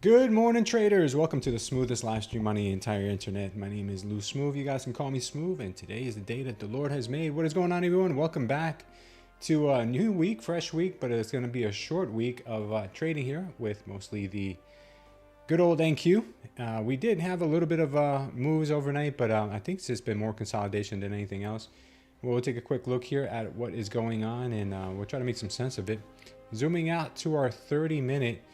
Good morning, traders. Welcome to the smoothest live stream on the entire internet. My name is Lou Smooth. You guys can call me Smooth, and today is the day that the Lord has made. What is going on, everyone? Welcome back to a new week, fresh week, but it's going to be a short week of trading here with mostly the good old NQ. We did have a little bit of moves overnight, but I think it's just been more consolidation than anything else. We'll take a quick look here at what is going on, and we'll try to make some sense of it. Zooming out to our 30-minute.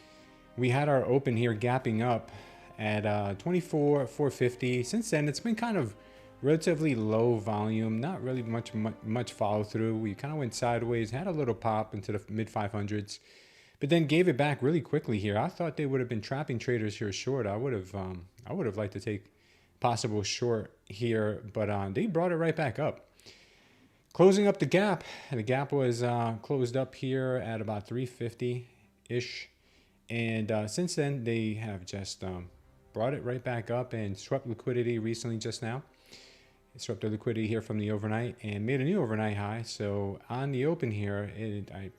We had our open here gapping up at 24,450. Since then, it's been kind of relatively low volume, not really much follow through. We kind of went sideways, had a little pop into the mid 500s, but then gave it back really quickly here. I thought they would have been trapping traders here short. I would have liked to take possible short here, but they brought it right back up. Closing up the gap. The gap was closed up here at about 350-ish. And since then, they have just brought it right back up and swept liquidity recently just now. It swept the liquidity here from the overnight and made a new overnight high. So on the open here, I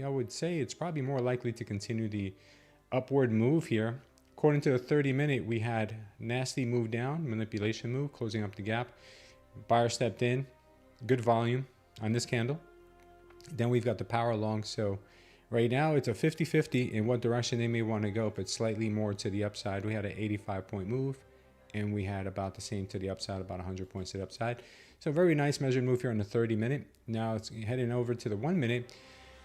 would say it's probably more likely to continue the upward move here. According to the 30-minute, we had nasty move down, manipulation move, closing up the gap. Buyer stepped in, good volume on this candle. Then we've got the power long. So right now, it's a 50-50 in what direction they may want to go, but slightly more to the upside. We had an 85-point move, and we had about the same to the upside, about 100 points to the upside. So very nice measured move here on the 30-minute. Now it's heading over to the 1-minute.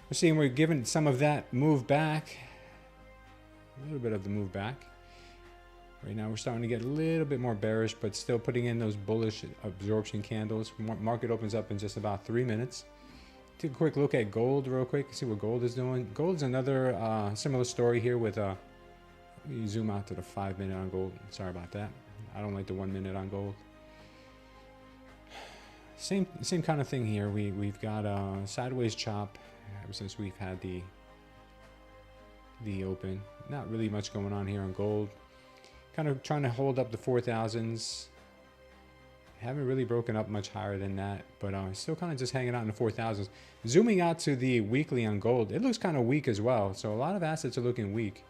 We're seeing we're giving some of that move back, a little bit of the move back. Right now, we're starting to get a little bit more bearish, but still putting in those bullish absorption candles. Market opens up in just about 3 minutes. Take a quick look at gold real quick, see what gold is doing. Gold's another similar story here with, let me zoom out to the 5-minute on gold. Sorry about that. I don't like the 1 minute on gold. Same kind of thing here. We've got a sideways chop ever since we've had the open. Not really much going on here on gold. Kind of trying to hold up the 4,000s. Haven't really broken up much higher than that, but still kind of just hanging out in the 4,000s. Zooming out to the weekly on gold, it looks kind of weak as well. So a lot of assets are looking weak.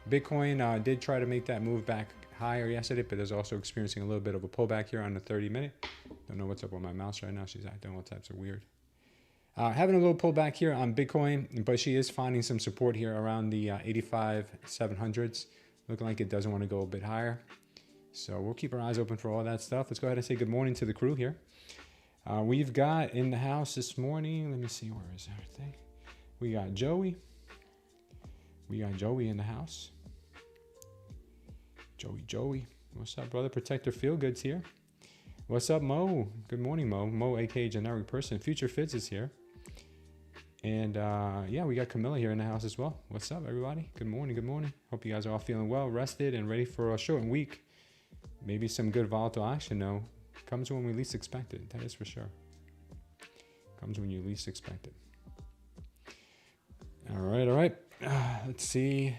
Bitcoin did try to make that move back higher yesterday, but is also experiencing a little bit of a pullback here on the 30-minute. Don't know what's up with my mouse right now. She's acting all types of weird. Having a little pullback here on Bitcoin, but she is finding some support here around the 85,700s. Looking like it doesn't want to go a bit higher. So we'll keep our eyes open for all that stuff. Let's go ahead and say good morning to the crew here. We've got in the house this morning, let me see, where is everything? We got Joey. We got Joey in the house. Joey. What's up, brother? Protector Feelgood's here. What's up, Mo? Good morning, Mo. Mo, aka Generic Person. Future Fitz is here. And yeah, we got Camilla here in the house as well. What's up, everybody? Good morning, good morning. Hope you guys are all feeling well, rested, and ready for a short week. Maybe some good volatile action, though. Comes when we least expect it. That is for sure. Comes when you least expect it. All right. Let's see.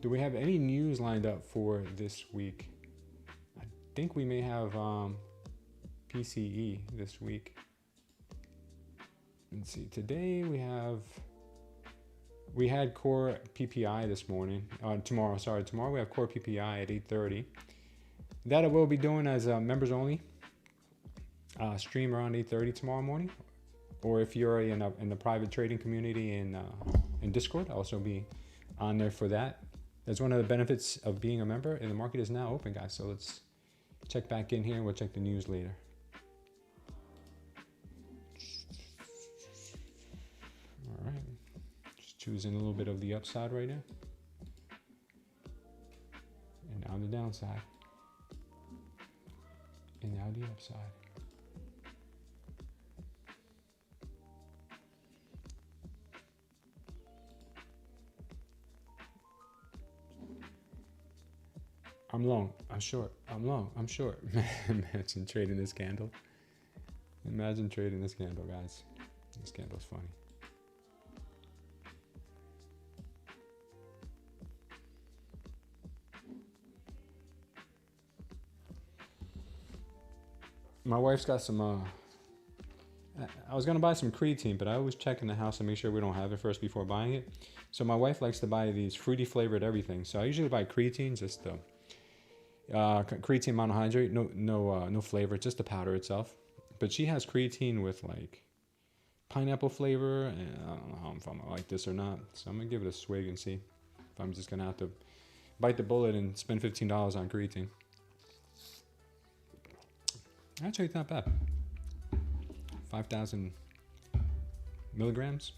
Do we have any news lined up for this week? I think we may have PCE this week. Let's see. Today we had core PPI this morning. Tomorrow we have core PPI at 8:30. That I will be doing as a members only stream around 8:30 tomorrow morning. Or if you're in the private trading community in Discord, I'll also be on there for that. That's one of the benefits of being a member, and the market is now open, guys. So let's check back in here and we'll check the news later. All right, just choosing a little bit of the upside right now. And now the downside. And now the upside. I'm long, I'm short, I'm long, I'm short. Imagine trading this candle. Imagine trading this candle, guys. This candle's funny. My wife's got some I was gonna buy some creatine, but I always check in the house to make sure we don't have it first before buying it. So my wife likes to buy these fruity flavored everything. So I usually buy creatine, just the creatine monohydrate, no flavor, just the powder itself. But she has creatine with like pineapple flavor, and I don't know if I'm gonna like this or not. So I'm gonna give it a swig and see if I'm just gonna have to bite the bullet and spend $15 on creatine. Actually, it's not bad. 5,000 milligrams,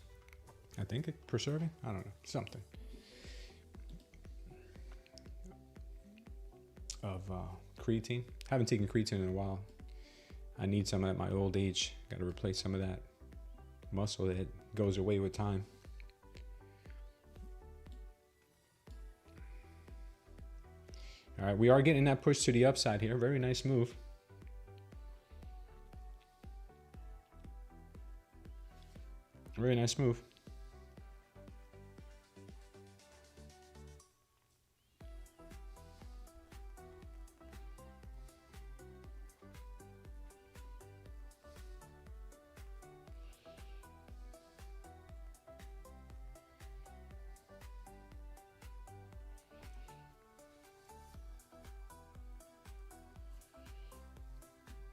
I think, per serving. I don't know, something of creatine. Haven't taken creatine in a while. I need some at my old age. Got to replace some of that muscle that goes away with time. All right, we are getting that push to the upside here. Very nice move. Very nice move.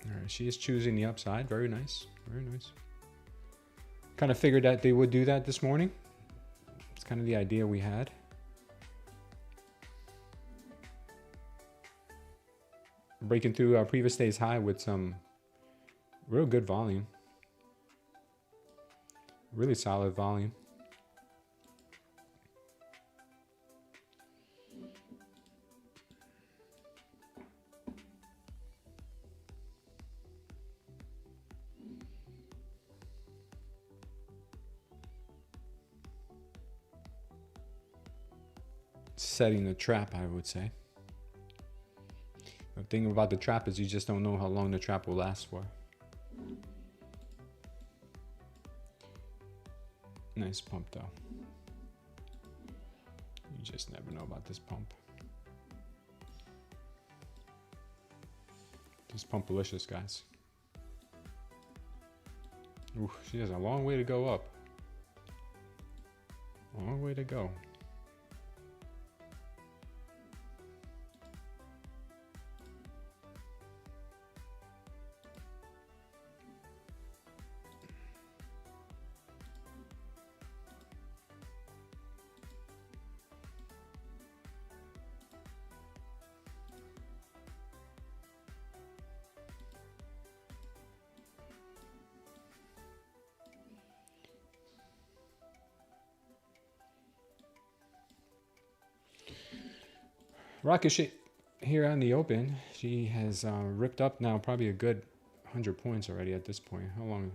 All right, she is choosing the upside. Very nice. Very nice. Kind of figured that they would do that this morning. It's kind of the idea we had. Breaking through our previous day's high with some real good volume. Really solid volume. Setting the trap, I would say. The thing about the trap is you just don't know how long the trap will last for. Nice pump though. You just never know about this pump. This pumpalicious, guys. Ooh, she has a long way to go up. Long way to go. Rocket ship here on the open. She has ripped up now probably a good 100 points already at this point. How long?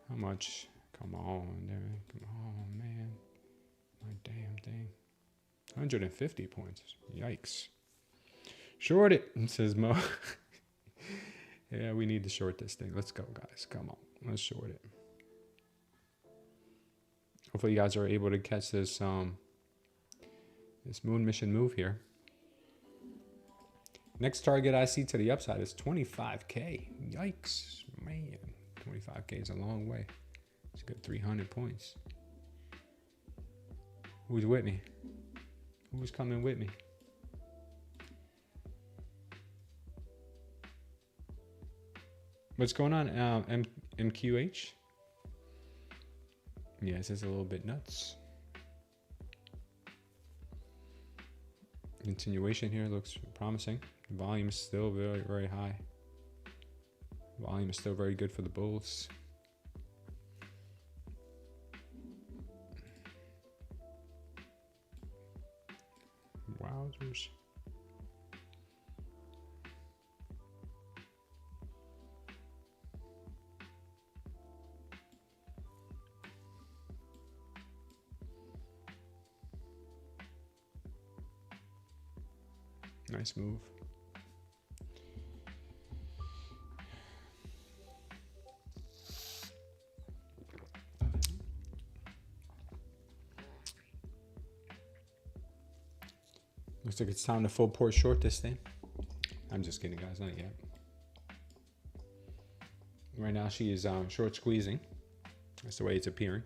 How much? Come on, there. Come on, man. My damn thing. 150 points. Yikes. Short it, says Mo. Yeah, we need to short this thing. Let's go, guys. Come on. Let's short it. Hopefully you guys are able to catch this this moon mission move here. Next target I see to the upside is 25K. Yikes, man. 25K is a long way. It's a good 300 points. Who's with me? Who's coming with me? What's going on, MQH? Yes, it's a little bit nuts. Continuation here looks promising. The volume is still very, very high. Volume is still very good for the bulls. Wowzers. Nice move. Looks like it's time to full port short this thing. I'm just kidding, guys. Not yet. Right now she is short squeezing. That's the way it's appearing.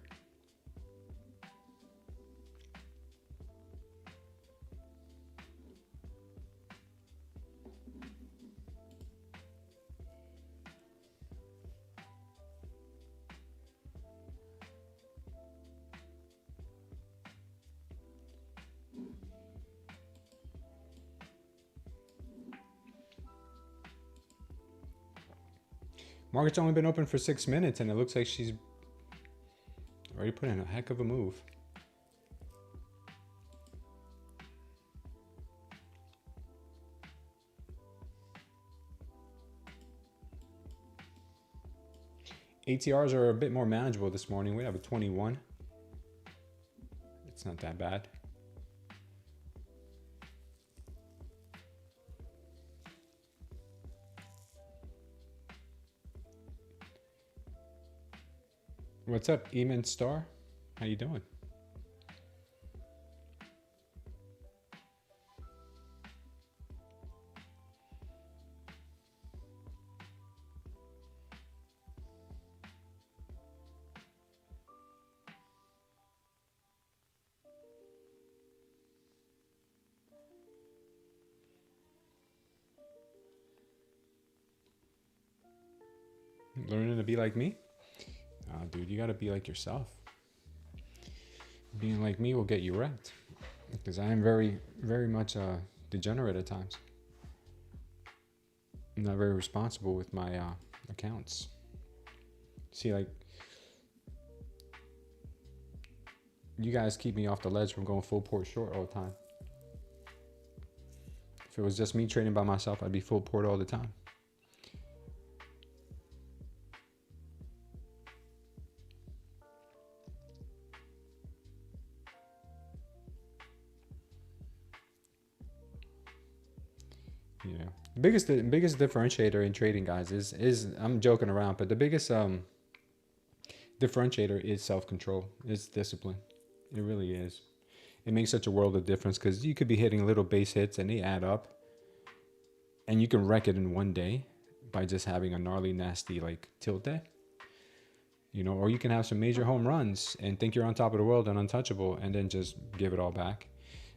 Market's only been open for 6 minutes, and it looks like she's already put in a heck of a move. ATRs are a bit more manageable this morning. We have a 21. It's not that bad. What's up, Eamon Star? How you doing? Learning to be like me? Dude, you gotta be like yourself. Being like me will get you wrecked. Because I am very, very much degenerate at times. I'm not very responsible with my accounts. See, like, you guys keep me off the ledge from going full port short all the time. If it was just me trading by myself, I'd be full port all the time. Yeah, biggest differentiator in trading, guys, is I'm joking around, but the biggest differentiator is self-control. It's discipline. It really is. It makes such a world of difference, because you could be hitting little base hits and they add up, and you can wreck it in one day by just having a gnarly, nasty like tilt day. You know, or you can have some major home runs and think you're on top of the world and untouchable, and then just give it all back.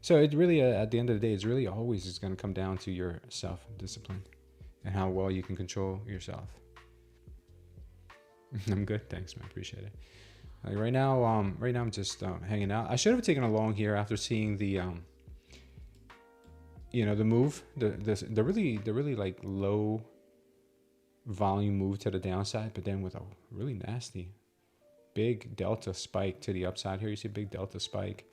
So it really, at the end of the day, it's really always is going to come down to your self-discipline and how well you can control yourself. I'm good, thanks, man. Appreciate it. Like right now I'm just hanging out. I should have taken a long here after seeing the, you know, the move, the really like low volume move to the downside, but then with a really nasty big delta spike to the upside here. You see a big delta spike.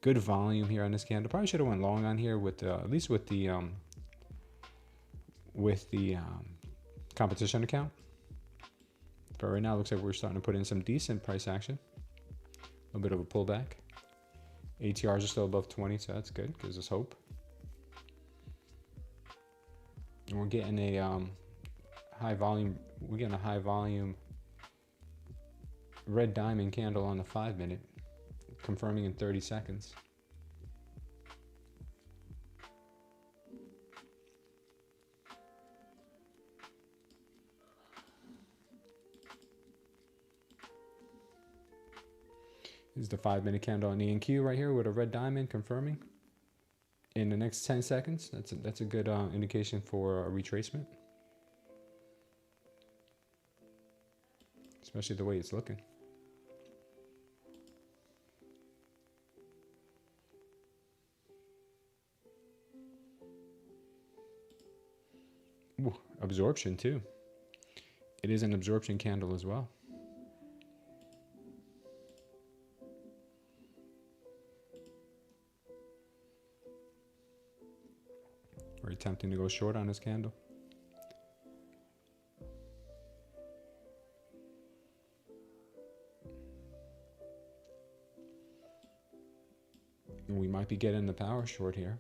Good volume here on this candle. Probably should have went long on here with at least with the competition account. But right now it looks like we're starting to put in some decent price action. A little bit of a pullback. ATRs are still above 20, so that's good. Gives us hope. And we're getting a high volume. We're getting a high volume red diamond candle on the 5-minute. Confirming in 30 seconds. This is the 5-minute candle on ENQ right here with a red diamond confirming in the next 10 seconds. That's a good indication for a retracement, especially the way it's looking. Ooh, absorption too. It is an absorption candle as well. We're attempting to go short on this candle. We might be getting the power short here.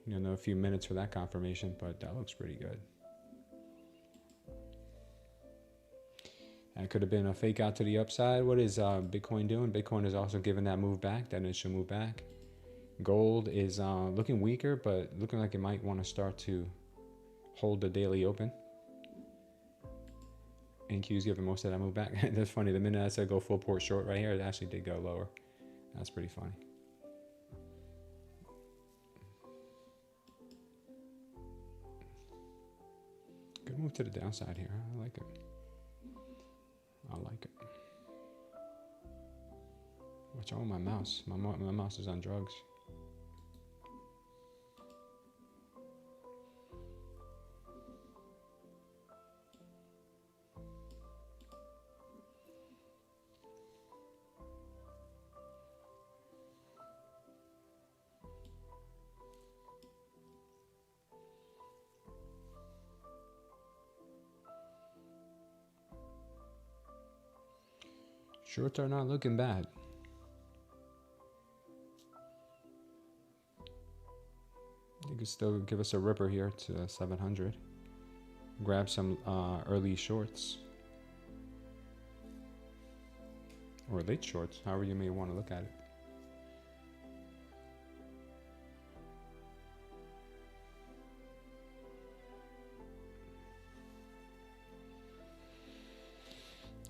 You know, a few minutes for that confirmation, but that looks pretty good. That could have been a fake out to the upside. What is Bitcoin doing? Bitcoin is also giving that move back, that initial move back. Gold is looking weaker, but looking like it might want to start to hold the daily open. NQ's giving most of that move back. That's funny. The minute I said go full port short right here, it actually did go lower. That's pretty funny. Good move to the downside here. I like it. I like it. Watch out with my mouse. My mouse is on drugs. Shorts are not looking bad. You could still give us a ripper here to 700. Grab some early shorts. Or late shorts, however you may want to look at it.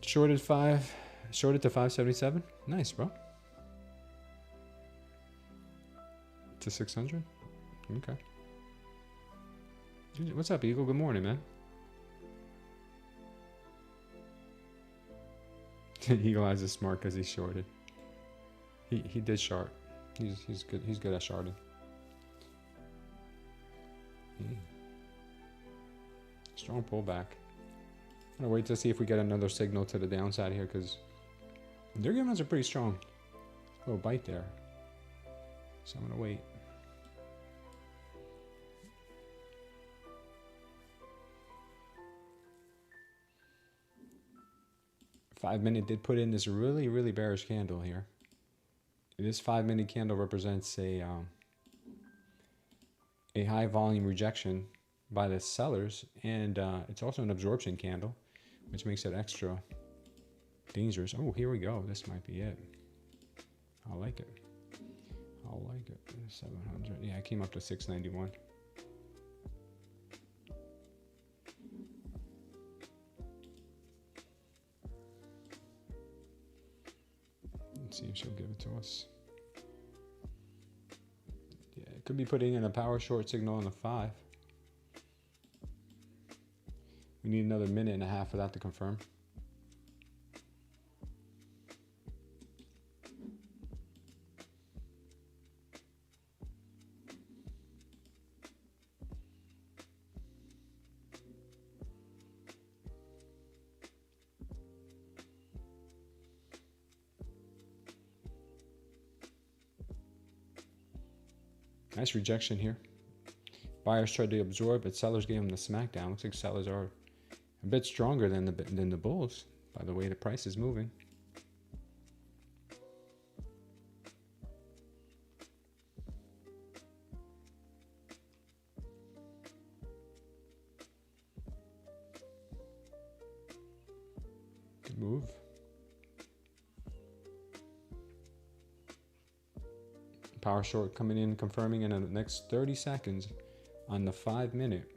Shorted to 577. Nice, bro. To 600. Okay. What's up, Eagle? Good morning, man. Eagle Eyes is smart because he's shorted. He did short. He's good. He's good at shorting. Strong pullback. I'm gonna wait to see if we get another signal to the downside here because they're giving us a pretty strong little bite there. So I'm gonna wait. Five-minute did put in this really bearish candle here. This 5-minute candle represents a high volume rejection by the sellers, and it's also an absorption candle, which makes it extra dangerous. Oh, here we go. This might be it. I like it. I like it. 700. Yeah, I came up to 691. Let's see if she'll give it to us. Yeah, it could be putting in a power short signal on the 5. We need another minute and a half for that to confirm. Nice rejection here. Buyers tried to absorb, but sellers gave them the smackdown. Looks like sellers are a bit stronger than the bulls by the way the price is moving. Good move. Power short coming in, confirming in the next 30 seconds on the 5-minute.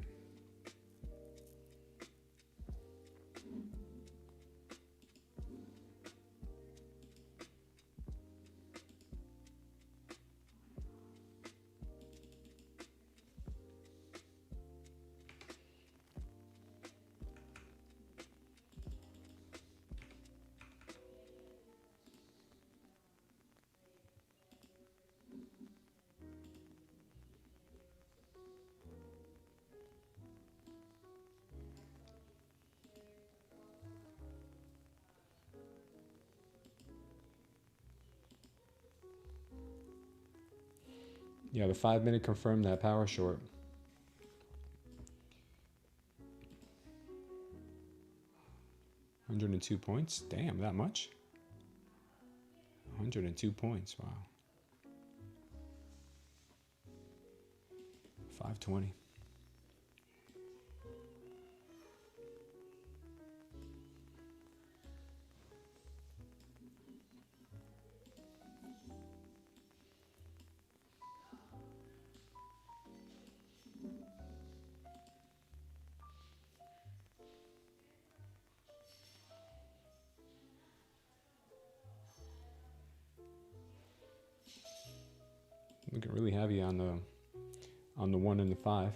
Yeah, the 5-minute confirmed that power short. $102 points. Damn, that much? 102 points. Wow. 520. Looking really heavy on the 1 and the 5.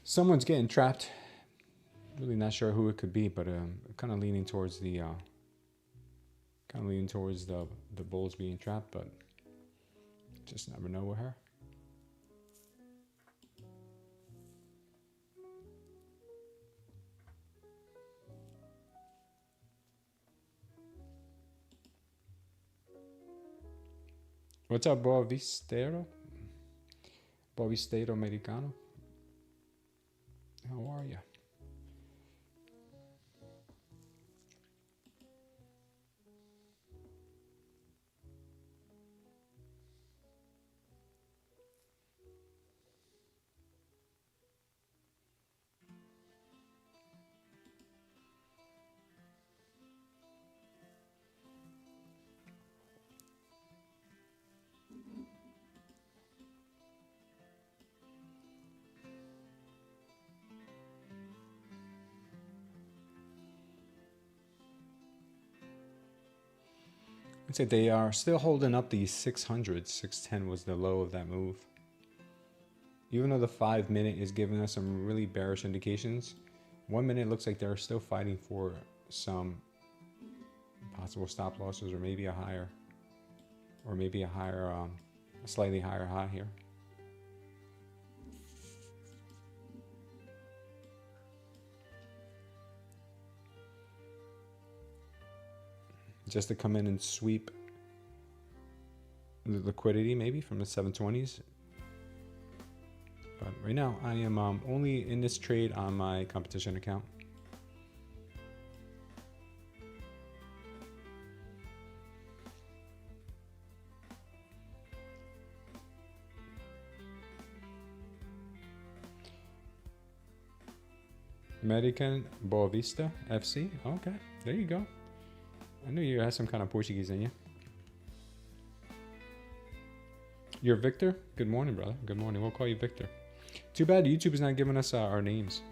Someone's getting trapped. Really not sure who it could be, but kind of leaning towards the bulls being trapped, but just never know with her. What's up, Boavistero Americano? How are you? I'd say they are still holding up the 600. 610 was the low of that move. Even though the 5 minute is giving us some really bearish indications, 1 minute looks like they're still fighting for some possible stop losses, or maybe a slightly higher high here. Just to come in and sweep the liquidity maybe from the 720s. But right now I am only in this trade on my competition account. American Boa Vista FC. Okay, there you go. I knew you had some kind of Portuguese in you. You're Victor? Good morning, brother. Good morning. We'll call you Victor. Too bad YouTube is not giving us our names.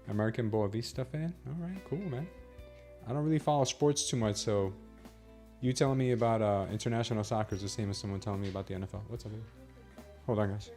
American Boa Vista fan? All right, cool, man. I don't really follow sports too much, so you telling me about international soccer is the same as someone telling me about the NFL. What's up, baby? Hold on, guys.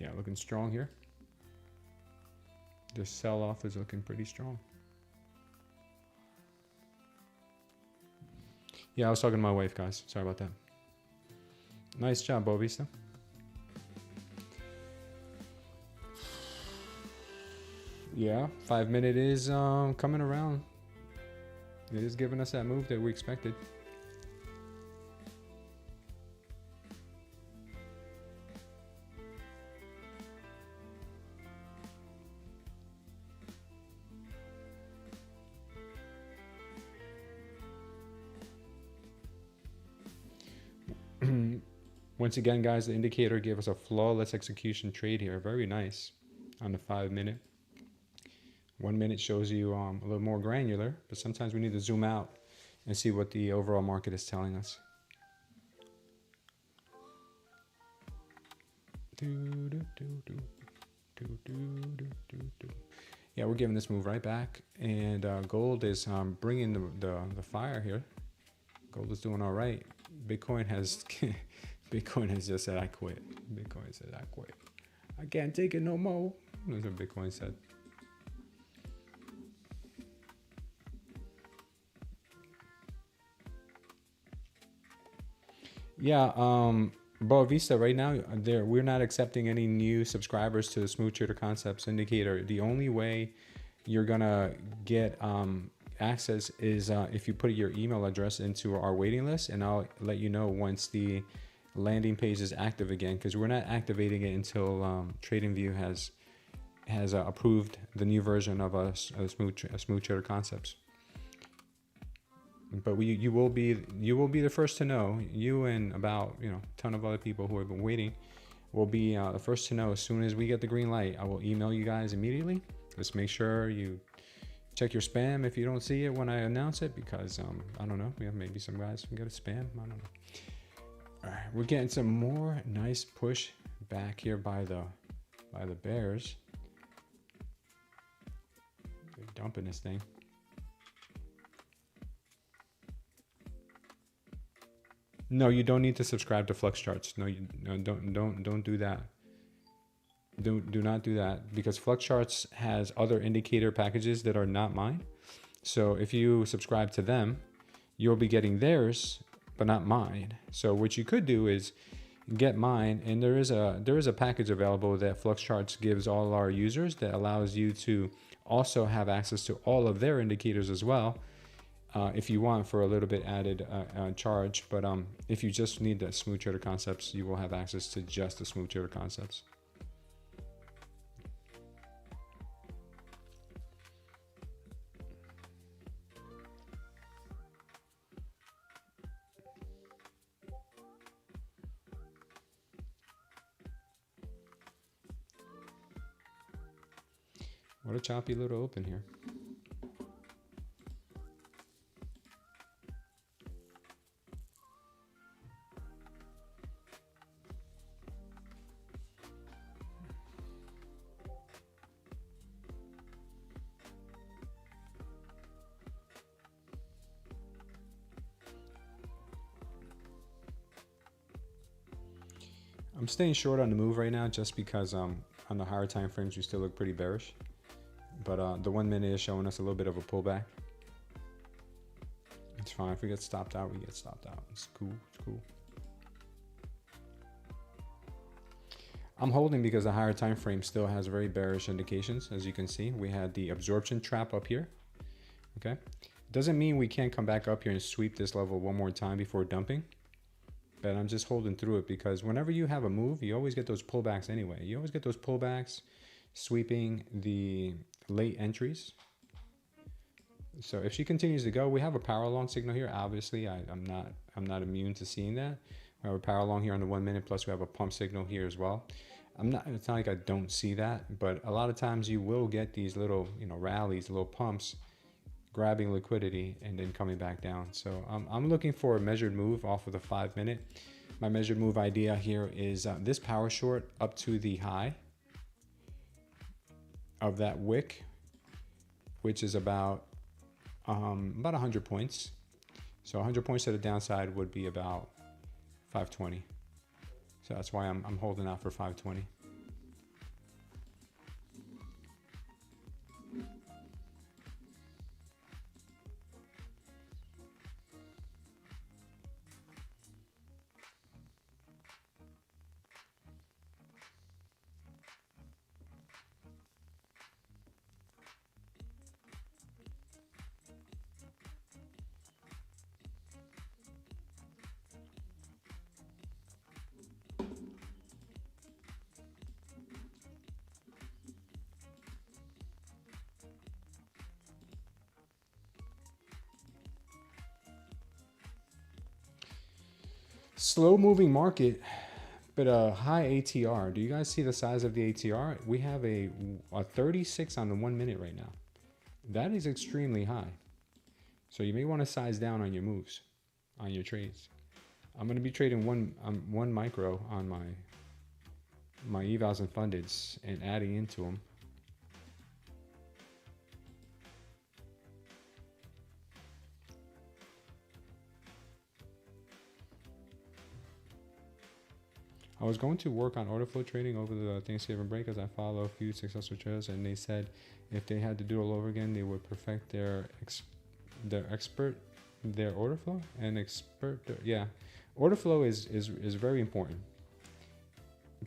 Yeah, looking strong here. The sell-off is looking pretty strong. Yeah, I was talking to my wife, guys. Sorry about that. Nice job, Bovista. Yeah, 5 minute is coming around. It is giving us that move that we expected. Once again, guys, the indicator gave us a flawless execution trade here. Very nice on the 5 minute. 1 minute shows you a little more granular, but sometimes we need to zoom out and see what the overall market is telling us. Yeah, we're giving this move right back, and gold is bringing the fire here. Gold is doing all right. Bitcoin has just said, I quit. Bitcoin said, I quit. I can't take it no more. That's what Bitcoin said. Yeah, Boa Vista, right now, we're not accepting any new subscribers to the Smooth Trader Concepts indicator. The only way you're gonna get access is if you put your email address into our waiting list, and I'll let you know once the landing page is active again, because we're not activating it until TradingView has approved the new version of a smooth trader concepts. But you will be the first to know. You and about a ton of other people who have been waiting will be the first to know as soon as we get the green light. I will email you guys immediately. Just make sure you check your spam if you don't see it when I announce it, because I don't know, maybe some guys can get a spam. I don't know. All right, we're getting some more nice push back here by the bears. They're dumping this thing. No, you don't need to subscribe to Flux Charts. No, don't do that. Do not do that, because Flux Charts has other indicator packages that are not mine. So if you subscribe to them, you'll be getting theirs, but not mine. So what you could do is get mine, and there is a package available that Flux Charts gives all our users that allows you to also have access to all of their indicators as well. If you want, for a little bit added charge, but if you just need the smooth trader concepts, you will have access to just the smooth trader concepts. What a choppy little open here. I'm staying short on the move right now just because on the higher time frames we still look pretty bearish. But the 1 minute is showing us a little bit of a pullback. It's fine. If we get stopped out, we get stopped out. It's cool. It's cool. I'm holding because the higher time frame still has very bearish indications. As you can see, we had the absorption trap up here. Okay. Doesn't mean we can't come back up here and sweep this level one more time before dumping. But I'm just holding through it, because whenever you have a move, you always get those pullbacks anyway. You always get those pullbacks sweeping the late entries. So if she continues to go, we have a power long signal here. Obviously, I'm not immune to seeing that. We have a power long here on the 1 minute, plus we have a pump signal here as well. It's not like I don't see that, but a lot of times you will get these little rallies, little pumps, grabbing liquidity and then coming back down. So I'm looking for a measured move off of the 5 minute. My measured move idea here is this power short up to the high of that wick, which is about 100 points. So 100 points to the downside would be about 520. So that's why I'm holding out for 520. Slow moving market, but a high ATR. Do you guys see the size of the ATR? We have a 36 on the 1 minute right now. That is extremely high. So you may want to size down on your moves, on your trades. I'm going to be trading one micro on my evals and fundeds and adding into them. I was going to work on order flow trading over the Thanksgiving break, as I follow a few successful traders, and they said if they had to do it all over again, they would perfect their order flow and yeah, order flow is very important.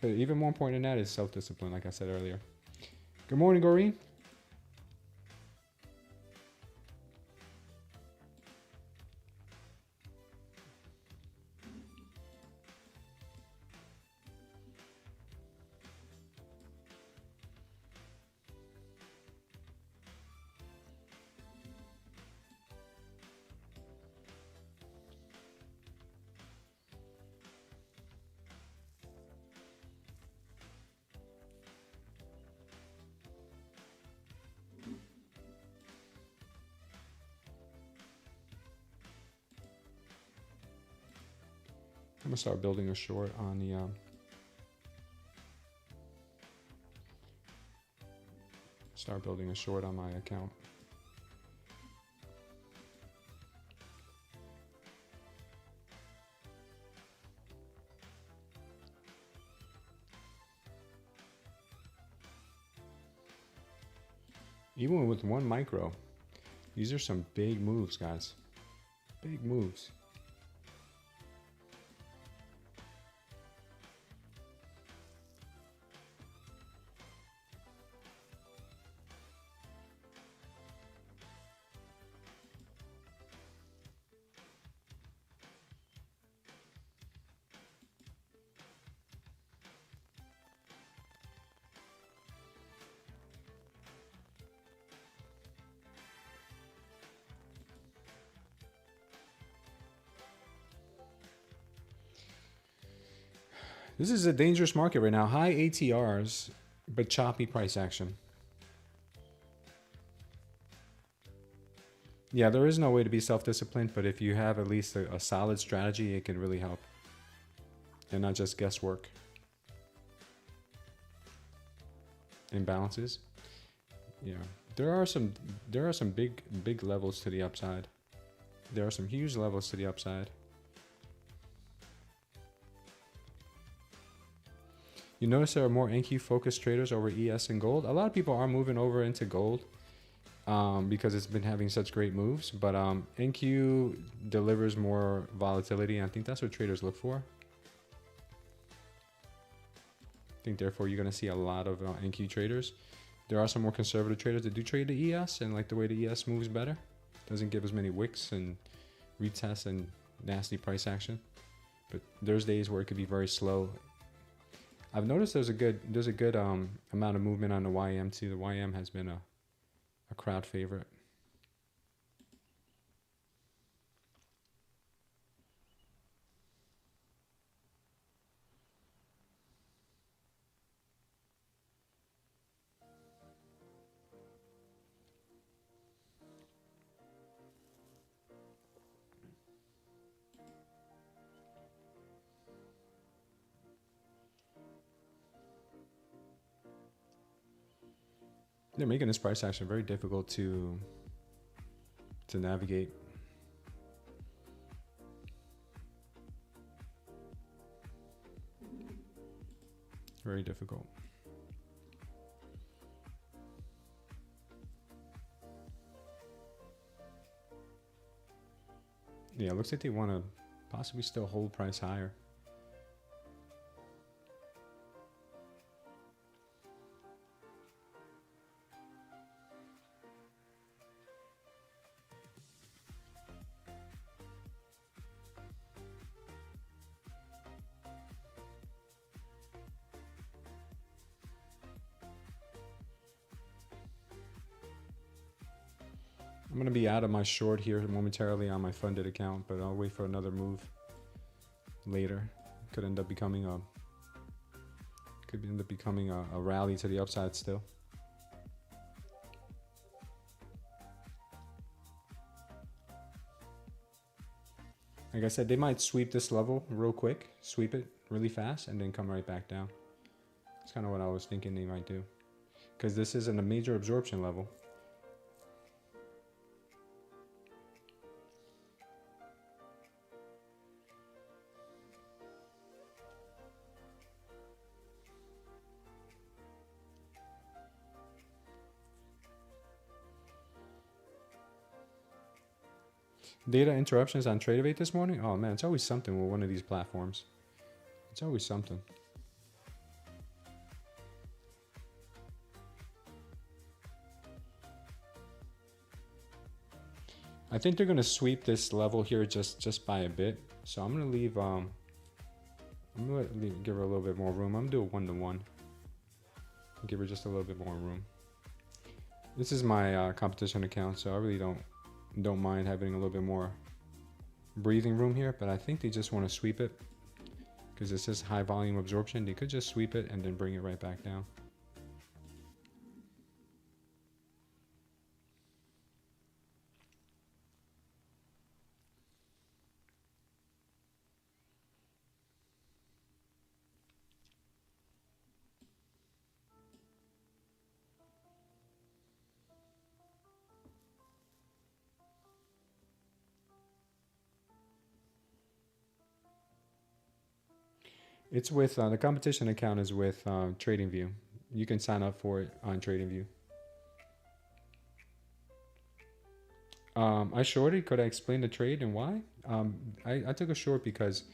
But even more important than that is self-discipline, like I said earlier. Good morning, Goreen. I'm gonna start building a short on the start building a short on my account. Even with one micro, these are some big moves, guys. Big moves. This is a dangerous market right now. High ATRs, but choppy price action. Yeah, there is no way to be self-disciplined, but if you have at least a solid strategy, it can really help. And not just guesswork. Imbalances. Yeah. There are some big levels to the upside. There are some huge levels to the upside. You notice there are more NQ focused traders over ES and gold. A lot of people are moving over into gold because it's been having such great moves. But NQ delivers more volatility, and I think that's what traders look for. I think therefore you're going to see a lot of NQ traders. There are some more conservative traders that do trade the ES and like the way the ES moves better. Doesn't give as many wicks and retests and nasty price action. But there's days where it could be very slow. I've noticed there's a good amount of movement on the YM too. The YM has been a crowd favorite. They're making this price action very difficult to navigate. Very difficult. Yeah, it looks like they want to possibly still hold price higher. I'm going to be out of my short here momentarily on my funded account, but I'll wait for another move later. Could end up becoming a rally to the upside still. Like I said, they might sweep this level real quick, sweep it really fast, and then come right back down. That's kind of what I was thinking they might do, because this isn't a major absorption level. Data interruptions on Tradeday this morning? Oh man, it's always something with one of these platforms. It's always something. I think they're gonna sweep this level here just by a bit. So I'm gonna leave. I'm gonna give her a little bit more room. I'm gonna do a 1-to-1. Give her just a little bit more room. This is my competition account, so I really don't mind having a little bit more breathing room here, but I think they just want to sweep it because this is high volume absorption. They could just sweep it and then bring it right back down. It's with the competition account is with TradingView. You can sign up for it on TradingView. I shorted. Could I explain the trade and why? I took a short because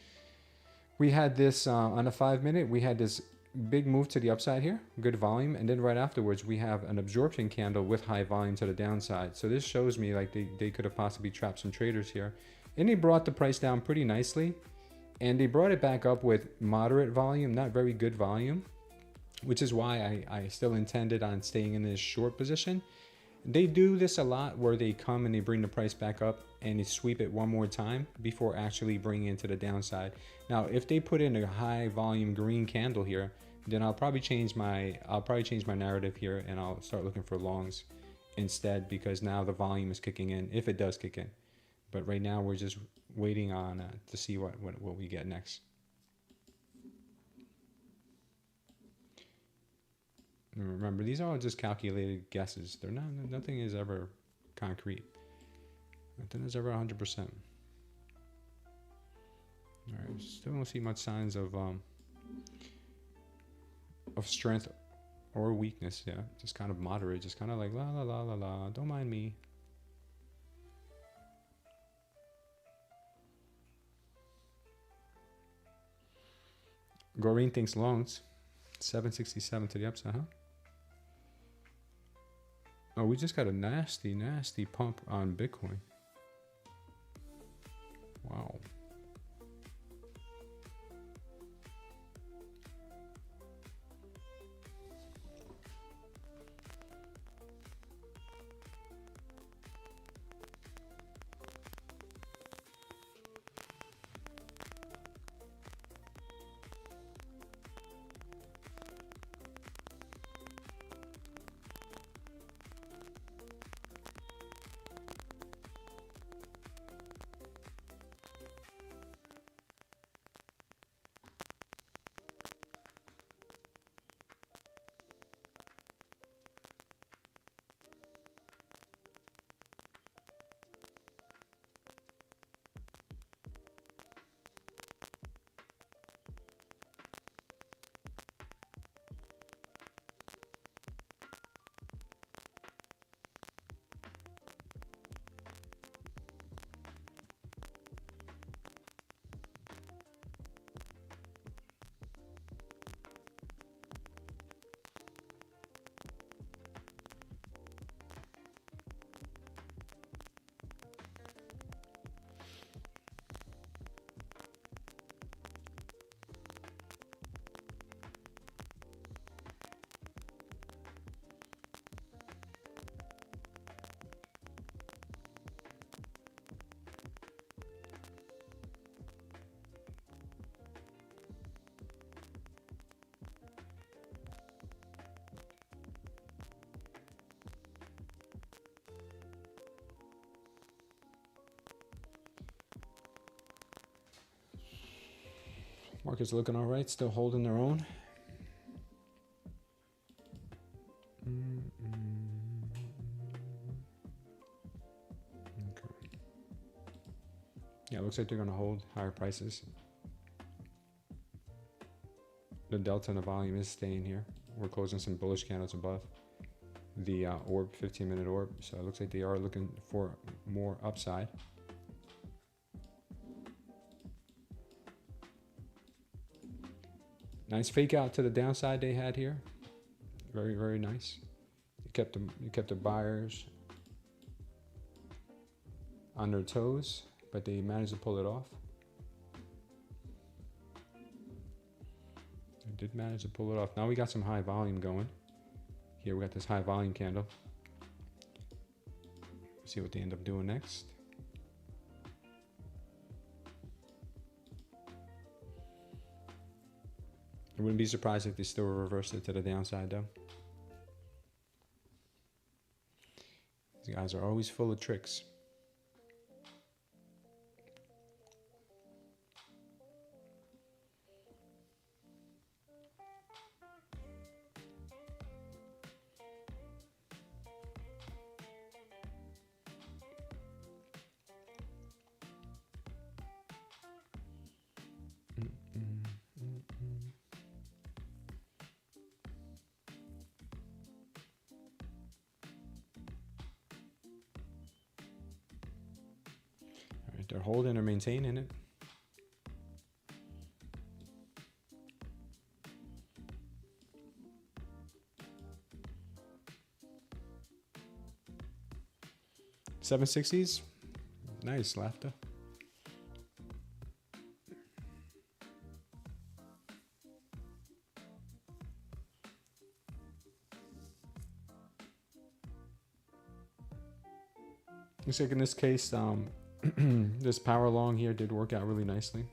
we had this on a 5-minute. We had this big move to the upside here, good volume, and then right afterwards we have an absorption candle with high volume to the downside. So this shows me like they could have possibly trapped some traders here, and they brought the price down pretty nicely, and they brought it back up with moderate volume, not very good volume, which is why I still intended on staying in this short position. They do this a lot where they come and they bring the price back up and they sweep it one more time before actually bringing it to the downside. Now, if they put in a high volume green candle here, then I'll probably change my narrative here and I'll start looking for longs instead, because now the volume is kicking in, if it does kick in. But right now we're just waiting on to see what we get next. Remember, these are all just calculated guesses. They're not. Nothing is ever concrete. Nothing is ever 100%. All right. Still don't see much signs of strength or weakness. Yeah, just kind of moderate. Just kind of like la la la la la. Don't mind me. Goreen thinks longs. 767 to the upside, huh? Oh, we just got a nasty, nasty pump on Bitcoin. Wow. Market's looking all right, still holding their own. Okay. Yeah, it looks like they're going to hold higher prices. The delta and the volume is staying here. We're closing some bullish candles above the orb, 15-minute orb. So it looks like they are looking for more upside. Nice fake out to the downside they had here. Very, very nice. You kept the buyers on their toes, but they managed to pull it off. They did manage to pull it off. Now we got some high volume going. Here we got this high volume candle. See what they end up doing next. I wouldn't be surprised if they still reverse it to the downside though. These guys are always full of tricks. They're holding or maintaining it. $760s. Nice, laughter. Looks like in this case, this power long here did work out really nicely.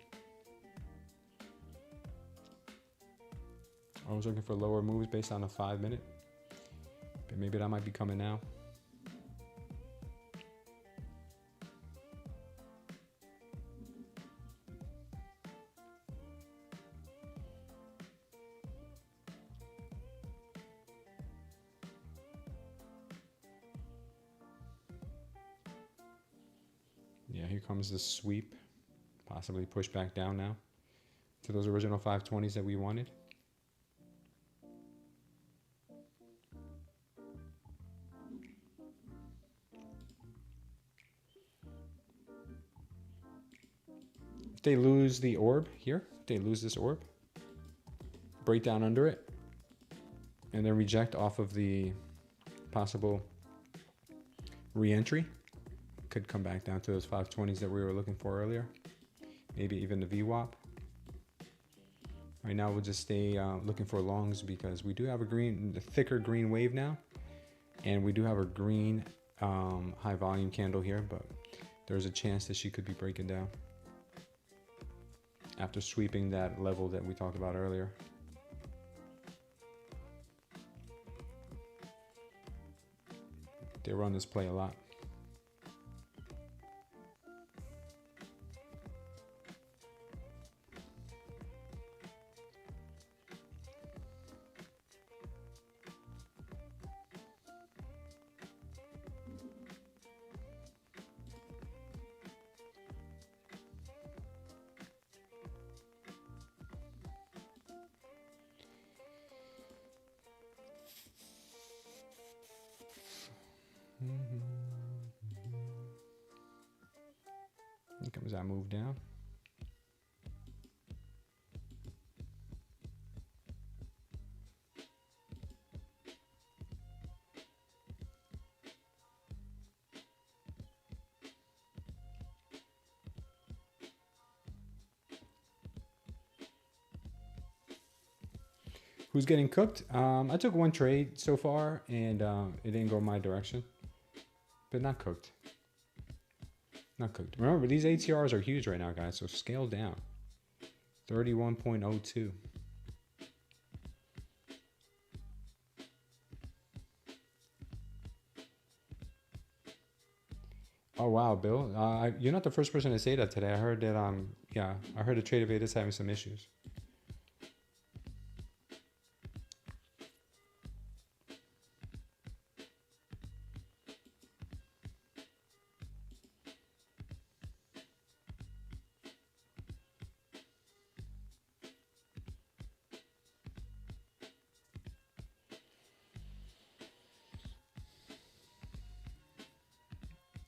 I was looking for lower moves based on a 5-minute, but maybe that might be coming now. Yeah, here comes the sweep, possibly push back down now to those original 520s that we wanted. If they lose the orb here, if they lose this orb, break down under it, and then reject off of the possible re-entry, could come back down to those 520s that we were looking for earlier. Maybe even the VWAP. Right now we'll just stay looking for longs because we do have a thicker green wave now. And we do have a green high volume candle here, but there's a chance that she could be breaking down after sweeping that level that we talked about earlier. They run this play a lot. Here comes that move down. Who's getting cooked? I took one trade so far and it didn't go my direction, but not cooked. Not cooked. Remember, these ATRs are huge right now, guys, so scale down. 31.02. Oh, wow, Bill. You're not the first person to say that today. I heard that, yeah, I heard that Tradeify is having some issues.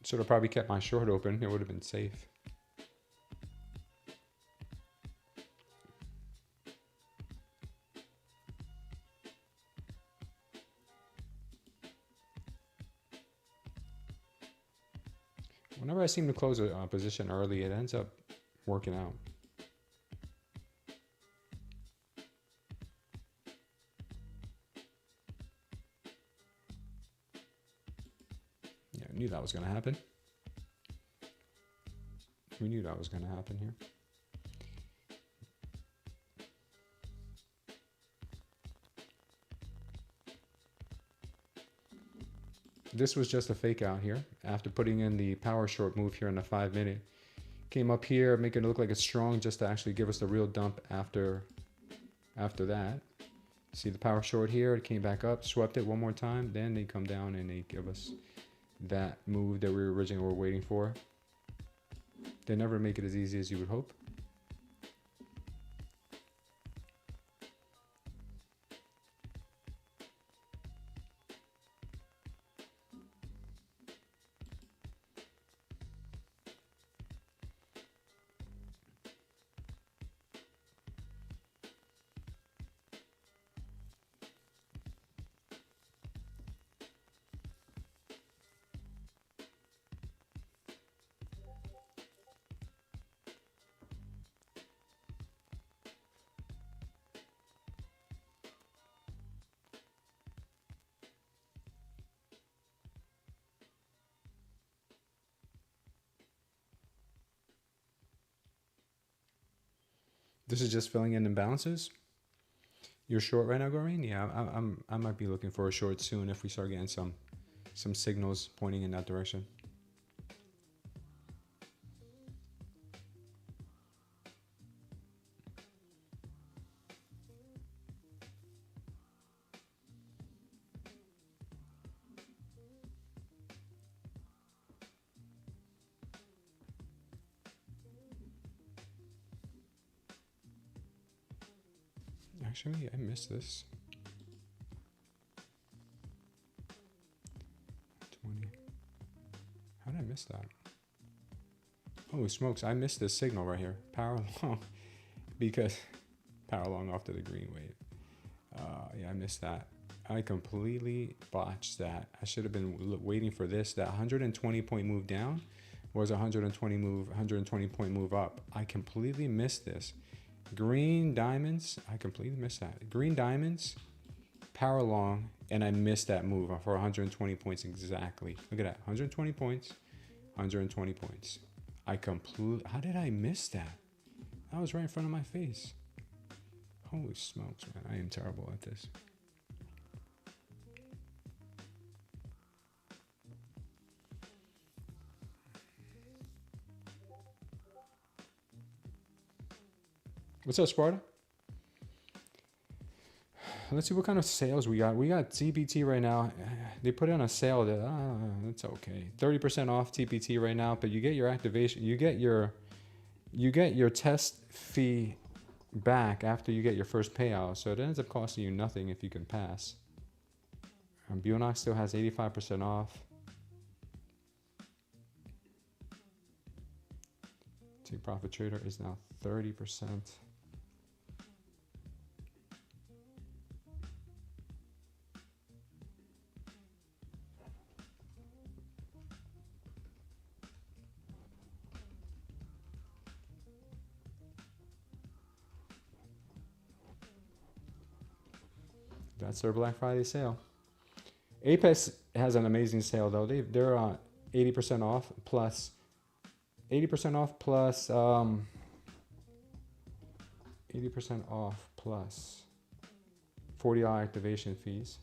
Should have probably kept my short open. It would have been safe. Whenever I seem to close a position early, it ends up working out. Knew that was going to happen. We knew that was going to happen here. This was just a fake out here after putting in the power short move here in the 5-minute. Came up here, making it look like it's strong just to actually give us the real dump after that. See the power short here, it came back up, swept it one more time, then they come down and they give us that move that we originally were waiting for. They never make it as easy as you would hope. This is just filling in imbalances. You're short right now, Goreen? Yeah, I might be looking for a short soon if we start getting some signals pointing in that direction. Actually, I missed this. 20. How did I miss that? Holy smokes, I missed this signal right here. Power long. Because power long off to the green wave. Yeah, I missed that. I completely botched that. I should have been waiting for this. That 120 point move down was 120 point move up. I completely missed this. Green diamonds, I completely missed that. Green diamonds, power long, and I missed that move for 120 points exactly. Look at that, 120 points, 120 points. How did I miss that? That was right in front of my face. Holy smokes, man, I am terrible at this. What's up, Sparta? Let's see what kind of sales we got. We got TPT right now. They put in a sale that it's okay. 30% off TPT right now, but you get your activation. You get your test fee back after you get your first payout. So it ends up costing you nothing if you can pass. Bulenox still has 85% off. Take Profit Trader is now 30%. That's their Black Friday sale. Apex has an amazing sale though. They're 80% off plus 80% off plus 80% off plus $40 activation fees.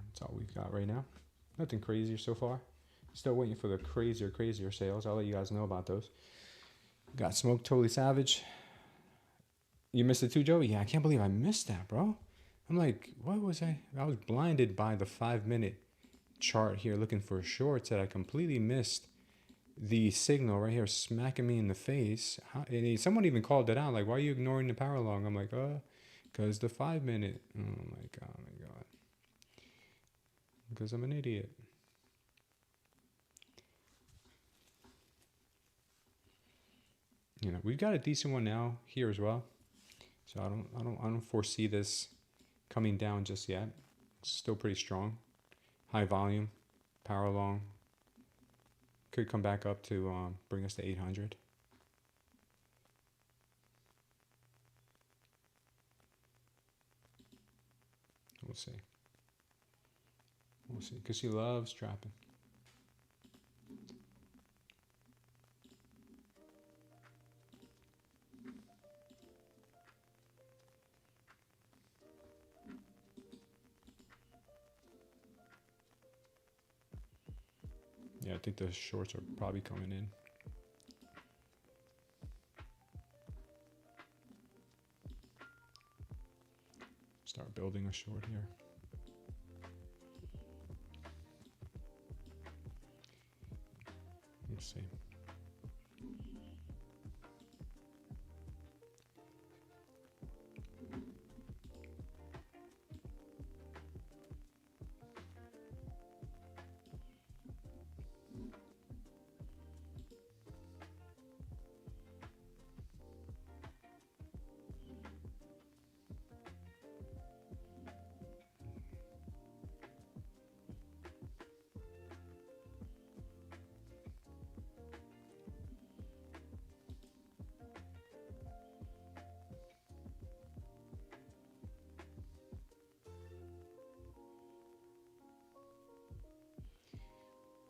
That's all we've got right now. Nothing crazier so far. Still waiting for the crazier sales. I'll let you guys know about those. Got Smoke Totally Savage. You missed it too, Joey? Yeah, I can't believe I missed that, bro. I'm like, what was I? I was blinded by the 5-minute chart here looking for shorts that I completely missed the signal right here smacking me in the face. And someone even called it out, like, why are you ignoring the power long? I'm like, because the 5-minute. Oh my god. Because I'm an idiot. You know, we've got a decent one now here as well. So I don't foresee this coming down just yet. It's still pretty strong. High volume, power long. Could come back up to bring us to 800. We'll see. We'll see, because she loves trapping. Yeah, I think the shorts are probably coming in. Start building a short here.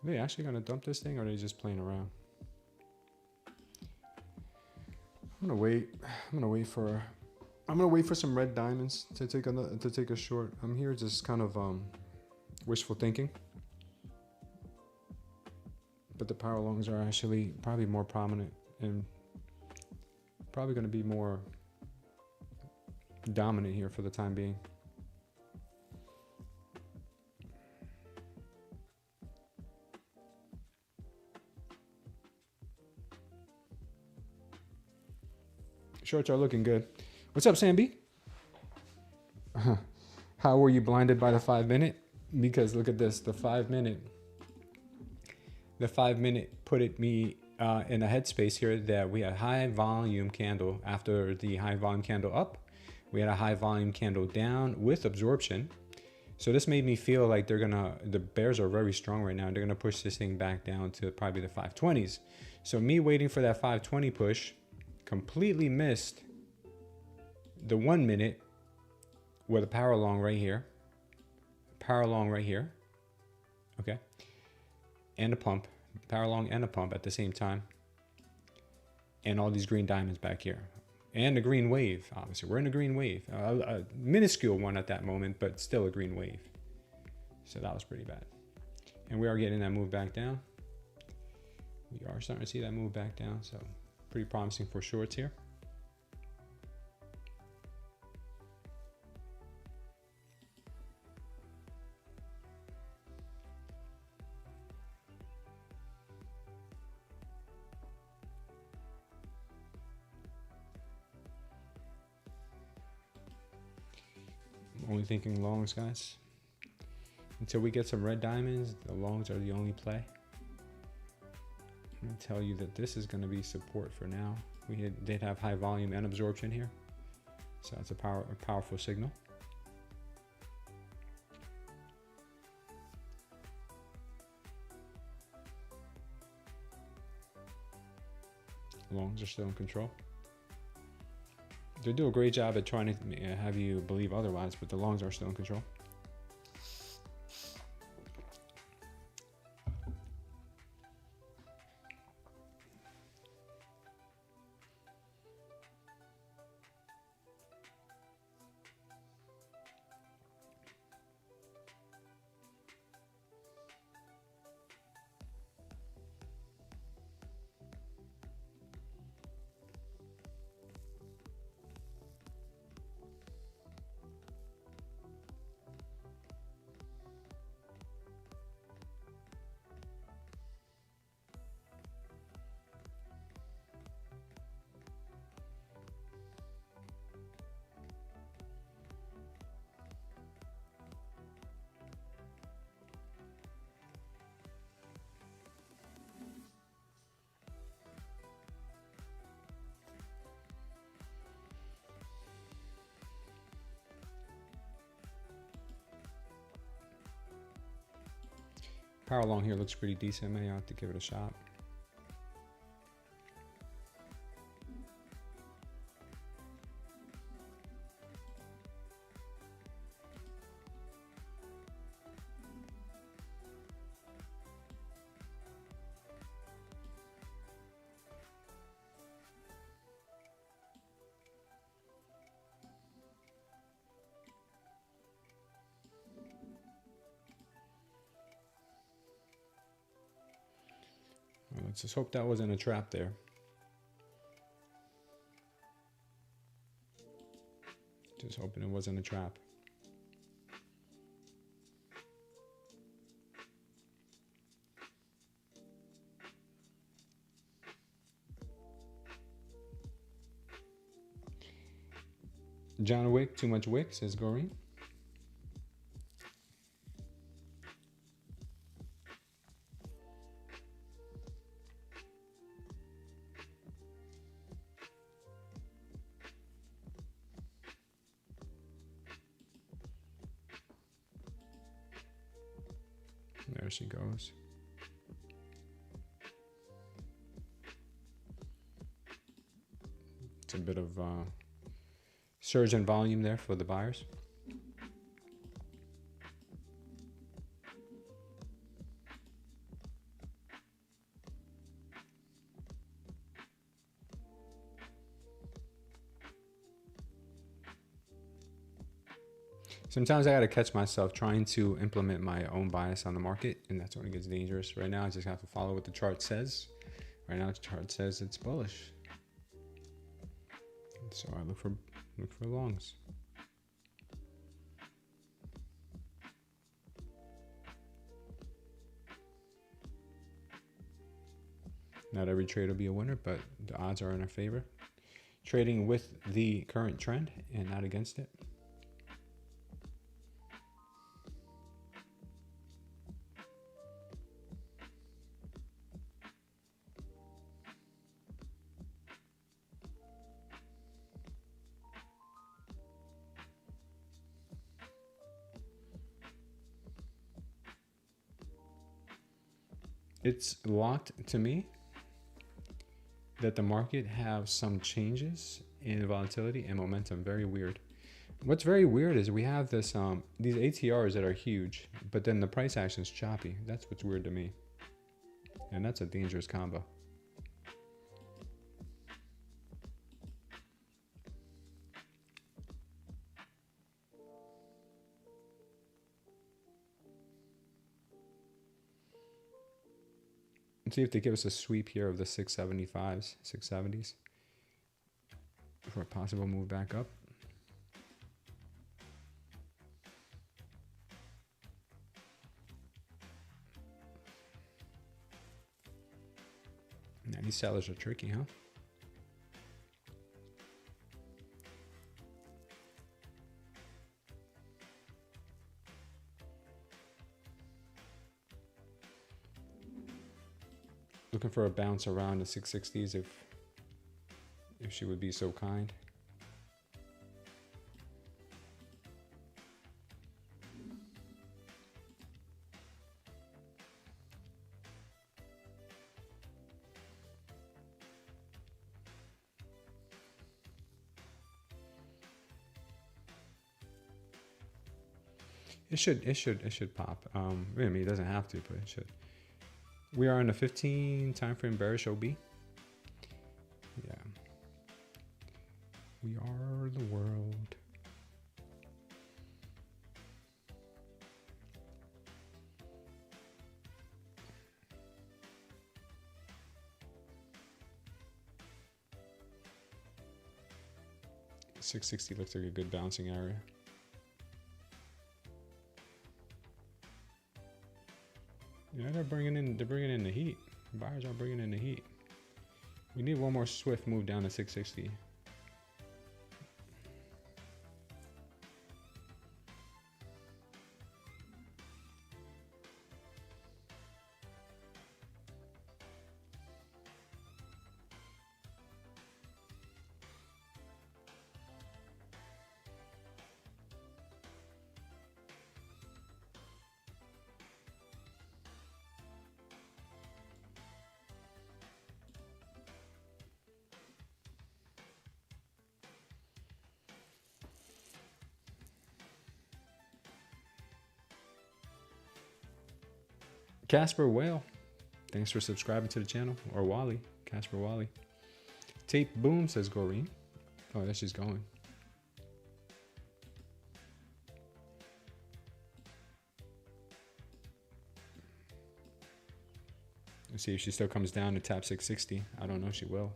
Are they actually gonna dump this thing, or are they just playing around? I'm gonna wait. I'm gonna wait for some red diamonds to take a short. I'm here just kind of wishful thinking. But the power longs are actually probably more prominent and probably going to be more dominant here for the time being. Shorts are looking good. What's up, Sam B? How were you blinded by the 5 minute? Because look at this, the 5 minute put me in a headspace here that we had high volume candle after the high volume candle up. We had a high volume candle down with absorption. So this made me feel like the bears are very strong right now. They're gonna push this thing back down to probably the 520s. So me waiting for that 520 push, completely missed the 1 minute with a power long right here, okay, and a pump, power long and a pump at the same time, and all these green diamonds back here, and a green wave. Obviously, we're in a green wave, a minuscule one at that moment, but still a green wave. So that was pretty bad, and we are getting that move back down. We are starting to see that move back down, so pretty promising for shorts here. Only thinking longs, guys. Until we get some red diamonds, the longs are the only play. I'm gonna tell you that this is gonna be support for now. We did have high volume and absorption here, so that's a powerful signal. Longs are still in control. They do a great job at trying to have you believe otherwise, but the longs are still in control. Power long here looks pretty decent. May have to give it a shot. Let's just hope that wasn't a trap there. Just hoping it wasn't a trap. John Wick, too much wick, says Goreen. There she goes. It's a bit of surge in volume there for the buyers. Sometimes I got to catch myself trying to implement my own bias on the market, and that's when it gets dangerous. Right now, I just have to follow what the chart says. Right now, the chart says it's bullish, so I look for longs. Not every trade will be a winner, but the odds are in our favor. Trading with the current trend and not against it. It's locked to me that the market have some changes in volatility and momentum. Very weird. What's very weird is we have this these ATRs that are huge, but then the price action is choppy. That's what's weird to me, and that's a dangerous combo. Let's see if they give us a sweep here of the 675s, 670s for a possible move back up. Now these sellers are tricky, huh? Looking for a bounce around the 660s if she would be so kind. It should pop. I mean, it doesn't have to, but it should. We are in a 15 time frame bearish OB. Yeah. We are the world. $660 looks like a good bouncing area. Yeah, they're bringing in the heat. Buyers are bringing in the heat. We need one more swift move down to 660. Casper Whale, thanks for subscribing to the channel. Or Wally, Casper Wally. Tape Boom, says Goreen. Oh, there she's going. Let's see if she still comes down to tap 660. I don't know if she will.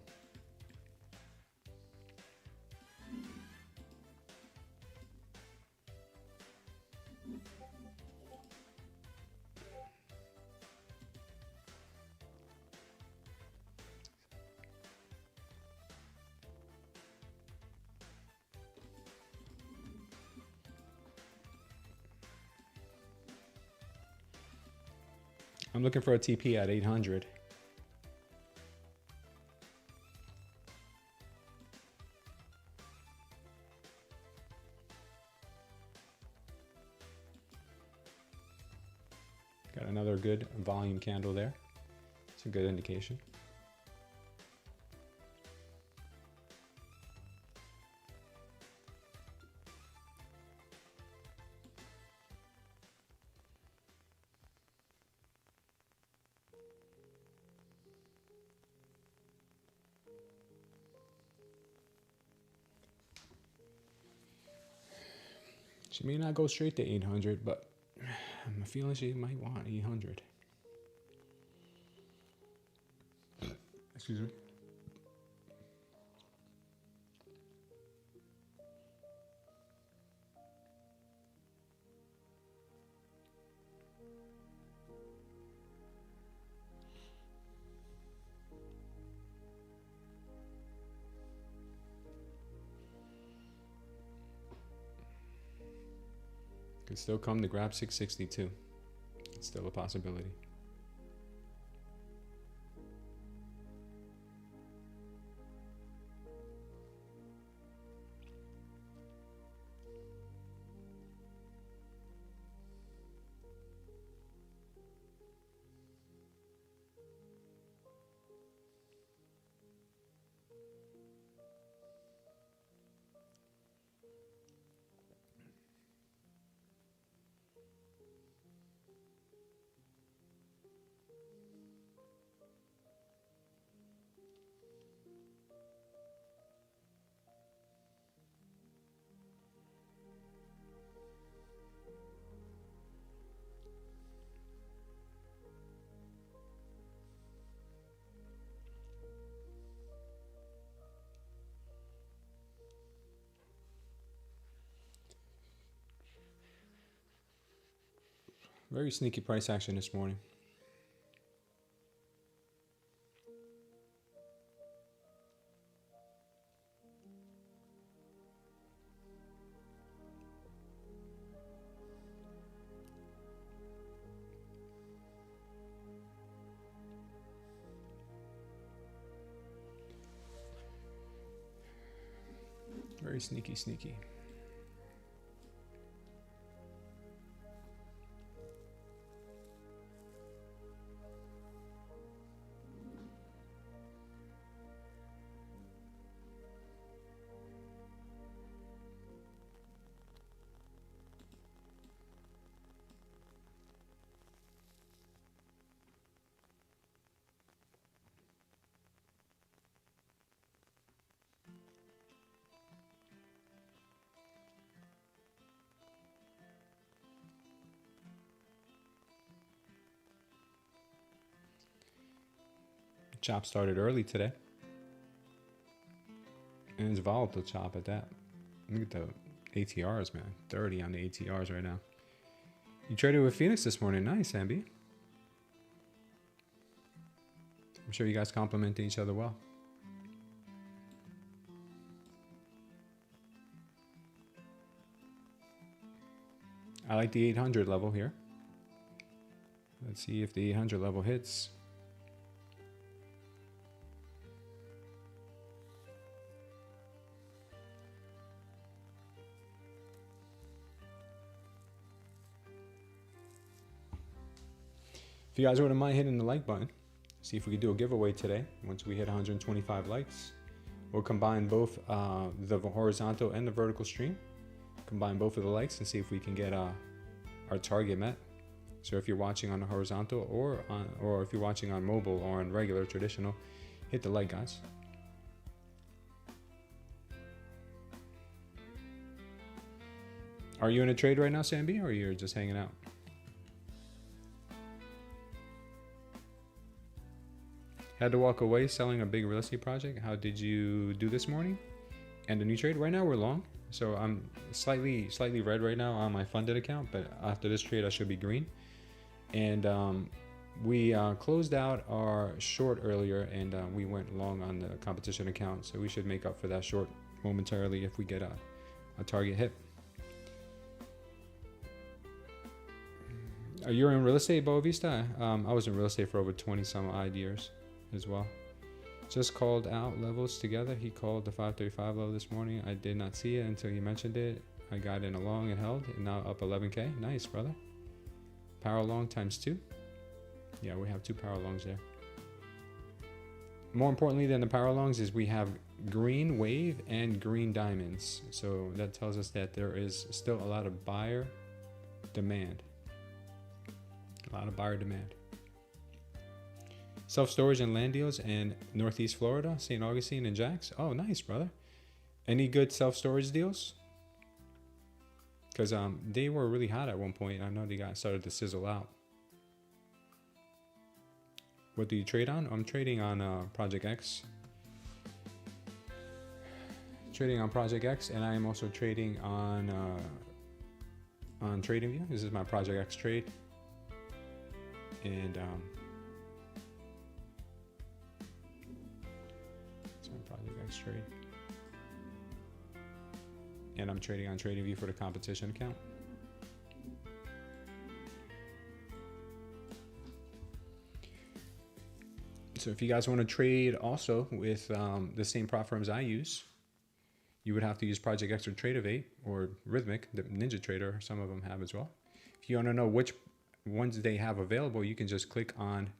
I'm looking for a TP at 800. Got another good volume candle there. It's a good indication. She may not go straight to 800, but I'm feeling she might want 800. Excuse me. Could still come to grab 662. It's still a possibility. Very sneaky price action this morning. Very sneaky. Chop started early today. And it's volatile chop at that. Look at the ATRs, man. 30 on the ATRs right now. You traded with Phoenix this morning. Nice, Ambi. I'm sure you guys complement each other well. I like the 800 level here. Let's see if the 800 level hits. If you guys wouldn't mind hitting the like button, see if we could do a giveaway today. Once we hit 125 likes, we'll combine both the horizontal and the vertical stream. Combine both of the likes and see if we can get our target met. So if you're watching on the horizontal or if you're watching on mobile or on regular traditional, hit the like, guys. Are you in a trade right now, Sambi, or you're just hanging out? Had to walk away selling a big real estate project. How did you do this morning? And a new trade. Right now we're long, so I'm slightly red right now on my funded account, but after this trade I should be green. And we closed out our short earlier, and we went long on the competition account, so we should make up for that short momentarily if we get a target hit. Are you in real estate, Boa Vista? I was in real estate for over 20 some odd years as well. Just called out levels together. He called the 535 level this morning. I did not see it until he mentioned it. I got in a long and held, and now up 11K. Nice, brother. Power long times 2. Yeah, we have 2 power longs there. More importantly than the power longs is we have green wave and green diamonds. So that tells us that there is still a lot of buyer demand. A lot of buyer demand. Self-storage and land deals in Northeast Florida, St. Augustine and Jax. Oh, nice, brother. Any good self-storage deals? because they were really hot at one point. I know they got started to sizzle out. What do you trade on? I'm trading on Project X. Trading on Project X, and I am also trading on TradingView. This is my Project X trade, and it's my Project X trade, and I'm trading on TradingView for the competition account. So if you guys want to trade also with the same prop firms I use, you would have to use Project X or Tradeify or Rhythmic, the Ninja Trader, some of them have as well. If you want to know which ones they have available, you can just click on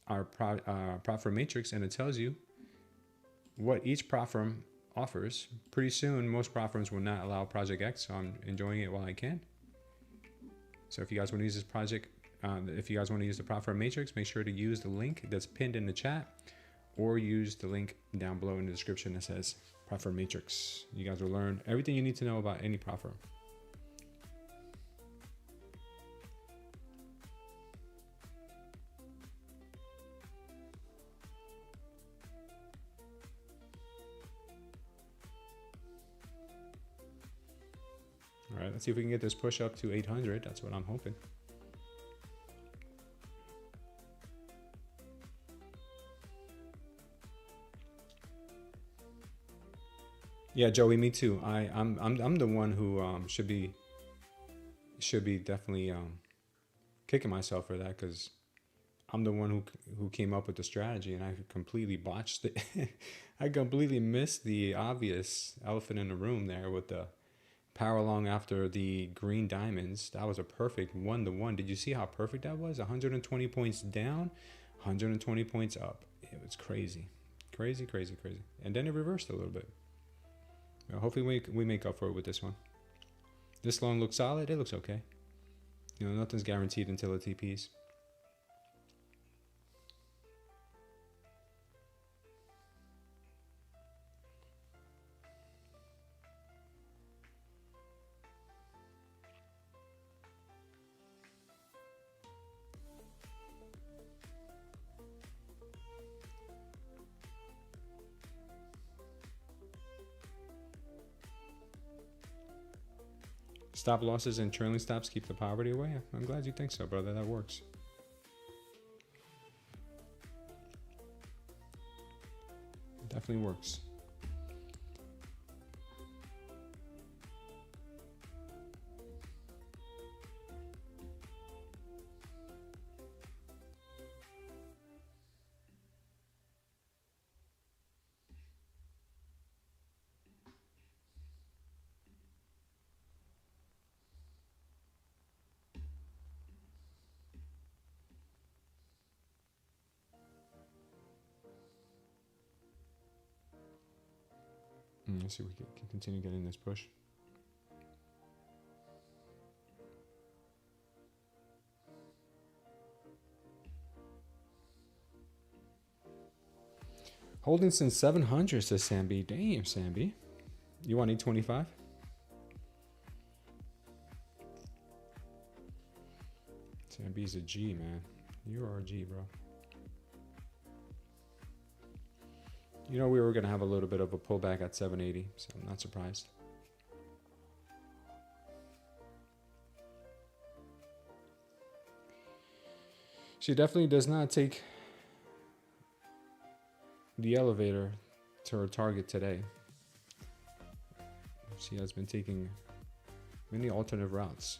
our prop firm matrix, and it tells you what each prop firm offers. Pretty soon, most prop firms will not allow Project X, so I'm enjoying it while I can. So if you guys want to use this project, if you guys want to use the prop firm matrix, make sure to use the link that's pinned in the chat, or use the link down below in the description that says prop firm matrix. You guys will learn everything you need to know about any prop firm. All right, let's see if we can get this push up to 800. That's what I'm hoping. Yeah, Joey, me too. I'm the one who should be definitely kicking myself for that, because I'm the one who came up with the strategy, and I completely botched it. I completely missed the obvious elephant in the room there with the power long after the green diamonds. That was a perfect 1-to-1. Did you see how perfect that was? 120 points down, 120 points up. It was crazy, crazy, crazy, crazy. And then it reversed a little bit. Well, hopefully we make up for it with this one. This long looks solid. It looks okay. You know, nothing's guaranteed until it TPs. Stop losses and trailing stops keep the poverty away. I'm glad you think so, brother. That works. It definitely works. Let's see if we can continue getting this push. Holding since 700, says Sambi. Damn, Sambi. You want 825? Sambi's a G, man. You are a G, bro. You know, we were going to have a little bit of a pullback at 780, so I'm not surprised. She definitely does not take the elevator to her target today. She has been taking many alternative routes.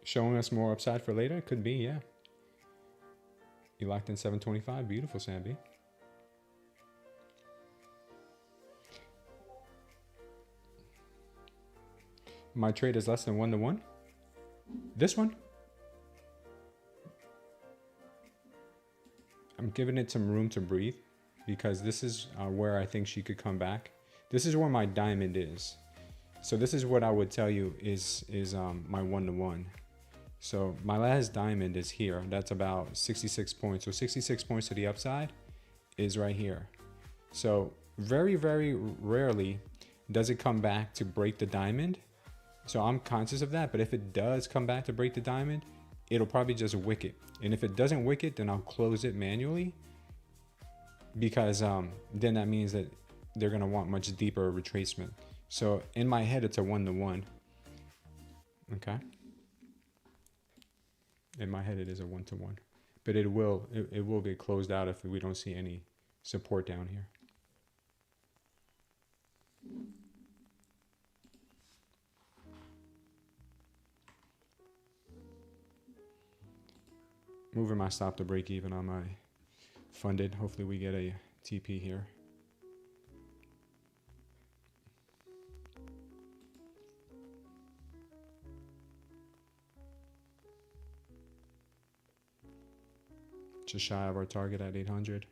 Showing us more upside for later? Could be, yeah. You locked in 725. Beautiful, Sambi. My trade is less than 1 to 1. This one, I'm giving it some room to breathe because this is where I think she could come back. This is where my diamond is. So this is what I would tell you is my 1 to 1. So my last diamond is here. That's about 66 points. So 66 points to the upside is right here. So very, very rarely does it come back to break the diamond. So I'm conscious of that. But if it does come back to break the diamond, it'll probably just wick it. And if it doesn't wick it, then I'll close it manually. Because then that means that they're going to want much deeper retracement. So in my head, it's a 1 to 1. Okay. In my head, it is a 1 to 1. But it will be closed out if we don't see any support down here. Moving my stop to break even on my funded. Hopefully we get a TP here. Just shy of our target at 800.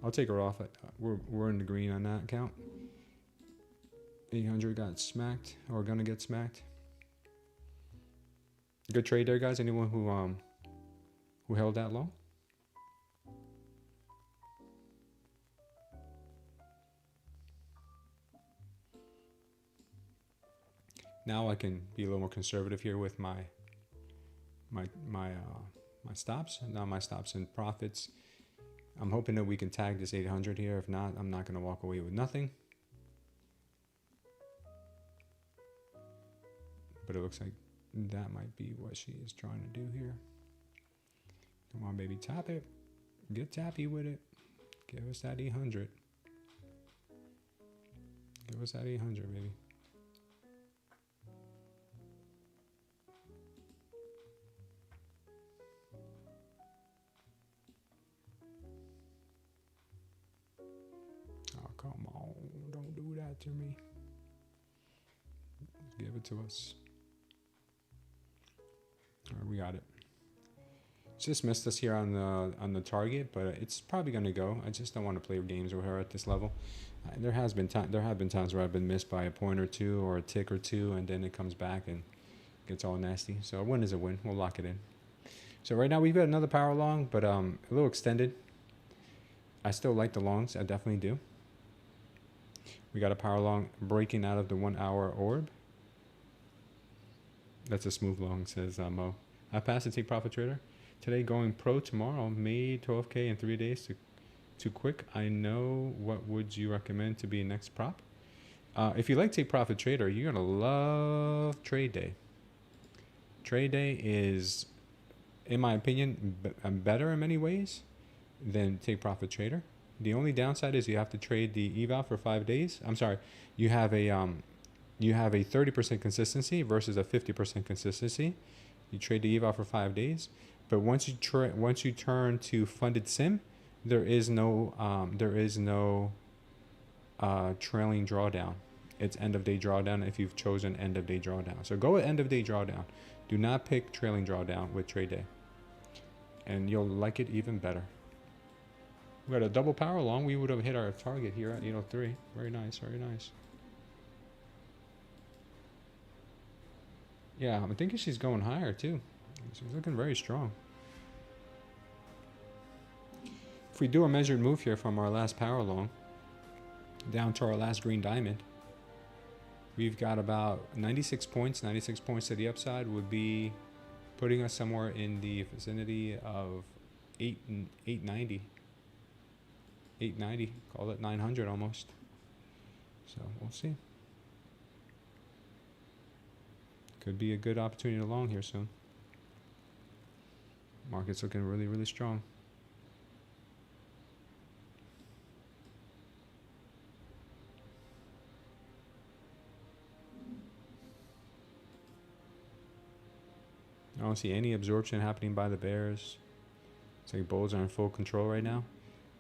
I'll take her off. We're in the green on that account. 800 got smacked, or gonna get smacked. Good trade there, guys. Anyone who held that low? Now I can be a little more conservative here with my stops. Now my stops and profits. I'm hoping that we can tag this 800 here. If not, I'm not going to walk away with nothing. But it looks like that might be what she is trying to do here. Come on, baby, tap it. Get tappy with it. Give us that 800. Give us that 800, baby. Oh, come on. Don't do that to me. Give it to us. All right, we got it. Just missed us here on the target, but it's probably gonna go. I just don't want to play games with her at this level. There have been times where I've been missed by a point or two or a tick or two, and then it comes back and gets all nasty. So a win is a win. We'll lock it in. So right now we've got another power long, but a little extended. I still like the longs. I definitely do. We got a power long breaking out of the 1 hour orb. That's a smooth long, says Mo. I passed the take profit trader. Today going pro, tomorrow made 12K in 3 days. Too quick. I know. What would you recommend to be next prop? If you like take profit trader, you're gonna love Tradeday. Tradeday is, in my opinion, better in many ways than take profit trader. The only downside is you have to trade the eval for 5 days. I'm sorry, you have a 30% consistency versus a 50% consistency. You trade the eval for 5 days, but once you turn to funded sim, there is no trailing drawdown. It's end of day drawdown if you've chosen end of day drawdown. So go with end of day drawdown. Do not pick trailing drawdown with Tradeday, and you'll like it even better. We got a double power long. We would have hit our target here at 803. Very nice, very nice. Yeah, I'm thinking she's going higher too. She's looking very strong. If we do a measured move here from our last power long down to our last green diamond, we've got about 96 points. 96 points to the upside would be putting us somewhere in the vicinity of 890. 890, call it 900 almost. So we'll see. Could be a good opportunity to long here soon. Market's looking really, really strong. I don't see any absorption happening by the bears. Looks like bulls are in full control right now.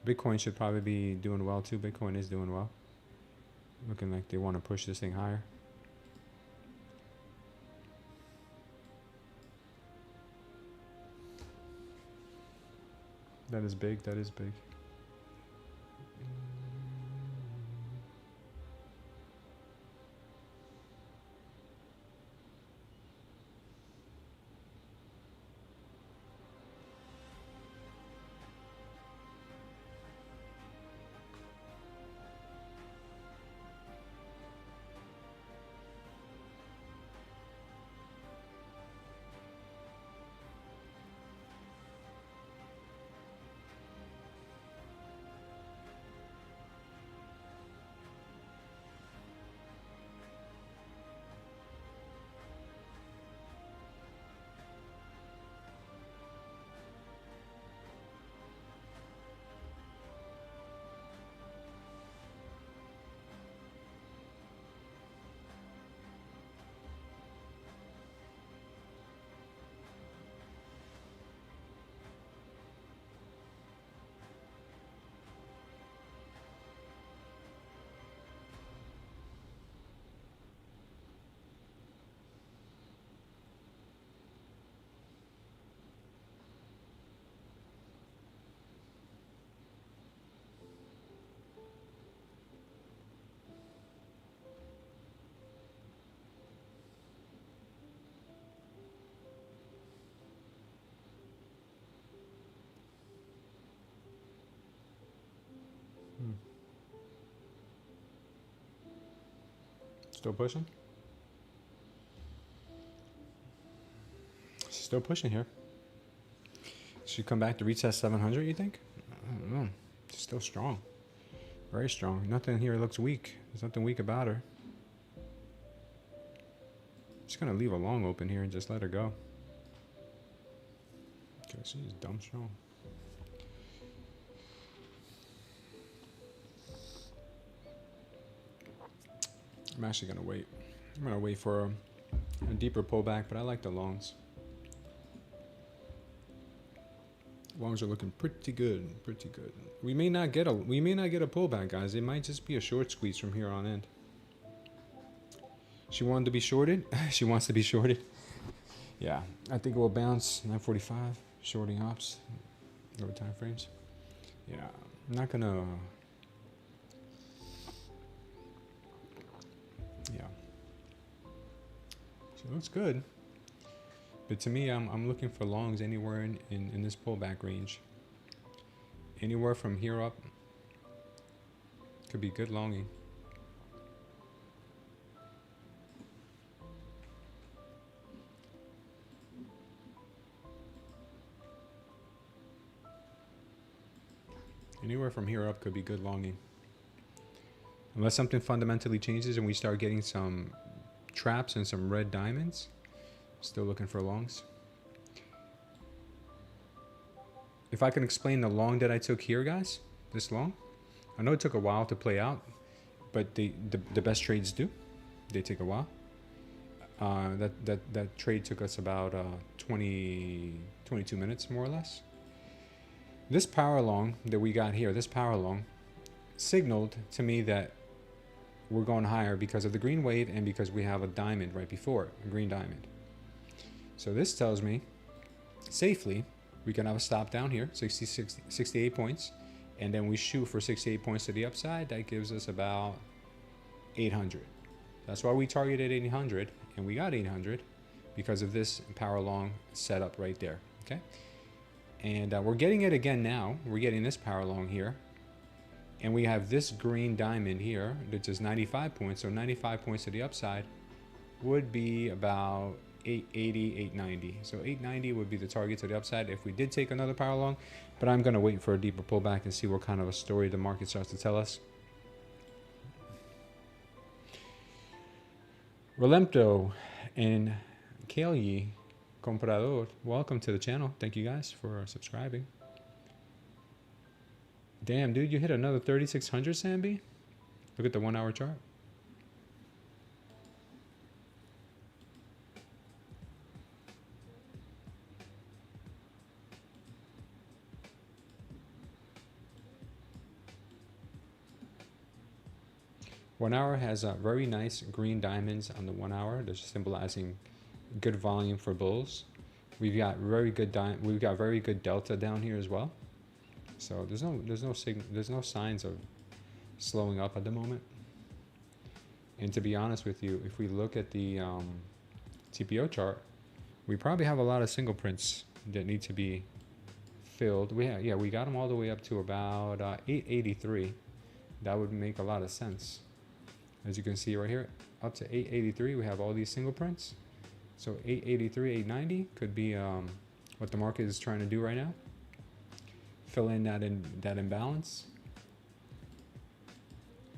Bitcoin should probably be doing well too. Bitcoin is doing well. Looking like they want to push this thing higher. That is big. That is big. Still pushing? Still pushing here. Should come back to retest 700, you think? I don't know. It's still strong. Very strong. Nothing here looks weak. There's nothing weak about her. Just gonna leave a long open here and just let her go. Okay, she's dumb strong. I'm actually gonna wait. I'm gonna wait for a deeper pullback, but I like the longs. Longs are looking pretty good, pretty good. We may not get a pullback, guys. It might just be a short squeeze from here on in. She wanted to be shorted. She wants to be shorted. Yeah, I think it will bounce 945, shorting ops, lower time frames. Yeah, I'm not gonna. Yeah, so it looks good. But to me, I'm looking for longs anywhere in this pullback range. Anywhere from here up could be good longing. Anywhere from here up could be good longing. Unless something fundamentally changes and we start getting some traps and some red diamonds. Still looking for longs. If I can explain the long that I took here, guys, this long. I know it took a while to play out, but the best trades do. They take a while. That trade took us about 22 minutes, more or less. This power long that we got here, this power long, signaled to me that we're going higher because of the green wave and because we have a diamond right before it, a green diamond. So this tells me safely we can have a stop down here, 68 points, and then we shoot for 68 points to the upside. That gives us about 800. That's why we targeted 800, and we got 800 because of this power long setup right there. Okay, and we're getting it again now. We're getting this power long here, and we have this green diamond here, which is 95 points. So 95 points to the upside would be about 880, 890. So 890 would be the target to the upside if we did take another power long, but I'm going to wait for a deeper pullback and see what kind of a story the market starts to tell us. Rolemto and Kelly Comprador, welcome to the channel. Thank you guys for subscribing. Damn, dude, you hit another 3600, Sambi? Look at the 1 hour chart. 1 hour has very nice green diamonds on the 1 hour. They're symbolizing good volume for bulls. We've got very good delta down here as well. So there's no signs of slowing up at the moment. And to be honest with you, if we look at the TPO chart, we probably have a lot of single prints that need to be filled. We got them all the way up to about 883. That would make a lot of sense. As you can see right here, up to 883, we have all these single prints. So 883, 890 could be what the market is trying to do right now. Fill in that imbalance.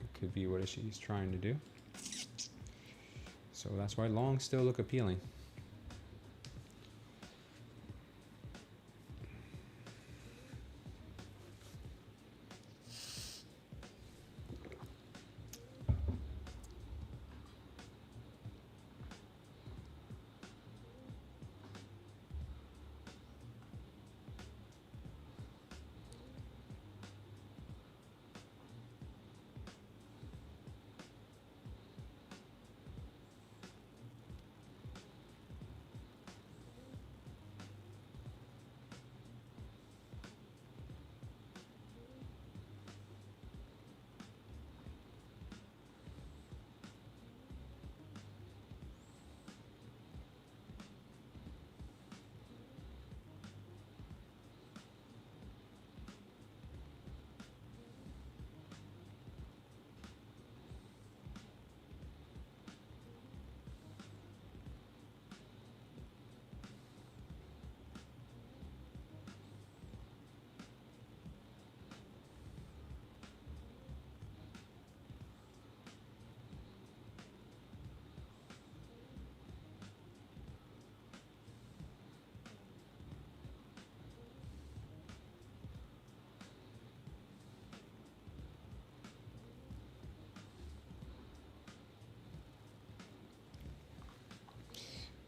It could be what she's trying to do. So that's why longs still look appealing.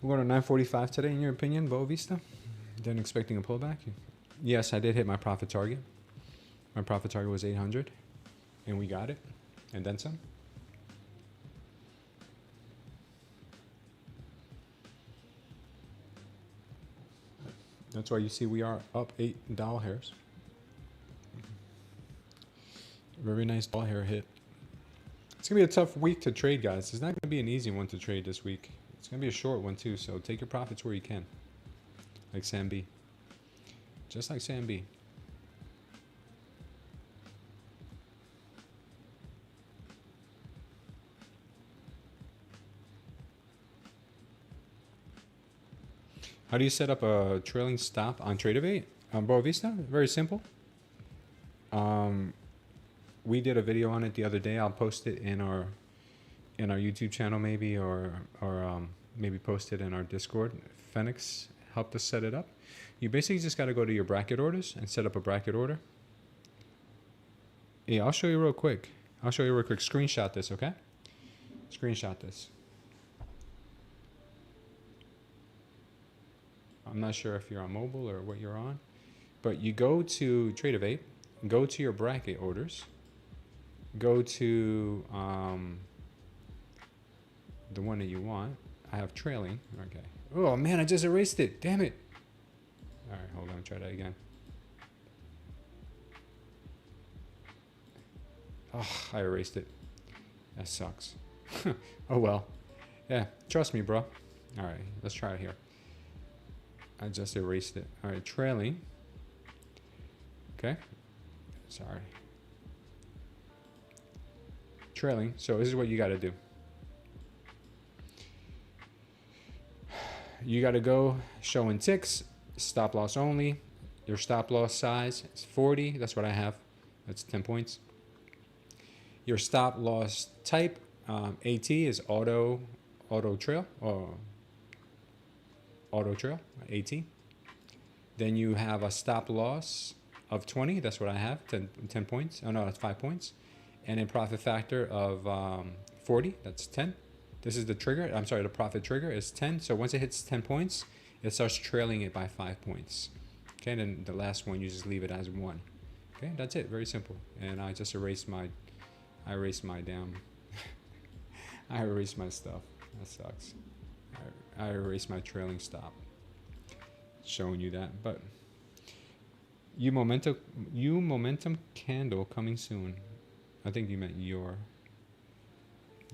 We're going to 945 today, in your opinion, Boa Vista? Then expecting a pullback? Yes, I did hit my profit target. My profit target was 800, and we got it, and then some. That's why you see we are up 8 dollar hairs. Very nice dollar hair hit. It's going to be a tough week to trade, guys. It's not going to be an easy one to trade this week. It's going to be a short one, too, so take your profits where you can. Like Sam B. Just like Sam B. How do you set up a trailing stop on Tradeday on Boa Vista? Very simple. We did a video on it the other day. I'll post it in our YouTube channel maybe, or maybe post it in our Discord. Phoenix helped us set it up. You basically just got to go to your bracket orders and set up a bracket order. Yeah, I'll show you real quick. Screenshot this, okay? Screenshot this. I'm not sure if you're on mobile or what you're on, but you go to Tradeify, go to your bracket orders, go to the one that you want. I have trailing. Okay. Oh man, I just erased it. Damn it. All right, hold on. Try that again. Oh, I erased it. That sucks. Oh well. Yeah, trust me, bro. All right, let's try it here. I just erased it. All right, trailing. Okay. Sorry. Trailing. So this is what you got to do. You got to go showing ticks, stop loss only. Your stop loss size is 40. That's what I have. That's 10 points. Your stop loss type, AT is auto trail, or auto trail, AT. Then you have a stop loss of 20. That's what I have, 10 points. Oh no, that's 5 points. And a profit factor of 40. That's 10. This is the trigger. I'm sorry, the profit trigger is 10. So once it hits 10 points, it starts trailing it by 5 points. Okay, and then the last one, you just leave it as 1. Okay, that's it. Very simple. And I just erased my damn I erased my stuff. That sucks. I erased my trailing stop. Showing you that, but you momentum candle coming soon. I think you meant your.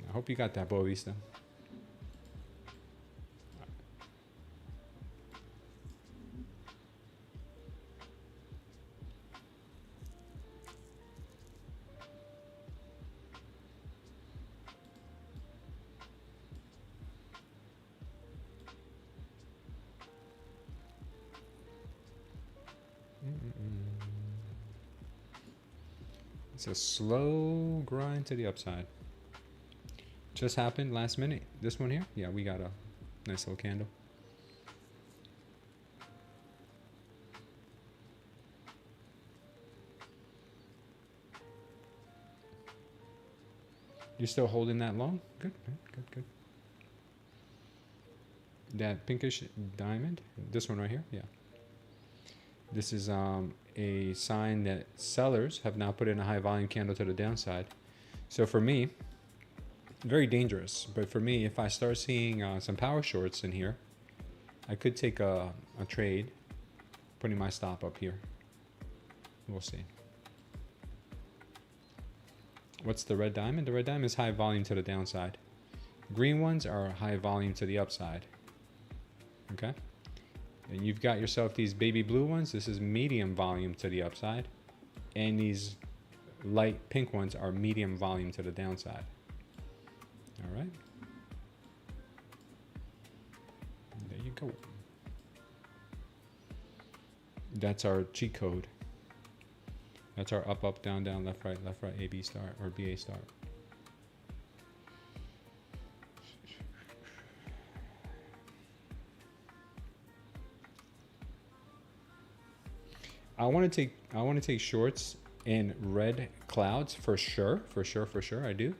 I hope you got that, Boavista. It's a slow grind to the upside. Just happened last minute. This one here, yeah, we got a nice little candle. You're still holding that long? Good, good, good. That pinkish diamond, this one right here, yeah. This is a sign that sellers have now put in a high volume candle to the downside. So for me, very dangerous. But for me, if I start seeing some power shorts in here, I could take a trade, putting my stop up here. We'll see. What's the red diamond? The red diamond is high volume to the downside. Green ones are high volume to the upside. Okay? And you've got yourself these baby blue ones. This is medium volume to the upside. And these light pink ones are medium volume to the downside. All right. There you go. That's our cheat code. That's our up, up, down, down, left, right, AB start, or BA start. I want to take shorts in red clouds for sure. I do.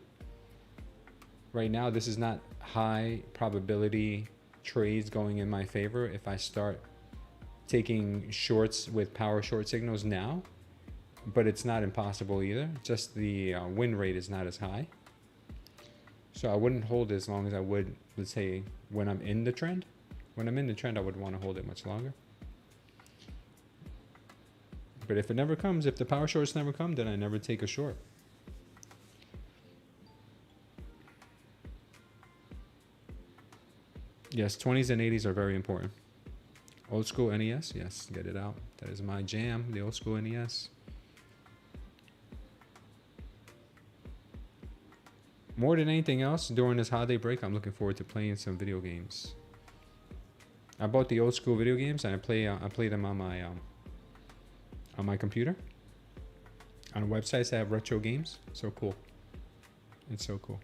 Right now, this is not high probability trades going in my favor. If I start taking shorts with power short signals now, but it's not impossible either. Just the win rate is not as high. So I wouldn't hold as long as I would, let's say, when I'm in the trend. When I'm in the trend, I would want to hold it much longer. But if it never comes, if the power shorts never come, then I never take a short. Yes, 20s and 80s are very important. Old school NES, yes, get it out. That is my jam, the old school NES. More than anything else, during this holiday break, I'm looking forward to playing some video games. I bought the old school video games and I play them on my computer. On websites that have retro games. So cool. It's so cool.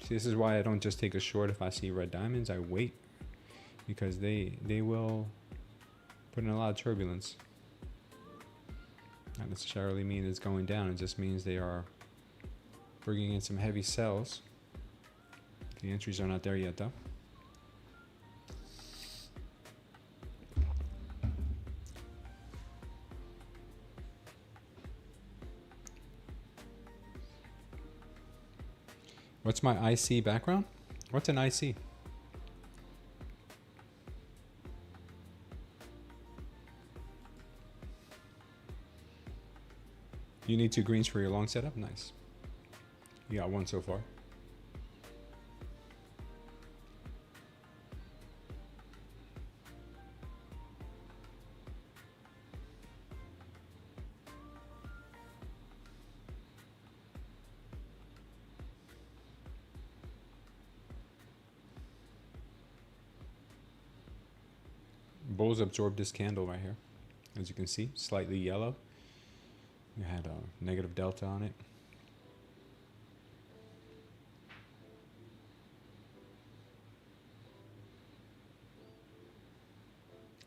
See, this is why I don't just take a short if I see red diamonds. I wait because they will put in a lot of turbulence. Not necessarily mean it's going down. It just means they are bringing in some heavy sells. The entries are not there yet, though. What's my IC background? What's an IC? You need 2 greens for your long setup? Nice. You got 1 so far. Bulls absorbed this candle right here. As you can see, slightly yellow. You had a negative delta on it.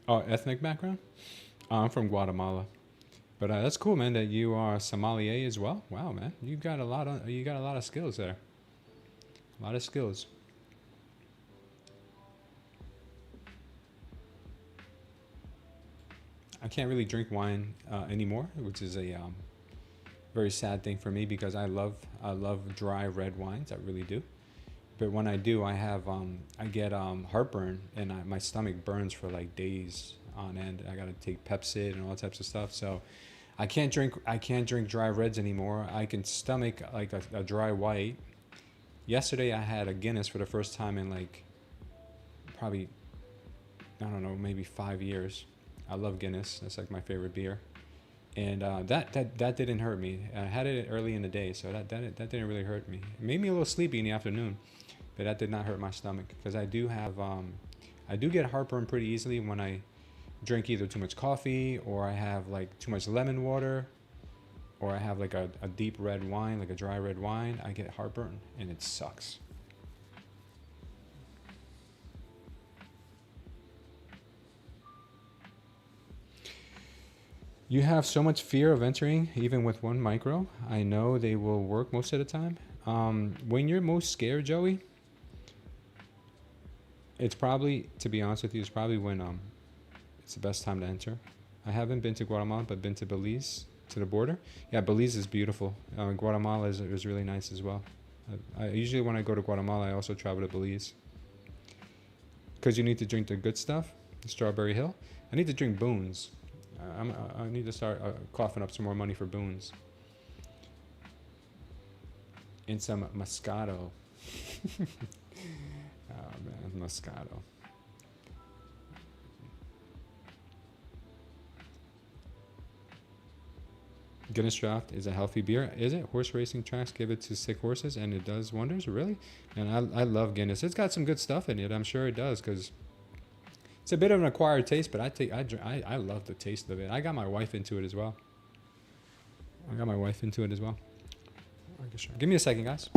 Oh, ethnic background? I'm from Guatemala, but that's cool, man. That you are sommelier as well. Wow, man, you got a lot of skills there. A lot of skills. I can't really drink wine anymore, which is a very sad thing for me because I love dry red wines. I really do. But when I do, I get heartburn, and my stomach burns for like days on end. I gotta take Pepsid and all types of stuff. So I can't drink dry reds anymore. I can stomach like a dry white. Yesterday I had a Guinness for the first time in like probably, I don't know, maybe 5 years. I love Guinness. That's like my favorite beer. And that didn't hurt me. I had it early in the day, so that didn't really hurt me. It made me a little sleepy in the afternoon, but that did not hurt my stomach because I do get heartburn pretty easily when I drink either too much coffee, or I have like too much lemon water, or I have like a deep red wine, like a dry red wine. I get heartburn and it sucks. You have so much fear of entering, even with one micro. I know they will work most of the time. When you're most scared, Joey, it's probably, to be honest with you, it's probably when it's the best time to enter. I haven't been to Guatemala, but been to Belize, to the border. Yeah, Belize is beautiful. Guatemala is really nice as well. I usually, when I go to Guatemala, I also travel to Belize. Because you need to drink the good stuff, the Strawberry Hill. I need to drink Boone's. I need to start coughing up some more money for Boone's. And some Moscato. Oh man, Moscato. Guinness Draft is a healthy beer. Is it? Horse racing tracks give it to sick horses and it does wonders? Really? And I love Guinness. It's got some good stuff in it. I'm sure it does, because it's a bit of an acquired taste, but I love the taste of it. I got my wife into it as well. Give me a second, guys.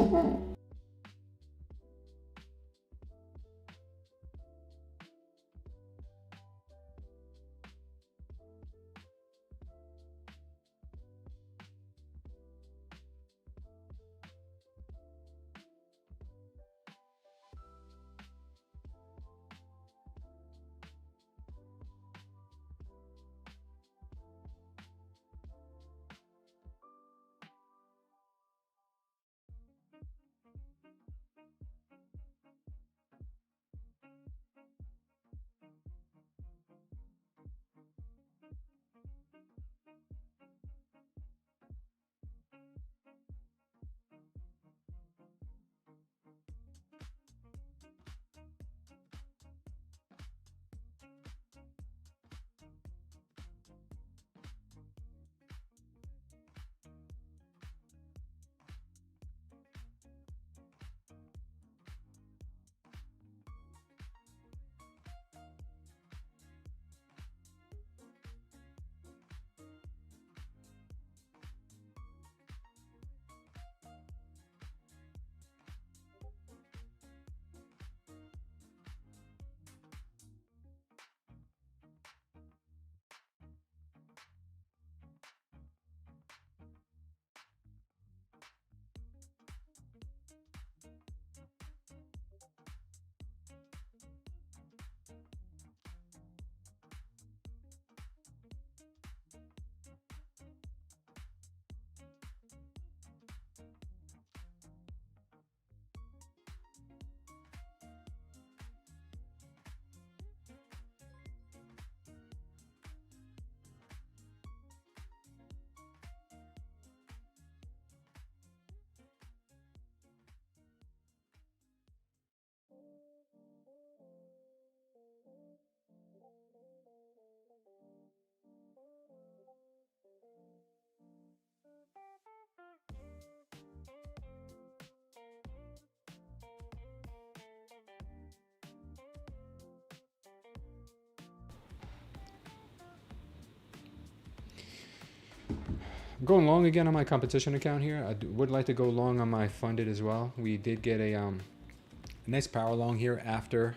I'm going long again on my competition account here. I would like to go long on my funded as well. We did get a nice power long here after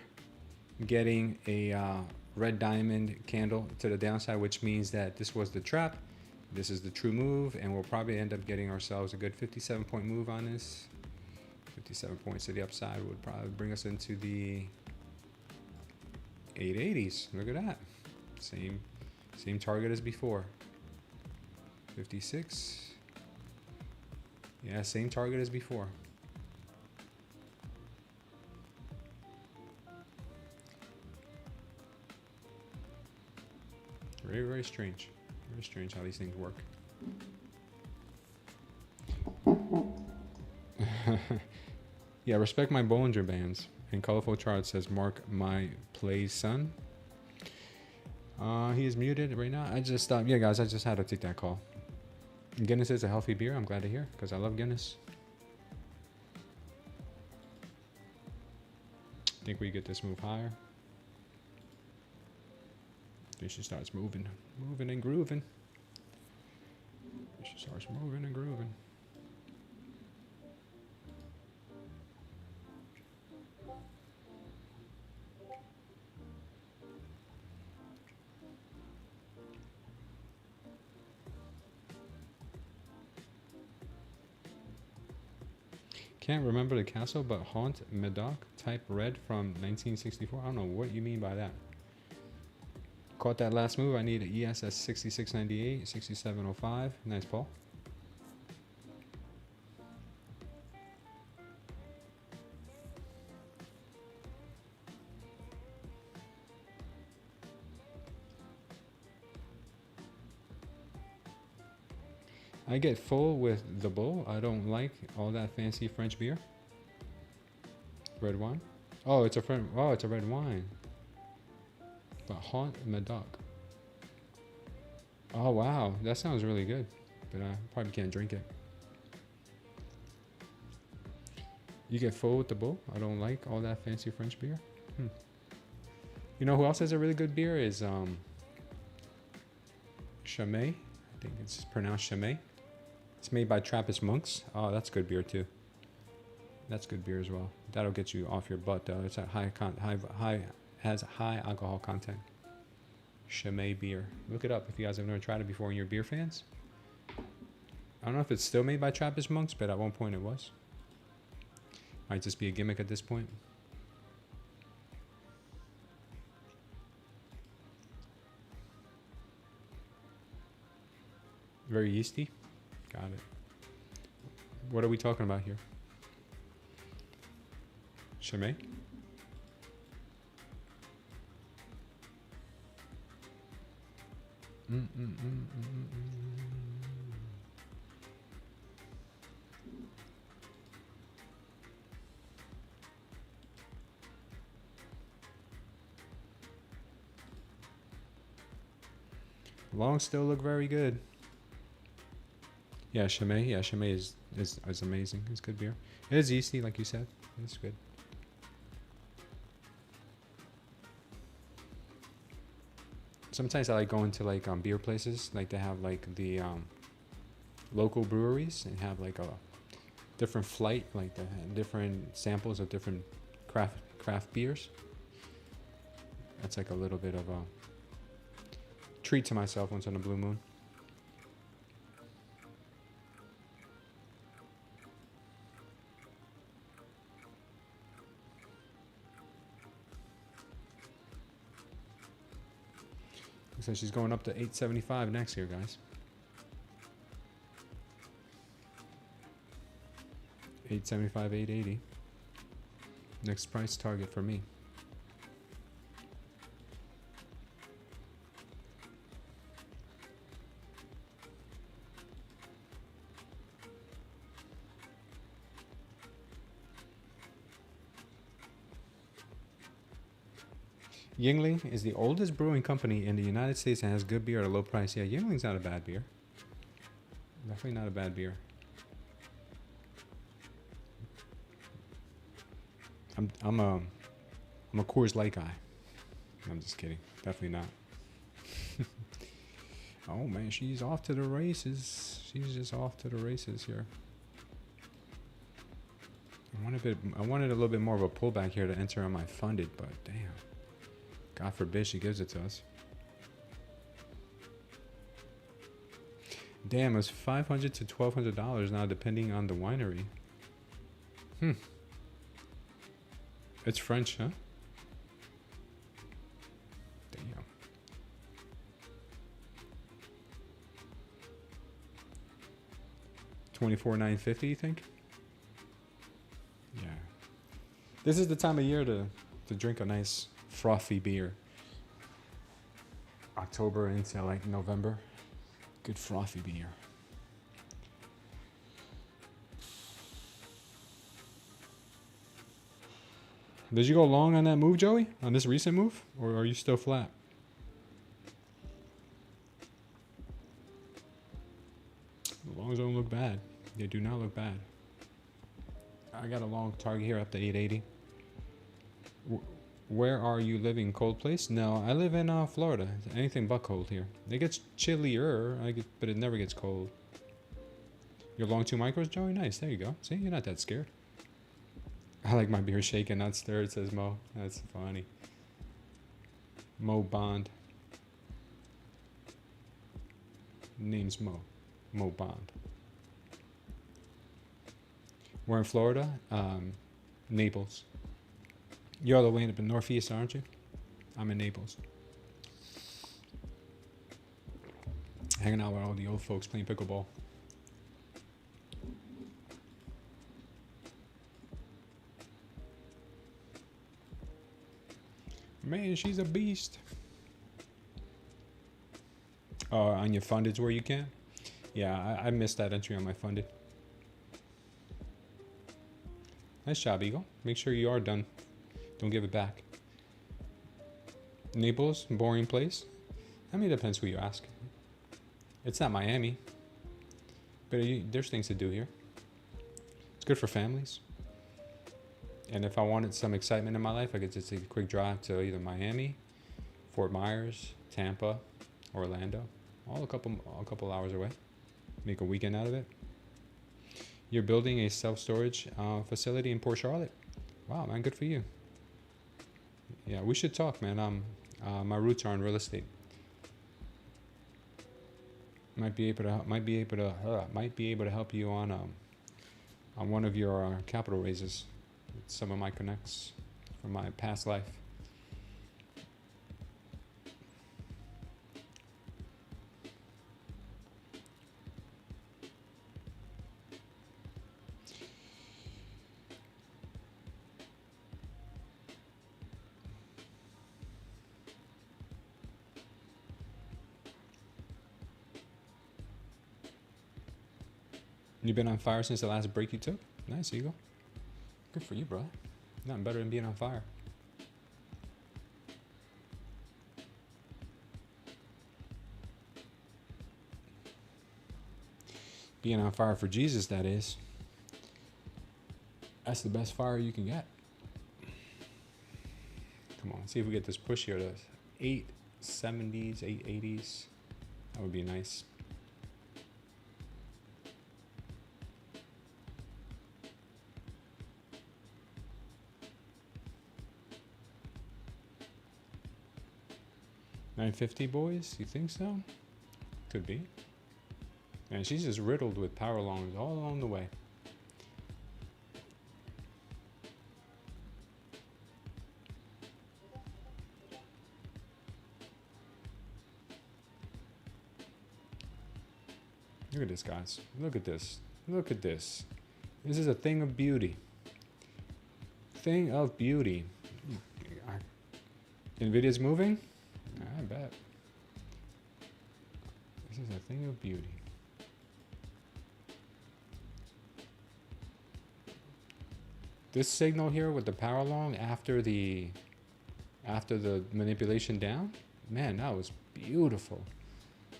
getting a red diamond candle to the downside, which means that this was the trap. This is the true move, and we'll probably end up getting ourselves a good 57 point move on this. 57 points to the upside would probably bring us into the 880s. Look at that. Same target as before. 56. Yeah, same target as before. Very, very strange. Very strange how these things work. Yeah, respect my Bollinger Bands. And colorful chart says Mark my play son. He is muted right now. I just yeah guys, I just had to take that call. Guinness is a healthy beer. I'm glad to hear because I love Guinness. I think we get this move higher. Then she starts moving and grooving. She starts moving and grooving. Can't remember the castle, but Haunt Medoc, type red from 1964. I don't know what you mean by that. Caught that last move. I need an ESS 6698, 6705. Nice, Paul. I get full with the bull. I don't like all that fancy French beer. Red wine. Oh, it's a red wine. But Haunt Medoc. Oh wow, that sounds really good. But I probably can't drink it. You get full with the bull. I don't like all that fancy French beer. You know who else has a really good beer is Chimay. I think it's pronounced Chimay. It's made by Trappist monks. Oh, that's good beer too. That's good beer as well. That'll get you off your butt though. It's a has high alcohol content. Chimay beer. Look it up if you guys have never tried it before and you're beer fans. I don't know if it's still made by Trappist monks, but at one point it was. Might just be a gimmick at this point. Very yeasty. Got it. What are we talking about here? Chimay? Longs still look very good. Yeah, Chimay. Yeah, Chimay is amazing. It's good beer. It is yeasty, like you said. It's good. Sometimes I like going to like beer places, like they have like the local breweries and have like a different flight, like the different samples of different craft beers. That's like a little bit of a treat to myself once on a blue moon. So she's going up to 875 next here, guys. 875, 880. Next price target for me. Yuengling is the oldest brewing company in the United States and has good beer at a low price. Yeah, Yuengling's not a bad beer. Definitely not a bad beer. I'm a Coors Light guy. I'm just kidding. Definitely not. Oh man, she's off to the races. She's just off to the races here. I wanted a little bit more of a pullback here to enter on my funded, but damn. God forbid she gives it to us. Damn, it's $500 to $1,200 now, depending on the winery. It's French, huh? Damn. 24,950, you think? Yeah. This is the time of year to drink a nice frothy beer. October into like November. Good frothy beer. Did you go long on that move, Joey? On this recent move? Or are you still flat? The longs don't look bad. They do not look bad. I got a long target here up to 880. Where are you living? Cold place? No, I live in Florida. Anything but cold here. It gets chillier, but it never gets cold. You're long 2 micros, Joey? Nice. There you go. See, you're not that scared. I like my beer shaken, not stirred, says Mo. That's funny. Mo Bond. Name's Mo. Mo Bond. We're in Florida. Naples. You're all the way up in the Northeast, aren't you? I'm in Naples. Hanging out with all the old folks playing pickleball. Man, she's a beast. On your fundeds where you can? Yeah, I missed that entry on my funded. Nice job, Eagle. Make sure you are done. Don't give it back. Naples, boring place? I mean, it depends who you ask. It's not Miami. But there's things to do here. It's good for families. And if I wanted some excitement in my life, I could just take a quick drive to either Miami, Fort Myers, Tampa, Orlando. All a couple hours away. Make a weekend out of it. You're building a self-storage facility in Port Charlotte? Wow, man, good for you. Yeah, we should talk, man. My roots are in real estate. Might be able to help you on one of your capital raises. With some of my connects from my past life. You've been on fire since the last break you took? Nice, Eagle. Good for you, bro. Nothing better than being on fire. Being on fire for Jesus, that is. That's the best fire you can get. Come on, see if we get this push here to 870s, 880s. That would be nice. $950, boys? You think so? Could be. And she's just riddled with power longs all along the way. Look at this, guys. Look at this. Look at this. This is a thing of beauty. Thing of beauty. NVIDIA's moving? I bet. This is a thing of beauty. This signal here with the power long after the manipulation down, man, that was beautiful.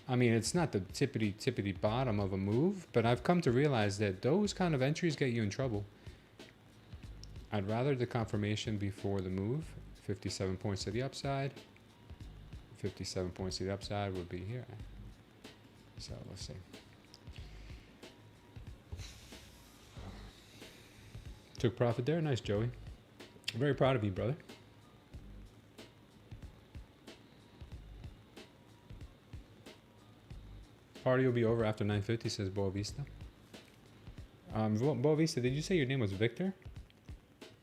I mean, it's not the tippity bottom of a move, but I've come to realize that those kind of entries get you in trouble. I'd rather the confirmation before the move. 57 points to the upside. 57 points to the upside would be here. So let's see. Took profit there. Nice, Joey. Very proud of you, brother. Party will be over after 9:50, says Boa Vista. Boa Vista, did you say your name was Victor?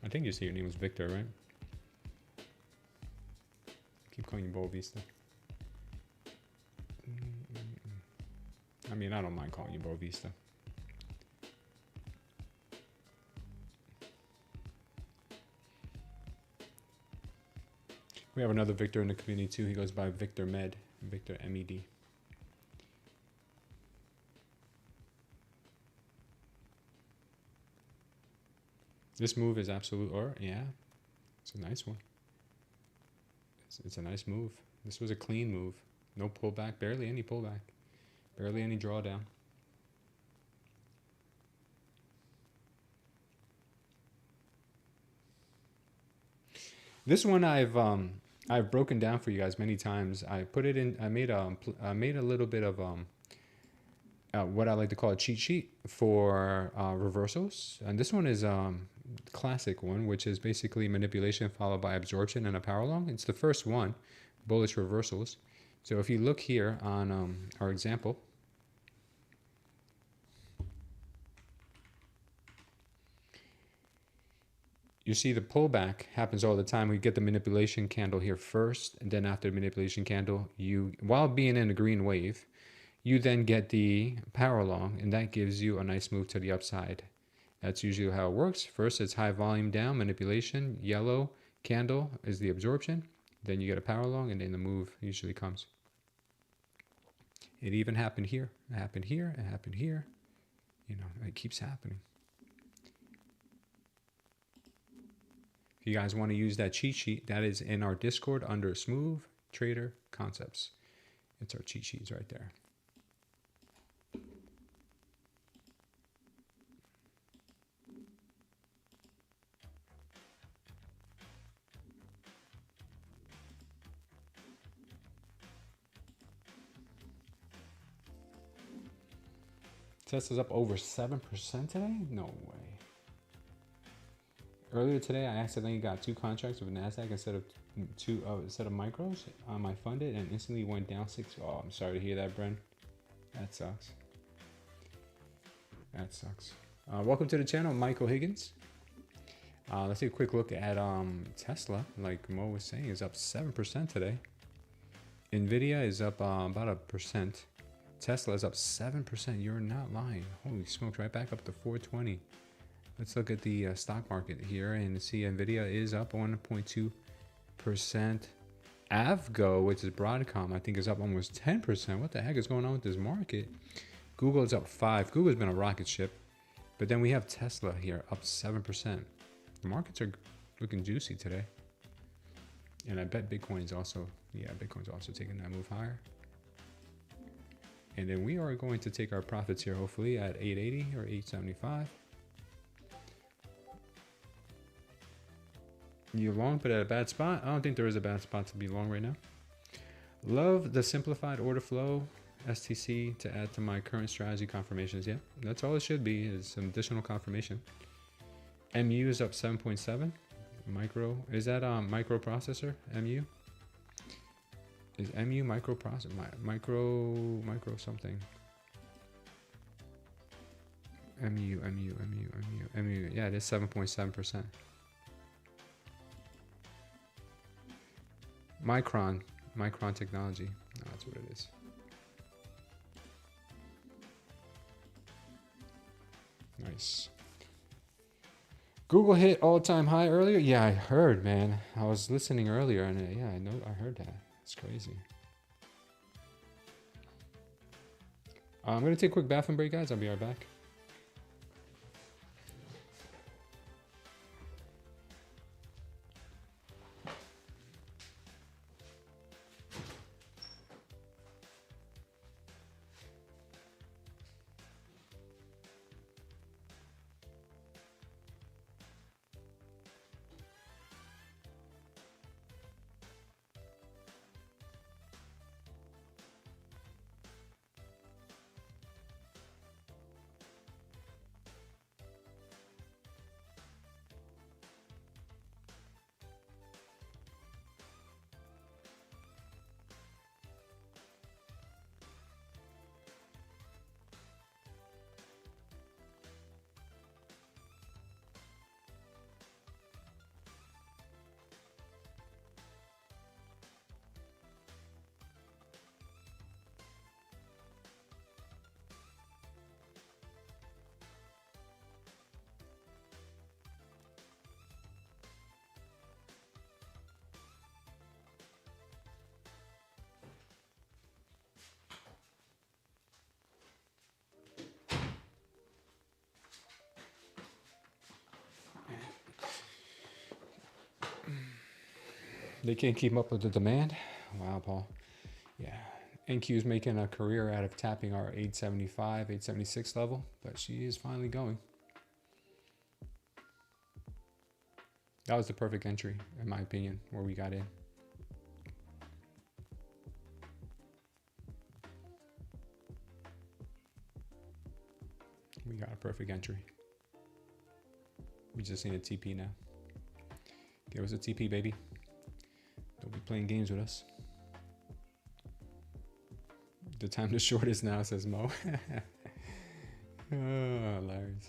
I think you said your name was Victor, right? Keep calling you Boa Vista. I mean, I don't mind calling you Boa Vista. We have another Victor in the community too. He goes by Victor Med, Victor MED. This move is absolute, or yeah, it's a nice one. It's a nice move. This was a clean move. No pullback, barely any pullback, barely any drawdown. This one I've broken down for you guys many times. I put it in. I made a little bit of what I like to call a cheat sheet for reversals, and this one is classic one, which is basically manipulation followed by absorption and a power long. It's the first one, bullish reversals. So if you look here on our example, you see the pullback happens all the time. We get the manipulation candle here first, and then after the manipulation candle, while being in a green wave, you then get the power long, and that gives you a nice move to the upside. That's usually how it works. First, it's high volume down, manipulation, yellow candle is the absorption. Then you get a power long, and then the move usually comes. It even happened here. It happened here. It happened here. You know, it keeps happening. If you guys want to use that cheat sheet, that is in our Discord under Smooth Trader Concepts. It's our cheat sheets right there. Tesla's up over 7% today? No way. Earlier today, I accidentally got 2 contracts with Nasdaq instead of micros on my funded, and instantly went down 6. Oh, I'm sorry to hear that, Bren. That sucks. That sucks. Welcome to the channel, Michael Higgins. Let's take a quick look at Tesla. Like Mo was saying, is up 7% today. Nvidia is up about 1%. Tesla is up 7%. You're not lying. Holy smokes, right back up to 420. Let's look at the stock market here and see Nvidia is up 1.2%. Avgo, which is Broadcom, I think is up almost 10%. What the heck is going on with this market? Google is up 5%. Google's been a rocket ship. But then we have Tesla here up 7%. The markets are looking juicy today. And I bet Bitcoin's also, Bitcoin's also taking that move higher. And then we are going to take our profits here, hopefully at 880 or 875. You long, but at a bad spot? I don't think there is a bad spot to be long right now. Love the simplified order flow STC to add to my current strategy confirmations. Yeah, that's all it should be, is some additional confirmation. MU is up 7.7. Micro, is that microprocessor? MU? Is MU microprocessor? Micro something. MU. Yeah, it is 7.7%. Micron technology. Oh, that's what it is. Nice. Google hit all-time high earlier. Yeah, I heard, man. I was listening earlier, and yeah, I heard that. It's crazy. I'm gonna take a quick bathroom break, guys. I'll be right back. They can't keep up with the demand. Wow, Paul. Yeah. NQ's making a career out of tapping our 875, 876 level, but she is finally going. That was the perfect entry, in my opinion, where we got in. We got a perfect entry. We just need a TP now. Give us a TP, baby. Don't be playing games with us. The time to short is now, says Mo. Oh, hilarious.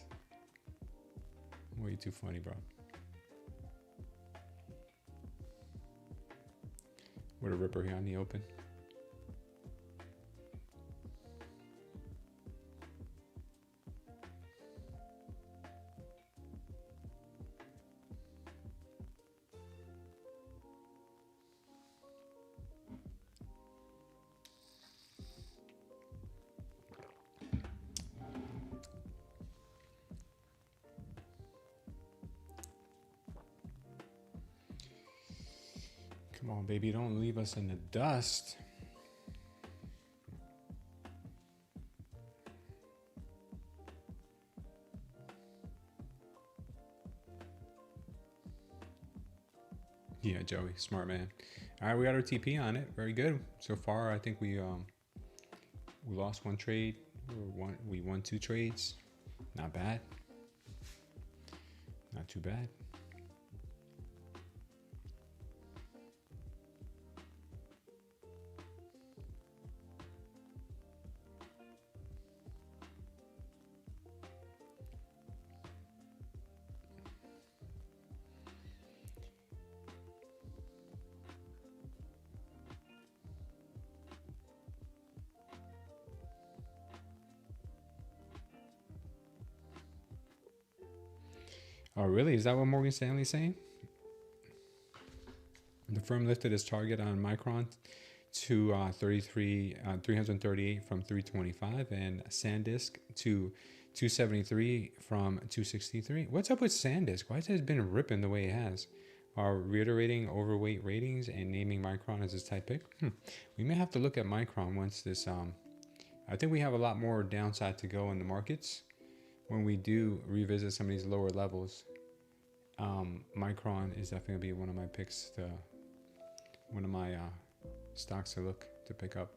Way too funny, bro. What a ripper here on the open. Come on, baby, don't leave us in the dust. Yeah, Joey, smart man. All right, we got our TP on it. Very good. So far, I think we lost one trade. We won 2 trades. Not bad. Not too bad. Oh, really? Is that what Morgan Stanley's saying? The firm lifted its target on Micron to 338 from 325, and SanDisk to 273 from 263. What's up with SanDisk? Why has it been ripping the way it has? Are reiterating overweight ratings and naming Micron as its type pick? We may have to look at Micron once this. I think we have a lot more downside to go in the markets. When we do revisit some of these lower levels, Micron is definitely gonna be one of my picks, one of my stocks to pick up.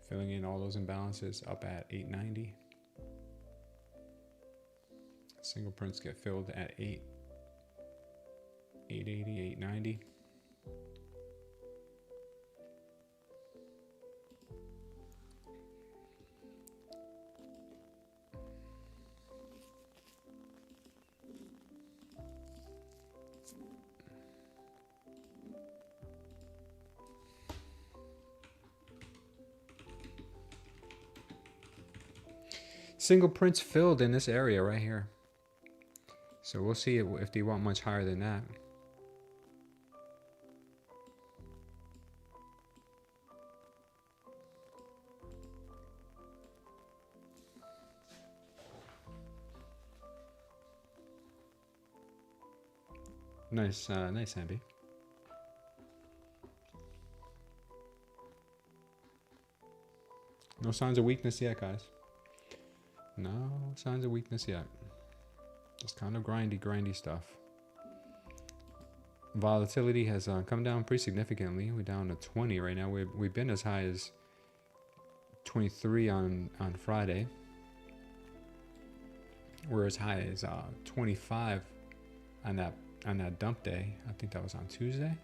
Filling in all those imbalances up at 890. Single prints get filled at 880, 890. Single prints filled in this area right here. So we'll see if they want much higher than that. Nice, nice, Abby. No signs of weakness yet, guys. No signs of weakness yet. Just kind of grindy stuff. Volatility has come down pretty significantly. We're down to 20 right now. We've been as high as 23 on Friday. We're as high as 25 on that dump day. I think that was on Tuesday.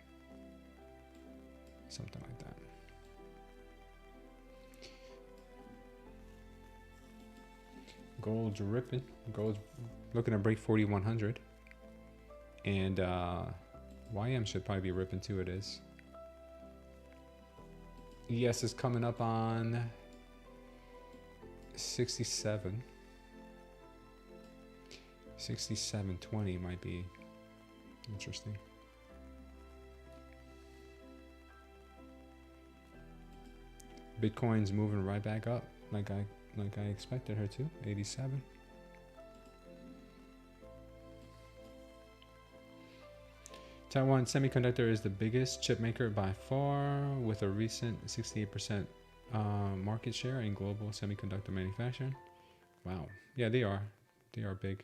Something like that. Gold's ripping. Gold's looking to break 4,100. And YM should probably be ripping too, it is. ES is coming up on 67. 67.20 might be interesting. Bitcoin's moving right back up. like I expected her to. 87. Taiwan Semiconductor is the biggest chip maker by far, with a recent 68% market share in global semiconductor manufacturing. Wow. Yeah, they are. They are big.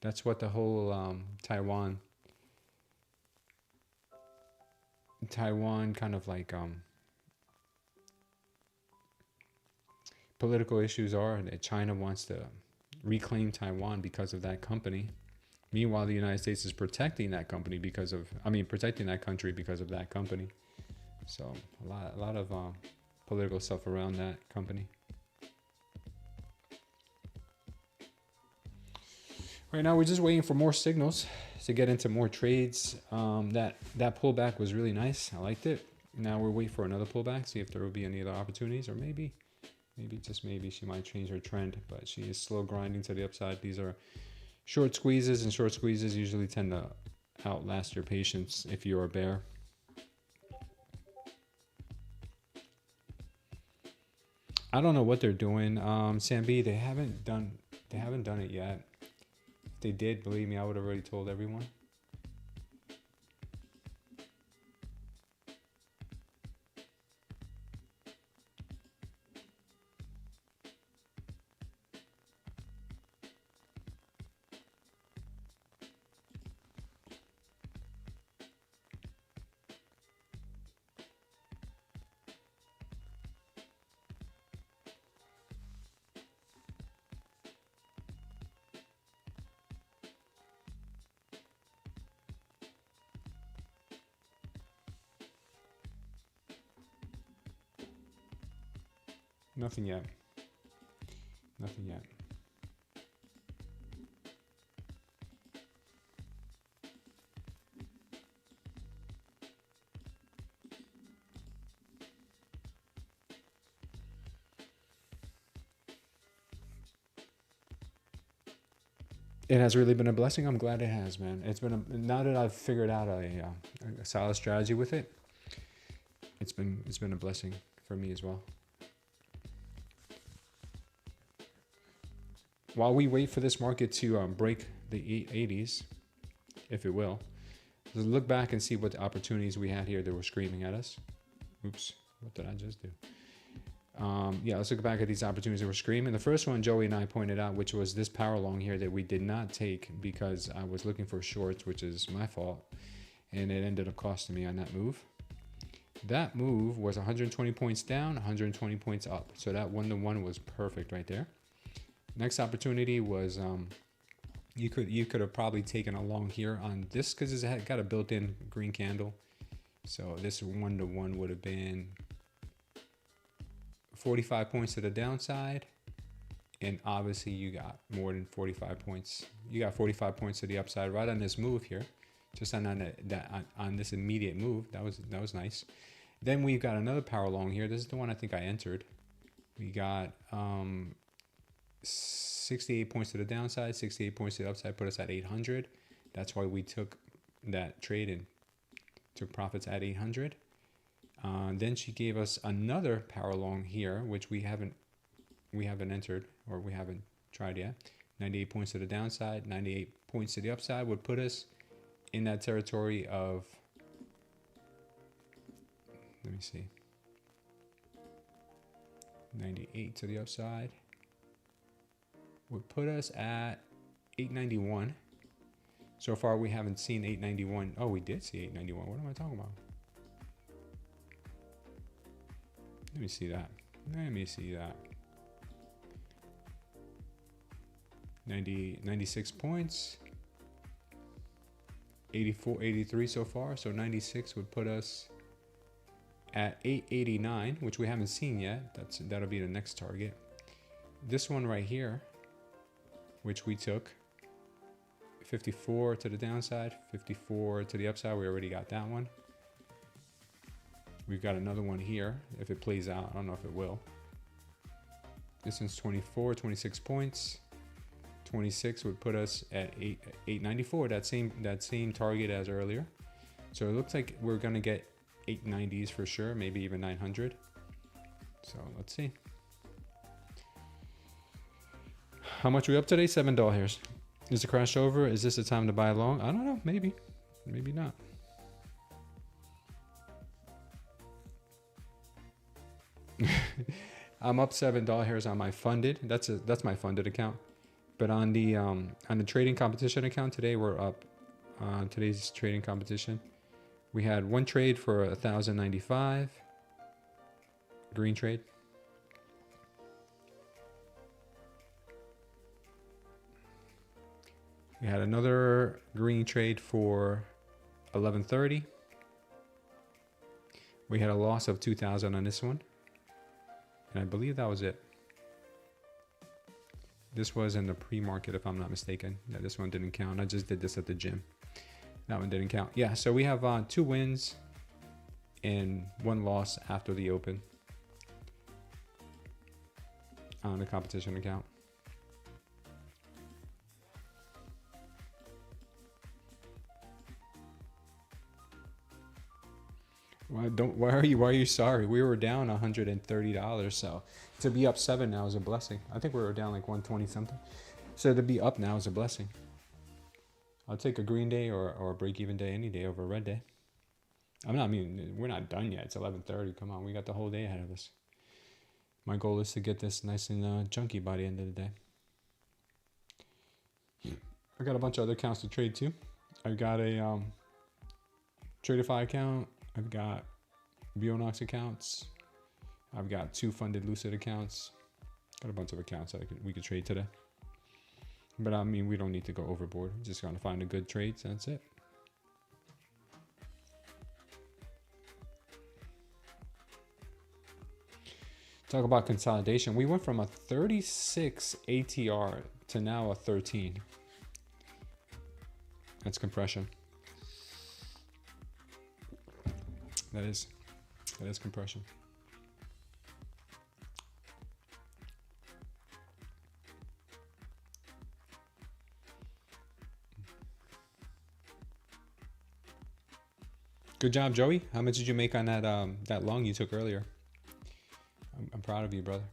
That's what the whole Taiwan kind of like political issues are, that China wants to reclaim Taiwan because of that company. Meanwhile, the United States is protecting that company protecting that country because of that company. So a lot of political stuff around that company. Right now, we're just waiting for more signals to get into more trades. That pullback was really nice. I liked it. Now we're waiting for another pullback, see if there will be any other opportunities, or maybe just maybe she might change her trend, but she is slow grinding to the upside. These are short squeezes, and short squeezes usually tend to outlast your patience if you're a bear. I don't know what they're doing. Sam B, they haven't done it yet. If they did, believe me, I would have already told everyone. Nothing yet. Nothing yet. It has really been a blessing. I'm glad it has, man. It's been now that I've figured out a solid strategy with it. It's been a blessing for me as well. While we wait for this market to break the 880s, if it will, let's look back and see what the opportunities we had here that were screaming at us. Oops, what did I just do? Yeah, let's look back at these opportunities that were screaming. The first one Joey and I pointed out, which was this power long here that we did not take because I was looking for shorts, which is my fault, and it ended up costing me on that move. That move was 120 points down, 120 points up. So that 1-to-1 was perfect right there. Next opportunity was you could have probably taken a long here on this because it had got a built-in green candle. So this 1-to-1 would have been 45 points to the downside, and obviously you got more than 45 points. You got 45 points to the upside right on this move here, just on this immediate move. That was nice. Then we've got another power long here. This is the one I think I entered. We got 68 points to the downside, 68 points to the upside, put us at 800. That's why we took that trade and took profits at 800. Then she gave us another power long here, which we haven't entered, or we haven't tried yet. 98 points to the downside, 98 points to the upside would put us in that territory of, let me see, 98 to the upside would put us at 891. So far we haven't seen 891. Oh, we did see 891. What am I talking about? Let me see that. 96 points. 84, 83 so far. So 96 would put us at 889, which we haven't seen yet. That'll be the next target. This one right here, which we took, 54 to the downside, 54 to the upside. We already got that one. We've got another one here. If it plays out, I don't know if it will. This one's 24, 26 points. 26 would put us at 894, that same target as earlier. So it looks like we're gonna get 890s for sure, maybe even 900. So let's see. How much are we up today? $7 hairs. Is the crash over? Is this the time to buy long? I don't know. Maybe. Maybe not. I'm up $7 hairs on my funded. That's my funded account. But on the trading competition account today, we're up. Today's trading competition, we had one trade for 1,095. Green trade. We had another green trade for 1130. We had a loss of 2,000 on this one. And I believe that was it. This was in the pre-market, if I'm not mistaken. Yeah, this one didn't count. I just did this at the gym. That one didn't count. Yeah, so we have 2 wins and 1 loss after the open on the competition account. Why are you sorry? We were down $130, so to be up 7 now is a blessing. I think we were down like 120 something. So to be up now is a blessing. I'll take a green day or a break-even day any day over a red day. We're not done yet. It's 11:30. Come on, we got the whole day ahead of us. My goal is to get this nice and chunky by the end of the day. I got a bunch of other accounts to trade too. I've got a Tradeify account. I've got Bulenox accounts. I've got 2 funded Lucid accounts. Got a bunch of accounts that we could trade today. But I mean, we don't need to go overboard. We're just gonna find a good trade, so that's it. Talk about consolidation. We went from a 36 ATR to now a 13. That's compression. That is compression. Good job, Joey. How much did you make on that long you took earlier? I'm proud of you, brother.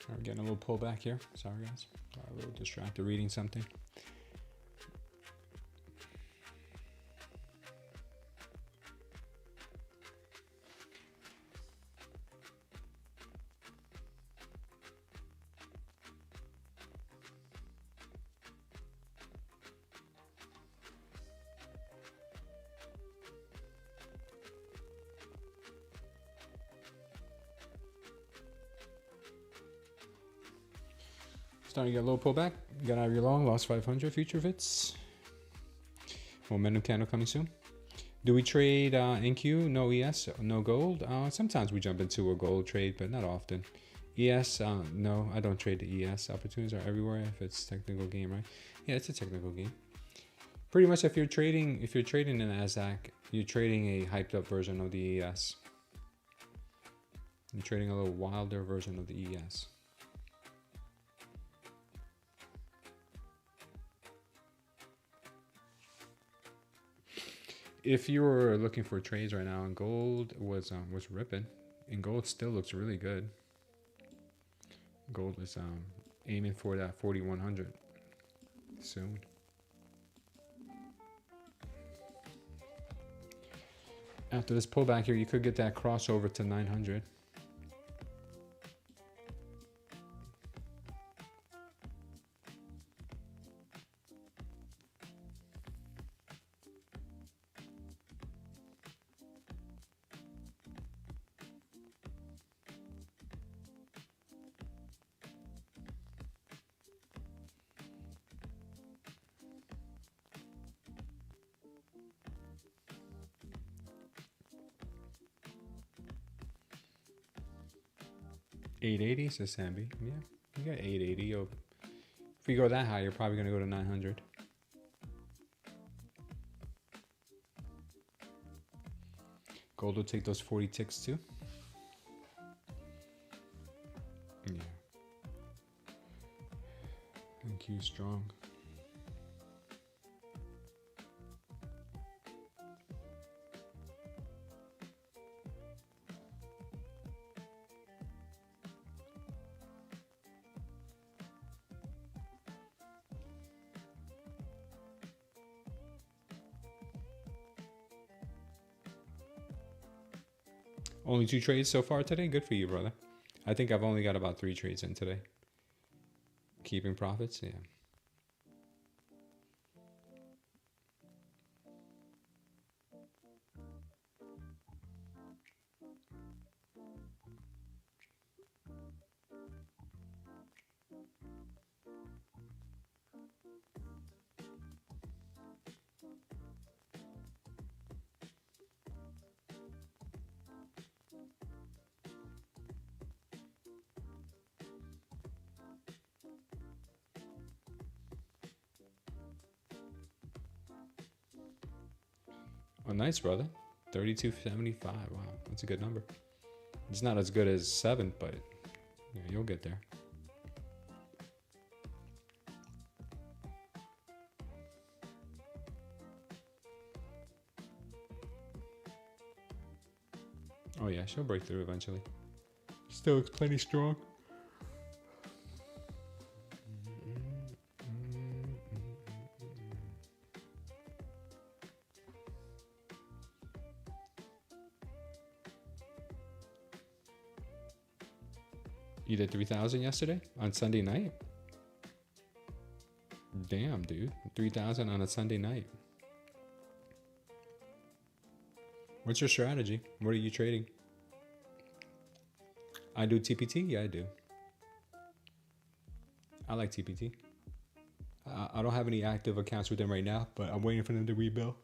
We're getting a little pullback here. Sorry, guys. Got a little distracted reading something. Starting to get a little pullback. Got out of your long, lost 500 future fits. Momentum candle coming soon. Do we trade NQ? No ES, no gold. Sometimes we jump into a gold trade, but not often. ES, no, I don't trade the ES. Opportunities are everywhere if it's technical game, right? Yeah, it's a technical game. Pretty much, if you're trading in Nasdaq, you're trading a hyped up version of the ES. You're trading a little wilder version of the ES. If you were looking for trades right now, and gold was ripping, and gold still looks really good. Gold is aiming for that 4,100 soon. After this pullback here, you could get that crossover to 900. $880 says Samby. Yeah, you got 880. If we go that high, you're probably gonna go to 900. Gold will take those 40 ticks too. Yeah. Thank you, strong. Only 2 trades so far today? Good for you, brother. I think I've only got about 3 trades in today. Keeping profits, yeah. Oh, nice, brother. 32.75. Wow, that's a good number. It's not as good as 7, but yeah, you'll get there. Oh yeah, she'll break through eventually. Still looks plenty strong. You did 3,000 yesterday on Sunday night? Damn, dude. 3,000 on a Sunday night. What's your strategy? What are you trading? I do TPT? Yeah, I do. I like TPT. I don't have any active accounts with them right now, but I'm waiting for them to rebuild.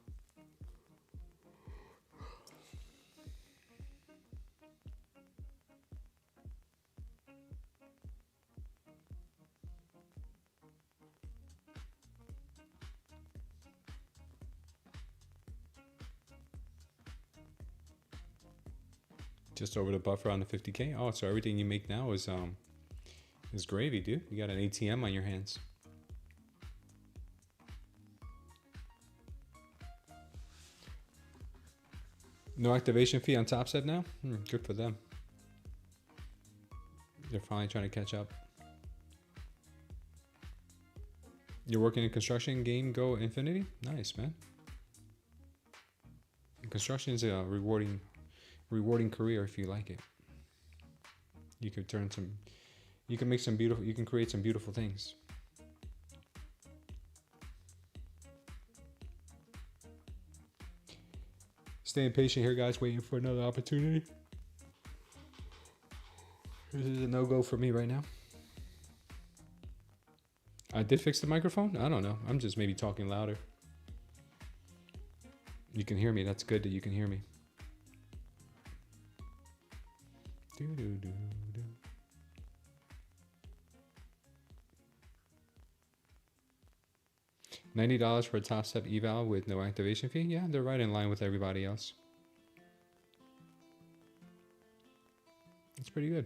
Just over the buffer on the 50K. Oh, so everything you make now is gravy, dude. You got an ATM on your hands. No activation fee on TopStep now? Good for them. They're finally trying to catch up. You're working in construction, game, go, infinity? Nice, man. Construction is a rewarding career if you like it. You could you can create some beautiful things. Staying patient here, guys, waiting for another opportunity. This is a no-go for me right now. I did fix the microphone? I don't know. I'm just maybe talking louder. You can hear me. That's good that you can hear me. $90 for a TopStep eval with no activation fee? Yeah, they're right in line with everybody else. It's pretty good.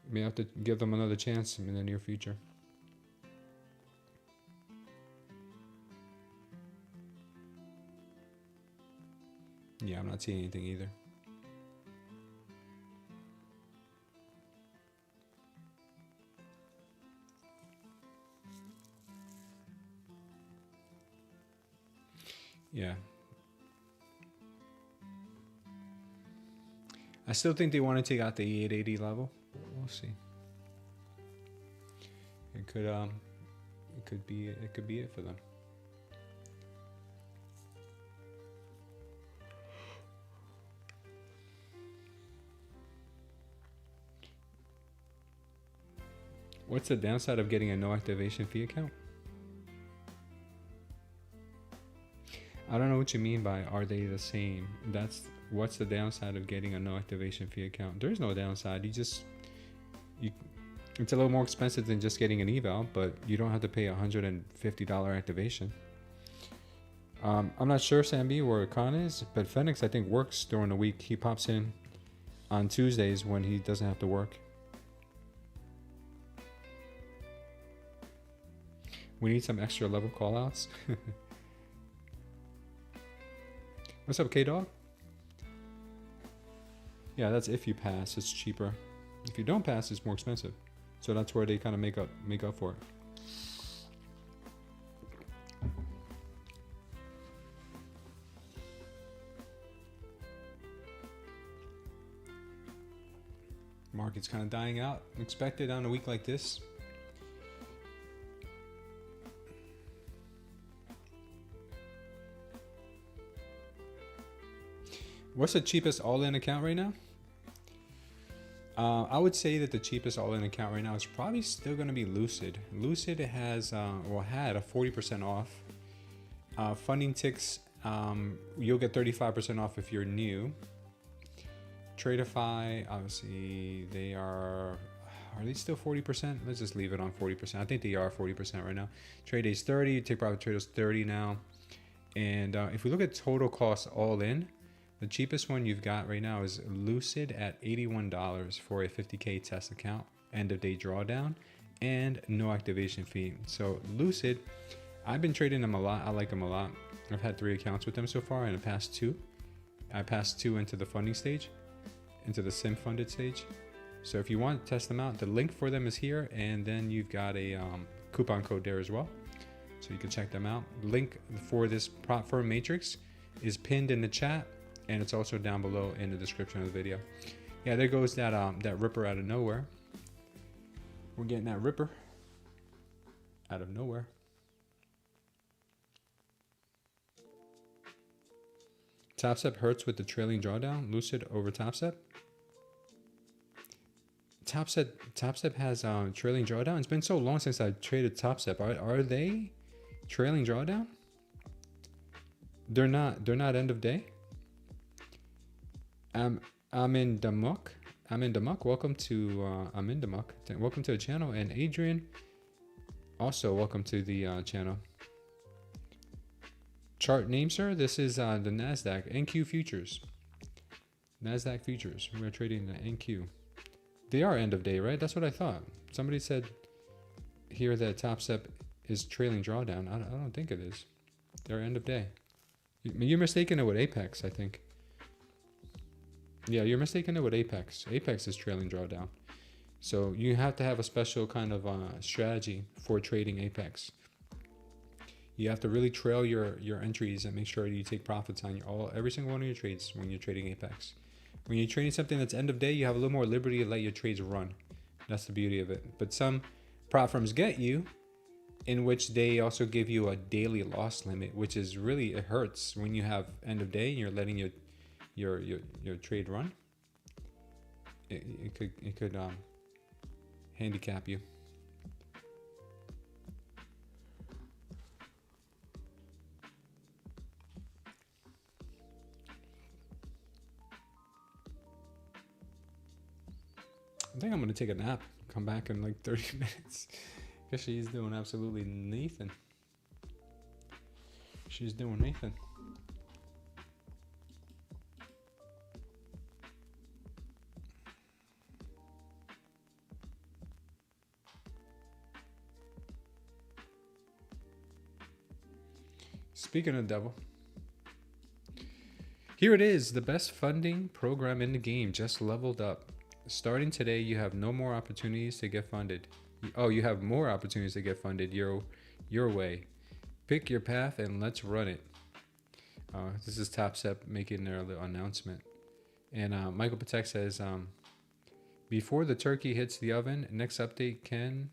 You may have to give them another chance in the near future. Yeah, I'm not seeing anything either. Yeah. I still think they want to take out the 880 level. We'll see. It could be it for them. What's the downside of getting a no activation fee account? I don't know what you mean by are they the same. What's the downside of getting a no activation fee account? There's no downside. It's a little more expensive than just getting an eval, but you don't have to pay $150 activation. I'm not sure Sambi where Khan is, but Phoenix I think works during the week. He pops in on Tuesdays when he doesn't have to work. We need some extra level callouts. What's up, K-Dog? Yeah, that's if you pass, it's cheaper. If you don't pass, it's more expensive. So that's where they kind of make up for it. Market's kind of dying out. Expected on a week like this. What's the cheapest all-in account right now? I would say that the cheapest all-in account right now is probably still going to be Lucid. Lucid has had a 40% off. Funding ticks, you'll get 35% off if you're new. Tradeify, obviously, are they still 40%? Let's just leave it on 40%. I think they are 40% right now. Tradeday's 30, take profit Trader's 30 now. And if we look at total cost all in, the cheapest one you've got right now is Lucid at $81 for a 50K test account, end of day drawdown, and no activation fee. So Lucid, I've been trading them a lot. I like them a lot. I've had 3 accounts with them so far, and I passed 2. I passed 2 into the funding stage, into the sim funded stage. So if you want to test them out, the link for them is here, and then you've got a coupon code there as well, so you can check them out. Link for this prop firm matrix is pinned in the chat, and it's also down below in the description of the video. Yeah, there goes that ripper out of nowhere. We're getting that ripper out of nowhere. TopStep hurts with the trailing drawdown. Lucid over TopStep. TopStep has trailing drawdown. It's been so long since I traded TopStep. Are they trailing drawdown? They're not end of day. I'm in the muck. Welcome to I'm in the muck. Welcome to the channel. And Adrian, also welcome to the channel. Chart name, sir. This is the Nasdaq NQ futures. Nasdaq futures. We're trading the NQ. They are end of day, right? That's what I thought. Somebody said here that TopStep is trailing drawdown. I don't think it is. They're end of day. You're mistaken it with Apex, I think. Yeah, you're mistaken it with Apex. Apex is trailing drawdown. So you have to have a special kind of strategy for trading Apex. You have to really trail your entries and make sure you take profits on every single one of your trades when you're trading Apex. When you're trading something that's end of day, you have a little more liberty to let your trades run. That's the beauty of it. But some prop firms get you, in which they also give you a daily loss limit, which is really, it hurts when you have end of day and you're letting your trade run. It could handicap you. I think I'm gonna take a nap. Come back in like 30 minutes. Guess she's doing absolutely Nathan. She's doing Nathan. Speaking of devil, here it is, the best funding program in the game, just leveled up. Starting today, you have no more opportunities to get funded. Oh, you have more opportunities to get funded your way. Pick your path and let's run it. This is TopStep making their little announcement. And Michael Patek says, before the turkey hits the oven, next update can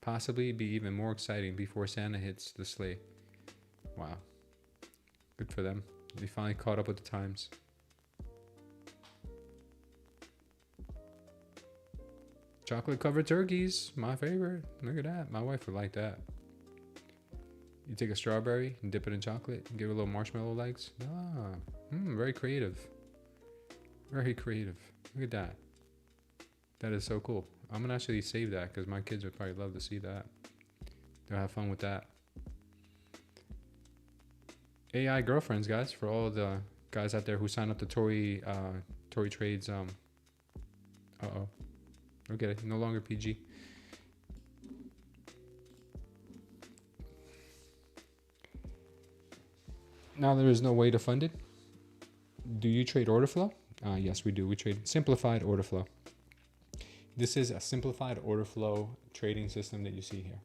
possibly be even more exciting before Santa hits the sleigh. Wow. Good for them. They finally caught up with the times. Chocolate covered turkeys, my favorite. Look at that. My wife would like that. You take a strawberry and dip it in chocolate and give it a little marshmallow legs. Ah, very creative. Very creative. Look at that. That is so cool. I'm gonna actually save that because my kids would probably love to see that. They'll have fun with that. AI girlfriends, guys, for all the guys out there who sign up to Tory Trades. Okay, no longer PG. Now there is no way to fund it. Do you trade order flow? Yes, we do. We trade simplified order flow. This is a simplified order flow trading system that you see here.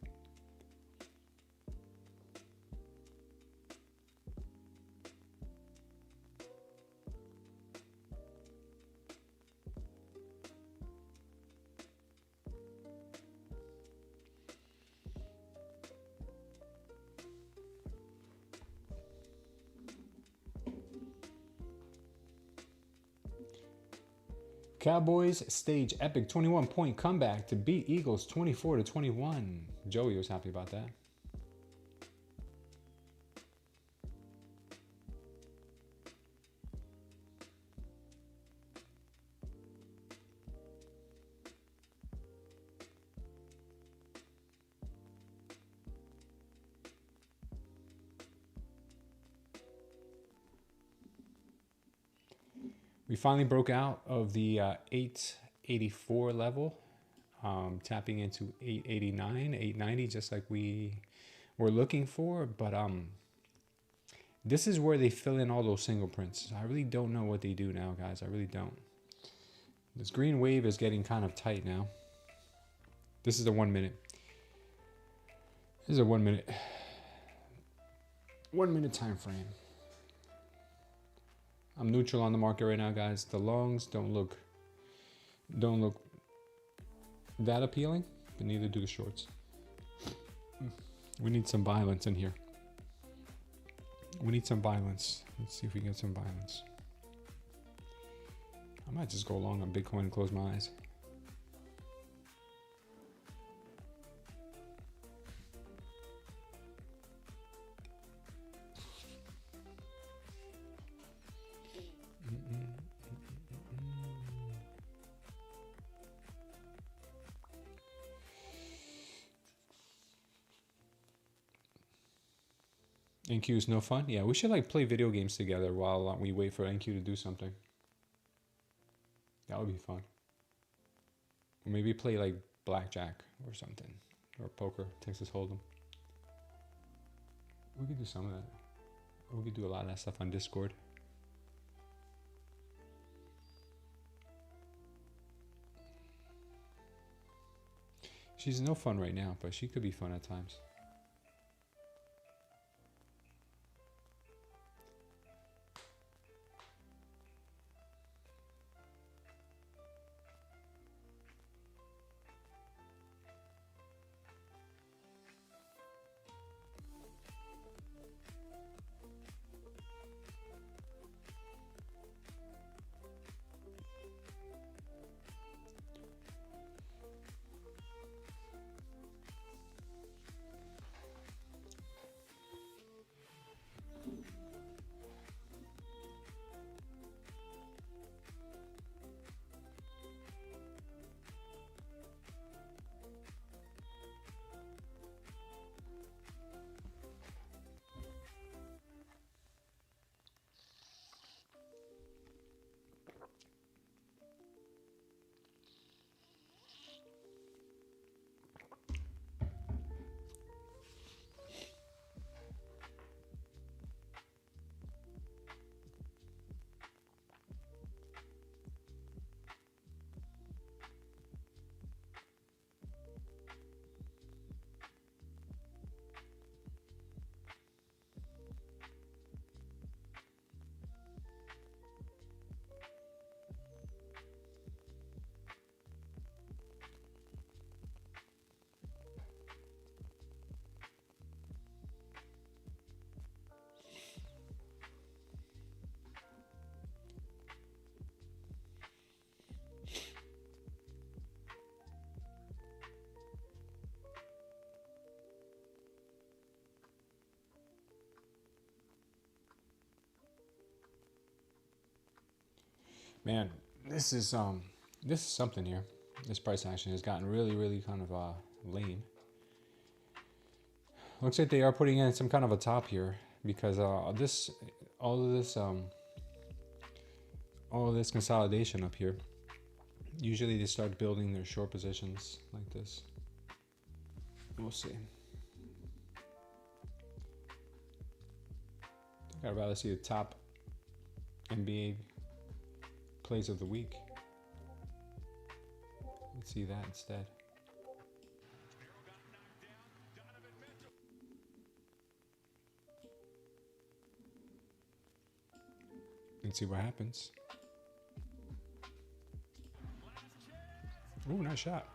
Cowboys stage epic 21-point comeback to beat Eagles 24-21. Joey was happy about that. We finally broke out of the 884 level, tapping into 889, 890, just like we were looking for. But this is where they fill in all those single prints. I really don't know what they do now, guys. I really don't. This green wave is getting kind of tight now. This is the 1 minute. This is a 1 minute. 1 minute time frame. I'm neutral on the market right now, guys. The longs don't look that appealing, but neither do the shorts. We need some violence in here. We need some violence. Let's see if we can get some violence. I might just go long on Bitcoin and close my eyes. NQ is no fun? Yeah, we should like play video games together while we wait for NQ to do something. That would be fun. Or maybe play like blackjack or something. Or poker, Texas Hold'em. We could do some of that. We could do a lot of that stuff on Discord. She's no fun right now, but she could be fun at times. Man, this is something here. This price action has gotten really kind of lame. Looks like they are putting in some kind of a top here because all of this consolidation up here. Usually they start building their short positions like this. We'll see. I'd rather see the top NBA plays of the week. Let's see that instead. Let's see what happens. Ooh, nice shot.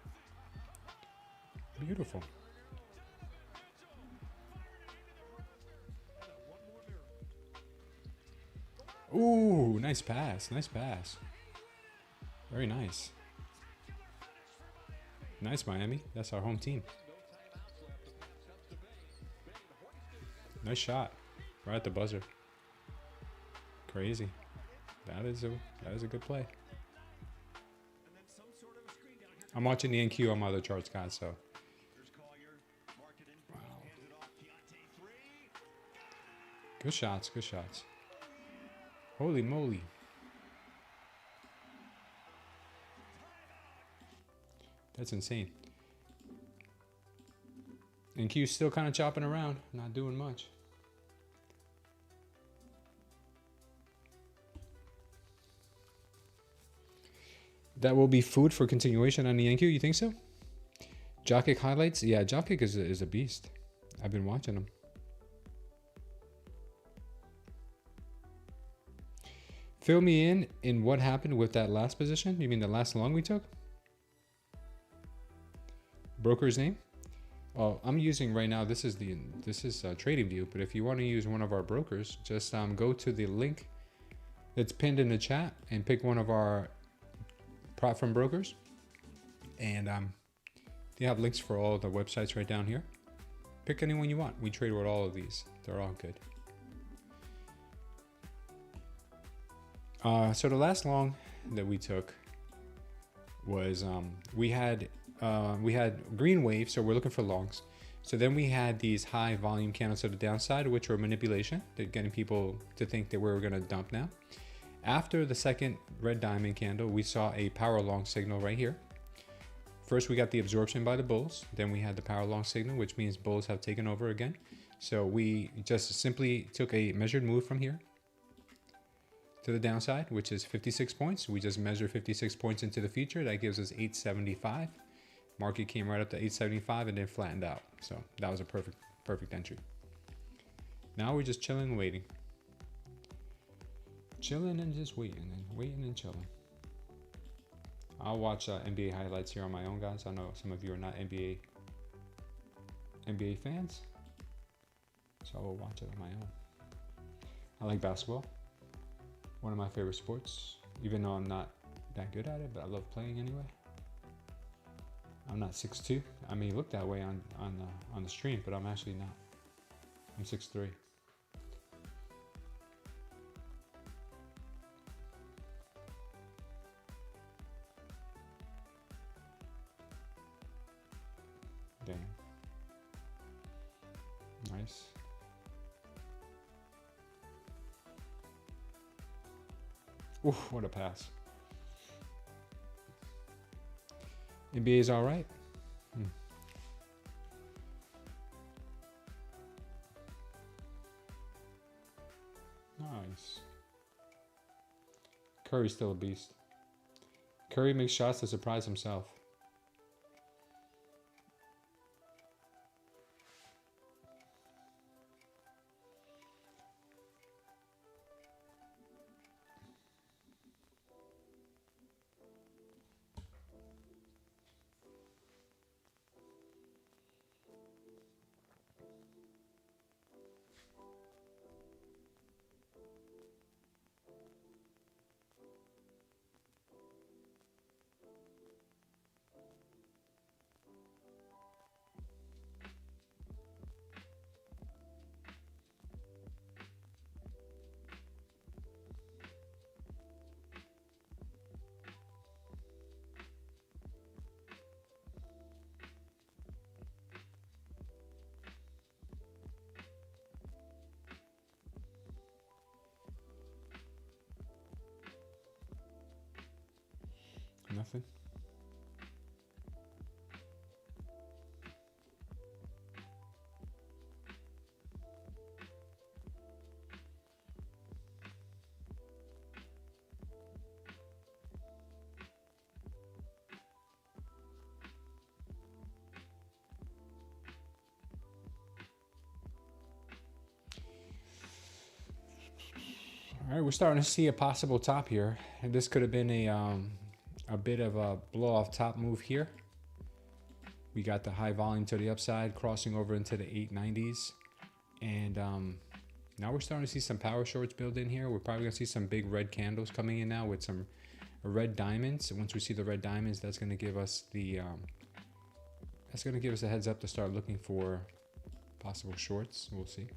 Beautiful. Ooh, nice pass. Nice pass. Very nice. Nice, Miami. That's our home team. Nice shot. Right at the buzzer. Crazy. That is a good play. I'm watching the NQ on my other charts, guys, so. Wow. Good shots, good shots. Holy moly. That's insane. NQ's still kind of chopping around, not doing much. That will be food for continuation on the NQ, you think so? Jockey highlights? Yeah, Jockey is a beast. I've been watching him. Fill me in what happened with that last position. You mean the last long we took? Broker's name? Well, I'm using right now, this is TradingView, but if you want to use one of our brokers, just go to the link that's pinned in the chat and pick one of our prop firm brokers, and they have links for all the websites right down here. Pick anyone you want. We trade with all of these. They're all good. So the last long that we took was we had green wave, so we're looking for longs. So then we had these high volume candles to the downside, which were manipulation. They're getting people to think that we're going to dump now. After the second red diamond candle, we saw a power long signal right here. First, we got the absorption by the bulls. Then we had the power long signal, which means bulls have taken over again. So we just simply took a measured move from here to the downside, which is 56 points. We just measure 56 points into the future. That gives us 875. Market came right up to 875 and then flattened out. So that was a perfect entry. Now we're just chilling and waiting. Chilling and just waiting and chilling. I'll watch NBA highlights here on my own, guys. I know some of you are not NBA fans, so I will watch it on my own. I like basketball. One of my favorite sports, even though I'm not that good at it, but I love playing anyway. I'm not 6'2". I may look that way on the stream, but I'm actually not. I'm 6'3". Damn. Nice. Oof, what a pass. NBA is all right. Nice. Curry's still a beast. Curry makes shots to surprise himself. Nothing. All right, we're starting to see a possible top here, and this could have been a bit of a blow off top move here. We got the high volume to the upside, crossing over into the 890s, and now we're starting to see some power shorts build in here. We're probably gonna see some big red candles coming in now with some red diamonds. And once we see the red diamonds, that's gonna give us the a heads up to start looking for possible shorts. We'll see.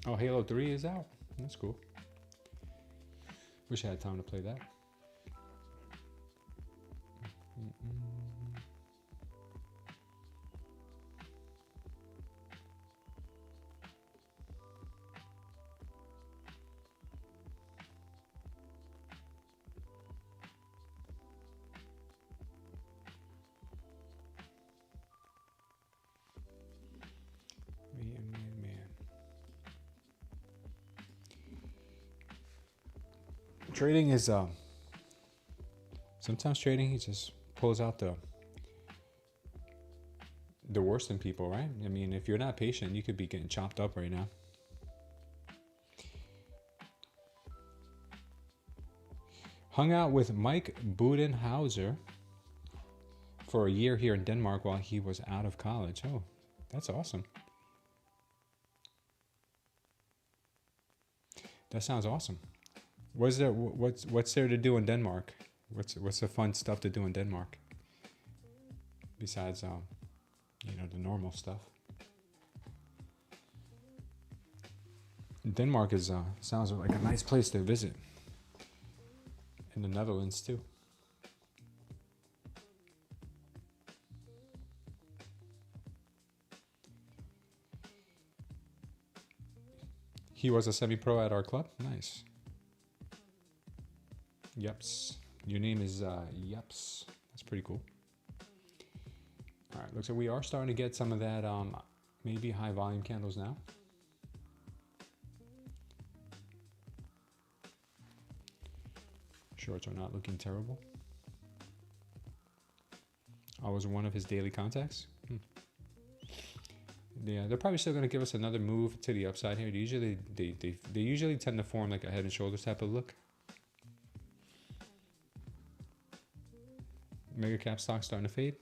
Oh, Halo 3 is out. That's cool. Wish I had time to play that. Trading is sometimes trading, he just pulls out the worst in people, right? I mean, if you're not patient, you could be getting chopped up right now. Hung out with Mike Budenhauser for a year here in Denmark while he was out of college. Oh, that's awesome. That sounds awesome. What's there to do in Denmark? What's the fun stuff to do in Denmark? Besides you know, the normal stuff. Denmark is sounds like a nice place to visit. In the Netherlands too. He was a semi-pro at our club. Nice. Yups. Your name is Yups. That's pretty cool. All right, looks like we are starting to get some of that maybe high volume candles now. Shorts are not looking terrible. I was one of his daily contacts. Yeah, they're probably still going to give us another move to the upside here. They usually tend to form like a head and shoulders type of look. Mega cap stock starting to fade.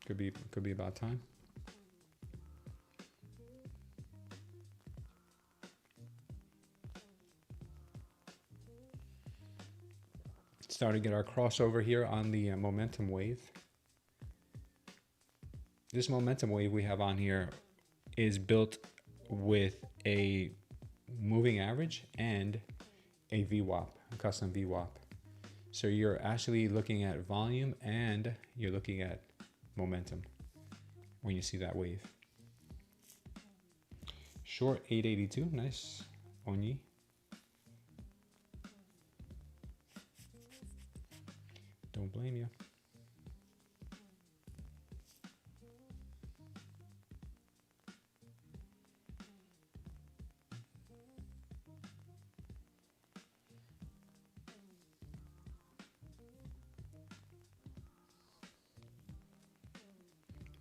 Could be about time. Starting to get our crossover here on the momentum wave. This momentum wave we have on here is built with a moving average and a VWAP, a custom VWAP. So you're actually looking at volume and you're looking at momentum when you see that wave. Short 882, nice. Onyi. Don't blame you.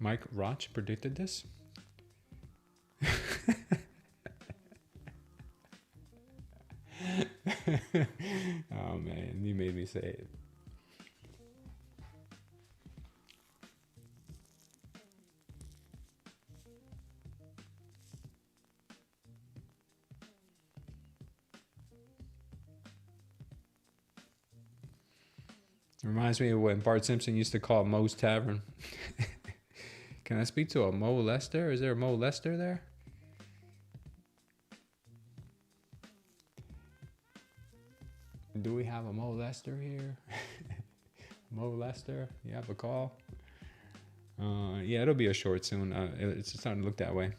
Mike Roch predicted this. Oh man, you made me say it. Reminds me of when Bart Simpson used to call Moe's Tavern. Can I speak to a Mo Lester? Is there a Mo Lester there? Do we have a Mo Lester here? Mo Lester, you have a call? Yeah, it'll be a short soon. It's starting to look that way.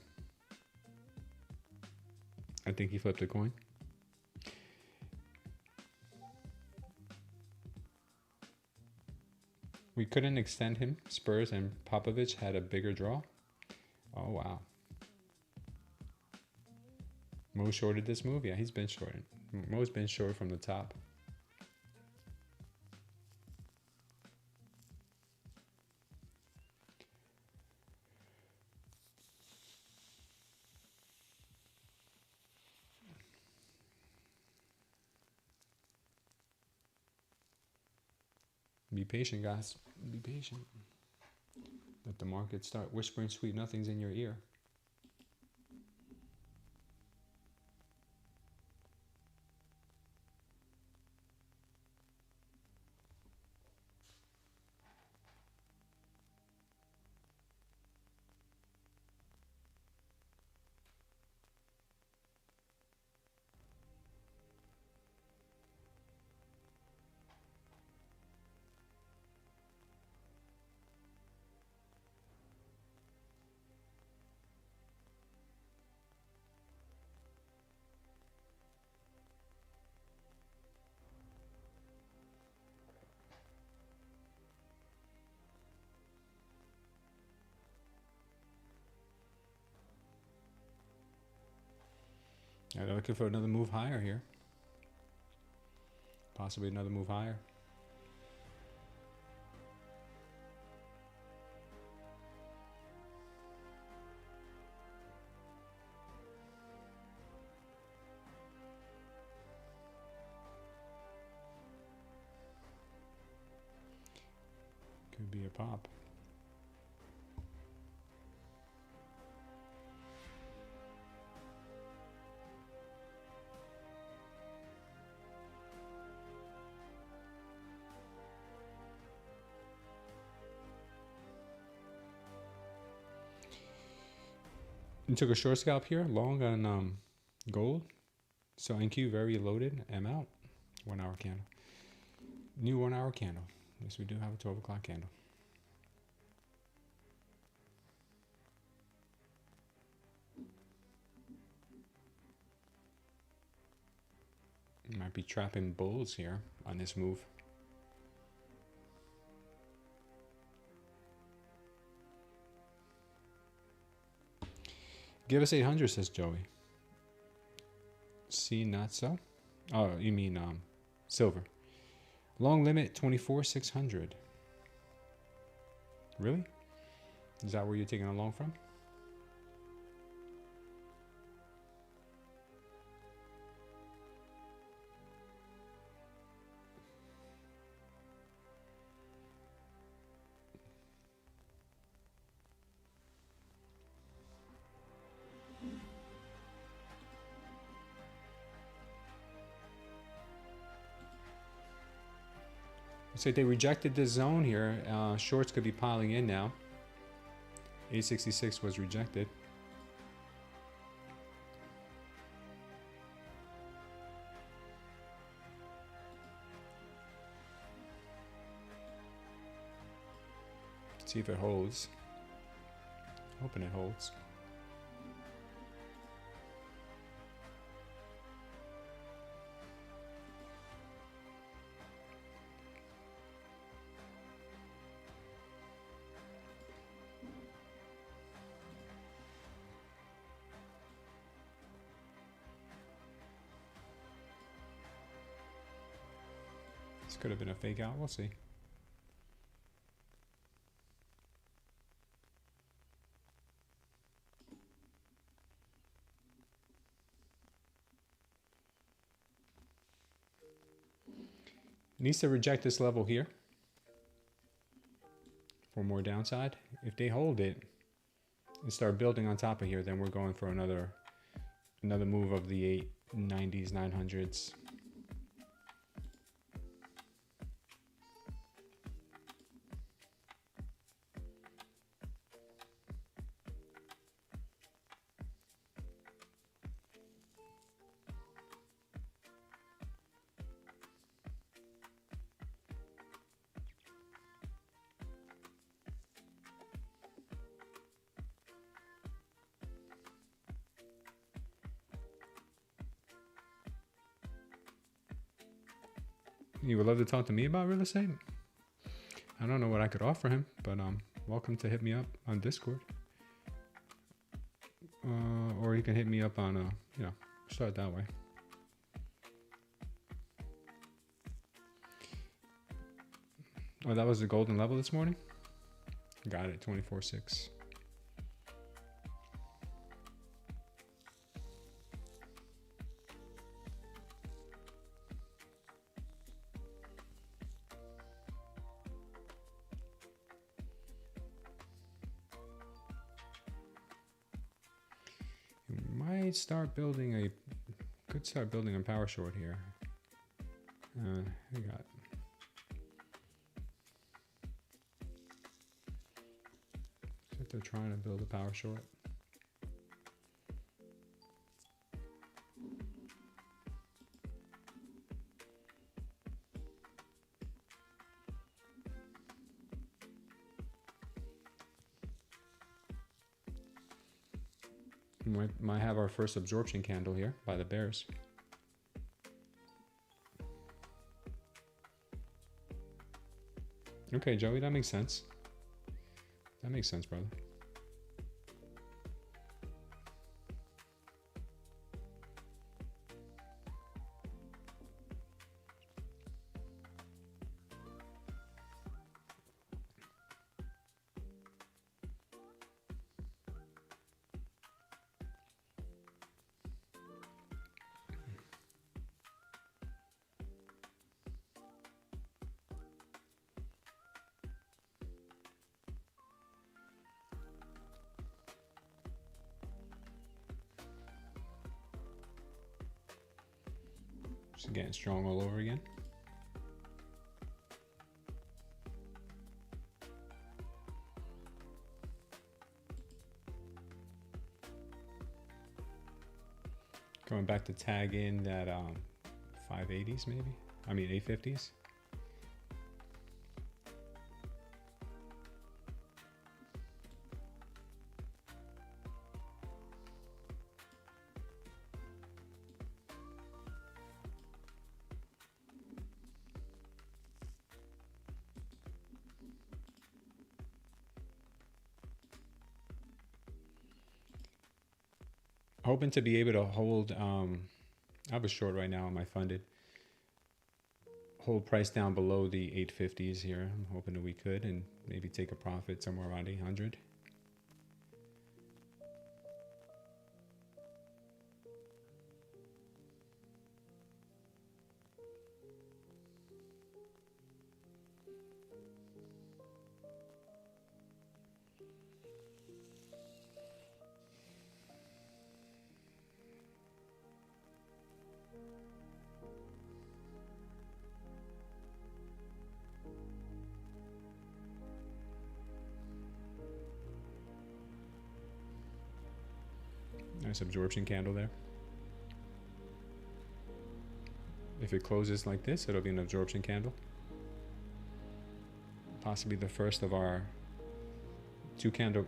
I think he flipped a coin. We couldn't extend him. Spurs and Popovich had a bigger draw. Oh, wow. Mo shorted this move? Yeah, he's been shorted. Mo's been short from the top. Be patient, guys. Be patient. Let the market start whispering sweet nothings in your ear. They're looking for another move higher here. Possibly another move higher. Could be a pop. You took a short scalp here, long on gold. So NQ very loaded. I'm out. 1 hour candle. New 1 hour candle. Yes, we do have a 12 o'clock candle. You might be trapping bulls here on this move. Give us 800, says Joey. See, not so. Oh, you mean silver. Long limit 24,600. Really? Is that where you're taking a long from? So they rejected this zone here. Shorts could be piling in now. 866 was rejected. Let's see if it holds. Hoping it holds. This could have been a fake out. We'll see. Needs to reject this level here for more downside. If they hold it and start building on top of here, then we're going for another move of the 890s, 900s. He would love to talk to me about real estate. I don't know what I could offer him, but welcome to hit me up on Discord. Or you can hit me up on, you know, start that way. Oh, that was the golden level this morning? Got it, 24.6. Might start building could start building a power short here. We got they're trying to build a power short. We might have our first absorption candle here by the bears. Okay, Joey, that makes sense. That makes sense, brother. Just getting strong all over again. Going back to tag in that 580s maybe. I mean 850s. Hoping to be able to hold, I have a short right now on my funded. Hold price down below the 850s here. I'm hoping that we could, and maybe take a profit somewhere around 800. Nice absorption candle there. If it closes like this, it'll be an absorption candle. Possibly the first of our two candle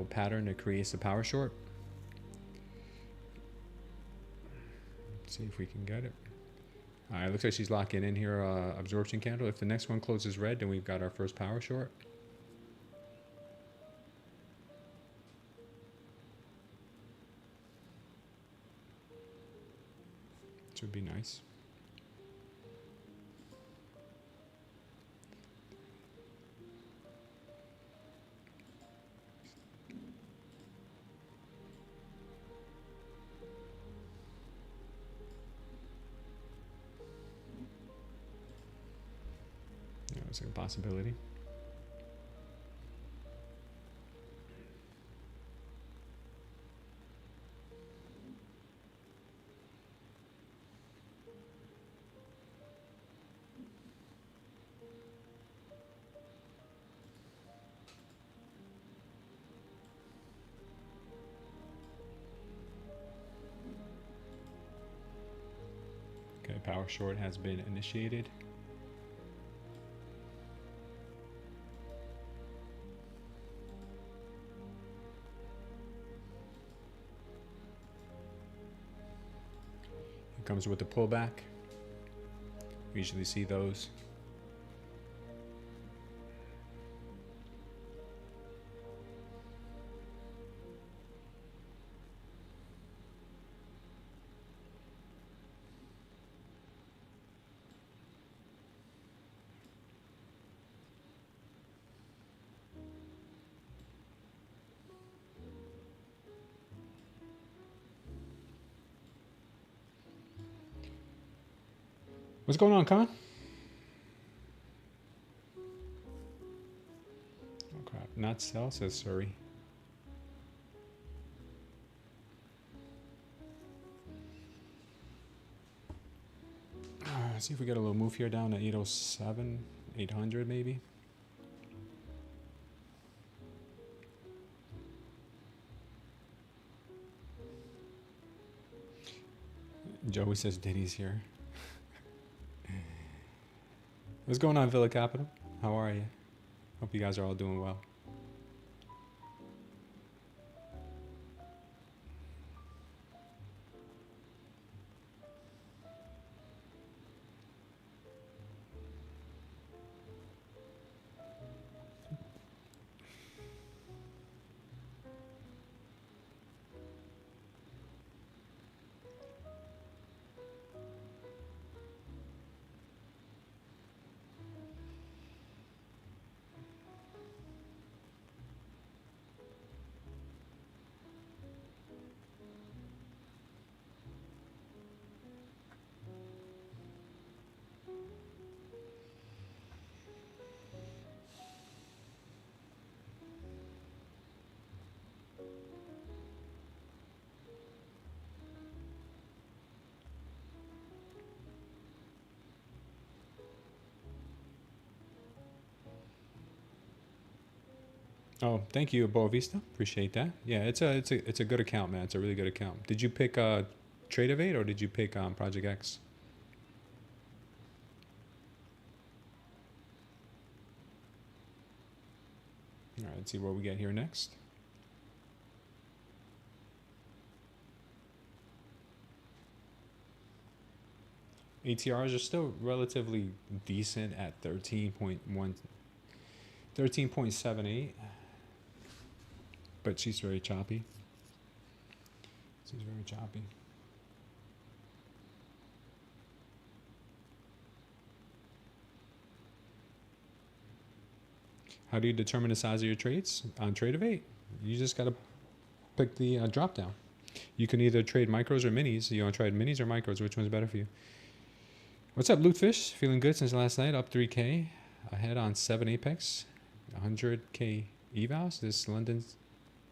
pattern that creates a power short. Let's see if we can get it. All right, looks like she's locking in here, absorption candle. If the next one closes red, then we've got our first power short. Which would be nice. Yeah, that's a possibility. Okay, power short has been initiated. It comes with a pullback. We usually see those. What's going on, Con? Oh crap, not sell, says sorry. Let's see if we get a little move here down to 807, 800 maybe. Joey says Diddy's here. What's going on, Villa Capital? How are you? Hope you guys are all doing well. Oh, thank you, Boa Vista. Appreciate that. Yeah, it's a good account, man. It's a really good account. Did you pick Tradeify or did you pick Project X? All right, let's see what we get here next. ATRs are still relatively decent at 13.78, but she's very choppy. She's very choppy. How do you determine the size of your trades on Tradeday? You just got to pick the drop down. You can either trade micros or minis. You want to trade minis or micros? Which one's better for you? What's up, Lootfish? Feeling good since last night. Up 3K. Ahead on 7 Apex. 100K evals. This London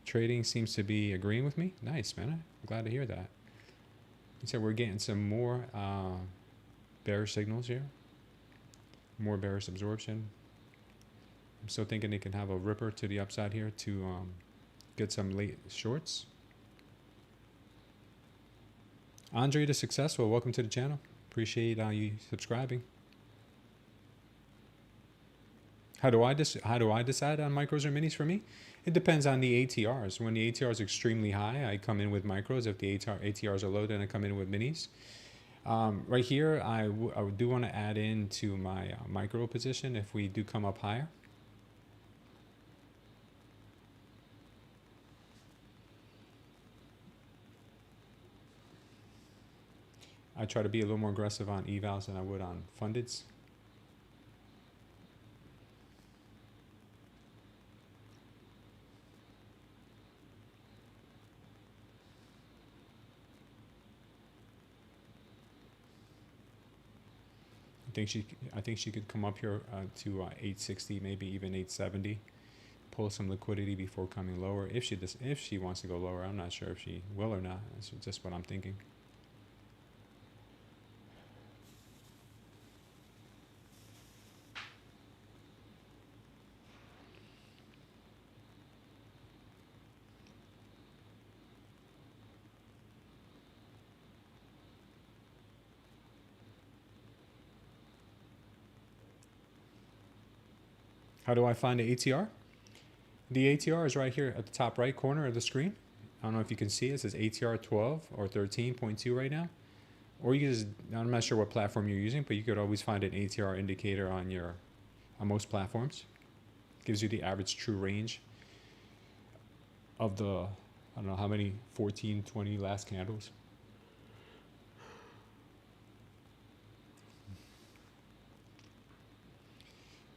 trading seems to be agreeing with me. Nice, man. I'm glad to hear that. You said we're getting some more bearish signals here. More bearish absorption. I'm still thinking they can have a ripper to the upside here to get some late shorts. Andre the Successful, welcome to the channel. Appreciate you subscribing. How do I decide on micros or minis for me? It depends on the ATRs. When the ATR is extremely high, I come in with micros. If the ATRs are low, then I come in with minis. Right here, I do want to add into my micro position if we do come up higher. I try to be a little more aggressive on evals than I would on fundeds. I think she could come up here to 860, maybe even 870. Pull some liquidity before coming lower. If she wants to go lower, I'm not sure if she will or not. That's just what I'm thinking. How do I find the ATR? The ATR is right here at the top right corner of the screen. I don't know if you can see it. It says ATR 12 or 13.2 right now. or you can just, I'm not sure what platform you're using, but you could always find an ATR indicator on most platforms. It gives you the average true range of the, I don't know how many, 14, 20 last candles.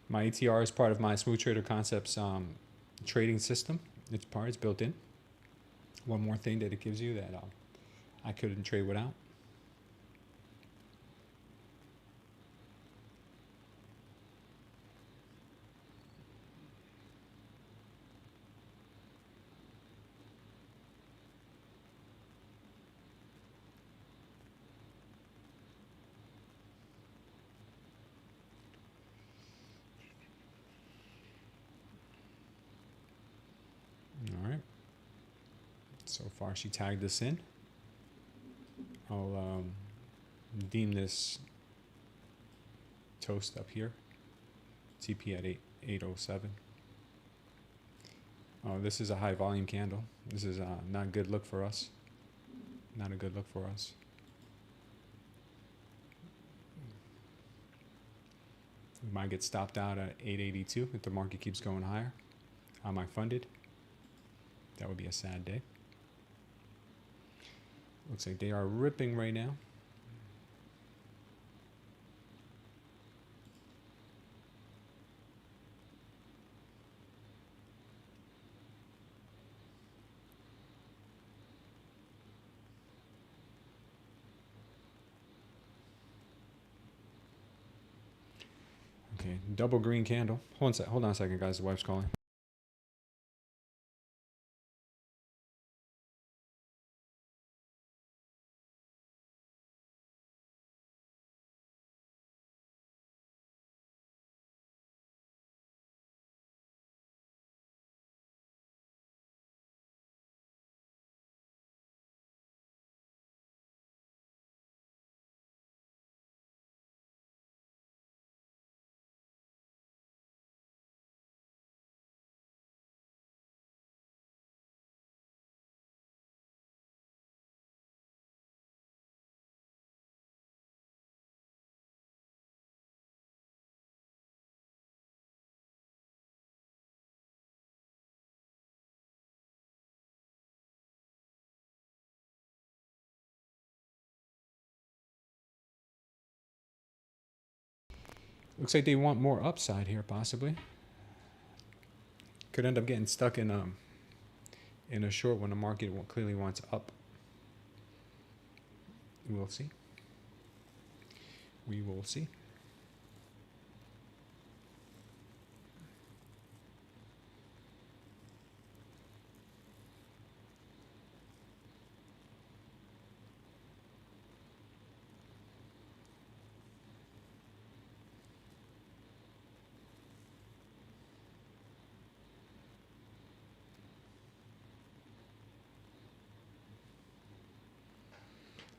My ATR is part of my Smooth Trader Concepts trading system. It's built in. One more thing that it gives you that I couldn't trade without. All right. So far, she tagged this in. I'll deem this toast up here. TP at 807. Oh, this is a high volume candle. This is not a good look for us. Not a good look for us. We might get stopped out at 882 if the market keeps going higher. How am I funded? That would be a sad day. Looks like they are ripping right now. Okay, double green candle. Hold on a second, guys. The wife's calling. Looks like they want more upside here, possibly. Could end up getting stuck in a short when the market clearly wants up. We'll see. We will see.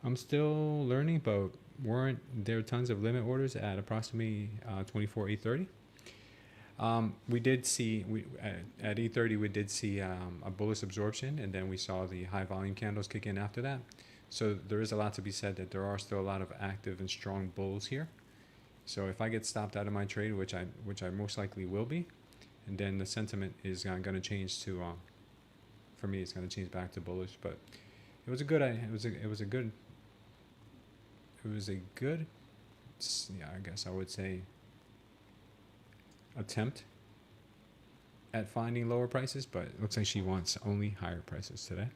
I'm still learning, but weren't there tons of limit orders at approximately 24,830? We did see at 830 we did see a bullish absorption, and then we saw the high volume candles kick in after that. So there is a lot to be said that there are still a lot of active and strong bulls here. So if I get stopped out of my trade, which I most likely will be, and then the sentiment is going to change to, for me, it's going to change back to bullish. But it was a good, yeah, I guess I would say, attempt at finding lower prices, but it looks like she wants only higher prices today.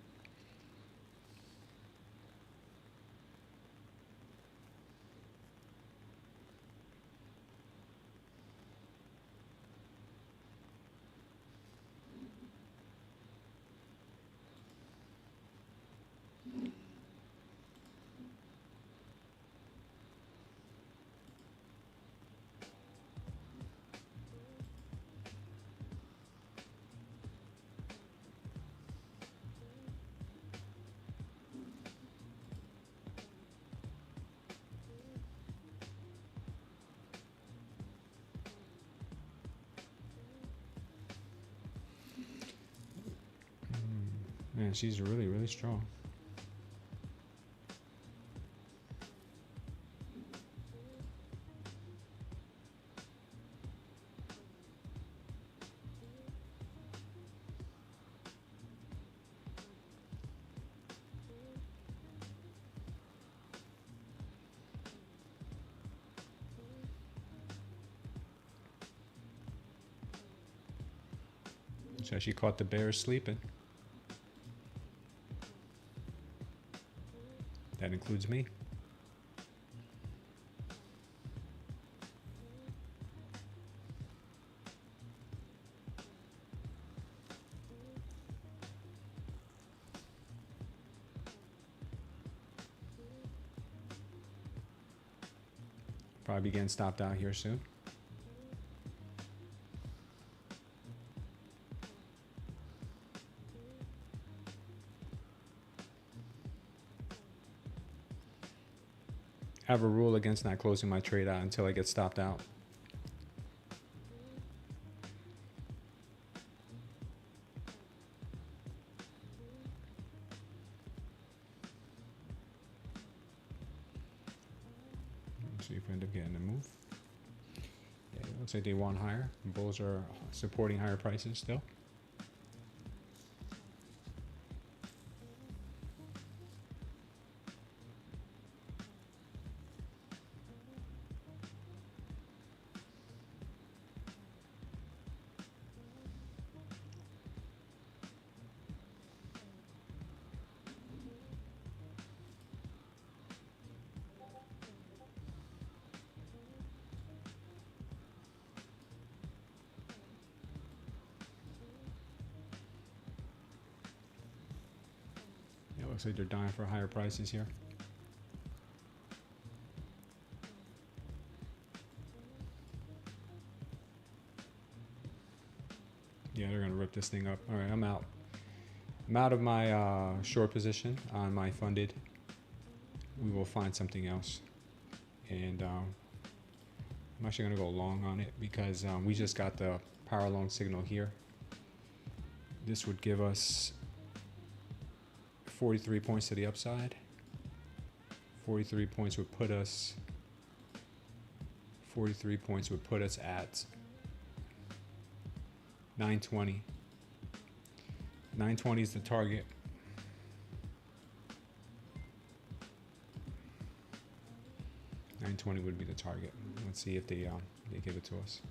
Man, she's really, really strong. So she caught the bears sleeping. That includes me. Probably getting stopped out here soon. I have a rule against not closing my trade out until I get stopped out. Let's see if we end up getting a move. Yeah, it looks like they want higher. Bulls are supporting higher prices still. Looks like they're dying for higher prices here. Yeah, they're gonna rip this thing up. All right, I'm out. I'm out of my short position on my funded. We will find something else, and I'm actually gonna go long on it because we just got the power long signal here. This would give us 43 points to the upside. 43 points would put us. 43 points would put us at 920. 920 is the target. $920 would be the target. Let's see if they give it to us.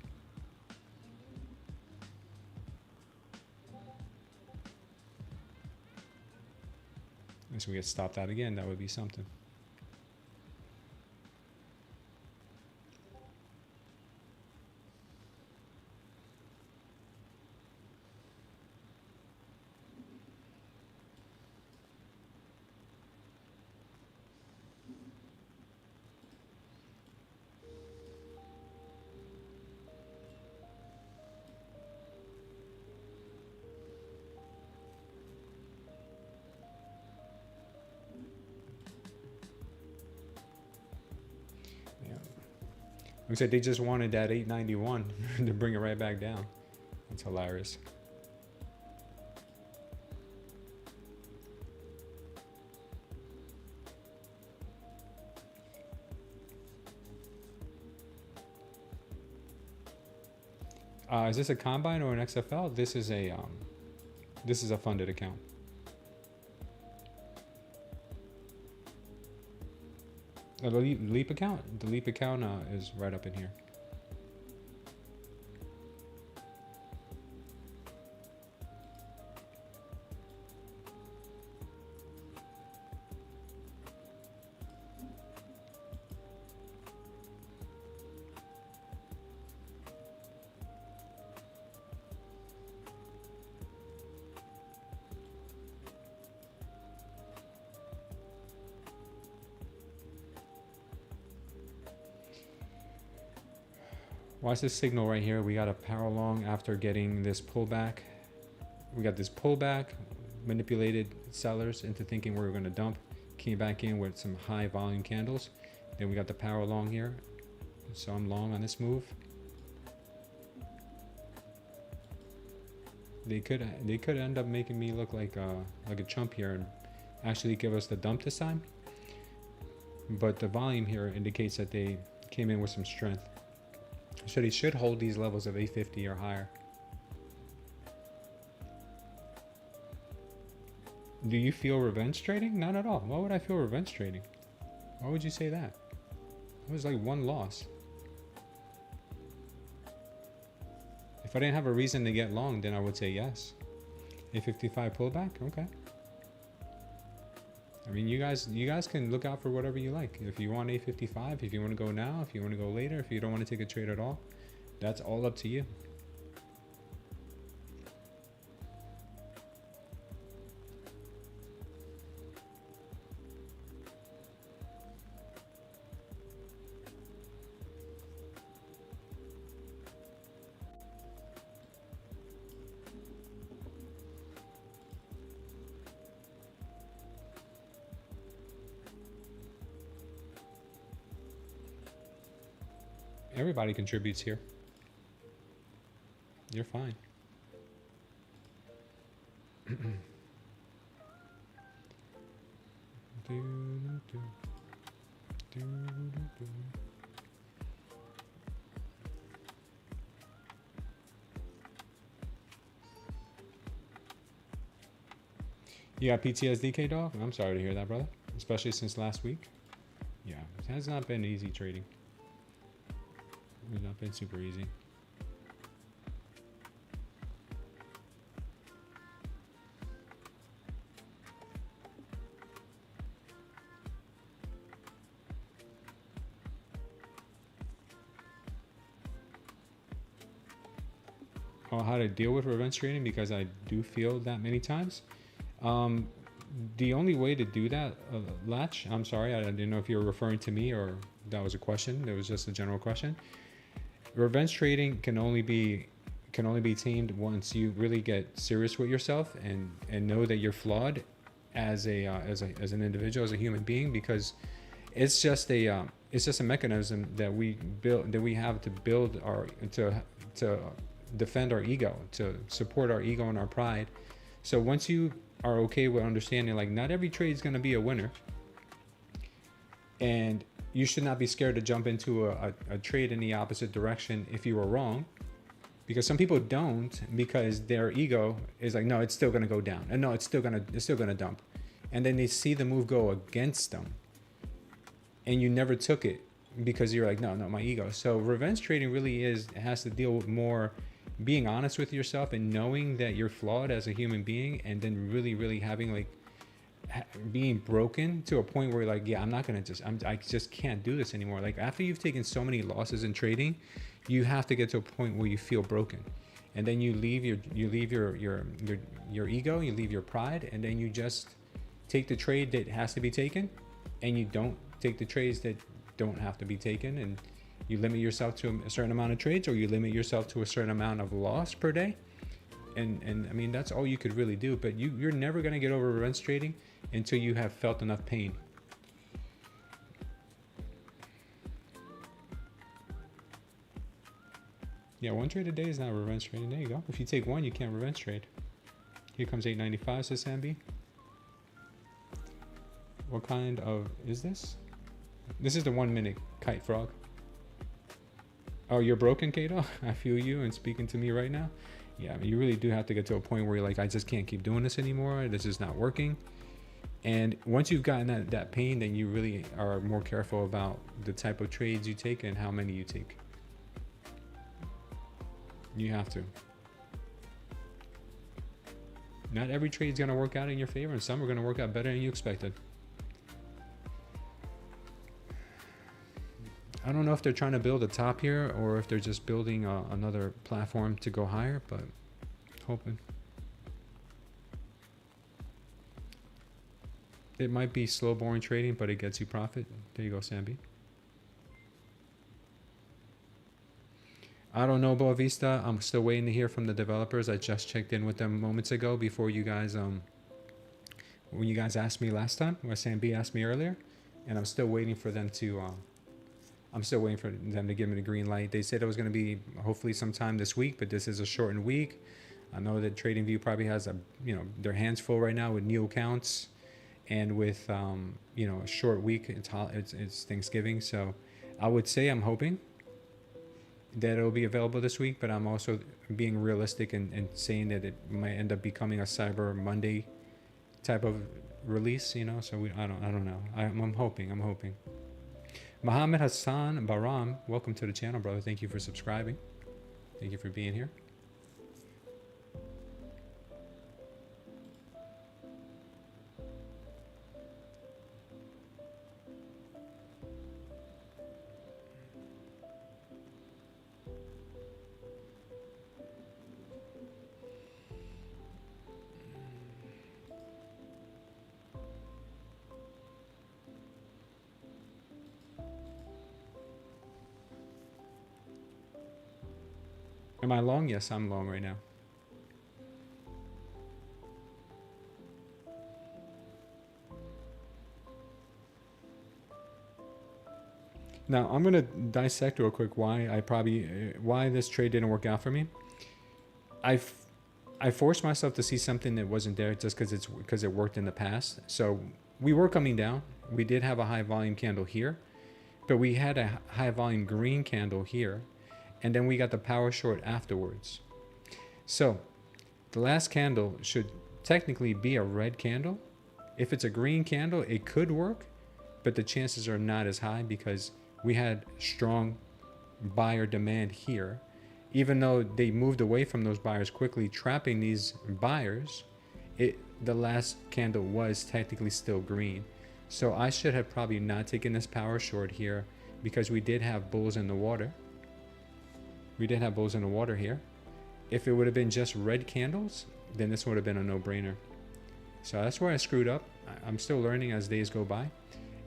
Unless we get stopped out again, that would be something. Looks like they just wanted that 891 to bring it right back down. That's hilarious. Is this a combine or an XFL? This is a funded account. The Leap account? The Leap account is right up in here. Watch this signal right here. We got a power long after getting this pullback. We got this pullback, manipulated sellers into thinking we were going to dump. Came back in with some high volume candles. Then we got the power long here. So I'm long on this move. They could end up making me look like a chump here and actually give us the dump this time. But the volume here indicates that they came in with some strength. So they should hold these levels of 850 or higher. Do you feel revenge trading? Not at all. Why would I feel revenge trading? Why would you say that? It was like one loss. If I didn't have a reason to get long, then I would say yes. A55 pullback, okay. I mean, you guys can look out for whatever you like. If you want A55, if you want to go now, if you want to go later, if you don't want to take a trade at all, that's all up to you. Everybody contributes here. You're fine. You got PTSD, K-Dog? I'm sorry to hear that, brother. Especially since last week. Yeah, it has not been easy trading. It's not been super easy. Oh, how to deal with revenge trading, because I do feel that many times. The only way to do that, Latch, I'm sorry, I didn't know if you were referring to me or that was a question. It was just a general question. Revenge trading can only be tamed once you really get serious with yourself and know that you're flawed as an individual, as a human being, because it's just a mechanism that we have to build to defend our ego, to support our ego and our pride. So once you are okay with understanding, like, not every trade is going to be a winner, and you should not be scared to jump into a trade in the opposite direction if you are wrong, because some people don't, because their ego is like, no, it's still going to go down, and no, it's still going to dump, and then they see the move go against them, and you never took it because you're like, no, my ego. So revenge trading really has to deal with more being honest with yourself and knowing that you're flawed as a human being, and then really having, like, being broken to a point where you're like, yeah, I just can't do this anymore. Like, after you've taken so many losses in trading, you have to get to a point where you feel broken, and then you leave your ego, you leave your pride, and then you just take the trade that has to be taken, and you don't take the trades that don't have to be taken, and you limit yourself to a certain amount of trades, or you limit yourself to a certain amount of loss per day. And I mean, that's all you could really do. But you're never going to get over revenge trading until you have felt enough pain. Yeah, one trade a day is not revenge trading. There you go. If you take one, you can't revenge trade. Here comes 895, says Sambi. What kind of is this? This is the 1 minute kite frog. Oh, you're broken, Kato? I feel you and speaking to me right now. Yeah, I mean, you really do have to get to a point where you're like, I just can't keep doing this anymore. This is not working. And once you've gotten that pain, then you really are more careful about the type of trades you take and how many you take. You have to. Not every trade is going to work out in your favor, and some are going to work out better than you expected. I don't know if they're trying to build a top here or if they're just building another platform to go higher, but hoping. It might be slow, boring trading, but it gets you profit. There you go, Sambi. I don't know, Boa Vista. I'm still waiting to hear from the developers. I just checked in with them moments ago before you guys, when you guys asked me last time, or Sambi asked me earlier, and I'm still waiting for them to, give me the green light. They said it was going to be hopefully sometime this week, but this is a shortened week. I know that TradingView probably has their hands full right now with new accounts and with a short week. It's Thanksgiving, so I would say I'm hoping that it'll be available this week, but I'm also being realistic and saying that it might end up becoming a Cyber Monday type of release. So I don't know. I'm hoping. Mohammed Hassan Baram, welcome to the channel, brother. Thank you for subscribing. Thank you for being here. Am I long? Yes, I'm long right now. Now I'm gonna dissect real quick why why this trade didn't work out for me. I forced myself to see something that wasn't there just because it worked in the past. So we were coming down. We did have a high volume candle here, but we had a high volume green candle here, and then we got the power short afterwards. So the last candle should technically be a red candle. If it's a green candle, it could work, but the chances are not as high because we had strong buyer demand here. Even though they moved away from those buyers quickly, trapping these buyers, the last candle was technically still green. So I should have probably not taken this power short here because we did have bulls in the water. We did have bulls in the water here. If it would have been just red candles, then this would have been a no-brainer. So that's where I screwed up. I'm still learning as days go by.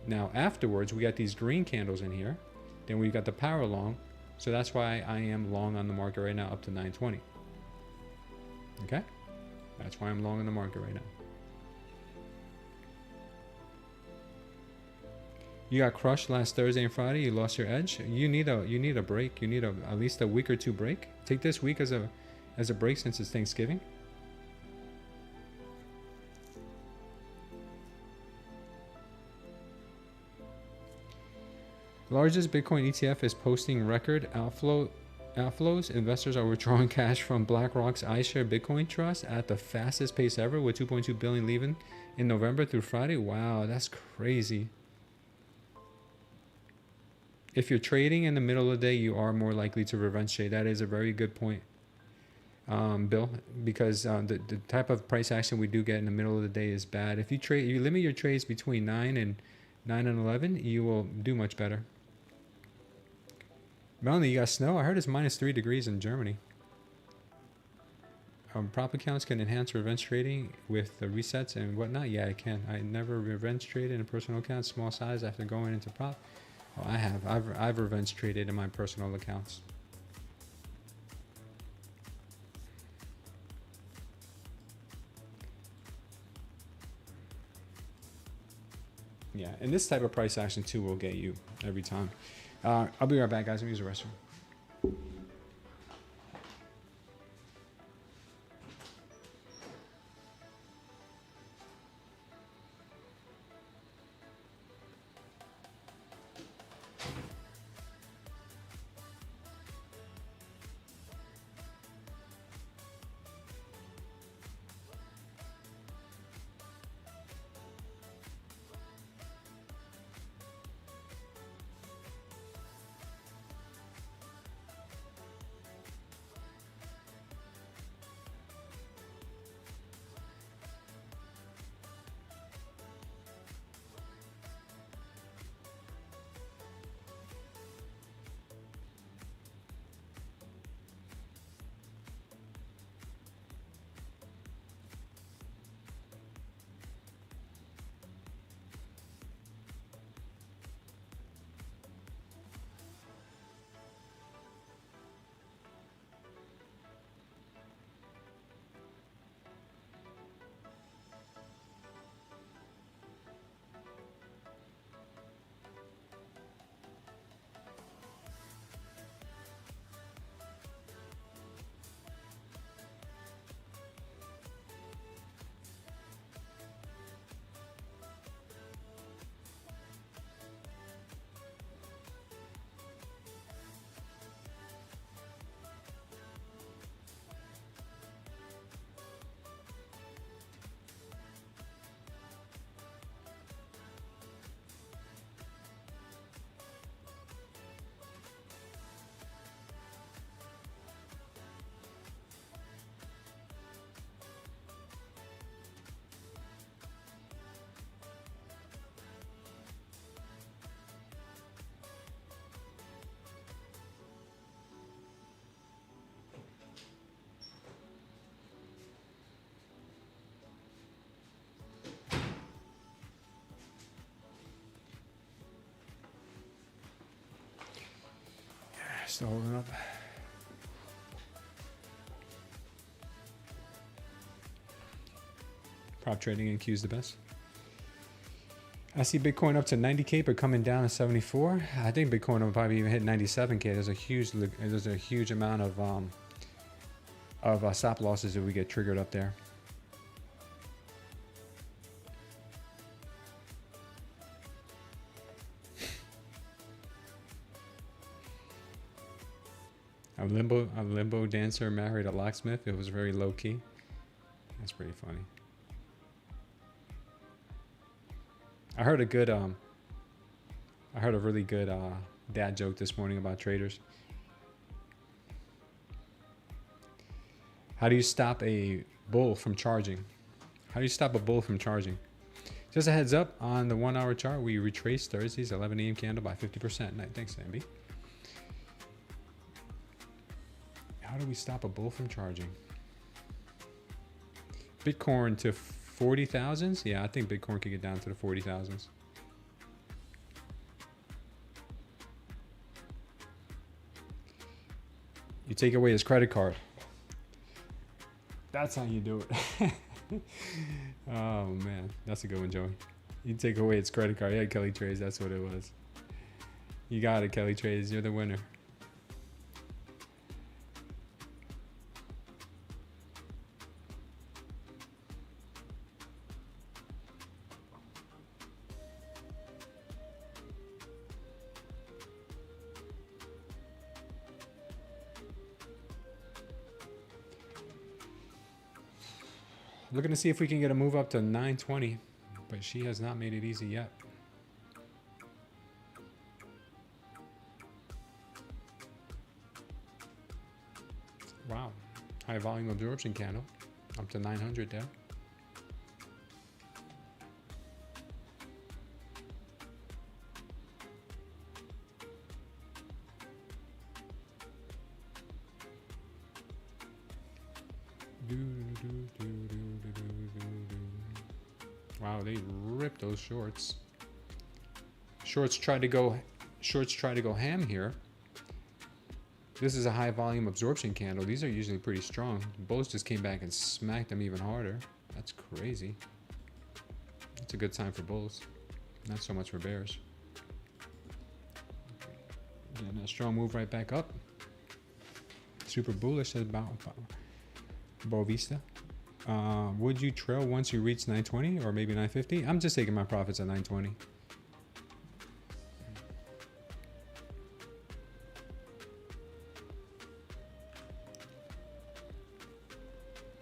Now afterwards, we got these green candles in here. Then we got the power long. So that's why I am long on the market right now up to 920. Okay? That's why I'm long on the market right now. You got crushed last Thursday and Friday. You lost your edge. You need a break. You need at least a week or two break. Take this week as a break since it's Thanksgiving. Largest Bitcoin ETF is posting record outflows. Investors are withdrawing cash from BlackRock's iShare Bitcoin Trust at the fastest pace ever, with 2.2 billion leaving in November through Friday. Wow, that's crazy. If you're trading in the middle of the day, you are more likely to revenge trade. That is a very good point, Bill, because the type of price action we do get in the middle of the day is bad. If you limit your trades between 9 and 11, you will do much better. Melanie, you got snow? I heard it's -3 degrees in Germany. Prop accounts can enhance revenge trading with the resets and whatnot. Yeah, I can. I never revenge traded in a personal account, small size, after going into prop. Oh, I have. I've revenge traded in my personal accounts. Yeah, and this type of price action too will get you every time. I'll be right back, guys. Let me use the restroom. Still holding up. Prop trading and Q is the best. I see Bitcoin up to 90K, but coming down to 74. I think Bitcoin will probably even hit 97K. There's a huge amount of stop losses if we get triggered up there. A limbo dancer married a locksmith. It was very low key. That's pretty funny. I heard a really good dad joke this morning about traders. How do you stop a bull from charging? How do you stop a bull from charging? Just a heads up, on the 1 hour chart, we retraced Thursday's 11 a.m. candle by 50%. Thanks, Ambi. How do we stop a bull from charging? Bitcoin to 40,000s? Yeah, I think Bitcoin could get down to the 40,000s. You take away his credit card. That's how you do it. Oh man, that's a good one, Joey. You take away its credit card. Yeah, Kelly Trades, that's what it was. You got it, Kelly Trades. You're the winner. Looking to see if we can get a move up to 920, but she has not made it easy yet. Wow, high volume absorption candle, up to 900 there. Wow, they ripped those shorts. Shorts try to go ham here. This is a high volume absorption candle. These are usually pretty strong. Bulls just came back and smacked them even harder. That's crazy. It's a good sign for bulls, not so much for bears. And a strong move right back up. Super bullish about Bovista. Would you trail once you reach 920 or maybe 950? I'm just taking my profits at 920.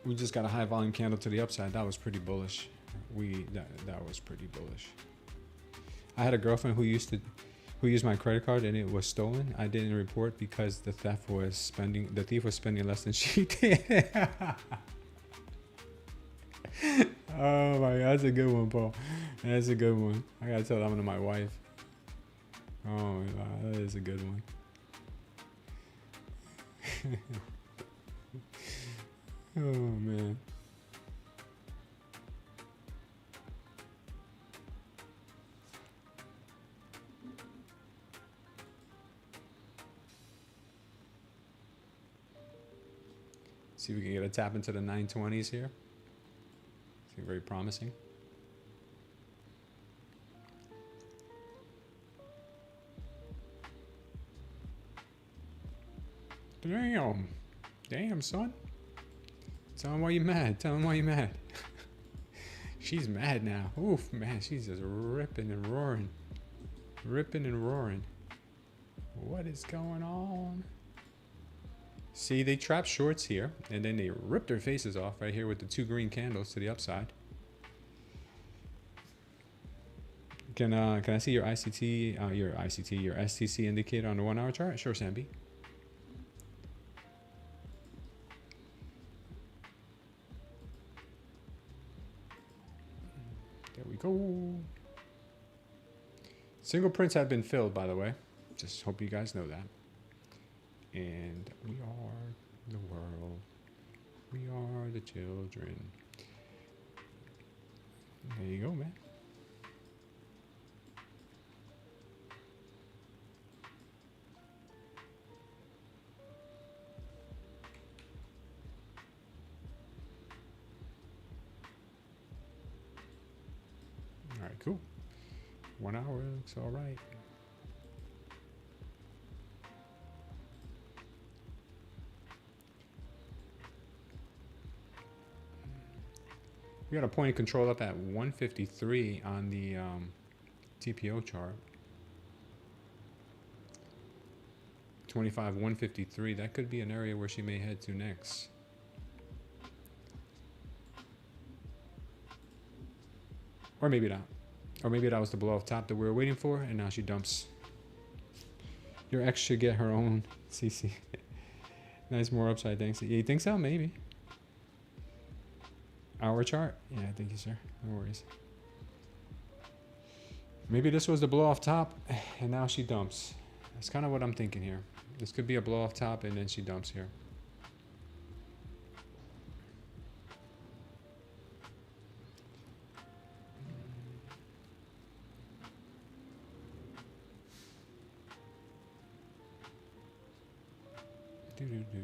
We just got a high volume candle to the upside. That was pretty bullish. That was pretty bullish. I had a girlfriend who used my credit card and it was stolen. I didn't report because the thief was spending less than she did. Oh my God, that's a good one, Paul. That's a good one. I gotta tell that one to my wife. Oh my God, that is a good one. Oh man. See if we can get a tap into the 920s here. Seems very promising. Damn, son. Tell him why you mad. Tell him why you mad. She's mad now. Oof, man, she's just ripping and roaring. Ripping and roaring. What is going on? See, they trap shorts here, and then they rip their faces off right here with the two green candles to the upside. Can I see your ICT, your STC indicator on the 1 hour chart? Sure, Sambi. There we go. Single prints have been filled, by the way. Just hope you guys know that. And we are the world. We are the children. There you go, man. Cool. 1 hour looks all right. We got a point of control up at 153 on the TPO chart. 25, 153. That could be an area where she may head to next. Or maybe not. Or maybe that was the blow off top that we were waiting for, and now she dumps. Your ex should get her own CC. Nice, more upside, thanks. Yeah, you think so? Maybe. Hour chart? Yeah, thank you, sir. No worries. Maybe this was the blow off top, and now she dumps. That's kind of what I'm thinking here. This could be a blow off top, and then she dumps here. Doo-doo-doo.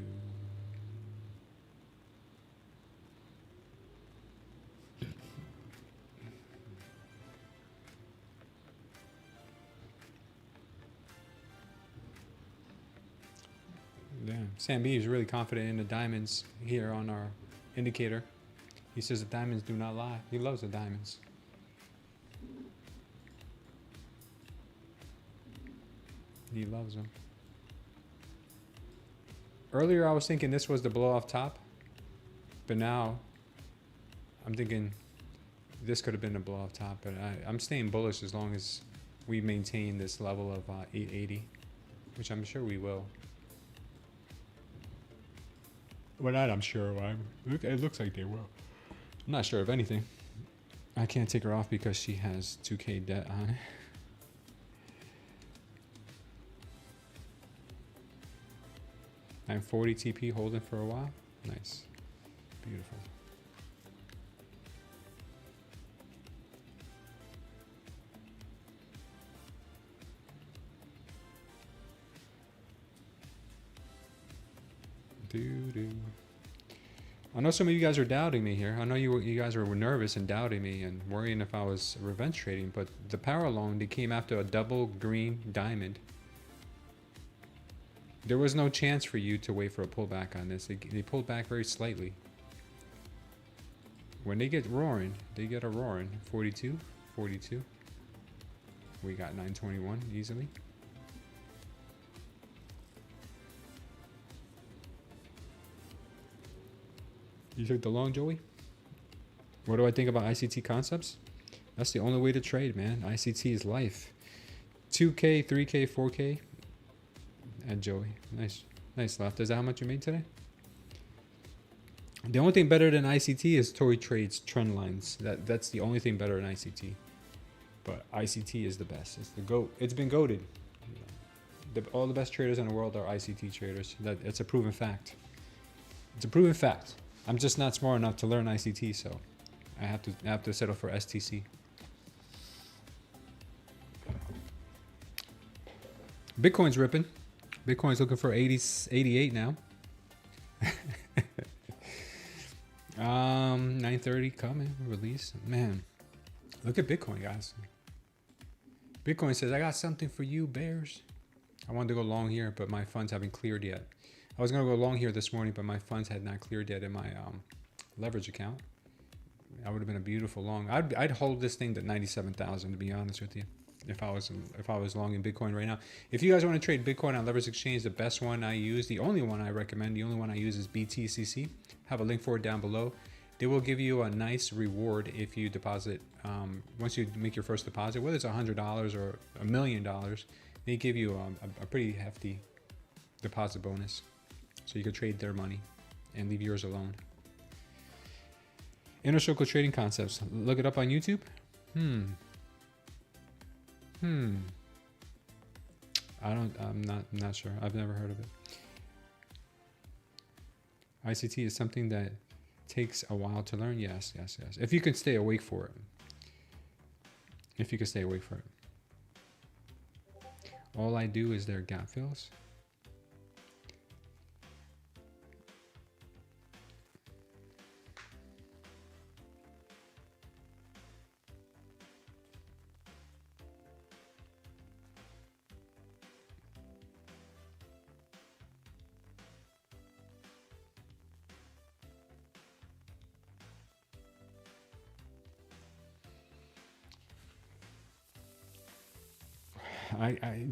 Yeah. Sam B is really confident in the diamonds here on our indicator. He says the diamonds do not lie. He loves the diamonds. He loves them. Earlier I was thinking this was the blow off top, but now I'm thinking this could have been a blow off top, but I'm staying bullish as long as we maintain this level of 880, which I'm sure we will. Well, not I'm sure. It looks like they will. I'm not sure of anything. I can't take her off because she has 2K debt on it. I'm 40 TP holding for a while. Nice. Beautiful. I know some of you guys are doubting me here. I know you guys were nervous and doubting me and worrying if I was revenge trading, but the power loan, they came after a double green diamond. There was no chance for you to wait for a pullback on this. They pulled back very slightly. When they get roaring, they get a roaring. 42, 42. We got 921 easily. You took the long, Joey? What do I think about ICT concepts? That's the only way to trade, man. ICT is life. 2K, 3K, 4K. And Joey. Nice. Nice left. Is that how much you made today? The only thing better than ICT is Tory Trade's trend lines. That's the only thing better than ICT. But ICT is the best. It's the GOAT. It's been goated. All the best traders in the world are ICT traders. It's a proven fact. It's a proven fact. I'm just not smart enough to learn ICT, so I have to settle for STC. Bitcoin's ripping. Bitcoin's looking for 88 now. 930 coming, release. Man, look at Bitcoin, guys. Bitcoin says, I got something for you, bears. I wanted to go long here, but my funds haven't cleared yet. I was going to go long here this morning, but my funds had not cleared yet in my leverage account. That would have been a beautiful long. I'd hold this thing to 97,000, to be honest with you, if I was long in Bitcoin right now. If you guys want to trade Bitcoin on Leverage Exchange, the best one I use, the only one I recommend, the only one I use is BTCC. Have a link for it down below. They will give you a nice reward if you deposit. Once you make your first deposit, whether it's $100 or $1 million, they give you a pretty hefty deposit bonus. So you could trade their money and leave yours alone. Inner Circle Trading Concepts. Look it up on YouTube. I'm not sure. I've never heard of it. ICT is something that takes a while to learn. Yes. If you can stay awake for it. All I do is their gap fills.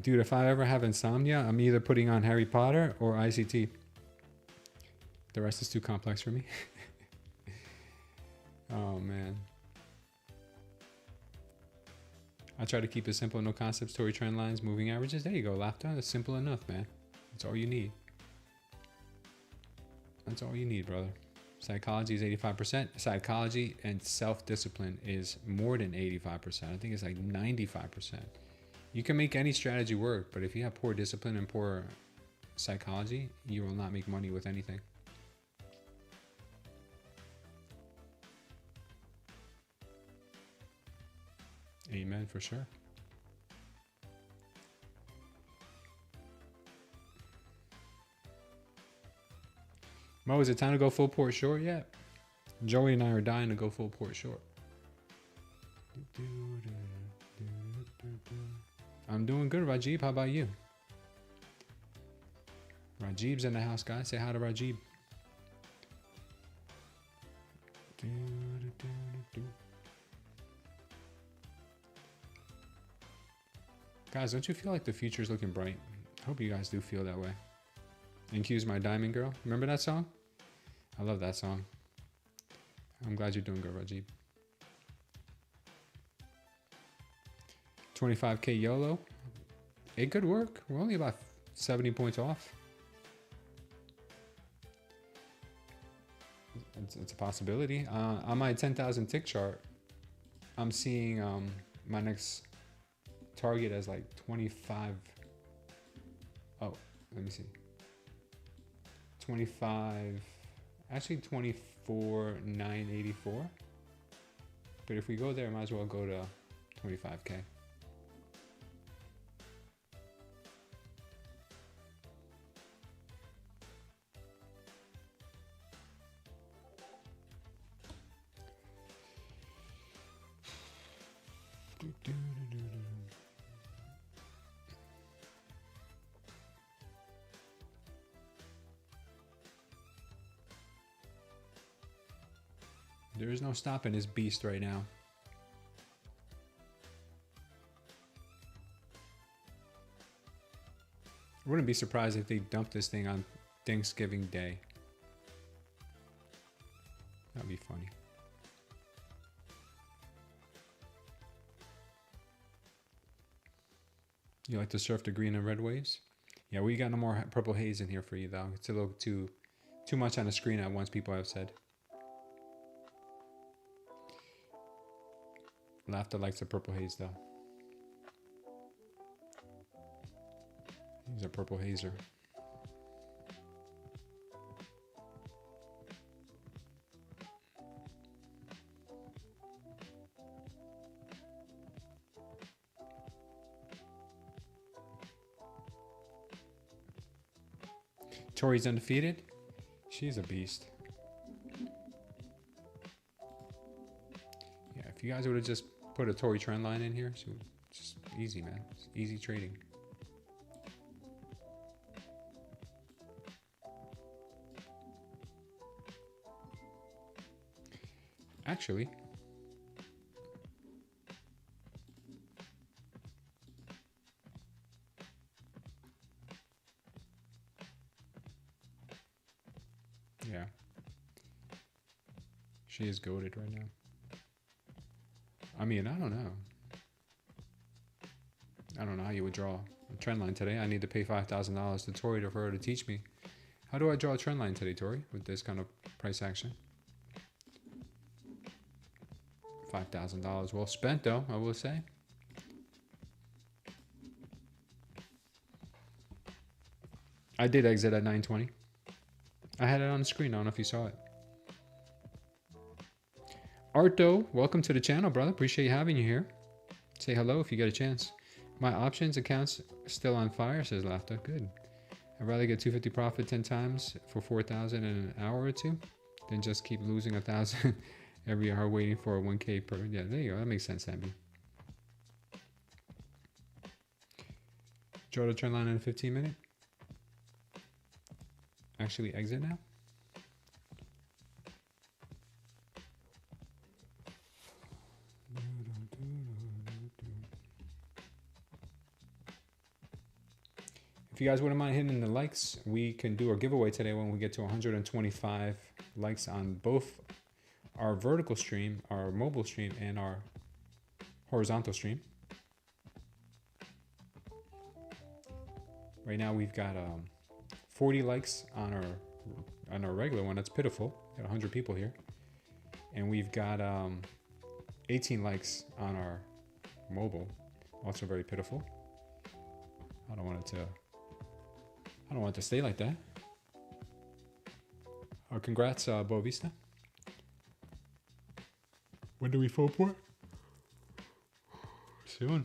Dude, if I ever have insomnia, I'm either putting on Harry Potter or ICT. The rest is too complex for me. Oh man. I try to keep it simple, no concepts, story trend lines, moving averages. There you go, laughter. That's simple enough, man. That's all you need. That's all you need, brother. Psychology is 85%. Psychology and self-discipline is more than 85%. I think it's like 95%. You can make any strategy work, but if you have poor discipline and poor psychology, you will not make money with anything. Amen, for sure. Mo, is it time to go full port short yet? Joey and I are dying to go full port short. I'm doing good, Rajib. How about you? Rajib's in the house, guys. Say hi to Rajib. Guys, don't you feel like the future's looking bright? I hope you guys do feel that way. And Q's my diamond girl. Remember that song? I love that song. I'm glad you're doing good, Rajib. 25K YOLO. It could work. We're only about 70 points off. It's a possibility. On my 10,000 tick chart, I'm seeing my next target as like 25. Oh, let me see. 25, actually 24,984. But if we go there, might as well go to 25K. There is no stopping this beast right now. I wouldn't be surprised if they dumped this thing on Thanksgiving Day. That'd be funny. You like to surf the green and red waves? Yeah, we got no more purple haze in here for you though. It's a little too much on the screen at once, people have said. Laughter likes the purple haze though. He's a purple hazer. Tori's undefeated. She's a beast. Yeah, if you guys would have just put a Tori trend line in here, so just easy, man. It's easy trading. Actually, yeah, she is goated right now. I mean, I don't know. I don't know how you would draw a trend line today. I need to pay $5,000 to Tori for her to teach me. How do I draw a trend line today, Tori, with this kind of price action? $5,000 well spent, though, I will say. I did exit at 920. I had it on the screen. I don't know if you saw it. Arto, welcome to the channel, brother. Appreciate having you here. Say hello if you get a chance. My options account's still on fire, says Laughter. Good. I'd rather get 250 profit 10 times for 4,000 in an hour or two than just keep losing 1,000 every hour waiting for a 1K per. Yeah, there you go. That makes sense, Sammy. Draw the trend line in a 15-minute. Actually exit now. If you guys wouldn't mind hitting the likes, we can do a giveaway today when we get to 125 likes on both our vertical stream, our mobile stream, and our horizontal stream. Right now we've got 40 likes on our regular one. That's pitiful. Got 100 people here, and we've got 18 likes on our mobile. Also very pitiful. I don't want it to stay like that. Congrats, Boavista. When do we fall for? Soon.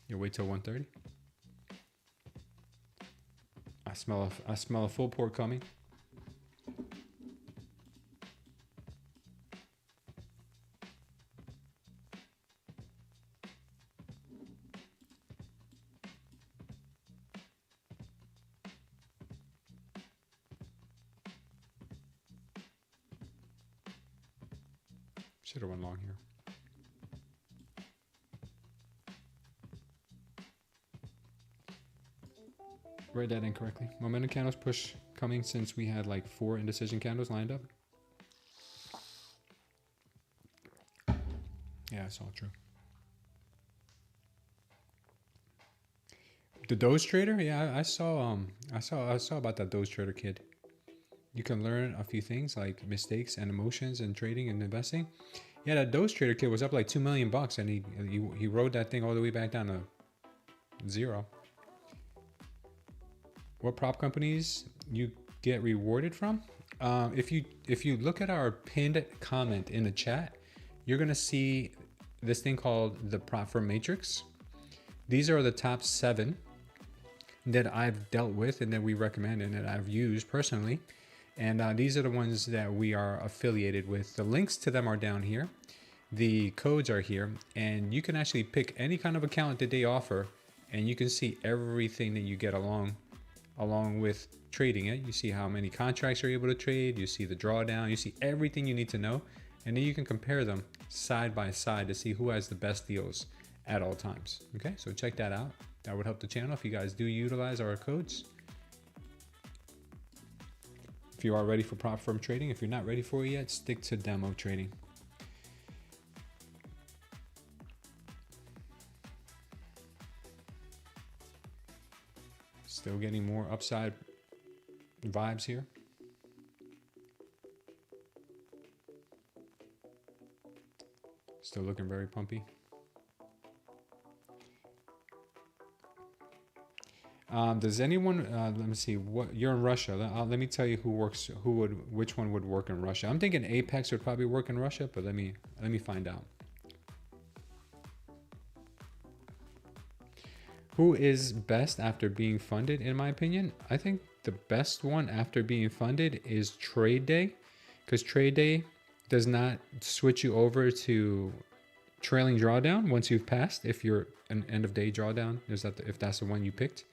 You wait till 1:30. I smell a full port coming. Should have went long here. Read that incorrectly. Momentum candles push coming since we had like 4 indecision candles lined up. Yeah, it's all true. The Doge Trader? Yeah, I saw about that Doge Trader kid. You can learn a few things like mistakes and emotions in trading and investing. Yeah, that Doge Trader kid was up like $2 million, and he rode that thing all the way back down to 0. What prop companies you get rewarded from? If you look at our pinned comment in the chat, you're gonna see this thing called the prop firm matrix. These are the top 7 that I've dealt with and that we recommend and that I've used personally. And these are the ones that we are affiliated with. The links to them are down here. The codes are here, and you can actually pick any kind of account that they offer, and you can see everything that you get along with trading it. You see how many contracts you're able to trade. You see the drawdown. You see everything you need to know, and then you can compare them side by side to see who has the best deals at all times. Okay, so check that out. That would help the channel if you guys do utilize our codes. If you are ready for prop firm trading, if you're not ready for it yet, stick to demo trading. Still getting more upside vibes here. Still looking very pumpy. Does anyone? Let me see. What you're in Russia? Let me tell you which one would work in Russia. I'm thinking Apex would probably work in Russia, but let me find out. Who is best after being funded? In my opinion, I think the best one after being funded is Tradeday, because Tradeday does not switch you over to trailing drawdown once you've passed. If you're an end of day drawdown, if that's the one you picked.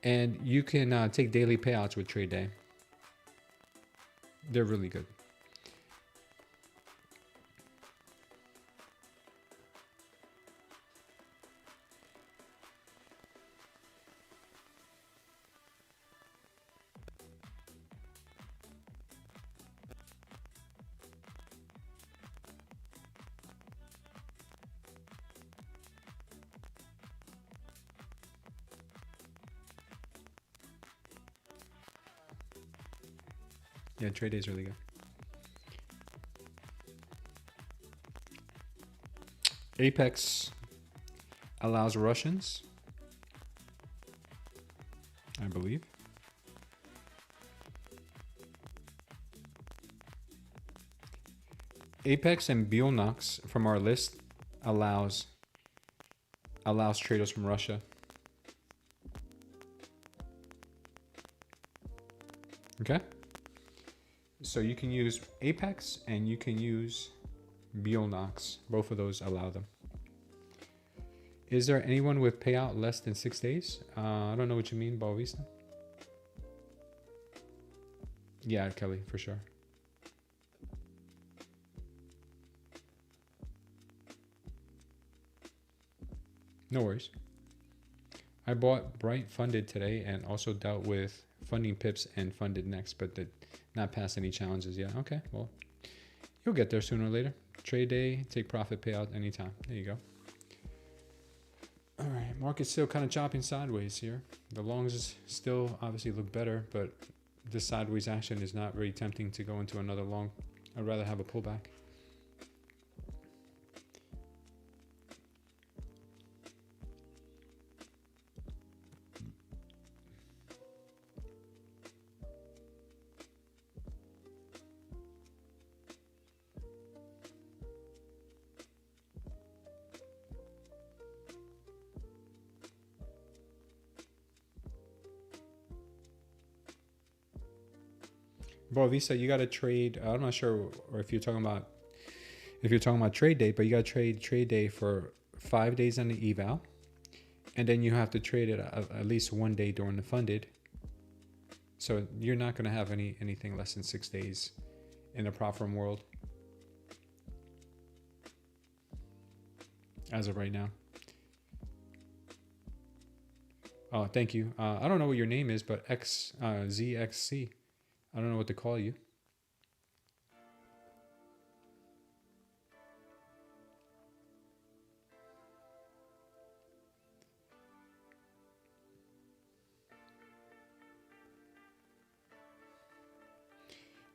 And you can take daily payouts with Tradeday. They're really good. Yeah, Tradeday is really good. Apex allows Russians, I believe. Apex and Bulenox from our list allows traders from Russia. Okay? So you can use Apex and you can use Bulenox. Both of those allow them. Is there anyone with payout less than 6 days? I don't know what you mean, Bauvista. Yeah, Kelly, for sure. No worries. I bought Bright funded today and also dealt with funding pips and funded next, but did not pass any challenges yet. Okay, well, you'll get there sooner or later. Trade day, take profit, payout anytime. There you go. All right, market's still kind of chopping sideways here. The longs still obviously look better, but this sideways action is not very tempting to go into another long. I'd rather have a pullback. Bro, Visa, you got to trade. I'm not sure, or if you're talking about trade day, but you got to trade day for 5 days on the eval, and then you have to trade it at least 1 day during the funded. So you're not going to have anything less than 6 days in the prop firm world as of right now. Oh, thank you. I don't know what your name is, but ZXC. I don't know what to call you.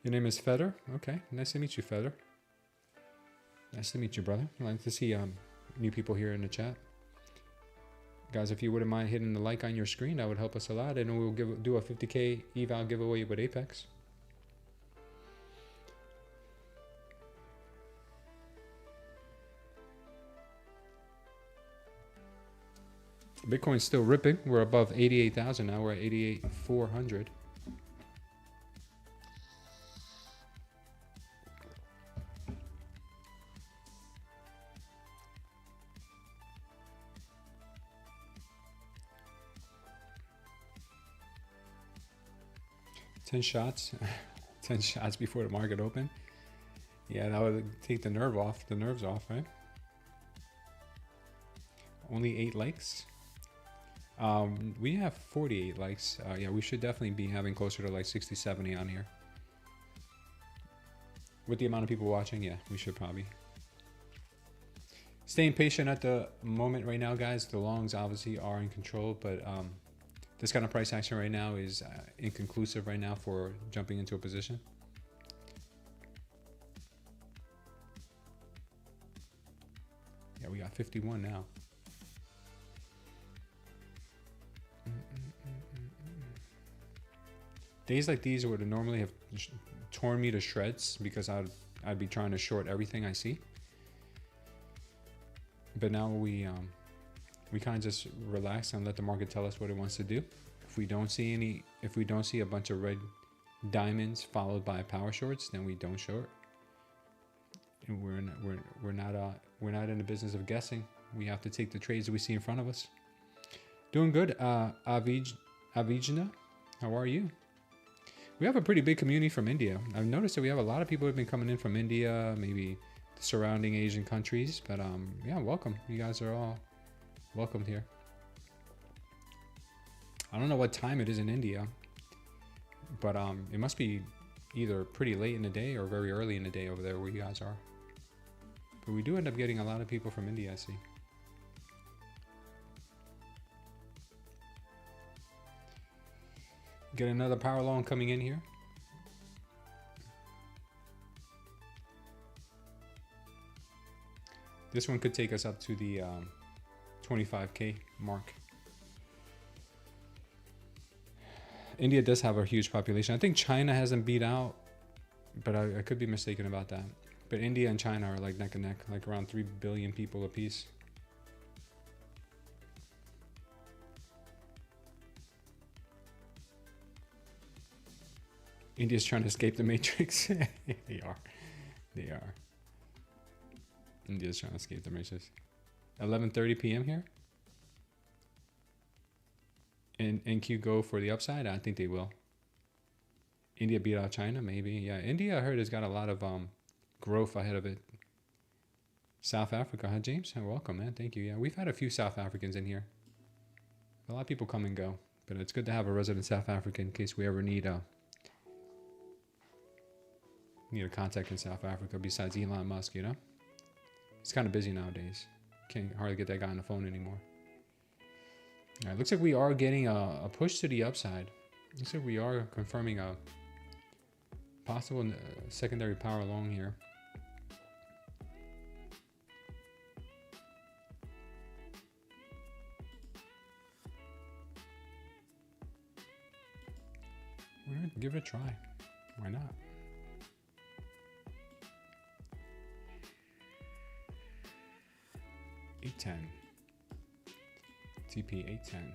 Your name is Feder? Okay, nice to meet you, Feder. Nice to meet you, brother. I'd like to see new people here in the chat. Guys, if you wouldn't mind hitting the like on your screen, that would help us a lot. And we'll do a 50K eval giveaway with Apex. Bitcoin's still ripping. We're above 88,000 now. We're at 88,400. Ten shots, 10 shots before the market open. Yeah, that would take the nerves off, right? Only 8 likes. We have 48 likes. Yeah, we should definitely be having closer to like 60, 70 on here. With the amount of people watching, yeah, we should probably. Staying patient at the moment right now, guys. The longs obviously are in control, but this kind of price action right now is inconclusive right now for jumping into a position. Yeah, we got 51 now. Days like these would normally have torn me to shreds because I'd be trying to short everything I see. But now we kind of just relax and let the market tell us what it wants to do. If we don't see a bunch of red diamonds followed by power shorts, then we don't short. And we're not in the business of guessing. We have to take the trades that we see in front of us. Doing good, Avijna. How are you? We have a pretty big community from India. I've noticed that we have a lot of people who have been coming in from India, maybe the surrounding Asian countries. But yeah, welcome. You guys are all welcomed here. I don't know what time it is in India, but it must be either pretty late in the day or very early in the day over there where you guys are. But we do end up getting a lot of people from India, I see. Get another power long coming in here. This one could take us up to the 25K mark. India does have a huge population. I think China hasn't beat out, but I could be mistaken about that. But India and China are like neck and neck, like around 3 billion people apiece. India's trying to escape the matrix. They are. India's trying to escape the matrix. 11:30 p.m. here. And NQ go for the upside? I think they will. India beat out China, maybe. Yeah, India I heard has got a lot of growth ahead of it. South Africa, huh, James? Welcome, man. Thank you. Yeah, we've had a few South Africans in here. A lot of people come and go, but it's good to have a resident South Africa in case we ever need a contact in South Africa besides Elon Musk, you know? He's kind of busy nowadays. Can't hardly get that guy on the phone anymore. All right, looks like we are getting a push to the upside. Looks like we are confirming a possible secondary power long here. All right, give it a try. Why not? $8.10. TP 810.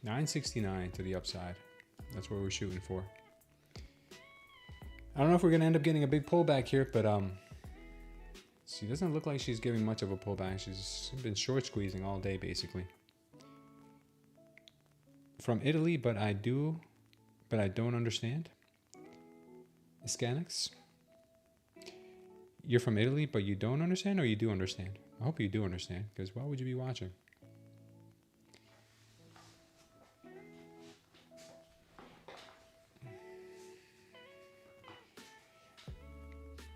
$9.69 to the upside. That's what we're shooting for. I don't know if we're gonna end up getting a big pullback here, but she doesn't look like she's giving much of a pullback. She's been short squeezing all day basically. From Italy, but I don't understand. Scanix. You're from Italy, but you don't understand, or you do understand? I hope you do understand, because why would you be watching?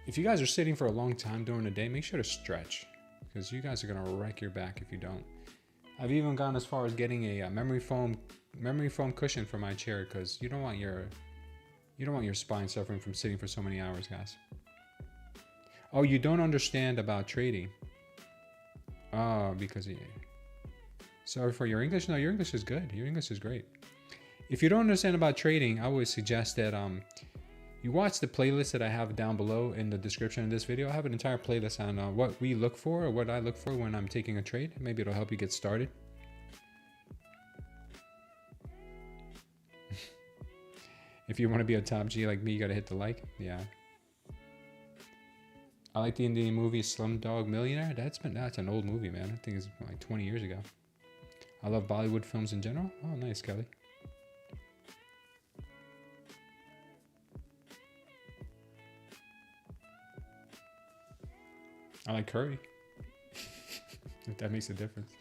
If you guys are sitting for a long time during the day, make sure to stretch, because you guys are going to wreck your back if you don't. I've even gone as far as getting a memory foam cushion for my chair, because you don't want your spine suffering from sitting for so many hours, guys. Oh, you don't understand about trading. Oh, because sorry for your English. No, your English is good. Your English is great. If you don't understand about trading, I would suggest that you watch the playlist that I have down below in the description of this video. I have an entire playlist on what we look for, or what I look for when I'm taking a trade. Maybe it'll help you get started. If you want to be a top G like me, you got to hit the like. Yeah. I like the Indian movie Slumdog Millionaire. That's an old movie, man. I think it's like 20 years ago. I love Bollywood films in general. Oh, nice, Kelly. I like curry. If that makes a difference.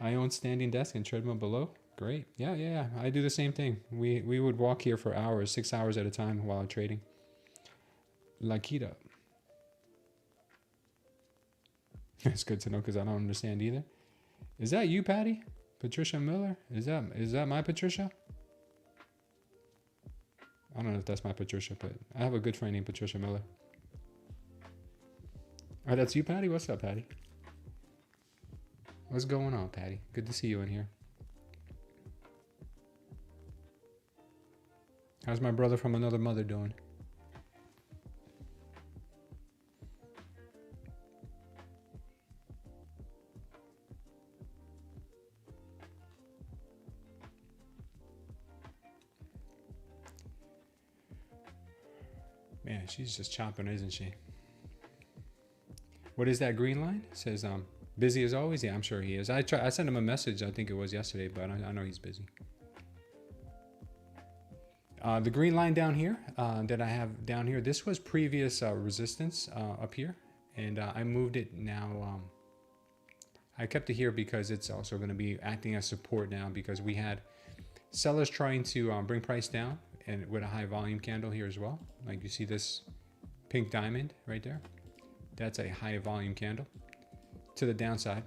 I own standing desk and treadmill below. Great. Yeah. I do the same thing. We would walk here for hours, 6 hours at a time while trading. Lakita. It's good to know because I don't understand either. Is that you, Patty? Patricia Miller? Is that my Patricia? I don't know if that's my Patricia, but I have a good friend named Patricia Miller. Oh, that's you, Patty? What's up, Patty? What's going on, Patty? Good to see you in here. How's my brother from another mother doing? Man, she's just chopping, isn't she? What is that green line? It says, busy as always? Yeah, I'm sure he is. I sent him a message, I think it was yesterday, but I know he's busy. The green line down here that I have down here, this was previous resistance up here, and I moved it now. I kept it here because it's also going to be acting as support now, because we had sellers trying to bring price down, and with a high volume candle here as well. Like you see this pink diamond right there. That's a high volume candle to the downside.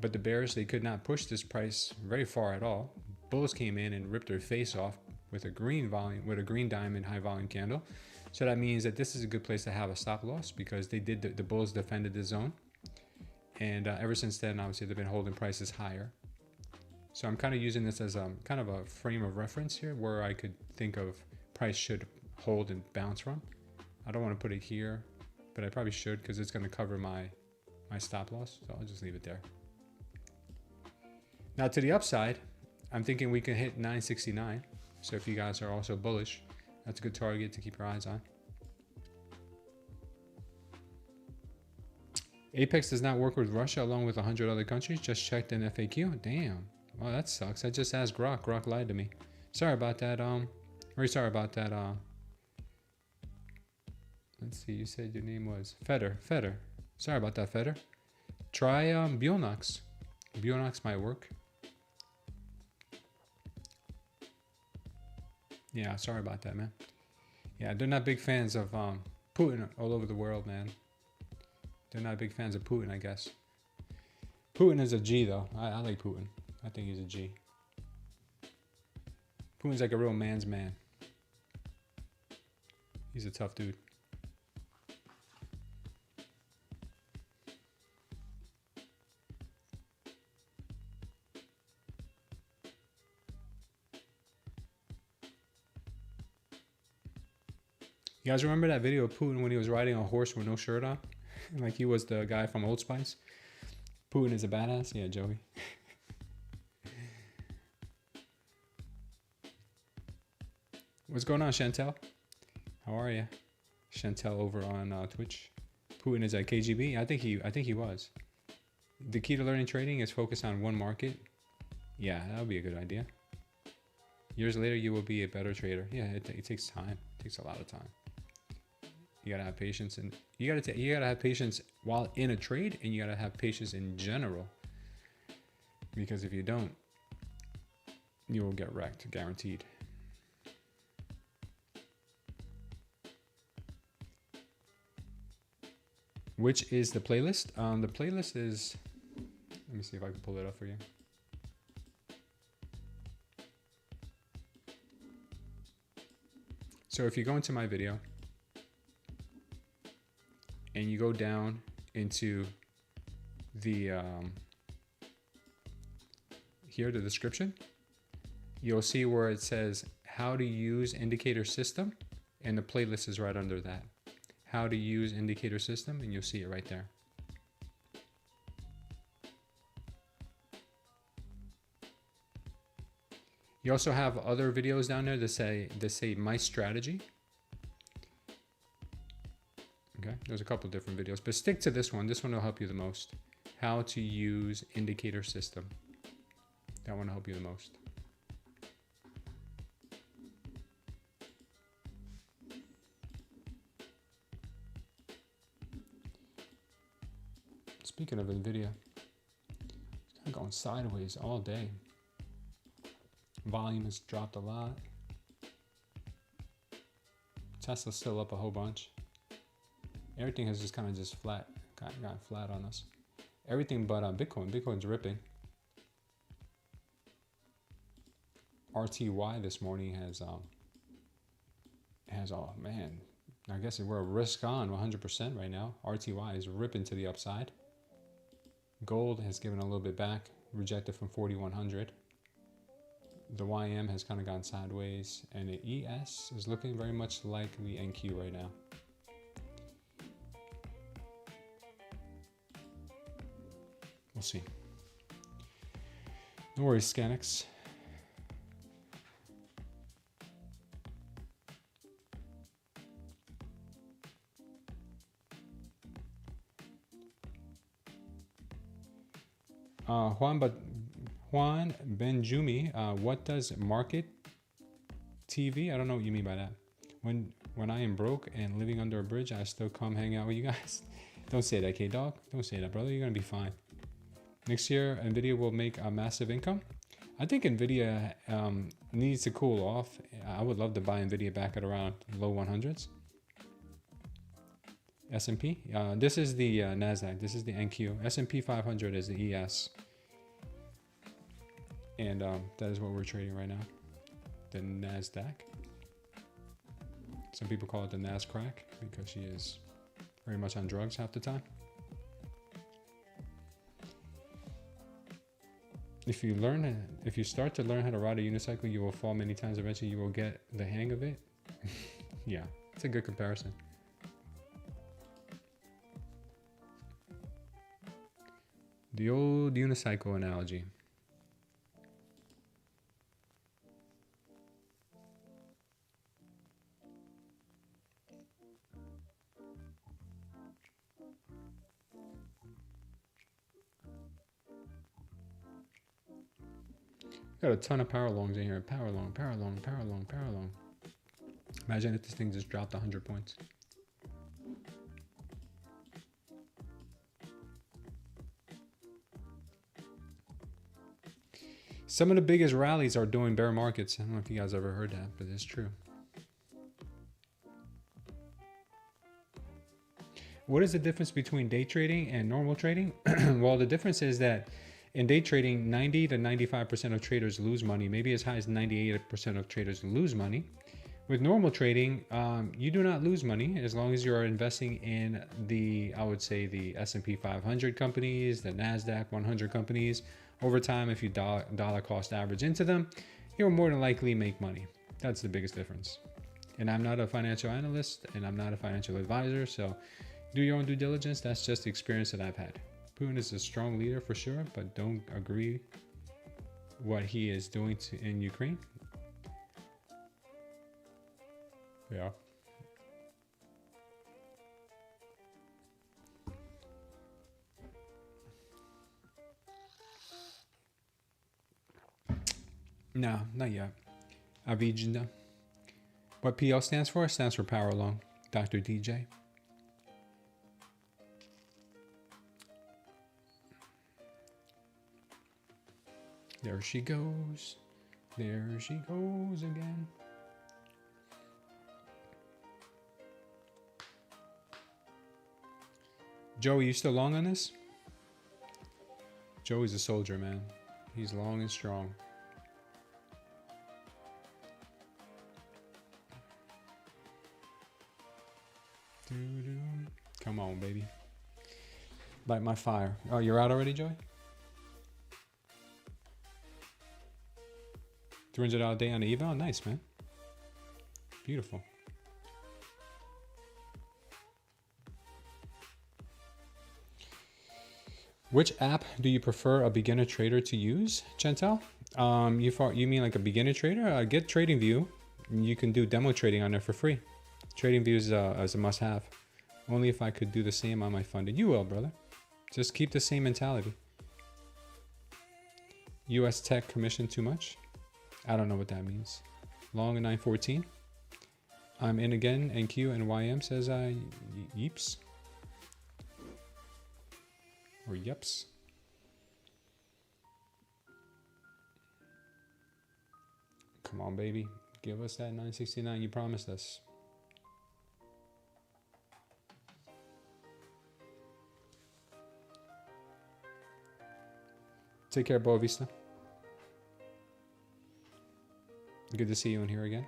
But the bears, they could not push this price very far at all. Bulls came in and ripped their face off with a green diamond high volume candle. So that means that this is a good place to have a stop loss, because they did the bulls defended the zone. And ever since then, obviously they've been holding prices higher. So I'm kind of using this as kind of a frame of reference here, where I could think of price should hold and bounce from. I don't want to put it here, but I probably should, because it's going to cover my stop loss. So I'll just leave it there. Now to the upside, I'm thinking we can hit 969. So if you guys are also bullish, that's a good target to keep your eyes on. Apex does not work with Russia along with 100 other countries. Just checked in FAQ. Damn. Well, that sucks. I just asked Grok. Grok lied to me. Sorry about that. Very sorry about that. Let's see. You said your name was Feder. Sorry about that, Feder. Try Bulenox. Bulenox might work. Yeah, sorry about that, man. Yeah, they're not big fans of Putin all over the world, man. They're not big fans of Putin, I guess. Putin is a G, though. I like Putin. I think he's a G. Putin's like a real man's man. He's a tough dude. You guys remember that video of Putin when he was riding a horse with no shirt on? Like he was the guy from Old Spice? Putin is a badass? Yeah, Joey. What's going on, Chantel? How are you? Chantel over on Twitch. Putin is at KGB? I think he was. The key to learning trading is focus on one market. Yeah, that would be a good idea. Years later, you will be a better trader. Yeah, it takes time. It takes a lot of time. You gotta have patience, and you gotta have patience while in a trade, and you gotta have patience in general. Because if you don't, you will get wrecked, guaranteed. Which is the playlist? The playlist is. Let me see if I can pull it up for you. So if you go into my video and you go down into the here, the description, you'll see where it says how to use indicator system, and the playlist is right under that. How to use indicator system, and you'll see it right there. You also have other videos down there that say my strategy. Okay, there's a couple different videos, but stick to this one. This one will help you the most. How to use indicator system. That one will help you the most. Speaking of NVIDIA, it's kind of going sideways all day. Volume has dropped a lot. Tesla's still up a whole bunch. Everything has just kind of just flat, got flat on us. Everything but Bitcoin. Bitcoin's ripping. RTY this morning has oh man, I guess we're risk on 100% right now. RTY is ripping to the upside. Gold has given a little bit back, rejected from 4,100. The YM has kind of gone sideways, and the ES is looking very much like the NQ right now. We'll see. No worries, Scanix. Juan Benjumi, what does market TV? I don't know what you mean by that. When I am broke and living under a bridge, I still come hang out with you guys. Don't say that, K-Dog. Don't say that, brother. You're gonna be fine. Next year, NVIDIA will make a massive income. I think NVIDIA needs to cool off. I would love to buy NVIDIA back at around low 100s. S&P. This is the Nasdaq. This is the NQ. S&P 500 is the ES. And that is what we're trading right now. The Nasdaq. Some people call it the Nascrack because she is very much on drugs half the time. If you start to learn how to ride a unicycle, you will fall many times. Eventually, you will get the hang of it. Yeah, it's a good comparison. The old unicycle analogy. Got a ton of power longs in here. Power long, power long, power long, power long. Imagine if this thing just dropped 100 points. Some of the biggest rallies are doing bear markets. I don't know if you guys ever heard that, but it's true. What is the difference between day trading and normal trading? Well, the difference is that in day trading, 90 to 95% of traders lose money. Maybe as high as 98% of traders lose money. With normal trading, you do not lose money as long as you are investing in the, I would say, the S&P 500 companies, the Nasdaq 100 companies. Over time, if you dollar cost average into them, you'll more than likely make money. That's the biggest difference. And I'm not a financial analyst and I'm not a financial advisor, so do your own due diligence. That's just the experience that I've had. Putin is a strong leader for sure, but don't agree what he is doing in Ukraine. Yeah. No, not yet. Avijna. What PL stands for? It stands for Power Long. Dr. DJ. There she goes. There she goes again. Joey, you still long on this? Joey's a soldier, man. He's long and strong. Come on, baby. Light my fire. Oh, you're out already, Joey? $300 a day on the eval? Nice, man. Beautiful. Which app do you prefer a beginner trader to use, Chantel? You mean like a beginner trader? Get TradingView. You can do demo trading on there for free. TradingView is a must-have. Only if I could do the same on my funded. You will, brother. Just keep the same mentality. US Tech commission too much? I don't know what that means. Long and 914. I'm in again. NQ and YM says yeeps. Or yeps. Come on, baby. Give us that 969 you promised us. Take care, Boa Vista. Good to see you in here again.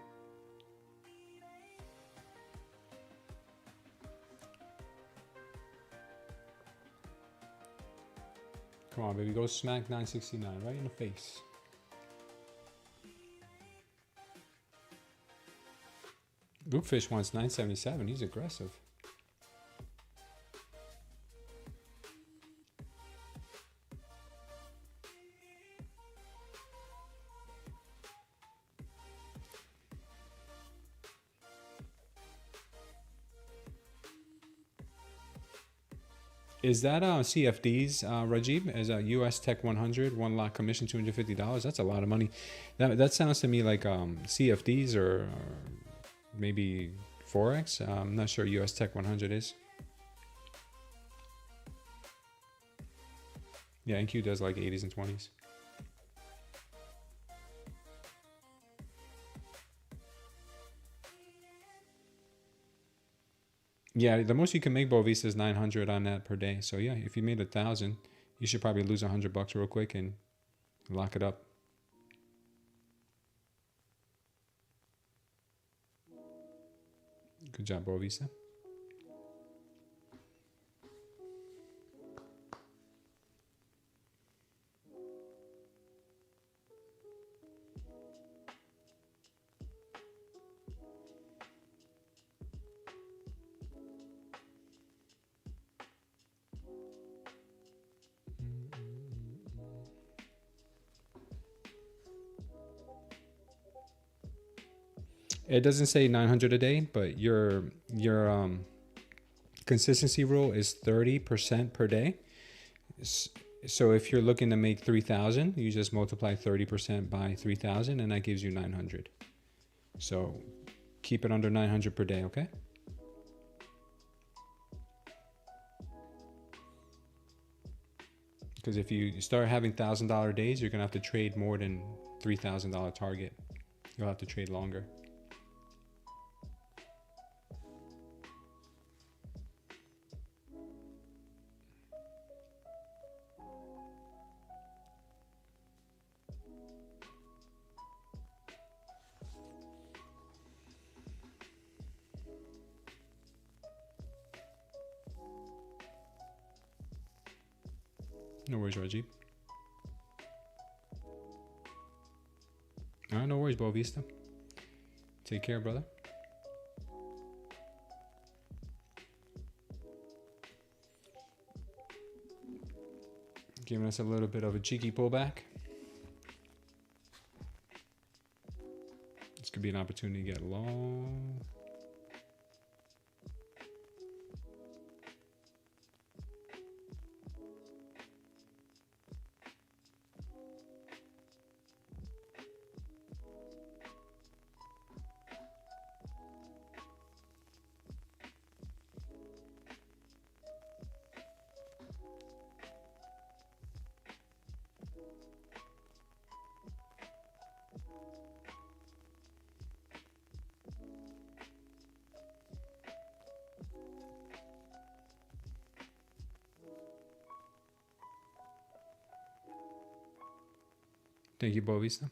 Come on, baby. Go smack 969 right in the face. Goopfish wants 977. He's aggressive. Is that CFDs, Rajib? As a US Tech 100, one lot commission, $250? That's a lot of money. That sounds to me like CFDs or maybe Forex. I'm not sure US Tech 100 is. Yeah, NQ does like 80s and 20s. Yeah, the most you can make Bovista is 900 on that per day. So yeah, if you made 1,000, you should probably lose $100 real quick and lock it up. Good job, Bovista. It doesn't say 900 a day, but your consistency rule is 30% per day. So if you're looking to make 3,000, you just multiply 30% by 3,000, and that gives you 900. So keep it under 900 per day, okay? Because if you start having $1,000 days, you're gonna have to trade more than $3,000 target. You'll have to trade longer. No worries, Rajiv. All right, no worries, Boa Vista. Take care, brother. Giving us a little bit of a cheeky pullback. This could be an opportunity to get long. Thank you, Boa Vista.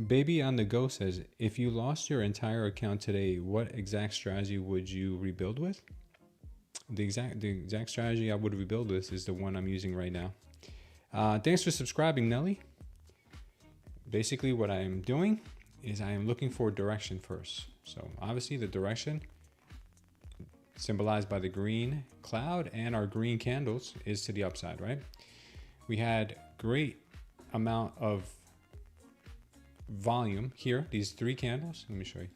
Baby on the Go says, if you lost your entire account today, what exact strategy would you rebuild with? The exact strategy I would rebuild with is the one I'm using right now. Thanks for subscribing, Nelly. Basically what I am doing is I am looking for direction first. So obviously the direction symbolized by the green cloud and our green candles is to the upside, right? We had great amount of volume here. These three candles, let me show you.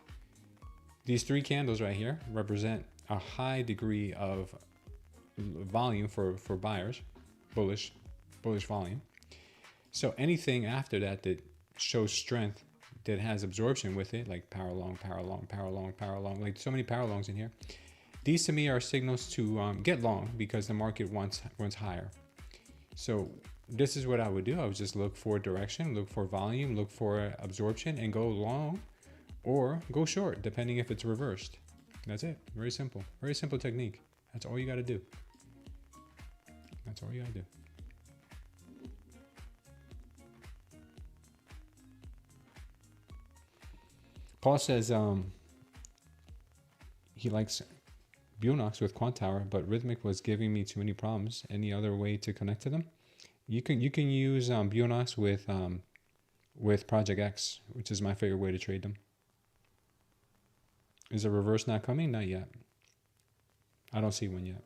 These three candles right here represent a high degree of volume for buyers, bullish volume. So anything after that that shows strength, that has absorption with it, like power long, like so many power longs in here. These to me are signals to get long because the market wants higher. So this is what I would do. I would just look for direction, look for volume, look for absorption, and go long or go short, depending if it's reversed. That's it. Very simple technique. That's all you got to do. That's all you got to do. Paul says he likes Bulenox with Quant Tower, but Rhythmic was giving me too many problems. Any other way to connect to them? You can use Bulenox with Project X, which is my favorite way to trade them. Is a reverse not coming? Not yet. I don't see one yet.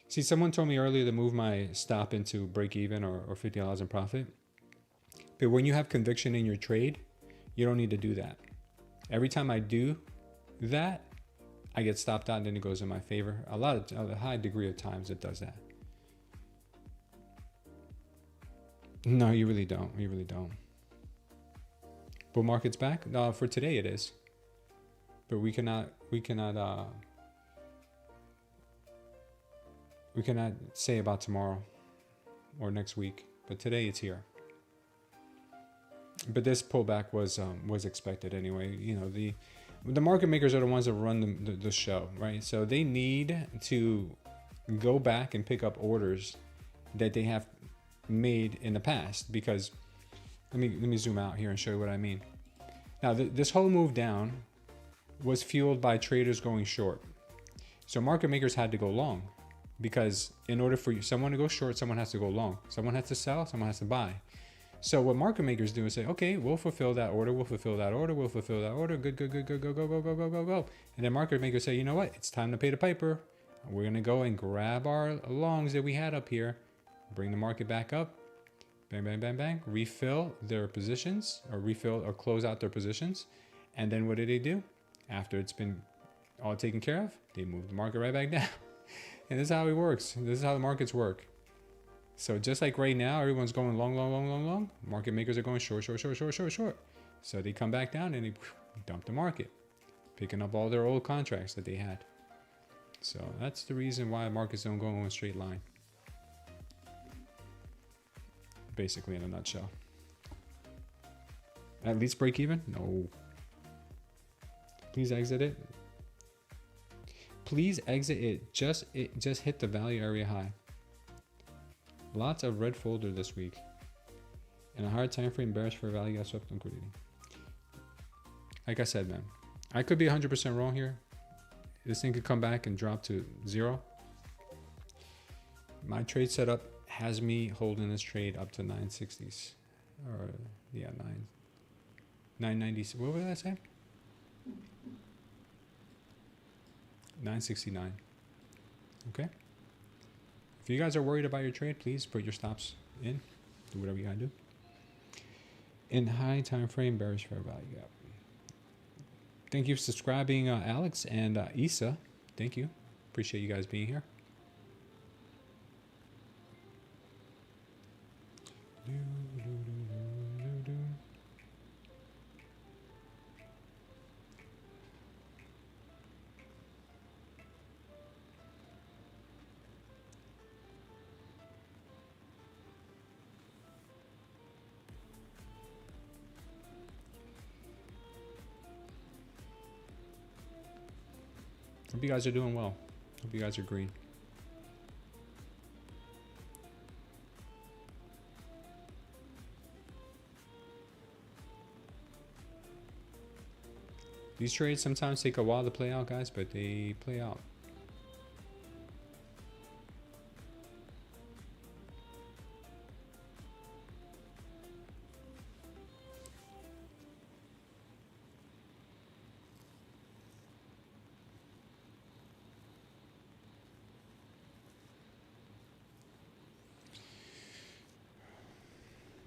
See, someone told me earlier to move my stop into break even or $50 in profit. But when you have conviction in your trade, you don't need to do that. Every time I do that, I get stopped out and then it goes in my favor. A high degree of times it does that. No, you really don't. You really don't. Bull market's back? No, for today it is. But we cannot say about tomorrow or next week, but today it's here. But this pullback was expected anyway. You know, the market makers are the ones that run the show, right? So they need to go back and pick up orders that they have made in the past, because let me zoom out here and show you what I mean. Now this whole move down was fueled by traders going short. So market makers had to go long, because in order for someone to go short, someone has to go long. Someone has to sell, someone has to buy. So what market makers do is say, okay, we'll fulfill that order, we'll fulfill that order, we'll fulfill that order. Good, good, good, good, go, go, go, go, go, go, go. And then market makers say, you know what? It's time to pay the piper. We're gonna go and grab our longs that we had up here, bring the market back up, bang, bang, bang, bang, refill their positions or refill or close out their positions. And then what do? After it's been all taken care of, they move the market right back down. And this is how it works. This is how the markets work. So just like right now, everyone's going long, long, long, long, long. Market makers are going short, short, short, short, short, short. So they come back down and they dump the market, picking up all their old contracts that they had. So that's the reason why markets don't go in a straight line. Basically, in a nutshell. At least break even? No. Please exit it. Please exit it. Just hit the value area high. Lots of red folder this week. In a hard time frame, bearish for value got swept liquidity. Like I said, man, I could be 100% wrong here. This thing could come back and drop to 0. My trade setup has me holding this trade up to 960s. Or, yeah, 990s. What did I say? 969. Okay. If you guys are worried about your trade, please put your stops in. Do whatever you gotta do. In high time frame, bearish fair value gap. Thank you for subscribing, Alex and Issa. Thank you. Appreciate you guys being here. Hope you guys are doing well. Hope you guys are green. These trades sometimes take a while to play out, guys, but they play out.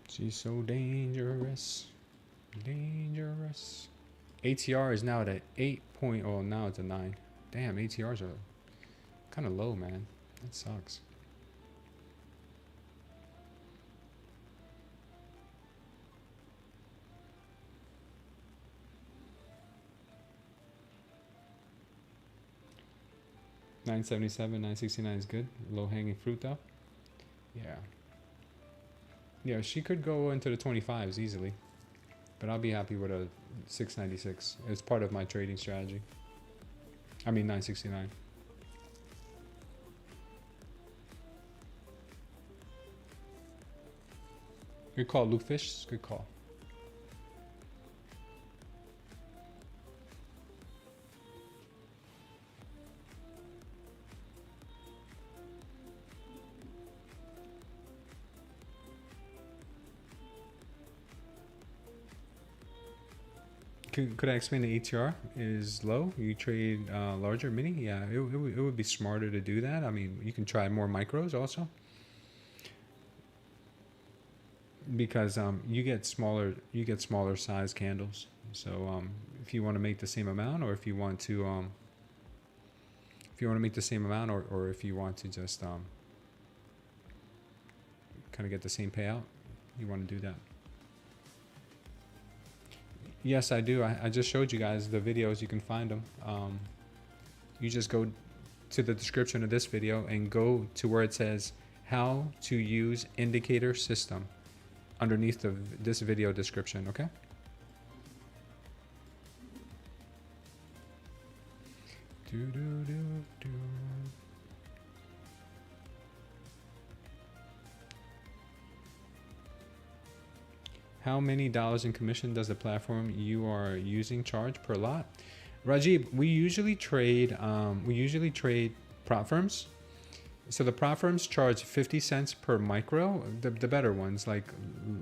She's so dangerous, dangerous. ATR is now at 8 point, oh, now it's a 9. Damn, ATRs are kind of low, man. That sucks. $977, $969 is good. Low hanging fruit though. Yeah. Yeah, she could go into the 25s easily, but I'll be happy with a 696 as part of my trading strategy. I mean 969. Good call, Luke Fish. Good call. Could I explain the ATR is low? You trade larger mini? Yeah, it would be smarter to do that. I mean, you can try more micros also. Because you get smaller size candles. So if you want to make the same amount, or if you want to make the same amount, or if you want to just kind of get the same payout, you want to do that. Yes, I do. I just showed you guys the videos. You can find them. You just go to the description of this video and go to where it says how to use indicator system underneath this video description, okay? How many dollars in commission does the platform you are using charge per lot? Rajib, we usually trade prop firms, So the prop firms charge 50 cents per micro. The better ones, like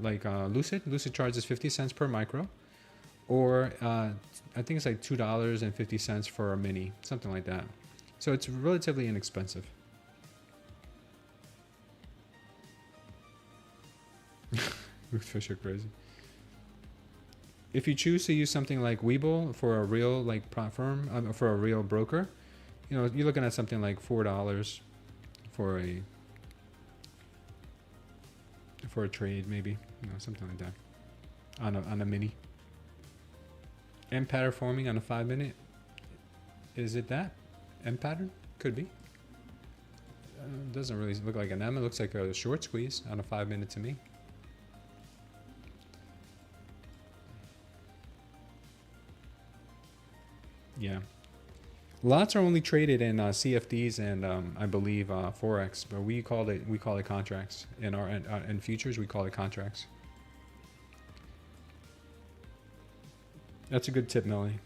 Lucid charges 50 cents per micro, or I think it's like $2.50 for a mini, something like that. So it's relatively inexpensive. Fish are crazy. If you choose to use something like Webull for a real like prop firm, for a real broker, you know, you're looking at something like $4 for a trade, maybe, you know, something like that on a mini. M pattern forming on a 5-minute. Is it that M pattern? Could be. Doesn't really look like an M. It looks like a short squeeze on a 5-minute to me. Yeah. Lots are only traded in CFDs and I believe Forex, but we call it contracts. In futures we call it contracts. That's a good tip, Melanie.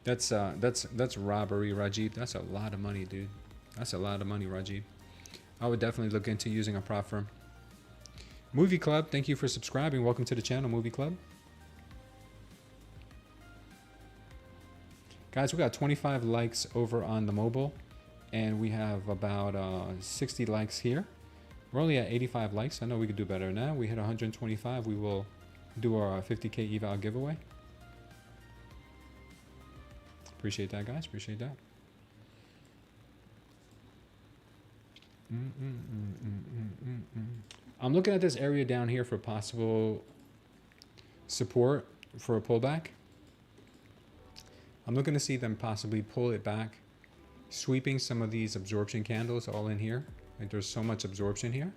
That's robbery, Rajiv. That's a lot of money, dude. That's a lot of money, Rajiv. I would definitely look into using a prop firm. Movie Club, thank you for subscribing. Welcome to the channel, Movie Club. Guys, we got 25 likes over on the mobile, and we have about 60 likes here. We're only at 85 likes. I know we could do better than that. We hit 125. We will do our 50K eval giveaway. Appreciate that, guys. Appreciate that. I'm looking at this area down here for possible support for a pullback. I'm looking to see them possibly pull it back, sweeping some of these absorption candles all in here. Like there's so much absorption here.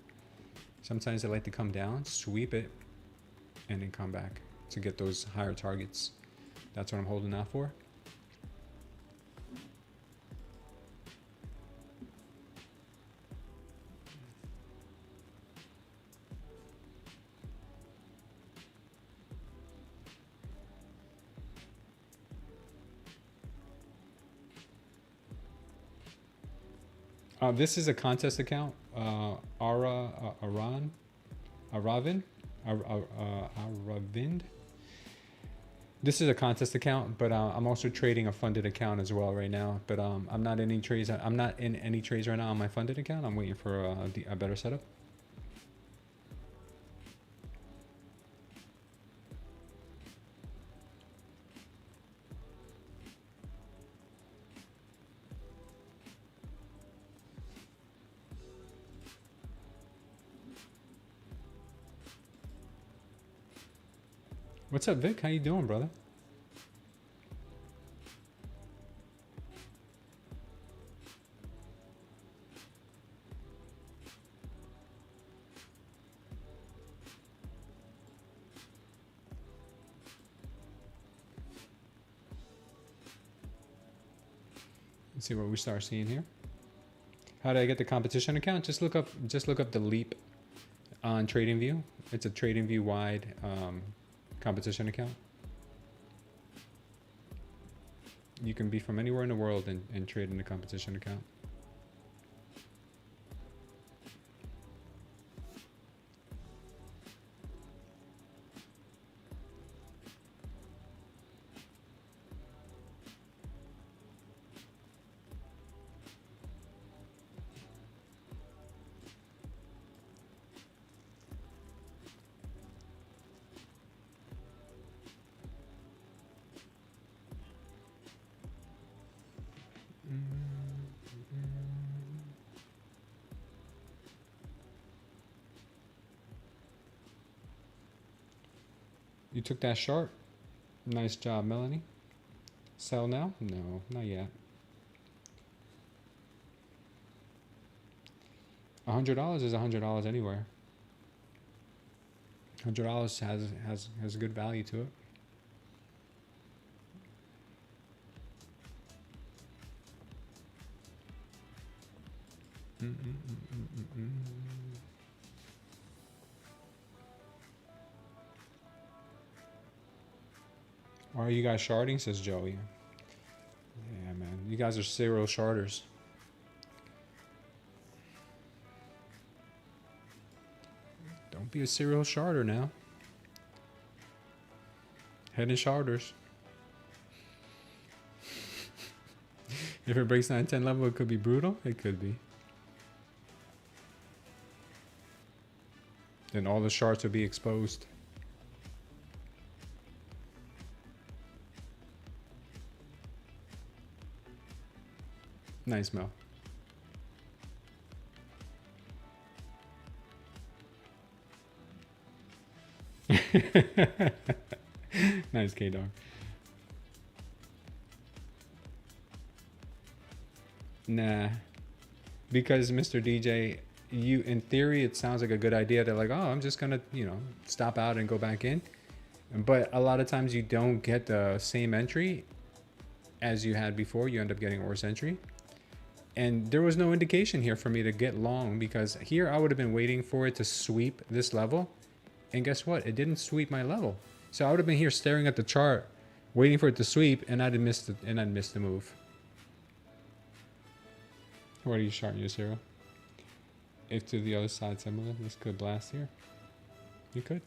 Sometimes they like to come down, sweep it, and then come back to get those higher targets. That's what I'm holding out for. This is a contest account. Aravind. This is a contest account, but I'm also trading a funded account as well right now. But I'm not in any trades. I'm not in any trades right now on my funded account. I'm waiting for a better setup. What's up, Vic? How you doing, brother? Let's see what we start seeing here. How do I get the competition account? Just look up the Leap on TradingView. It's a TradingView wide competition account. You can be from anywhere in the world and trade in a competition account. You took that short. Nice job, Melanie. Sell now? No, not yet. $100 is $100 anywhere. $100 has a good value to it. Why are you guys sharding? Says Joey. Yeah, man. You guys are serial sharders. Don't be a serial sharder now. Hidden sharders. If it breaks 9-10 level, it could be brutal. It could be. Then all the shards will be exposed. Nice, Mel. Nice, K-Dog. Nah. Because, Mr. DJ, you, in theory, it sounds like a good idea. They're like, oh, I'm just going to, you know, stop out and go back in. But a lot of times you don't get the same entry as you had before. You end up getting a worse entry. And there was no indication here for me to get long, because here I would have been waiting for it to sweep this level. And guess what? It didn't sweep my level. So I would have been here staring at the chart, waiting for it to sweep, and I'd missed it, and I'd missed the move. What are you shorting your zero? If to the other side similar, this could blast here. You could.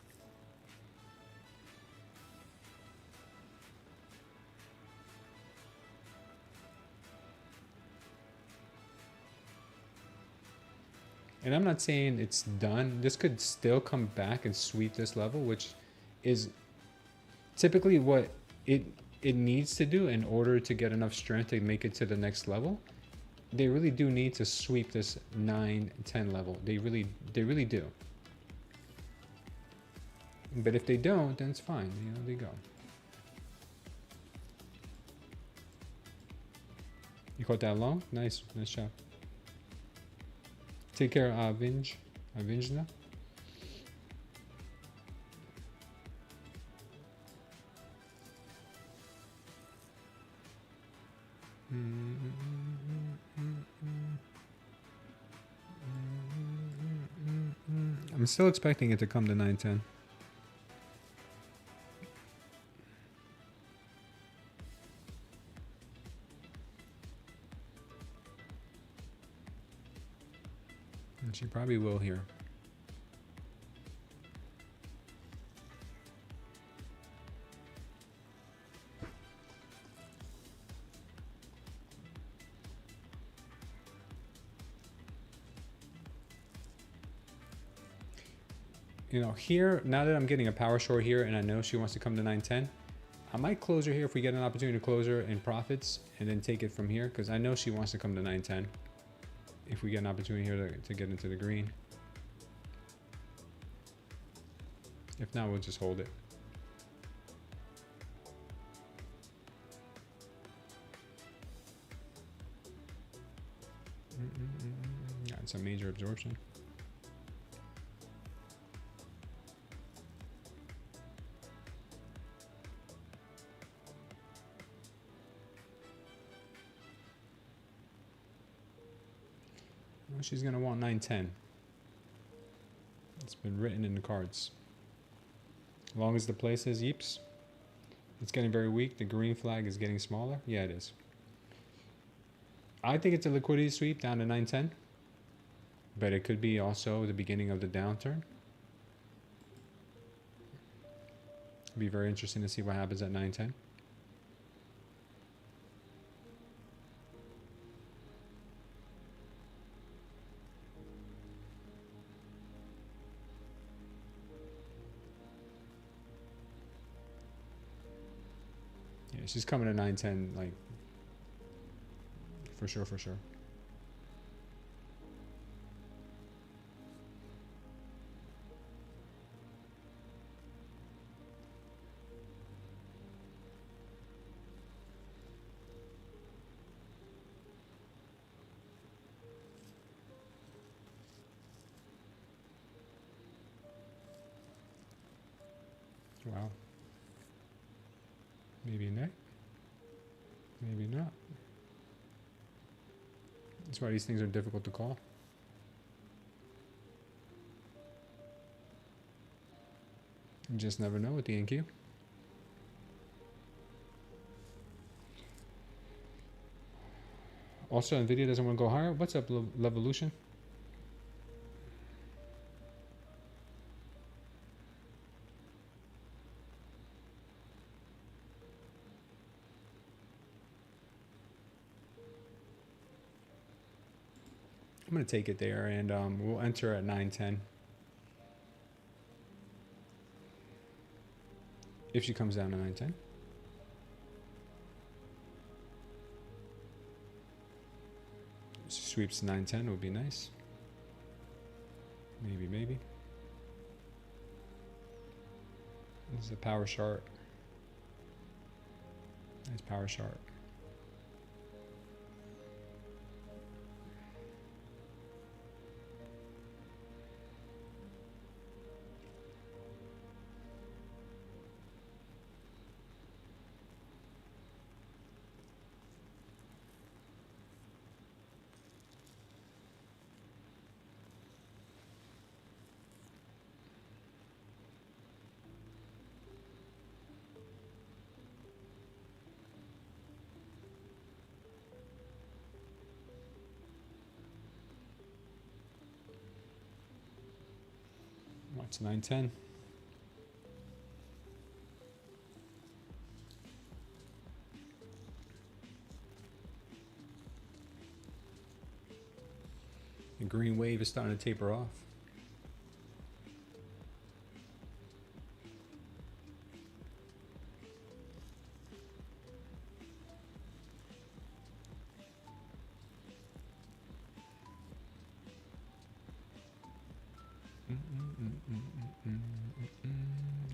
And I'm not saying it's done. This could still come back and sweep this level, which is typically what it needs to do in order to get enough strength to make it to the next level. They really do need to sweep this 9-10 level. They really do. But if they don't, then it's fine. You know, they go. You caught that long? Nice job. Take care, Avengna. I'm still expecting it to come to 9-10. And she probably will here. You know, here, now that I'm getting a power short here and I know she wants to come to 9-10, I might close her here if we get an opportunity to close her in profits and then take it from here, because I know she wants to come to 9-10 if we get an opportunity here to get into the green. If not, we'll just hold it. Got some major absorption. Well, she's gonna want 9-10. It's been written in the cards. As long as the play says yeeps. It's getting very weak. The green flag is getting smaller. Yeah, it is. I think it's a liquidity sweep down to 9-10. But it could be also the beginning of the downturn. It'd be very interesting to see what happens at 9-10. Yeah, she's coming to 9-10, like, for sure, for sure. Maybe not. Maybe not. That's why these things are difficult to call. You just never know with the NQ. Also, NVIDIA doesn't want to go higher. What's up, Levolution? I'm going to take it there, and we'll enter at 910. If she comes down to 910. Sweeps 910 would be nice. Maybe, maybe. This is a power chart. Nice power chart. Watch 910. The green wave is starting to taper off.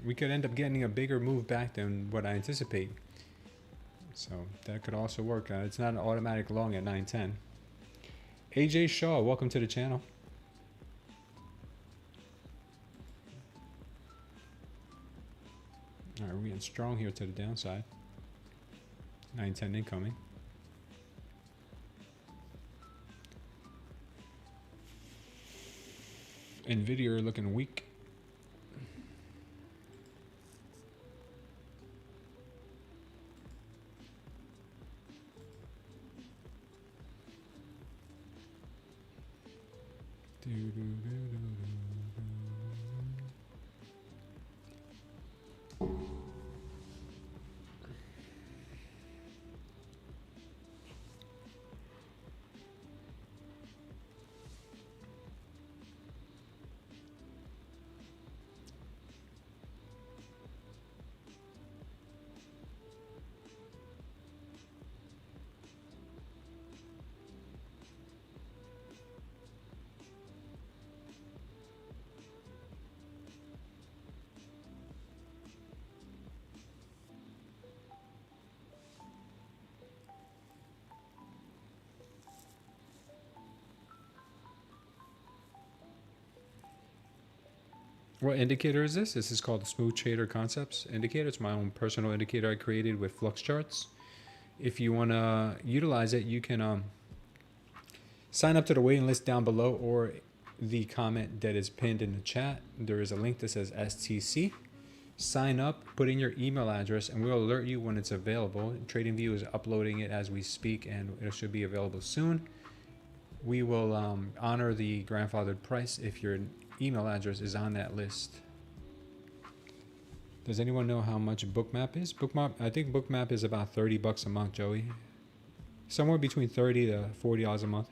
We could end up getting a bigger move back than what I anticipate. So that could also work. It's not an automatic long at 910. AJ Shaw, welcome to the channel. All right, we're getting strong here to the downside. 910 incoming. NVIDIA are looking weak. What indicator is this? This is called the Smooth Trader Concepts indicator. It's my own personal indicator I created with flux charts. If you want to utilize it, you can sign up to the waiting list down below or the comment that is pinned in the chat. There is a link that says STC. Sign up, put in your email address, and we'll alert you when it's available. TradingView is uploading it as we speak, and it should be available soon. We will honor the grandfathered price if your email address is on that list. Does anyone know how much Bookmap is? Bookmap, I think Bookmap is about $30 a month, Joey. Somewhere between $30 to $40 a month.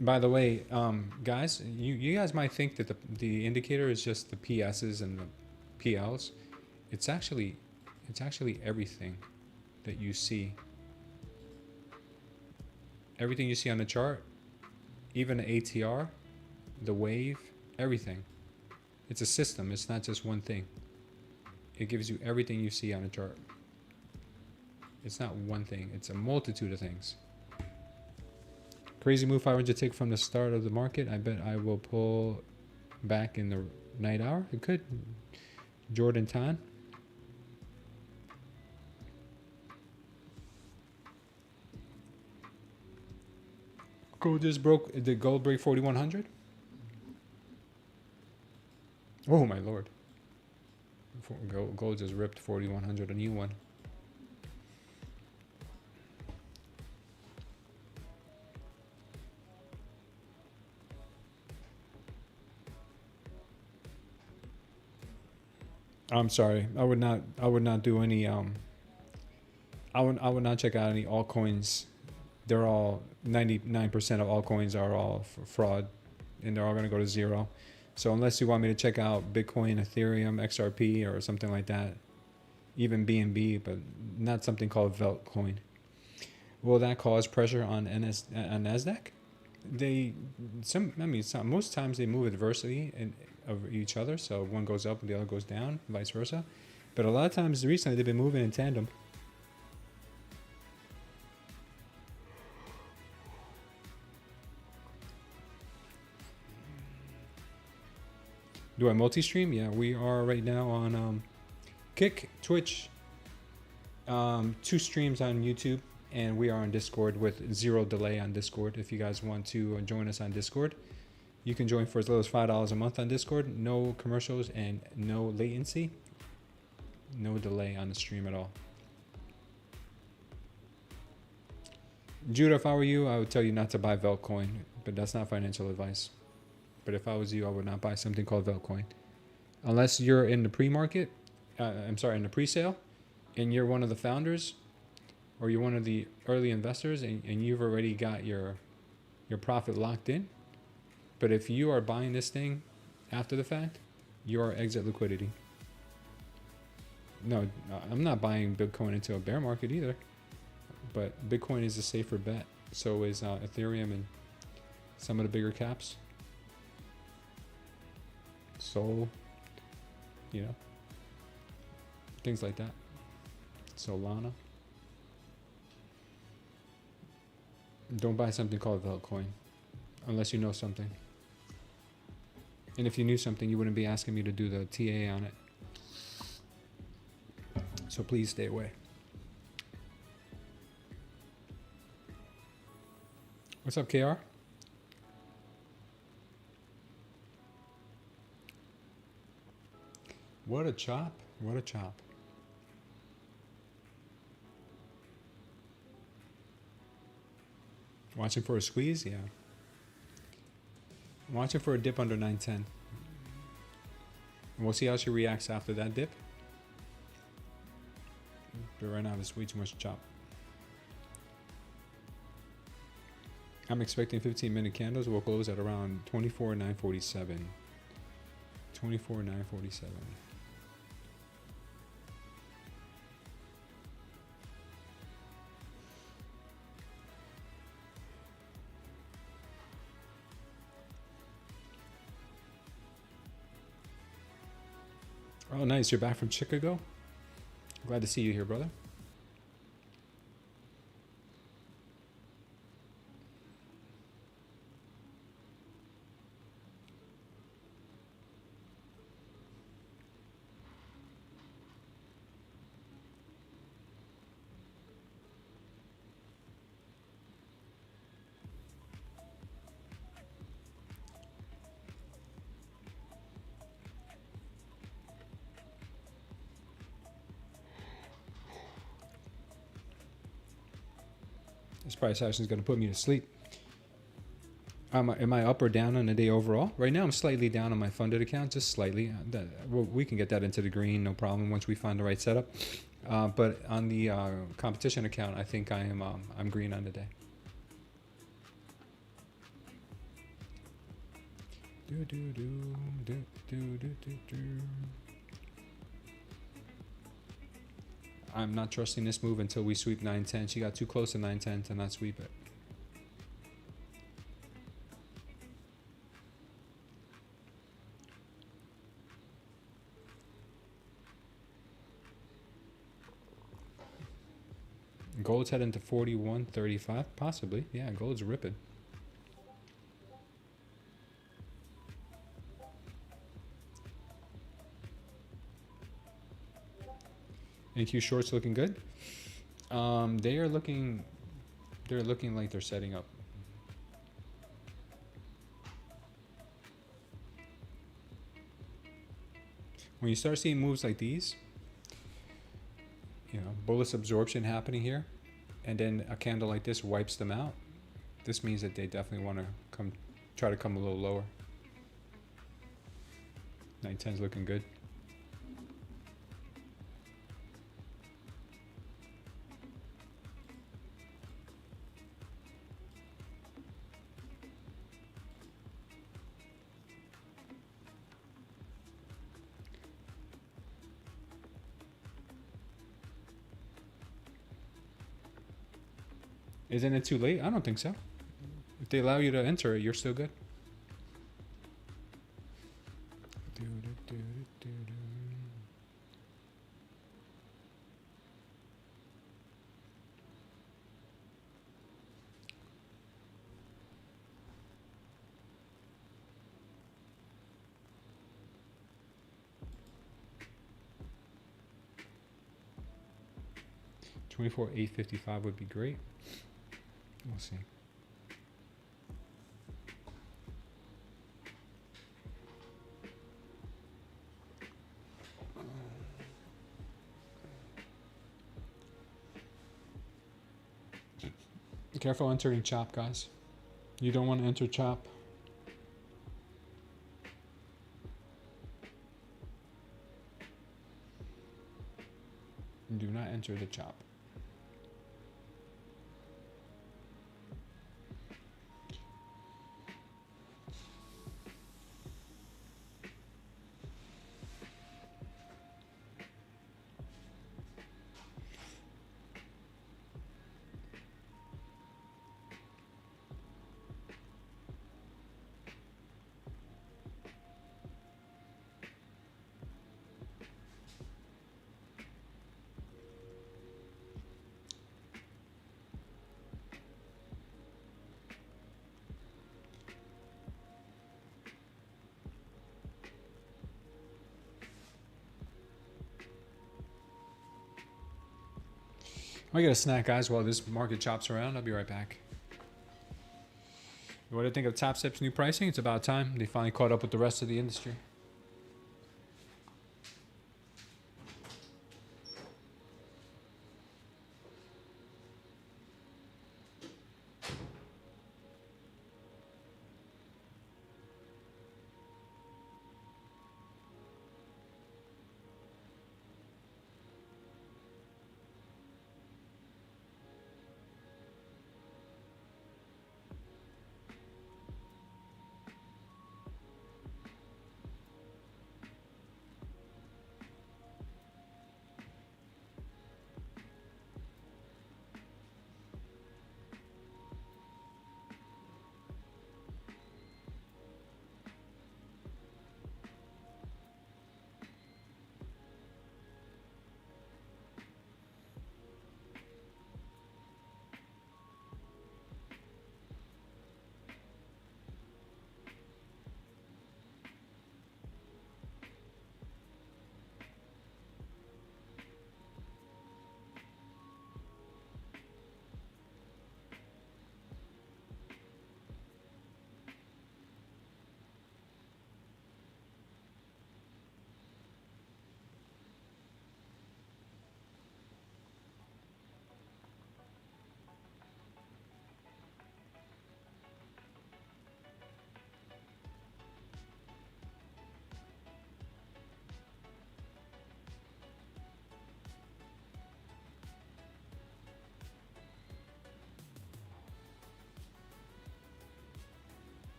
By the way, guys, you guys might think that the indicator is just the PSs and the PLs. It's actually everything that you see. Everything you see on the chart, even the ATR, the wave, everything. It's a system. It's not just one thing. it gives you everything you see on a chart. It's not one thing, it's a multitude of things. Crazy move 500 tick from the start of the market. I bet I will pull back in the night hour. It could. Jordan Tan. Gold just broke. Did gold break 4,100? Oh my lord. Gold just ripped 4,100, a new one. I'm sorry. I would not do any I would not check out any altcoins. They're all 99% of altcoins are all fraud, and they're all going to go to zero. So unless you want me to check out Bitcoin, Ethereum, XRP, or something like that, even BNB, but not something called Veltcoin. Will that cause pressure on Nasdaq? Most times they move adversely of each other, so one goes up and the other goes down, vice versa. But a lot of times recently they've been moving in tandem. Do I multi-stream? Yeah, we are right now on Kick, Twitch, 2 streams on YouTube, and we are on Discord with 0 delay on Discord. If you guys want to join us on Discord, you can join for as little as $5 a month on Discord. No commercials and no latency. No delay on the stream at all. Judah, if I were you, I would tell you not to buy Veltcoin, but that's not financial advice. But if I was you, I would not buy something called Veltcoin. Unless you're in the pre-market, in the pre-sale, and you're one of the founders, or you're one of the early investors, and you've already got your profit locked in. But if you are buying this thing after the fact, you are exit liquidity. No, I'm not buying Bitcoin into a bear market either. But Bitcoin is a safer bet. So is Ethereum and some of the bigger caps. Sol, things like that. Solana. Don't buy something called Veltcoin unless you know something. And if you knew something, you wouldn't be asking me to do the TA on it. So please stay away. What's up, KR? What a chop. What a chop. Watching for a squeeze? Yeah. Watching for a dip under 910. And we'll see how she reacts after that dip. But right now, there's way too much chop. I'm expecting 15-minute candles will close at around 24,947. 24,947. Oh, nice. You're back from Chicago? Glad to see you here, brother. This price action is going to put me to sleep. Am I up or down on the day overall? Right now, I'm slightly down on my funded account, just slightly. We can get that into the green, no problem, once we find the right setup. But on the competition account, I think I'm green on the day. I'm not trusting this move until we sweep 910. She got too close to 910 to not sweep it. Gold's heading to 41.35, possibly. Yeah, gold's ripping. NQ shorts looking good. They're looking like they're setting up. When you start seeing moves like these, you know, bullish absorption happening here, and then a candle like this wipes them out, this means that they definitely want to try to come a little lower. 910's looking good. Isn't it too late? I don't think so. If they allow you to enter it, you're still good. $24,855 would be great. We'll see. Careful entering chop, guys. You don't want to enter chop. Do not enter the chop. I get a snack, guys, while this market chops around. I'll be right back. What do you think of TopStep's new pricing? It's about time they finally caught up with the rest of the industry.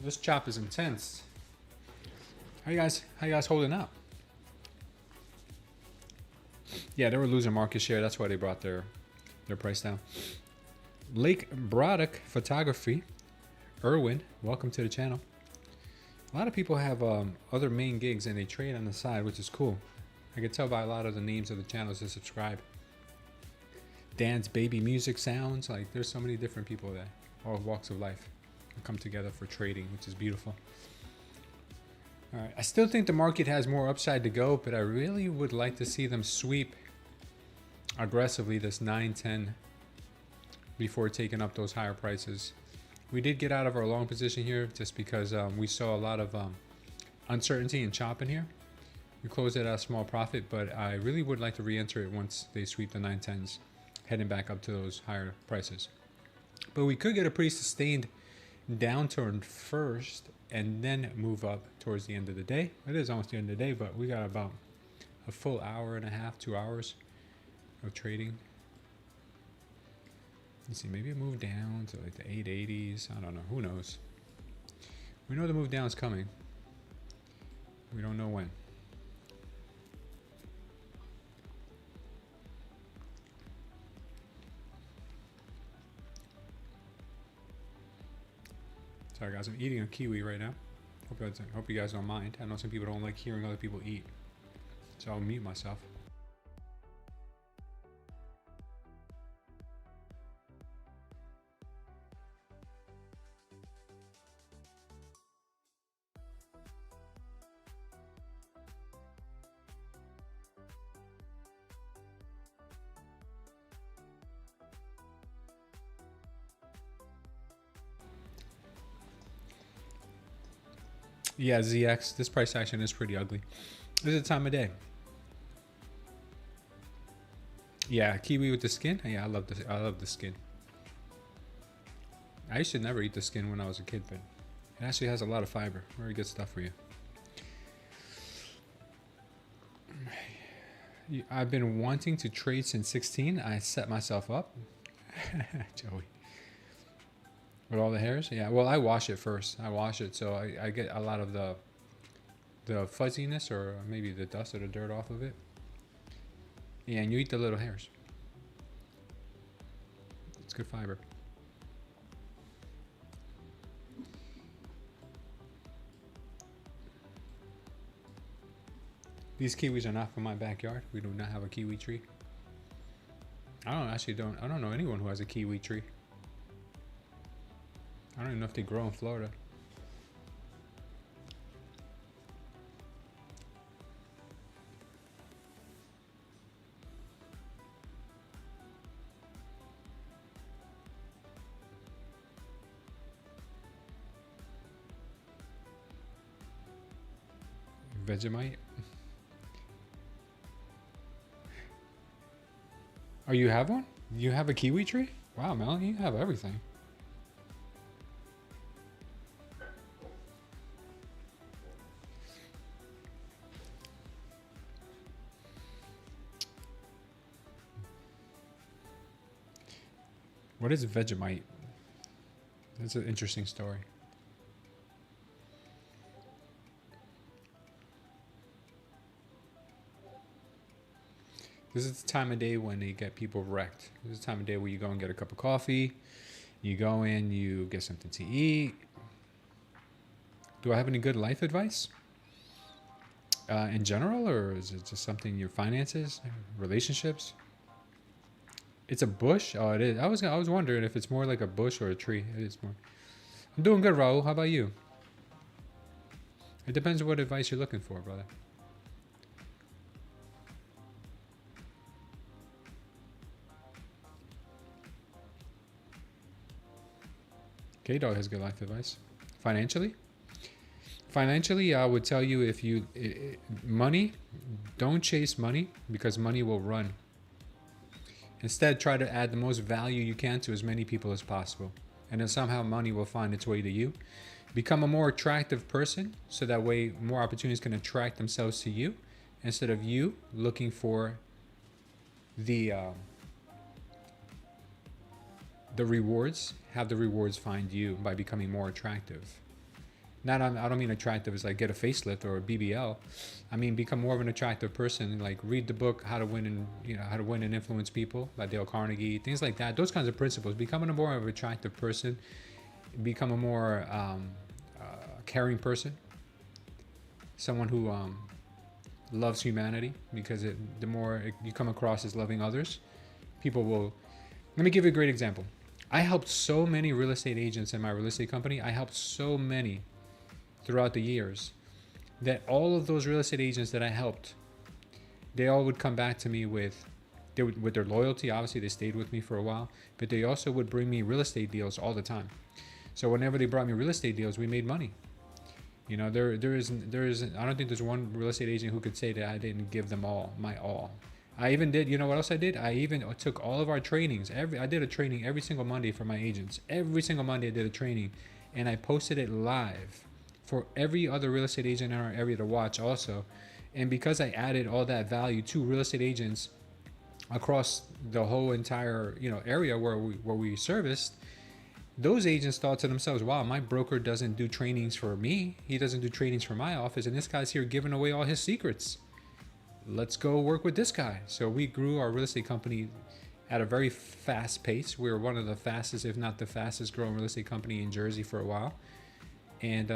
This chop is intense. How you guys holding up? Yeah, they were losing market share. That's why they brought their price down. Lake Braddock Photography. Erwin, welcome to the channel. A lot of people have other main gigs and they trade on the side, which is cool. I can tell by a lot of the names of the channels that subscribe. Dan's Baby Music Sounds. Like, there's so many different people that all walks of life come together for trading, which is beautiful. All right, I still think the market has more upside to go, but I really would like to see them sweep aggressively this 910 before taking up those higher prices. We did get out of our long position here just because we saw a lot of uncertainty and chop in here. We closed it at a small profit, but I really would like to re-enter it once they sweep the 910s, heading back up to those higher prices. But we could get a pretty sustained downturn first and then move up towards the end of the day. It is almost the end of the day, but we got about a full hour and a half, 2 hours of trading. Let's see, maybe a move down to like the 880s. I don't know, who knows? We know the move down is coming. We don't know when. Sorry guys, I'm eating a kiwi right now. Hope you guys don't mind. I know some people don't like hearing other people eat, so I'll mute myself. Yeah, ZX, this price action is pretty ugly. This is the time of day. Yeah, kiwi with the skin. Yeah, I love this. I love the skin. I used to never eat the skin when I was a kid, but it actually has a lot of fiber. Very good stuff for you. I've been wanting to trade since 16. I set myself up. Joey. With all the hairs? Yeah, well, I wash it first. I wash it, so I get a lot of the fuzziness or maybe the dust or the dirt off of it. Yeah, and you eat the little hairs. It's good fiber. These kiwis are not from my backyard. We do not have a kiwi tree. I don't know anyone who has a kiwi tree. I don't even know if they grow in Florida. Vegemite. Oh, you have one? You have a kiwi tree? Wow, Melanie, you have everything. What is Vegemite? That's an interesting story. This is the time of day when they get people wrecked. This is the time of day where you go and get a cup of coffee. You go in, you get something to eat. Do I have any good life advice? In general, or is it just something your finances, relationships? It's a bush? Oh, it is. I was wondering if it's more like a bush or a tree. It is more. I'm doing good, Raul. How about you? It depends on what advice you're looking for, brother. K-Dog has good life advice. Financially? Financially, I would tell you if you... money, don't chase money because money will run. Instead, try to add the most value you can to as many people as possible. And then somehow money will find its way to you. Become a more attractive person so that way more opportunities can attract themselves to you instead of you looking for the rewards. Have the rewards find you by becoming more attractive. Not I don't mean attractive as like get a facelift or a BBL. I mean become more of an attractive person. Like read the book How to Win and How to Win and Influence People by Dale Carnegie. Things like that. Those kinds of principles. Becoming a more of an attractive person. Become a more caring person. Someone who loves humanity, because the more you come across as loving others, people will. Let me give you a great example. I helped so many real estate agents in my real estate company. I helped so many throughout the years that all of those real estate agents that I helped, they all would come back to me with their loyalty. Obviously, they stayed with me for a while, but they also would bring me real estate deals all the time. So whenever they brought me real estate deals, we made money. There isn't. I don't think there's one real estate agent who could say that I didn't give them all my all. I even did. You know what else I did? I even took all of our trainings. I did a training every single Monday for my agents. Every single Monday I did a training, and I posted it live for every other real estate agent in our area to watch also. And because I added all that value to real estate agents across the whole entire area where we serviced, those agents thought to themselves, wow, my broker doesn't do trainings for me. He doesn't do trainings for my office, and this guy's here giving away all his secrets. Let's go work with this guy. So we grew our real estate company at a very fast pace. We were one of the fastest, if not the fastest growing real estate company in Jersey for a while. And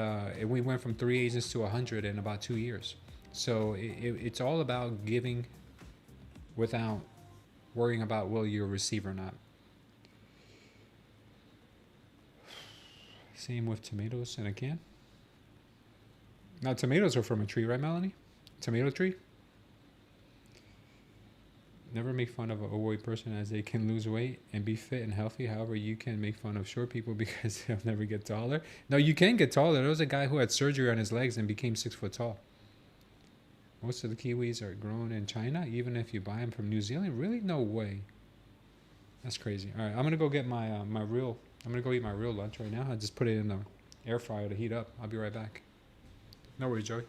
we went from 3 agents to 100 in about 2 years. So it's all about giving without worrying about will you receive or not. Same with tomatoes in a can. Now tomatoes are from a tree, right, Melanie? Tomato tree? Never make fun of an overweight person, as they can lose weight and be fit and healthy. However, you can make fun of short people because they'll never get taller. No, you can get taller. There was a guy who had surgery on his legs and became 6 foot tall. Most of the kiwis are grown in China, even if you buy them from New Zealand. Really? No way. That's crazy. All right, I'm gonna go get I'm gonna go eat my real lunch right now. I just put it in the air fryer to heat up. I'll be right back. No worries, Joey.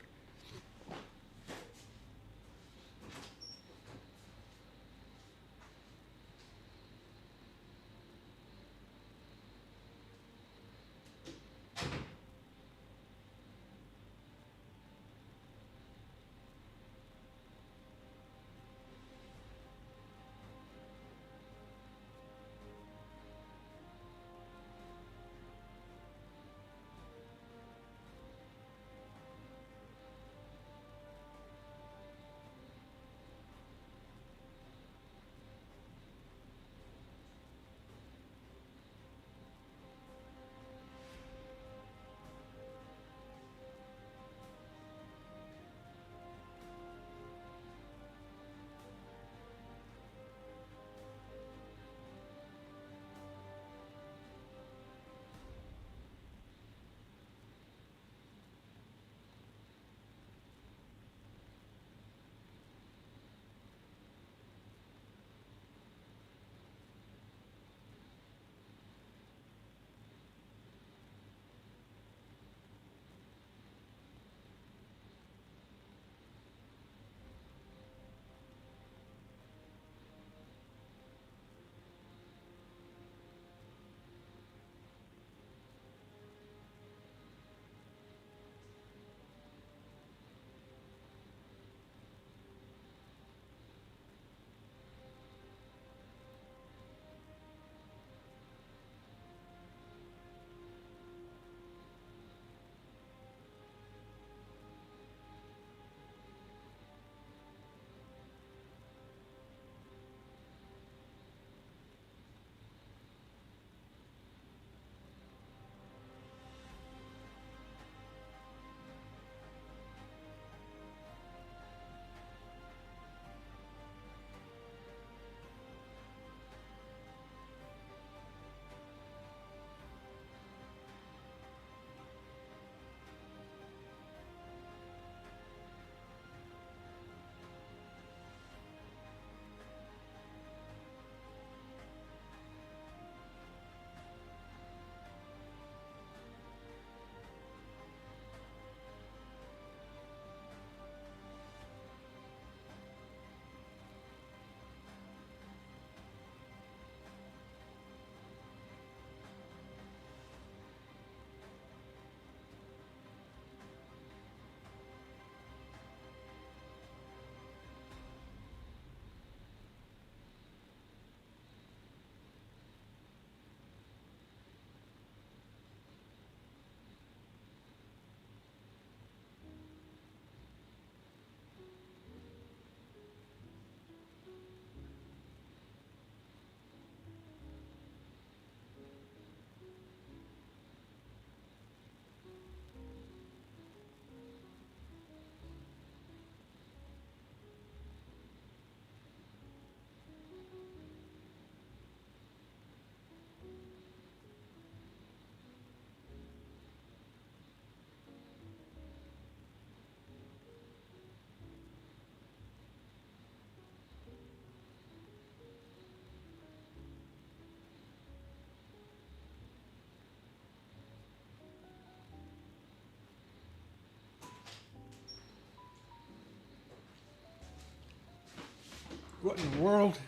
What in the world?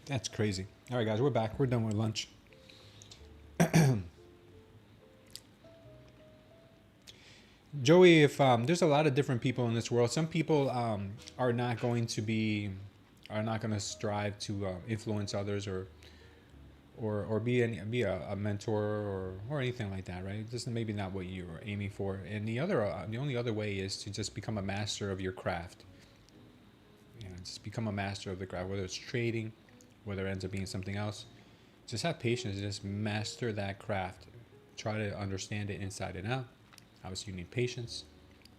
That's crazy. All right, guys, we're back. We're done with lunch. Joey, if there's a lot of different people in this world, some people are not going to strive to influence others or be a mentor or anything like that, right? This is maybe not what you're aiming for. And the only other way is to just become a master of your craft. You know, just become a master of the craft, whether it's trading, whether it ends up being something else. Just have patience. Just master that craft. Try to understand it inside and out. Obviously, you need patience.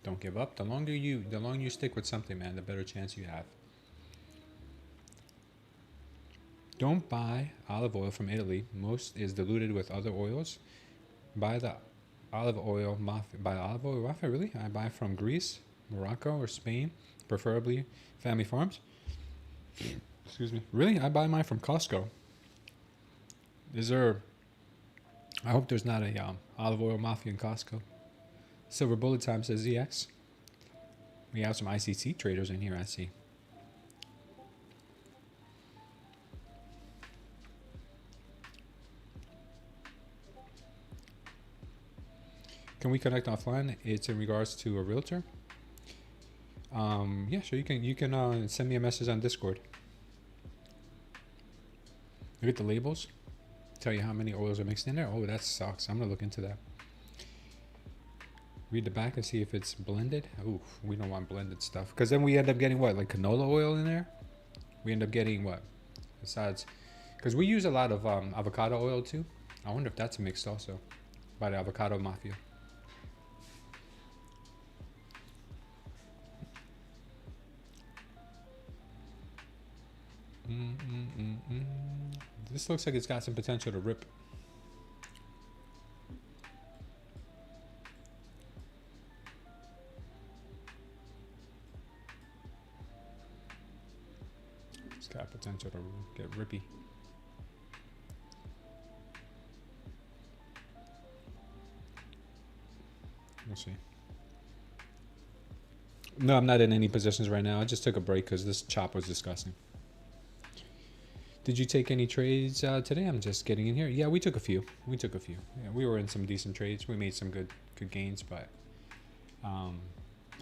Don't give up. The longer you stick with something, man, the better chance you have. Don't buy olive oil from Italy. Most is diluted with other oils. Buy the olive oil mafia. Buy olive oil mafia, really? I buy from Greece, Morocco, or Spain, preferably family farms. Excuse me. Really? I buy mine from Costco. Is there... I hope there's not a olive oil mafia in Costco. Silver Bullet Time says ZX. We have some ICC traders in here, I see. Can we connect offline? It's in regards to a realtor. Yeah, sure. You can send me a message on Discord. Look at the labels. Tell you how many oils are mixed in there. Oh, that sucks. I'm gonna look into that. Read the back and see if it's blended. Ooh, we don't want blended stuff because then we end up getting what, like canola oil in there. We end up getting what? Besides, because we use a lot of avocado oil too. I wonder if that's mixed also by the avocado mafia. This looks like it's got some potential to rip. It's got potential to get rippy. We'll see. No, I'm not in any positions right now. I just took a break because this chop was disgusting. Did you take any trades today? I'm just getting in here. Yeah, we took a few. Yeah, we were in some decent trades. We made some good gains, but a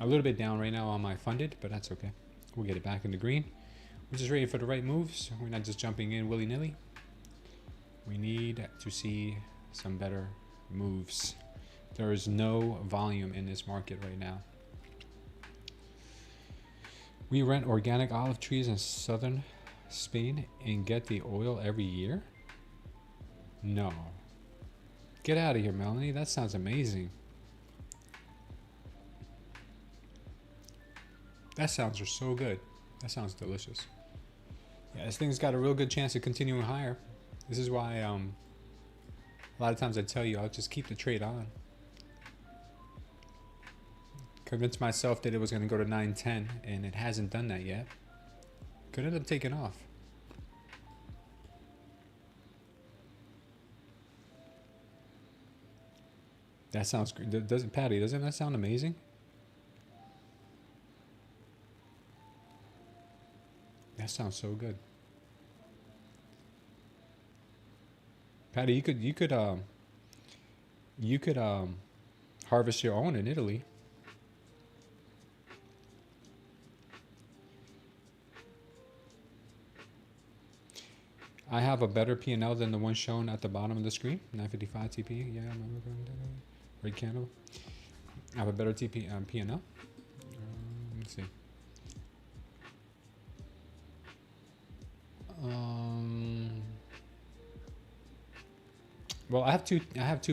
little bit down right now on my funded, but that's okay. We'll get it back in the green. We're just ready for the right moves. We're not just jumping in willy-nilly. We need to see some better moves. There is no volume in this market right now. We rent organic olive trees in southern Spain and get the oil every year? No. Get out of here, Melanie. That sounds amazing. That sounds so good. That sounds delicious. Yeah, this thing's got a real good chance of continuing higher. This is why a lot of times I tell you I'll just keep the trade on. Convinced myself that it was going to go to 910 and it hasn't done that yet. Could end up taking off. That sounds great. Patty, doesn't that sound amazing? That sounds so good. Patty, you could harvest your own in Italy. I have a better P&L than the one shown at the bottom of the screen. 955 TP. Yeah, red candle. I have a better P&L. Let's see. Well, I have two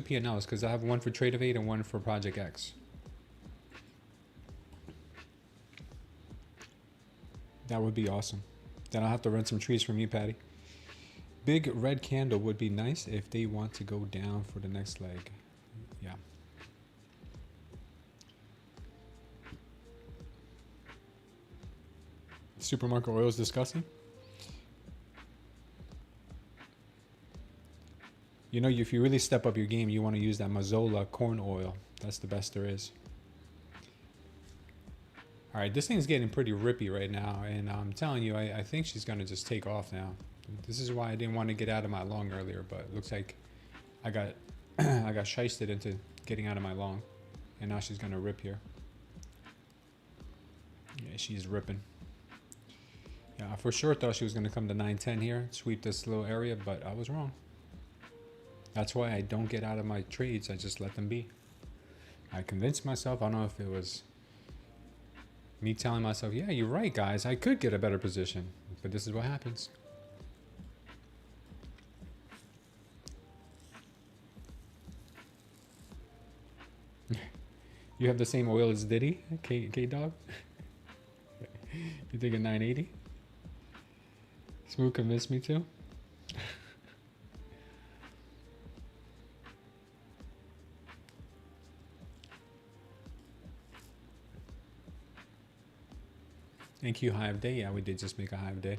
P&Ls because I have one for Tradeify and one for Project X. That would be awesome. Then I'll have to rent some trees from you, Patty. Big red candle would be nice if they want to go down for the next leg. Yeah. Supermarket oil is disgusting. You know, if you really step up your game, you want to use that Mazola corn oil. That's the best there is. All right, this thing's getting pretty rippy right now, and I'm telling you, I think she's gonna just take off now. This is why I didn't want to get out of my long earlier, but it looks like I got I got shysted into getting out of my long, and now she's gonna rip here. Yeah, she's ripping. Yeah, I for sure thought she was gonna come to 910 here, sweep this little area, but I was wrong. That's why I don't get out of my trades. I just let them be. I convinced myself. I don't know if it was me telling myself, yeah, you're right, guys. I could get a better position, but this is what happens. You have the same oil as Diddy, K-Dog? You thinking 980? Smooth convinced me to. Thank you, high of day. Yeah, we did just make a high of day.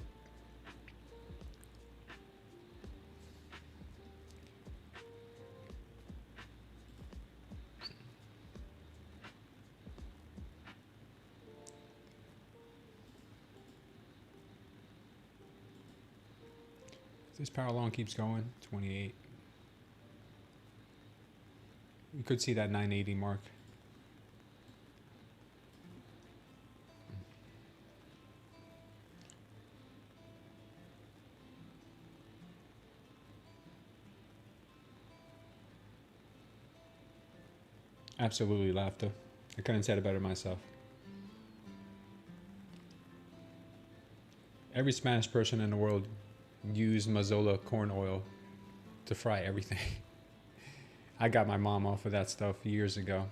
This power long keeps going, 28. You could see that 980 mark. Absolutely laughter. I couldn't have said it better myself. Every Spanish person in the world used Mazola corn oil to fry everything. I got my mom off of that stuff years ago.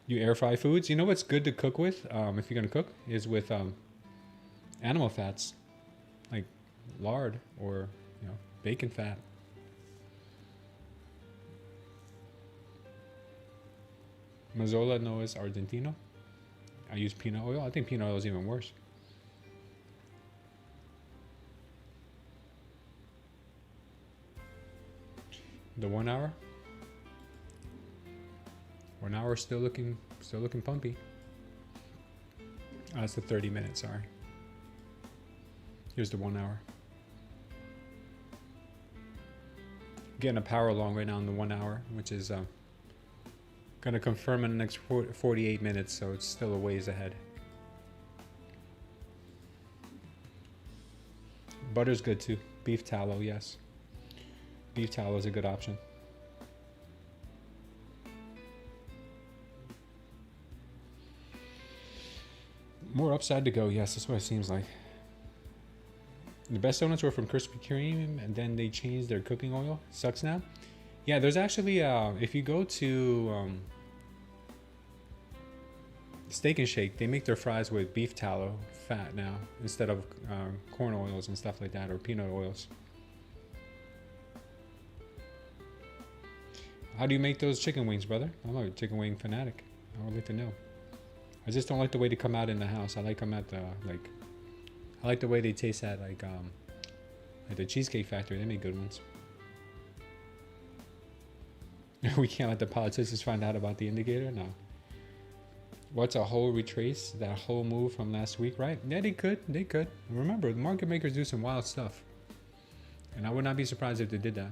You air fry foods? You know what's good to cook with, if you're gonna cook, is with animal fats, like lard or bacon fat. Mazola no es argentino. I use peanut oil. I think peanut oil is even worse. The 1 hour. 1 hour still looking pumpy. That's the 30 minutes. Sorry. Here's the 1 hour. Getting a power long right now in the 1 hour, which is going to confirm in the next 48 minutes, so it's still a ways ahead. Butter's good too. Beef tallow, yes. Beef tallow is a good option. More upside to go, yes, that's what it seems like. The best donuts were from Krispy Kreme, and then they changed their cooking oil. Sucks now. Yeah, there's actually, if you go to Steak and Shake, they make their fries with beef tallow fat now instead of corn oils and stuff like that, or peanut oils. How do you make those chicken wings, brother? I'm a chicken wing fanatic. I would like to know. I just don't like the way they come out in the house. I like them at the I like the way they taste at at the Cheesecake Factory. They make good ones. We can't let the politicians find out about the indicator? No. What's a whole retrace? That whole move from last week, right? Yeah, they could. They could. Remember, the market makers do some wild stuff. And I would not be surprised if they did that.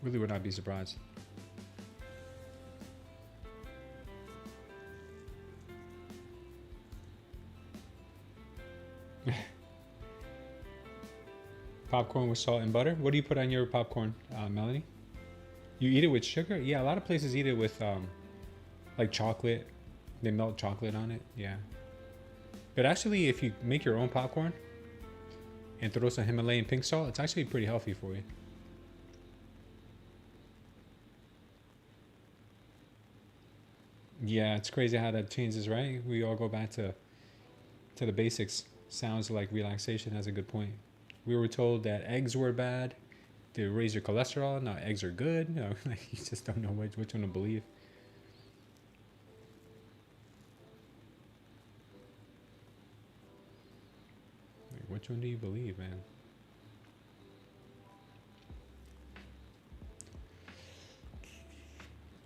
Really would not be surprised. Popcorn with salt and butter. What do you put on your popcorn, Melanie? You eat it with sugar? Yeah, a lot of places eat it with like chocolate. They melt chocolate on it. Yeah. But actually, if you make your own popcorn and throw some Himalayan pink salt, it's actually pretty healthy for you. Yeah, it's crazy how that changes, right? We all go back to the basics. Sounds like relaxation has a good point. We were told that eggs were bad. They raise your cholesterol. Now eggs are good. You just don't know which one to believe. Which one do you believe, man?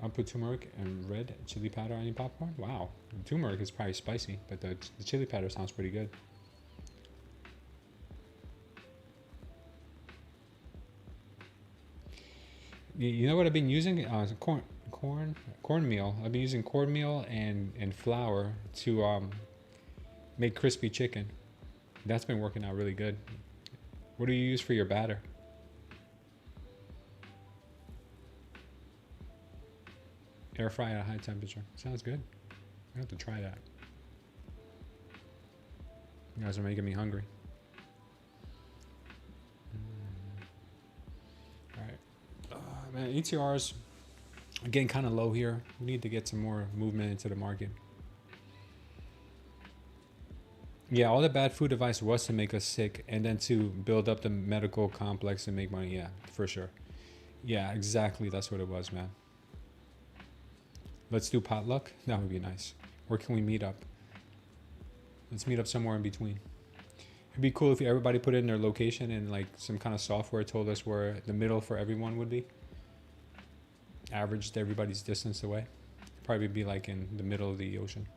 I'll put turmeric and red chili powder on your popcorn. Wow, the turmeric is probably spicy, but the chili powder sounds pretty good. You know what I've been using? Cornmeal. I've been using cornmeal and flour to make crispy chicken. That's been working out really good. What do you use for your batter? Air fry at a high temperature. Sounds good. I have to try that. You guys are making me hungry. All right. Man, ETRs are getting kind of low here. We need to get some more movement into the market. Yeah, all the bad food advice was to make us sick and then to build up the medical complex and make money. Yeah, for sure. Yeah, exactly. That's what it was, man. Let's do potluck. That would be nice. Where can we meet up? Let's meet up somewhere in between. It'd be cool if everybody put in their location and like some kind of software told us where the middle for everyone would be. Averaged everybody's distance away. Probably be like in the middle of the ocean.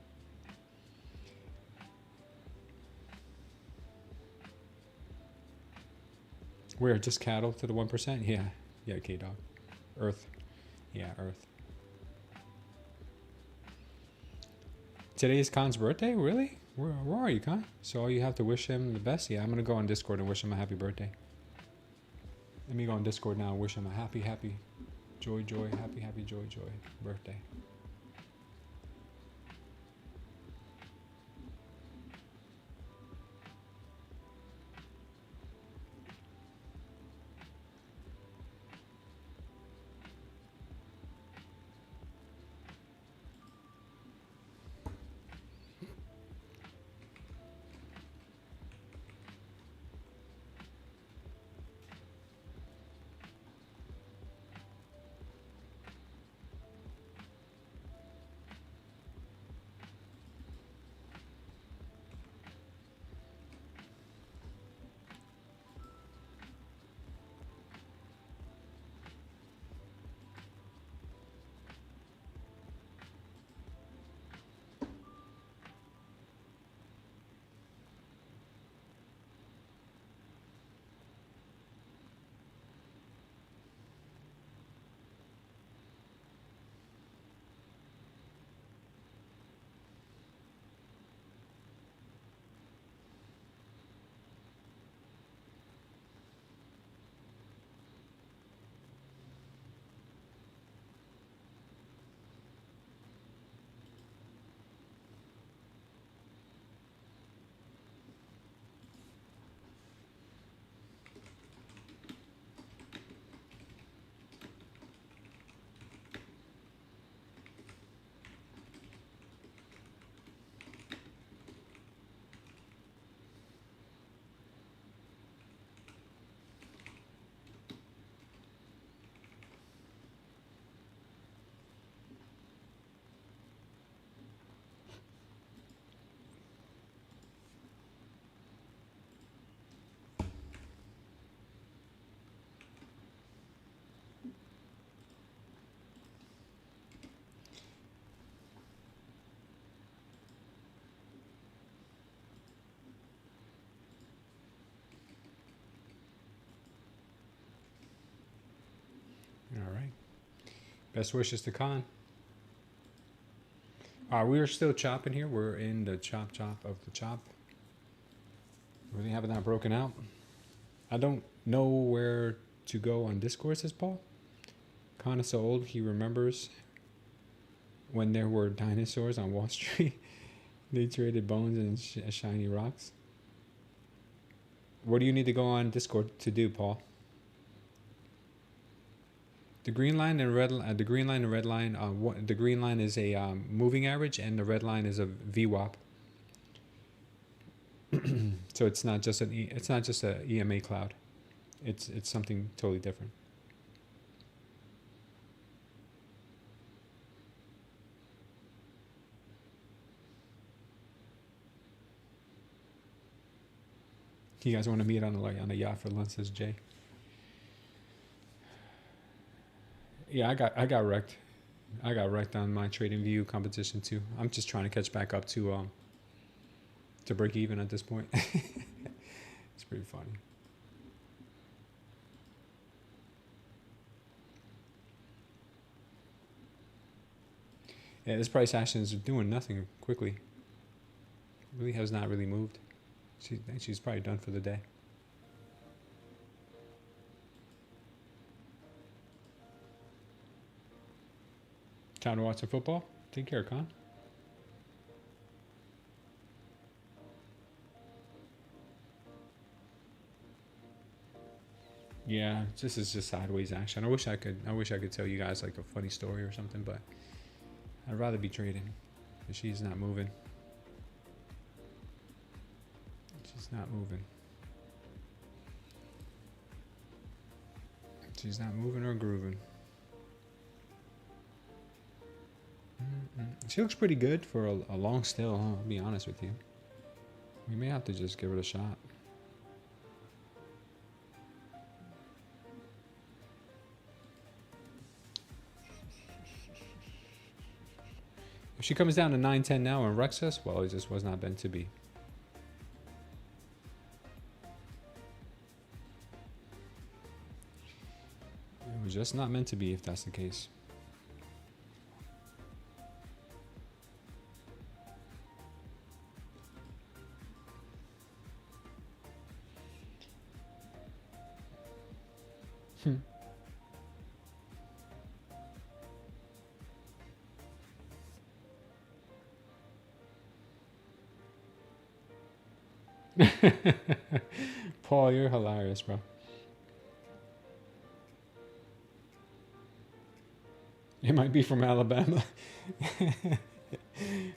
Where? Just cattle to the 1%? Yeah. Yeah, K-Dog. Earth. Yeah, Earth. Today is Khan's birthday? Really? Where are you, Khan? So you have to wish him the best? Yeah, I'm going to go on Discord and wish him a happy birthday. Let me go on Discord now and wish him a happy, joy, happy, joy, birthday. All right. Best wishes to Khan. We are still chopping here. We're in the chop of the chop. Really having that broken out. I don't know where to go on Discord, says Paul. Khan is so old, he remembers when there were dinosaurs on Wall Street. They traded bones and shiny rocks. What do you need to go on Discord to do, Paul? The green line and red line. The green line and red line. The green line is a moving average, and the red line is a VWAP. So it's not just it's not just a EMA cloud. It's something totally different. You guys want to meet on a yacht for lunch? Says Jay. Yeah, I got wrecked. I got wrecked on my trading view competition too. I'm just trying to catch back up to break even at this point. It's pretty funny. Yeah, this price action is doing nothing quickly. Really has not really moved. She's probably done for the day. Time to watch some football? Take care, Con. Yeah, this is just sideways action. I wish I could tell you guys like a funny story or something, but I'd rather be trading. But she's not moving. She's not moving. She's not moving or grooving. She looks pretty good for a long still, huh? I'll be honest with you. We may have to just give it a shot. If she comes down to 9.10 now and wrecks us, well, it just was not meant to be. It was just not meant to be if that's the case. Paul, you're hilarious, bro. It might be from Alabama.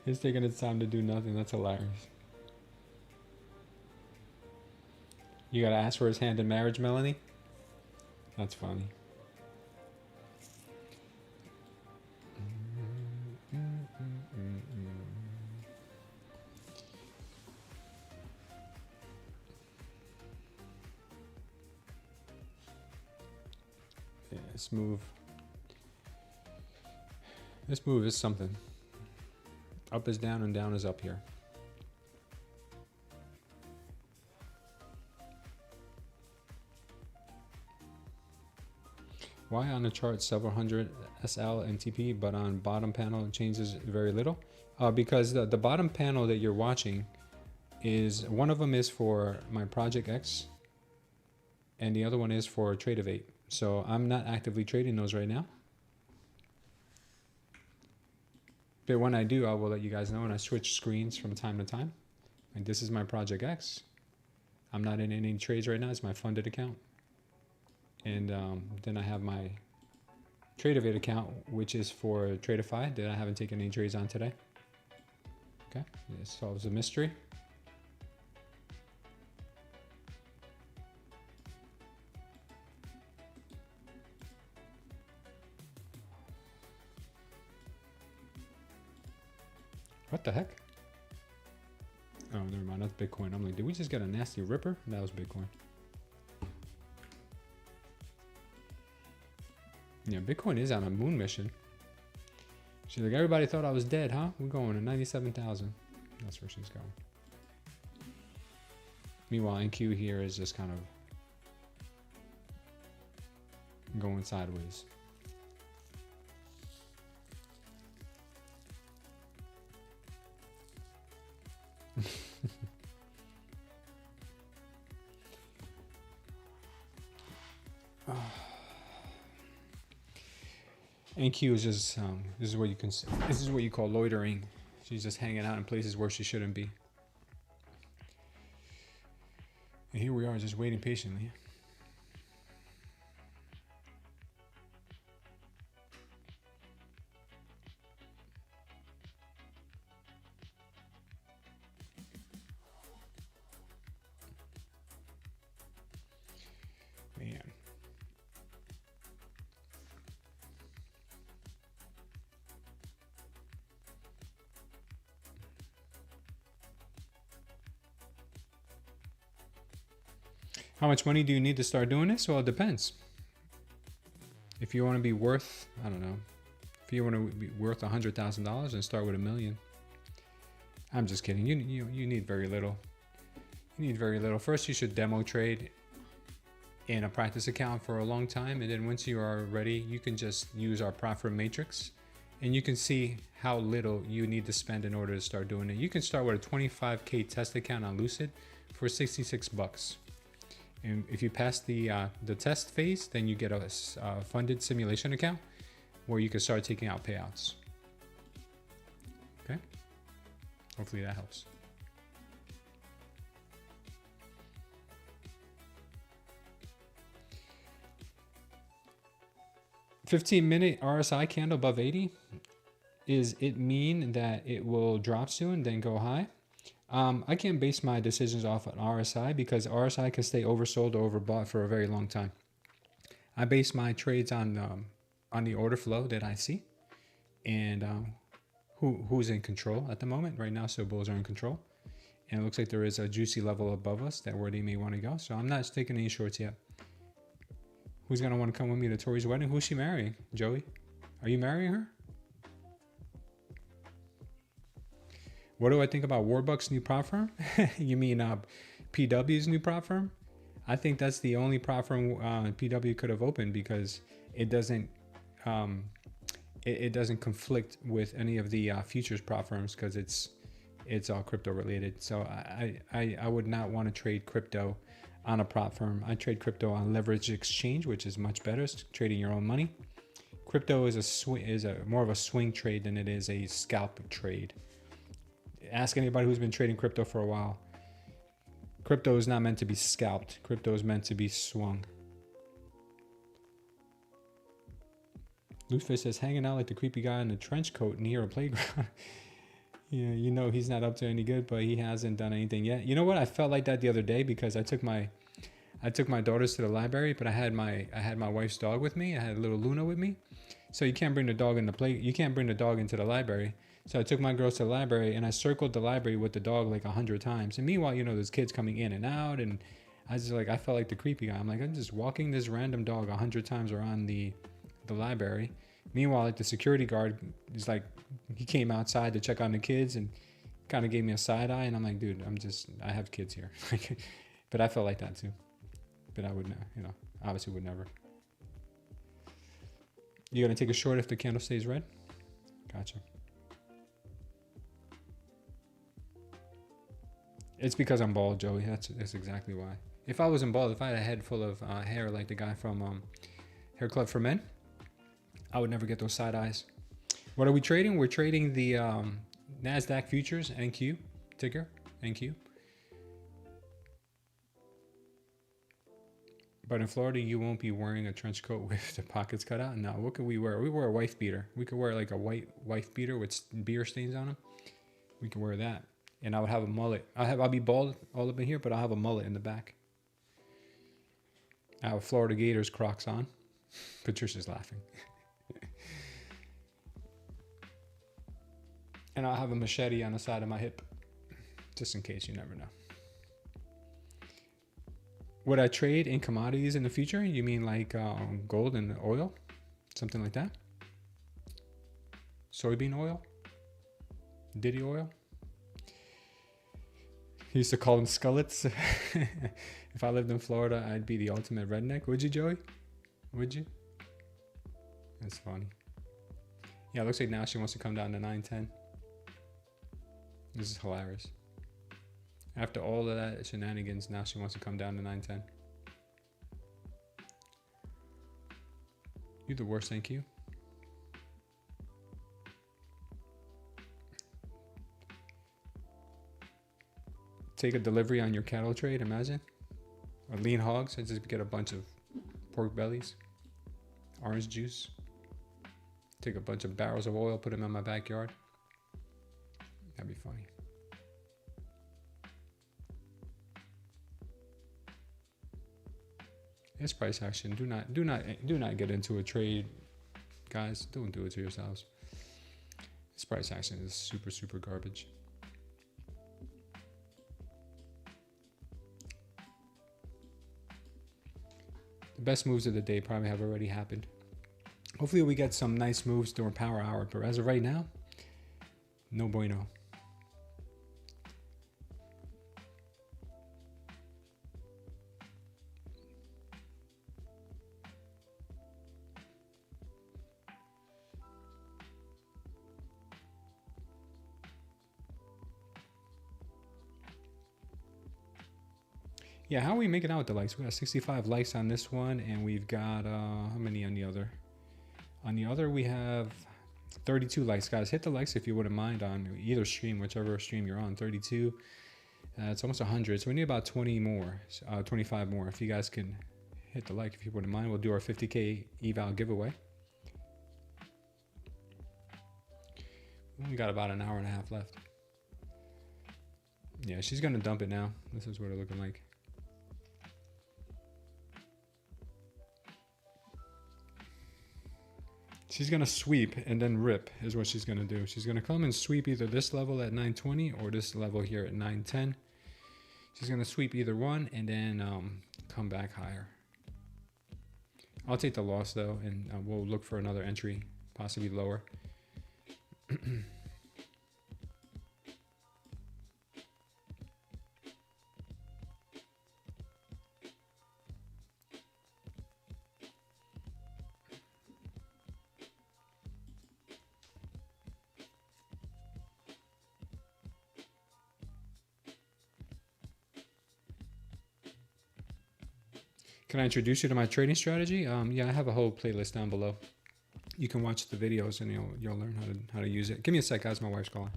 It's taking its time to do nothing. That's hilarious. You gotta ask for his hand in marriage, Melanie? That's funny. Yeah, this move is something. Up is down and down is up here. Why on the chart several hundred SL and TP, but on bottom panel it changes very little? Because the bottom panel that you're watching is, one of them is for my Project X and the other one is for Tradeify. So I'm not actively trading those right now. But when I do, I will let you guys know, and I switch screens from time to time. And this is my Project X. I'm not in any trades right now. It's my funded account. And then I have my Tradeify account, which is for Tradeify that I haven't taken any trades on today. Okay, this solves the mystery. What the heck? Oh, never mind. That's Bitcoin. I'm like, did we just get a nasty ripper? That was Bitcoin. Yeah, Bitcoin is on a moon mission. She's like, everybody thought I was dead, huh? We're going to 97,000. That's where she's going. Meanwhile, NQ here is just kind of going sideways. NQ is just this is what you call loitering. She's just hanging out in places where she shouldn't be. And here we are, just waiting patiently. Man. How much money do you need to start doing this? Well, it depends. If you want to be worth, I don't know, if you want to be worth $100,000 and start with $1 million. I'm just kidding. You need very little. You need very little. First, you should demo trade in a practice account for a long time, and then once you are ready, you can just use our profit matrix, and you can see how little you need to spend in order to start doing it. You can start with a 25K test account on Lucid for 66 bucks. And if you pass the test phase, then you get a funded simulation account where you can start taking out payouts. Okay. Hopefully that helps. "15-minute RSI candle above 80. Is it mean that it will drop soon, then go high?" I can't base my decisions off an RSI because RSI can stay oversold or overbought for a very long time. I base my trades on the order flow that I see, and who's in control at the moment. Right now, so bulls are in control, and it looks like there is a juicy level above us that where they may want to go. So I'm not taking any shorts yet. Who's gonna want to come with me to Tori's wedding? Who's she marrying? Joey, are you marrying her? What do I think about Warbucks' new prop firm? You mean PW's new prop firm? I think that's the only prop firm PW could have opened because it doesn't it doesn't conflict with any of the futures prop firms because it's all crypto related. So I would not want to trade crypto on a prop firm. I trade crypto on leverage exchange, which is much better. It's trading your own money. Crypto is more of a swing trade than it is a scalp trade. Ask anybody who's been trading crypto for a while. Crypto is not meant to be scalped. Crypto is meant to be swung. Lucifer says, hanging out like the creepy guy in the trench coat near a playground. Yeah, you know he's not up to any good, but he hasn't done anything yet. You know what? I felt like that the other day because I took my daughters to the library, but I had my wife's dog with me. I had little Luna with me. So you can't bring the dog you can't bring the dog into the library. So I took my girls to the library and I circled the library with the dog like 100 times. And meanwhile, you know, there's kids coming in and out, and I felt like the creepy guy. I'm like, I'm just walking this random dog 100 times around the library. Meanwhile, like the security guard is like, he came outside to check on the kids and kind of gave me a side eye, and I'm like, dude, I have kids here. But I felt like that too. But I would not, you know, obviously would never. You gonna take a short if the candle stays red? Gotcha. It's because I'm bald, Joey. That's exactly why. If I wasn't bald, if I had a head full of hair like the guy from Hair Club for Men, I would never get those side eyes. What are we trading? We're trading the Nasdaq futures, NQ, ticker, NQ. But in Florida, you won't be wearing a trench coat with the pockets cut out. No, what could we wear? We wear a wife beater. We could wear like a white wife beater with beer stains on them. We could wear that. And I would have a mullet. I'll be bald all up in here, but I'll have a mullet in the back. I have Florida Gators Crocs on. Patricia's laughing. And I'll have a machete on the side of my hip, just in case, you never know. Would I trade in commodities in the future? You mean like gold and oil? Something like that? Soybean oil? Diddy oil? He used to call them skullets. If I lived in Florida, I'd be the ultimate redneck. Would you, Joey? Would you? That's funny. Yeah, it looks like now she wants to come down to 910. This is hilarious. After all of that shenanigans, now she wants to come down to 910. You're the worst, thank you. Take a delivery on your cattle trade, imagine. Or lean hogs, and just get a bunch of pork bellies, orange juice. Take a bunch of barrels of oil, put them in my backyard. That'd be funny. It's price action. Do not get into a trade, guys. Don't do it to yourselves. This price action is super, super garbage. best moves of the day probably have already happened. Hopefully we get some nice moves during power hour, but as of right now, no bueno. Yeah, how are we making out with the likes? We got 65 likes on this one, and we've got how many on the other? On the other, we have 32 likes. Guys, hit the likes if you wouldn't mind on either stream, whichever stream you're on. 32. It's almost 100, so we need about 20 more, 25 more. If you guys can hit the like, if you wouldn't mind, we'll do our 50K eval giveaway. We got about an hour and a half left. Yeah, she's gonna dump it now. This is what it's looking like. She's going to sweep and then rip is what she's going to do. She's going to come and sweep either this level at 920 or this level here at 910. She's going to sweep either one and then come back higher. I'll take the loss though, and we'll look for another entry, possibly lower. Can I introduce you to my trading strategy? Yeah, I have a whole playlist down below. You can watch the videos and you'll learn how to use it. Give me a sec, guys. My wife's calling.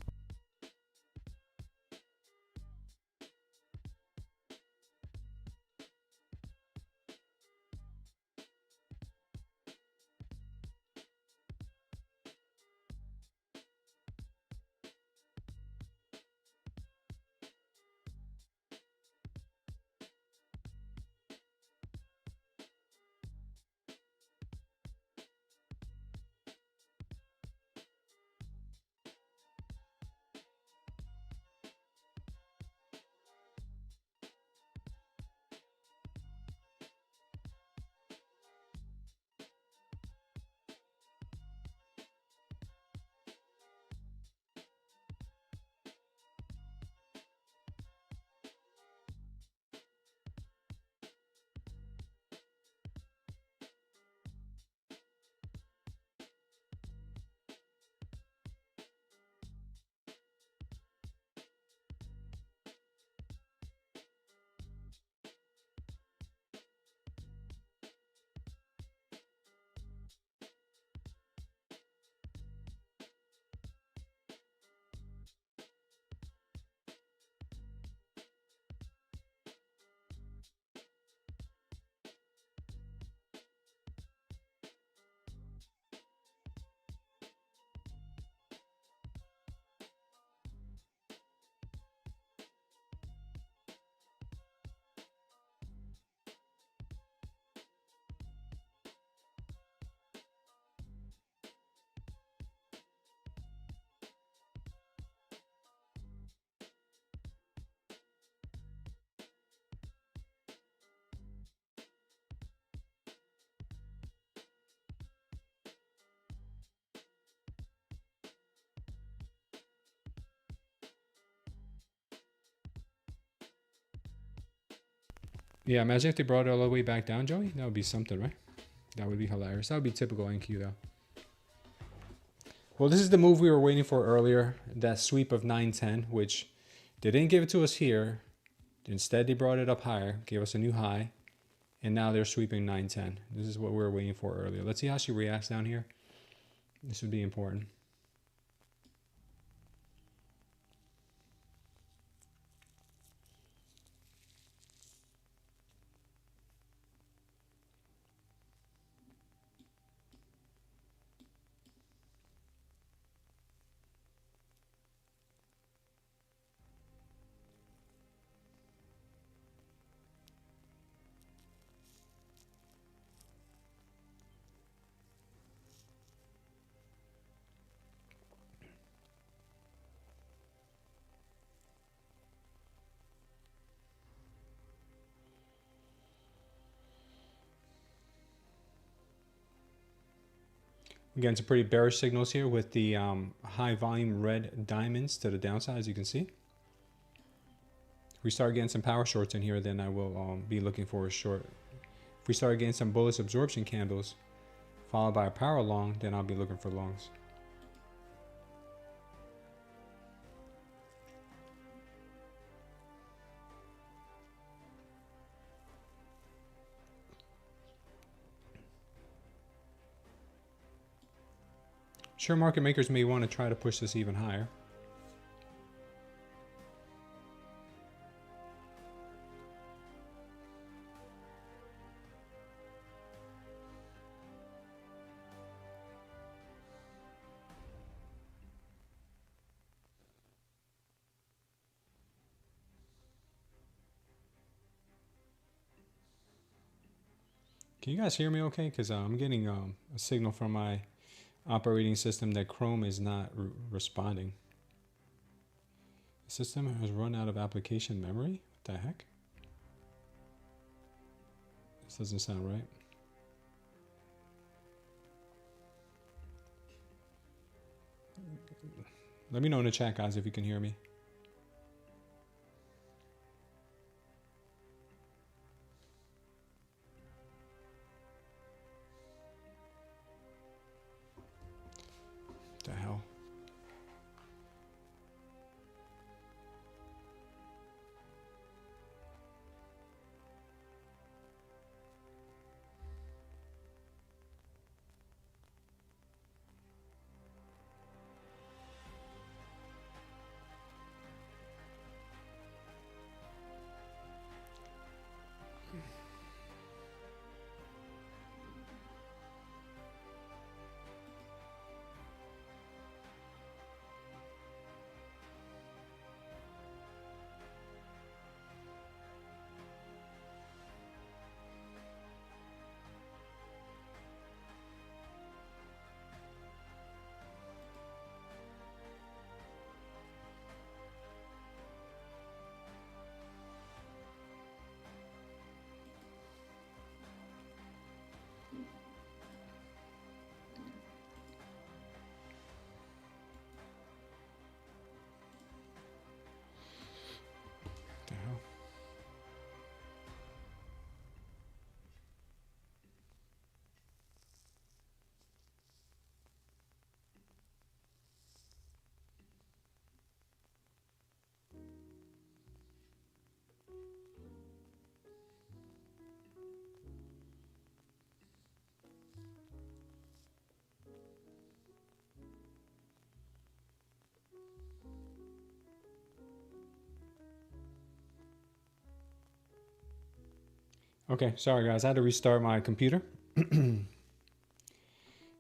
Yeah, imagine if they brought it all the way back down, Joey. That would be something, right? That would be hilarious. That would be typical NQ, though. Well, this is the move we were waiting for earlier. That sweep of 910, which they didn't give it to us here. Instead, they brought it up higher, gave us a new high. And now they're sweeping 910. This is what we were waiting for earlier. Let's see how she reacts down here. This would be important. Again, some pretty bearish signals here with the high volume red diamonds to the downside, as you can see. If we start getting some power shorts in here, then I will be looking for a short. If we start getting some bullish absorption candles followed by a power long, then I'll be looking for longs. Sure, market makers may want to try to push this even higher. Can you guys hear me okay? Because I'm getting a signal from my operating system that Chrome is not responding. The system has run out of application memory? What the heck? This doesn't sound right. Let me know in the chat, guys, if you can hear me. What the hell? What the hell? Okay, sorry guys, I had to restart my computer.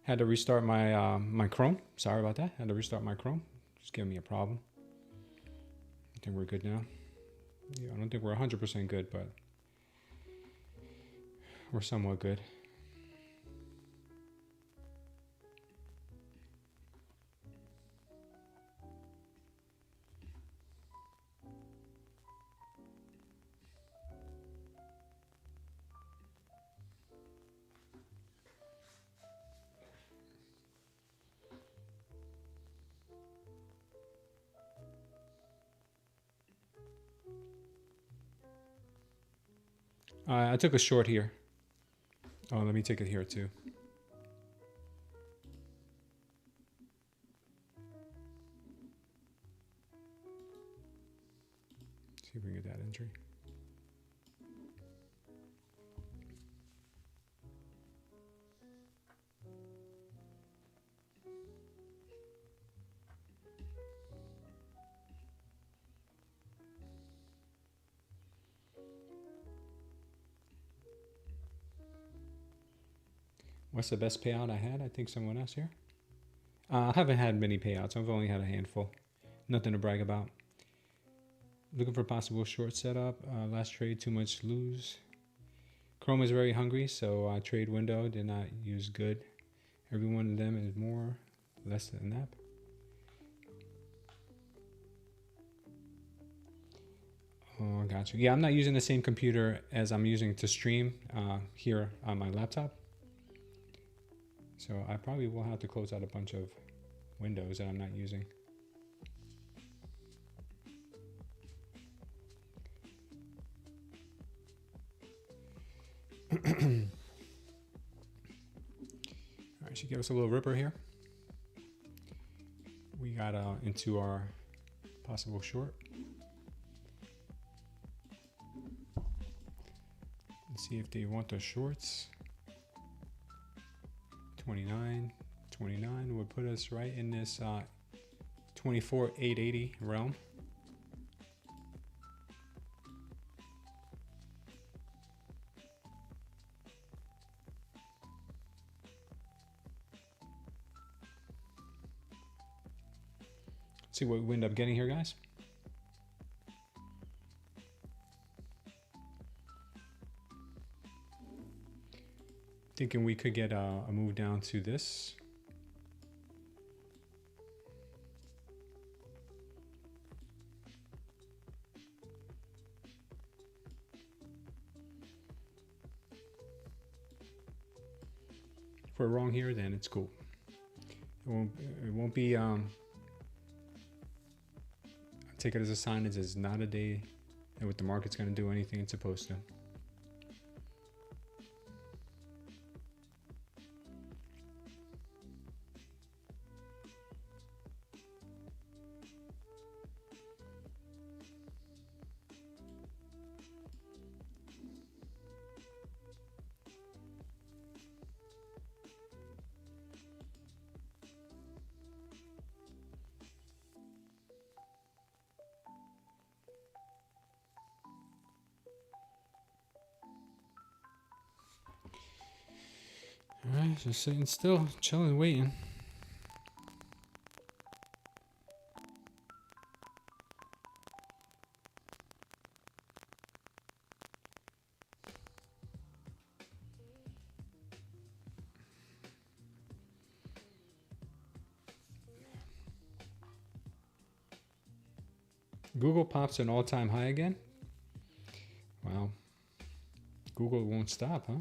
Had to restart my my Chrome. Sorry about that. Had to restart my Chrome. Just giving me a problem. I think we're good now. Yeah, I don't think we're 100% good, but we're somewhat good. I took a short here. Oh, let me take it here too. See if we can get that entry. What's the best payout I had? I think someone else here. I haven't had many payouts. I've only had a handful. Nothing to brag about. Looking for possible short setup. Last trade, too much lose. Chrome is very hungry, so trade window did not use good. Every one of them is more, less than that. Oh, I got you. Yeah, I'm not using the same computer as I'm using to stream here on my laptop. So I probably will have to close out a bunch of windows that I'm not using. All right, should give us a little ripper here. We got into our possible short. Let's see if they want the shorts. 29 would put us right in this 24,880 realm. See what we end up getting here, guys. Thinking we could get a move down to this. If we're wrong here, then it's cool. It won't be take it as a sign that it's not a day that what the market's going to do anything it's supposed to. All right, just sitting still, chilling, waiting. Google pops an all-time high again. Wow. Google won't stop, huh?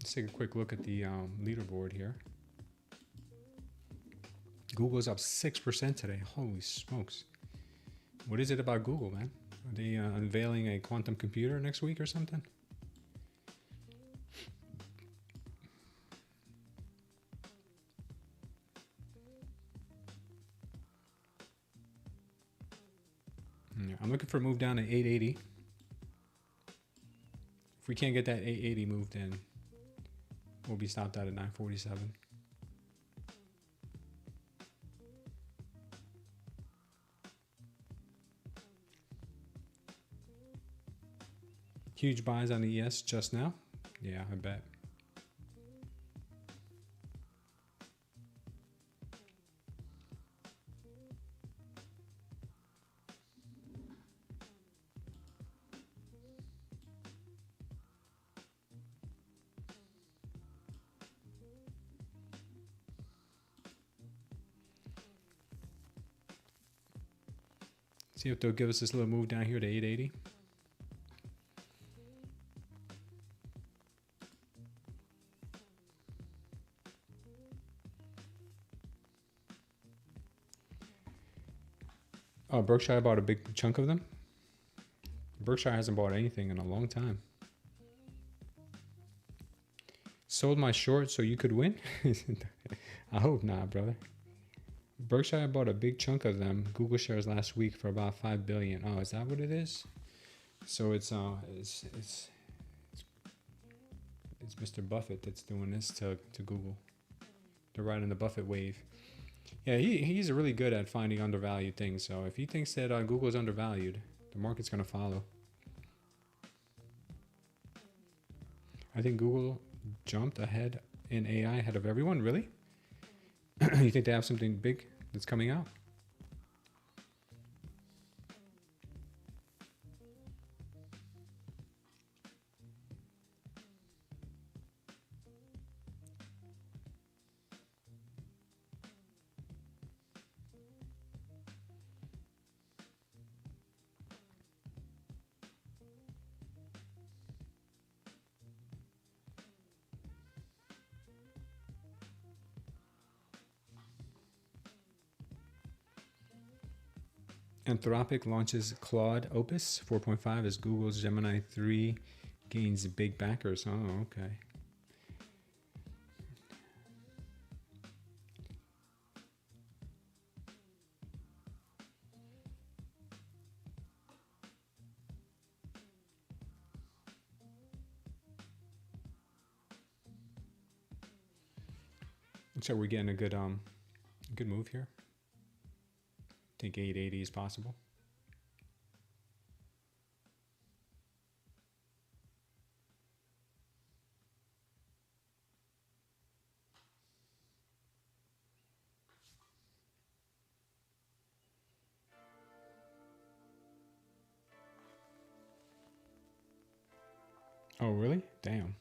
Let's take a quick look at the leaderboard here. Google's up 6% today. Holy smokes. What is it about Google, man? Are they unveiling a quantum computer next week or something? Yeah, I'm looking for a move down to 880. If we can't get that 880 move, then we'll be stopped out at 947. Huge buys on the ES just now. Yeah, I bet. See if they'll give us this little move down here to 880. Oh, Berkshire bought a big chunk of them. Berkshire hasn't bought anything in a long time. Sold my short so you could win? I hope not, brother. Berkshire bought a big chunk of them Google shares last week for about 5 billion. Oh, is that what it is? So it's Mr. Buffett that's doing this to Google. They're riding the Buffett wave. Yeah, he's really good at finding undervalued things. So if he thinks that Google is undervalued, the market's going to follow. I think Google jumped ahead in AI ahead of everyone. Really? You think they have something big that's coming out? Anthropic launches Claude Opus 4.5 as Google's Gemini 3 gains big backers. Oh, okay. So we're getting a good move here. I think 880 is possible. Oh, really? Damn.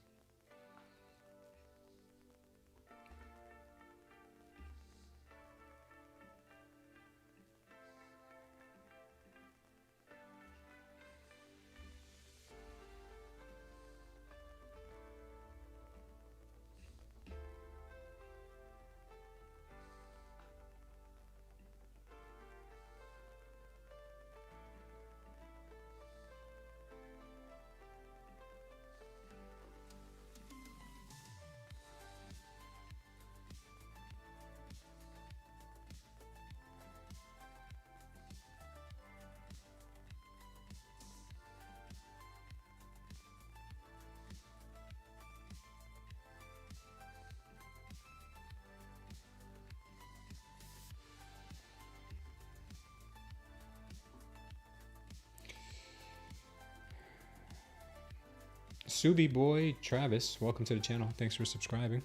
Subi boy Travis, welcome to the channel. Thanks for subscribing.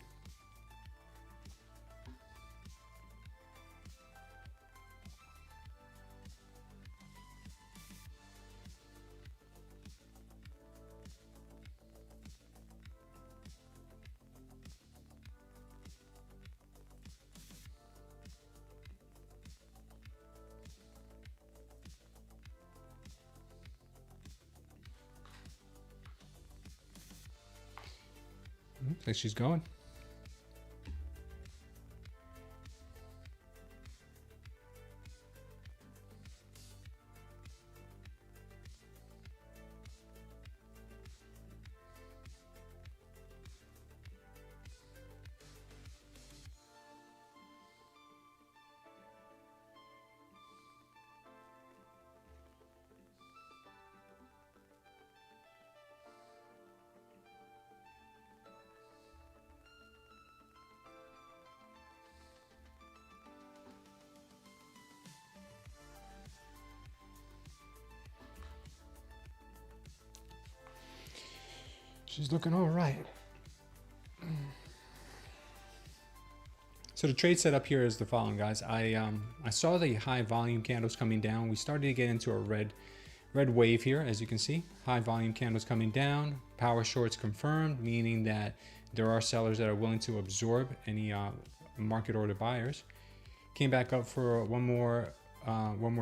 Looks like she's going. She's looking all right. So the trade setup here is the following, guys. I saw the high volume candles coming down. We started to get into a red wave here, as you can see. High volume candles coming down. Power shorts confirmed, meaning that there are sellers that are willing to absorb any market order buyers. Came back up for one more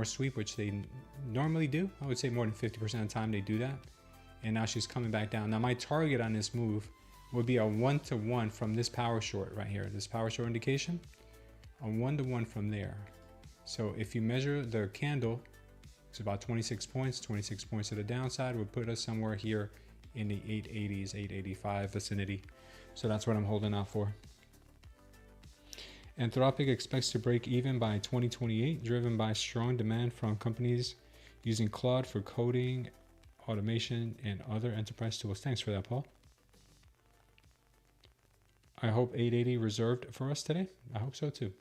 sweep, which they normally do. I would say more than 50% of the time they do that. And now she's coming back down. Now my target on this move would be a 1-to-1 from this power short right here, this power short indication, a 1-to-1 from there. So if you measure the candle, it's about 26 points. 26 points to the downside would put us somewhere here in the 880s, 885 vicinity. So that's what I'm holding out for. Anthropic expects to break even by 2028, driven by strong demand from companies using Claude for coding, automation, and other enterprise tools. Thanks for that, Paul. I hope 880 reserved for us today. I hope so too.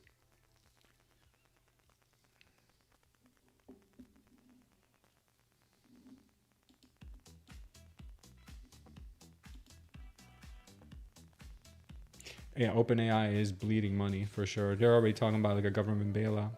Yeah, OpenAI is bleeding money for sure. They're already talking about like a government bailout.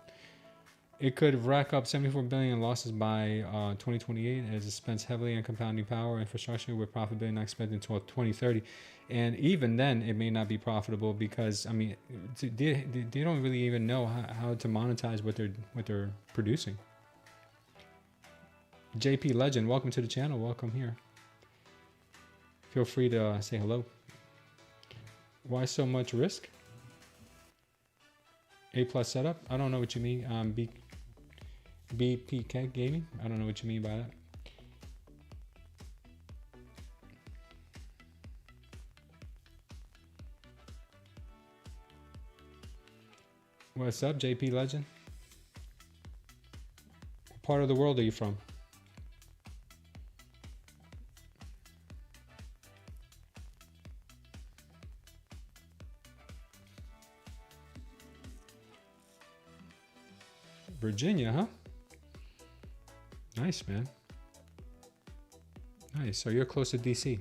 It could rack up 74 billion in losses by 2028 as it spends heavily on compounding power infrastructure with profitability not expected until 2030. And even then, it may not be profitable because, I mean, they don't really even know how to monetize what they're producing. JP Legend, welcome to the channel. Welcome here. Feel free to say hello. Why so much risk? A+ setup? I don't know what you mean. BPK gaming. I don't know what you mean by that. What's up, JP Legend? What part of the world are you from? Virginia, huh? Nice, man. Nice. So you're close to DC.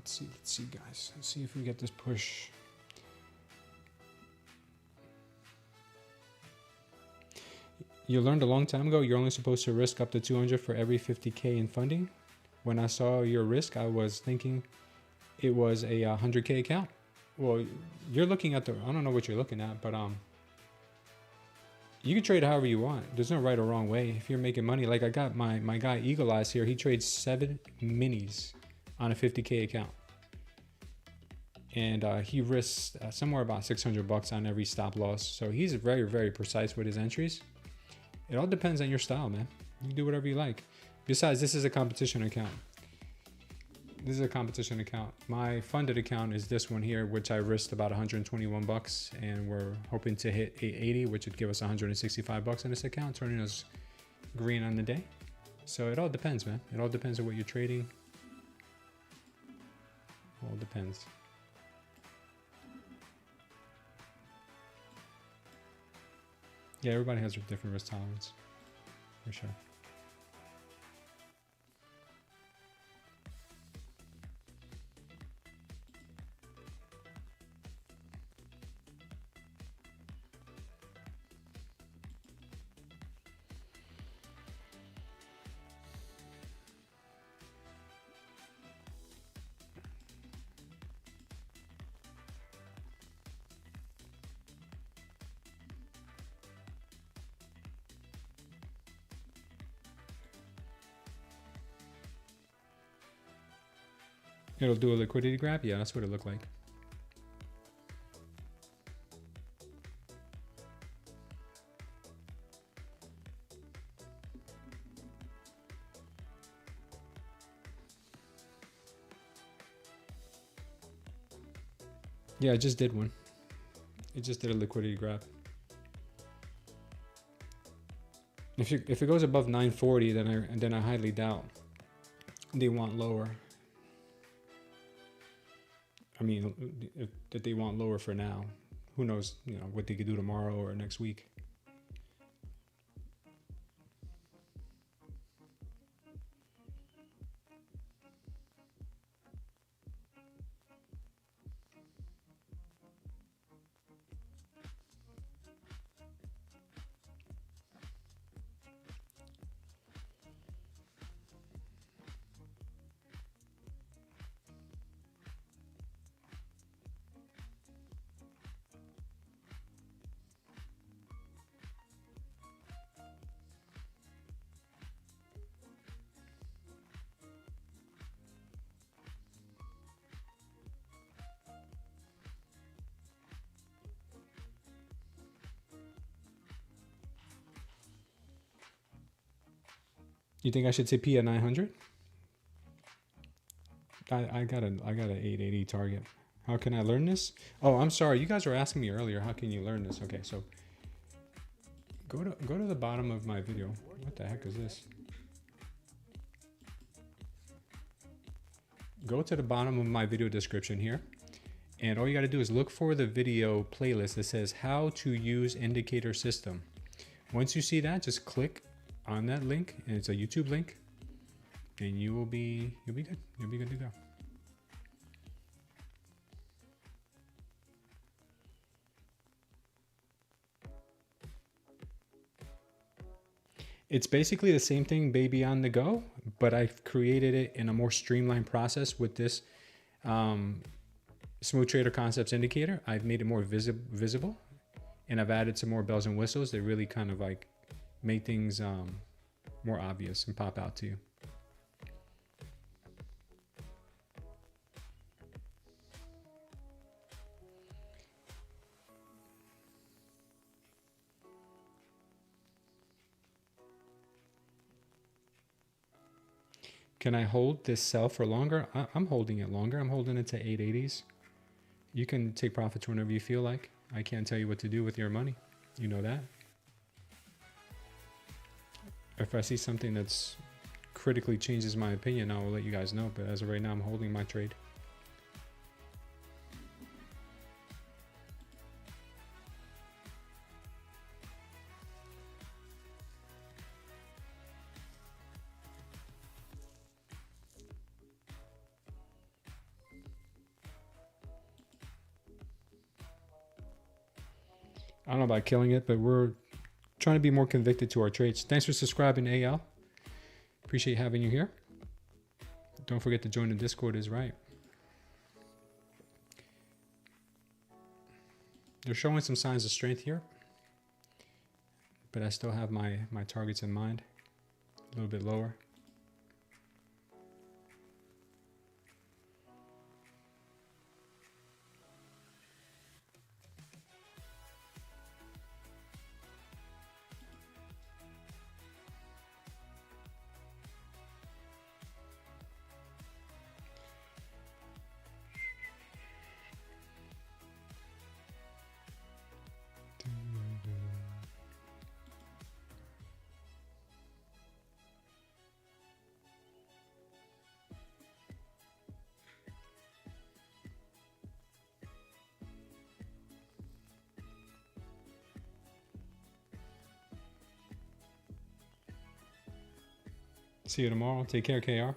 Let's see, guys. Let's see if we get this push. You learned a long time ago you're only supposed to risk up to 200 for every 50K in funding. When I saw your risk, I was thinking it was a 100K account. Well, you're looking at the, I don't know what you're looking at, but you can trade however you want. There's no right or wrong way. If you're making money, like I got my guy Eagle Eyes here, he trades 7 minis on a 50K account. And he risks somewhere about $600 on every stop loss. So he's very, very precise with his entries. It all depends on your style, man. You can do whatever you like. Besides, this is a competition account. This is a competition account. My funded account is this one here, which I risked about 121 bucks, and we're hoping to hit 880, which would give us 165 bucks in this account, turning us green on the day. So it all depends, man. It all depends on what you're trading. It all depends. Yeah, everybody has a different risk tolerance, for sure. It'll do a liquidity grab? Yeah, that's what it looked like. Yeah, I just did one. It just did a liquidity grab. If it goes above 940, then I highly doubt they want lower. I mean, that they want lower for now. Who knows, you know, what they could do tomorrow or next week. You think I should say P at 900? I got an 880 target. How can I learn this? Oh, I'm sorry. You guys were asking me earlier. How can you learn this? Okay, so go to the bottom of my video. What the heck is this? Go to the bottom of my video description here, and all you got to do is look for the video playlist that says how to use indicator system. Once you see that, just click on that link, and it's a YouTube link, and you'll be good. You'll be good to go. It's basically the same thing, Baby on the Go, but I've created it in a more streamlined process with this Smooth Trader Concepts indicator. I've made it more visible, and I've added some more bells and whistles that really kind of like make things more obvious and pop out to you. Can I hold this sell for longer? I'm holding it longer. I'm holding it to 880s. You can take profits whenever you feel like. I can't tell you what to do with your money. You know that. If I see something that's critically changes my opinion, I will let you guys know. But as of right now, I'm holding my trade. I don't know about killing it, but we're trying to be more convicted to our trades. Thanks for subscribing, AL. Appreciate having you here. Don't forget to join the Discord is right. They're showing some signs of strength here, but I still have my targets in mind, a little bit lower. See you tomorrow. Take care, KR.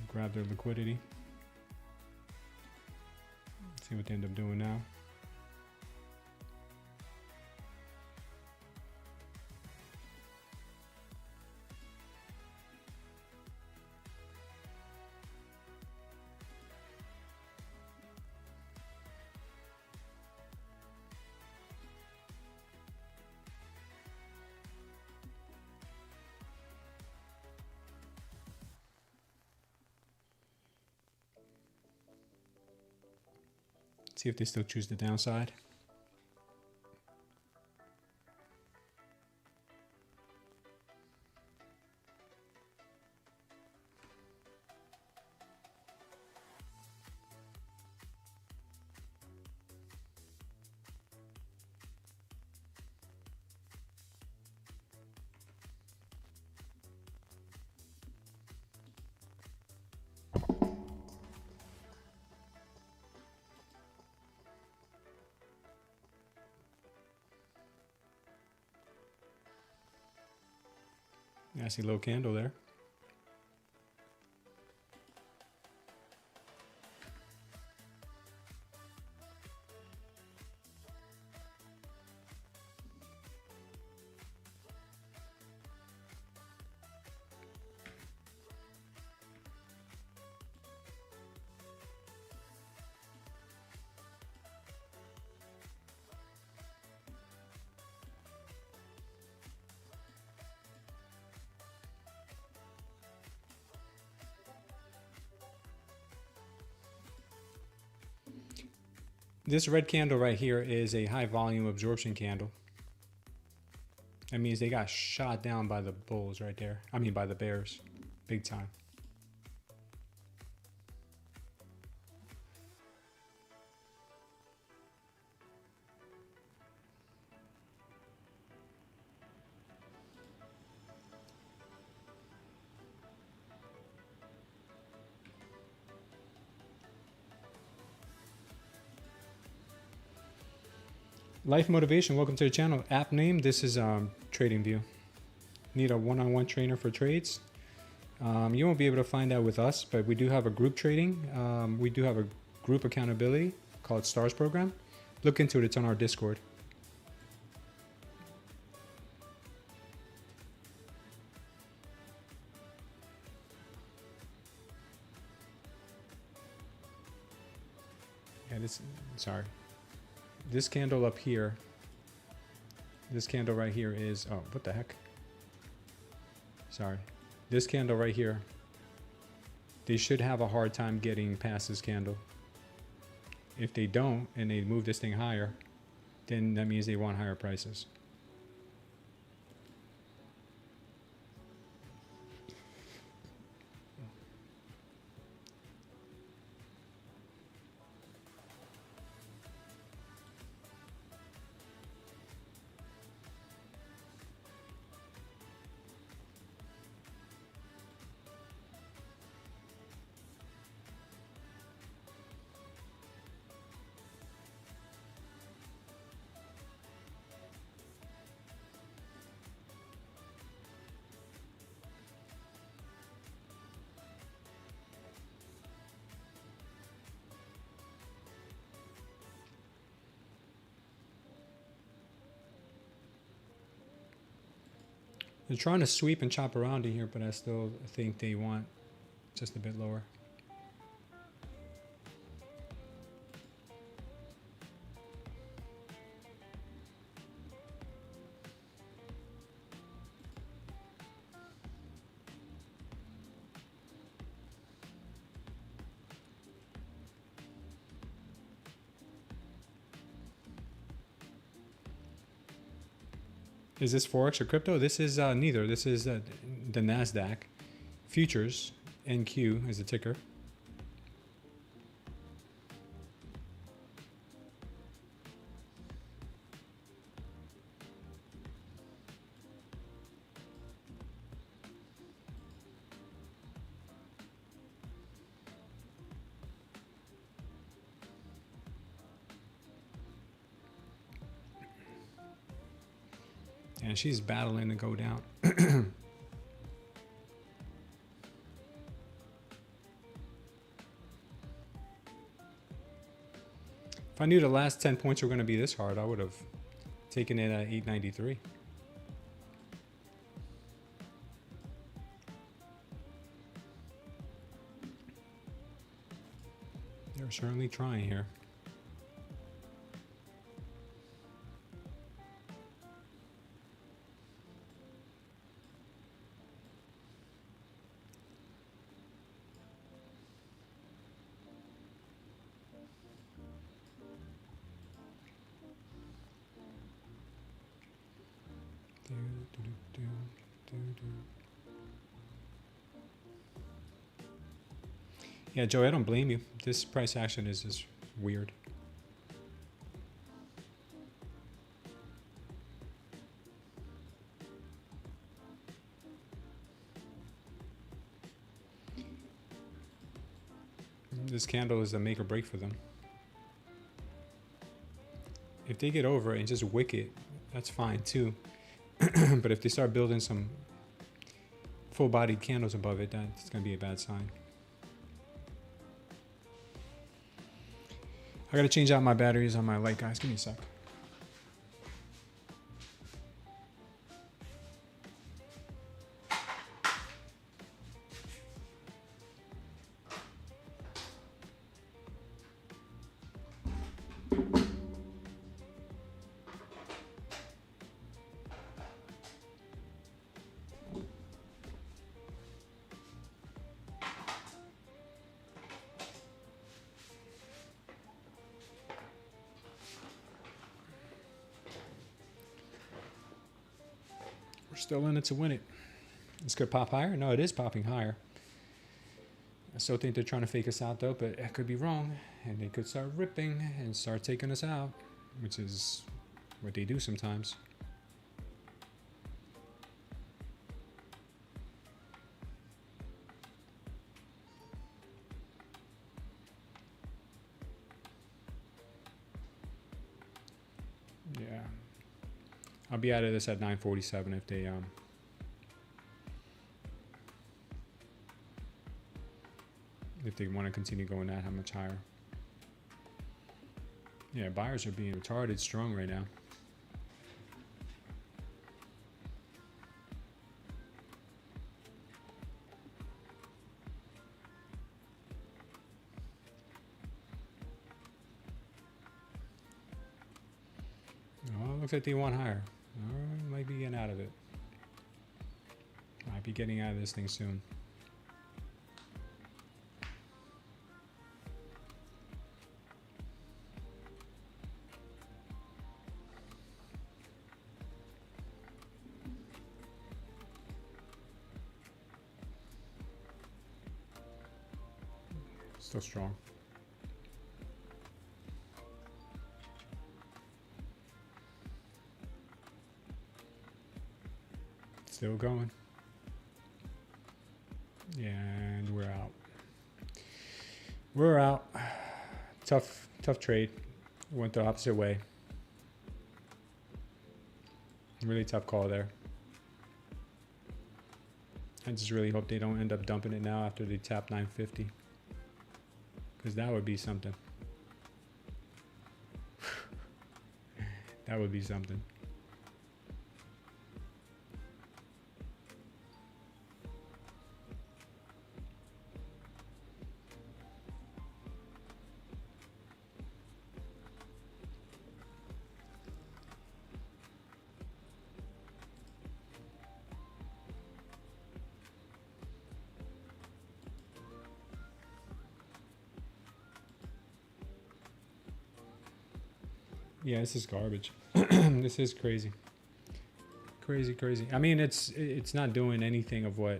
Grab their liquidity. See what they end up doing now. See if they still choose the downside. I see low candle there. This red candle right here is a high volume absorption candle. That means they got shot down by the bulls right there. I mean by the bears, big time. Life Motivation, welcome to the channel. App name, this is TradingView. Need a one-on-one trainer for trades? You won't be able to find that with us, but we do have a group trading. We do have a group accountability called STARS program. Look into it. It's on our Discord. Yeah, sorry. This candle up here, this candle right here is, oh, what the heck? Sorry. This candle right here, they should have a hard time getting past this candle. If they don't, and they move this thing higher, then that means they want higher prices. They're trying to sweep and chop around in here, but I still think they want just a bit lower. Is this Forex or crypto? This is neither. This is the Nasdaq futures. NQ is the ticker. And she's battling to go down. If I knew the last 10 points were going to be this hard, I would have taken it at 893. They're certainly trying here. Yeah, Joe, I don't blame you. This price action is just weird. This candle is a make or break for them. If they get over it and just wick it, that's fine too. But if they start building some full-bodied candles above it, that's going to be a bad sign. I got to change out my batteries on my light, guys. Give me a sec. We're still in it to win it. This could pop higher. No, it is popping higher. I still think they're trying to fake us out though, but I could be wrong. And they could start ripping and start taking us out, which is what they do sometimes. Yeah. I'll be out of this at 9:47 if they if they want to continue going that how much higher. Yeah, buyers are being retarded strong right now. Oh, looks like they want higher. Oh, might be getting out of it. Might be getting out of this thing soon. Still strong. Still going. And we're out. We're out. Tough trade. Went the opposite way. Really tough call there. I just really hope they don't end up dumping it now after they tap 950. Because that would be something. That would be something. Yeah, this is garbage. This is crazy. Crazy. I mean, it's not doing anything of what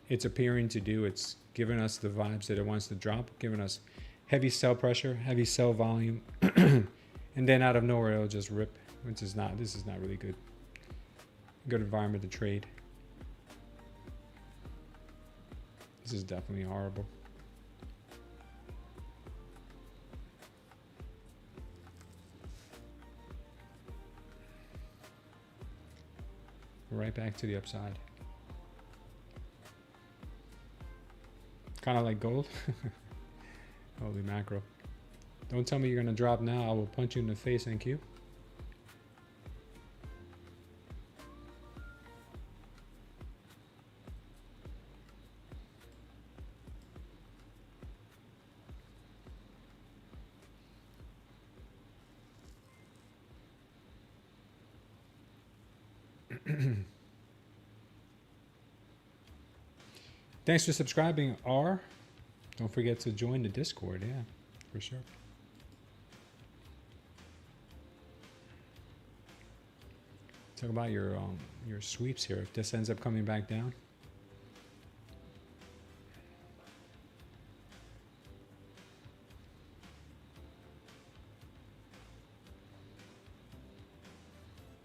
it's appearing to do. It's giving us the vibes that it wants to drop, giving us heavy sell pressure, heavy sell volume, and then out of nowhere it'll just rip, which is not, this is not really good. Good environment to trade. This is definitely horrible. Right back to the upside. Kind of like gold. Holy mackerel. Don't tell me you're going to drop now. I will punch you in the face, thank you. Thanks for subscribing, R. Don't forget to join the Discord, yeah, for sure. Talk about your sweeps here. If this ends up coming back down.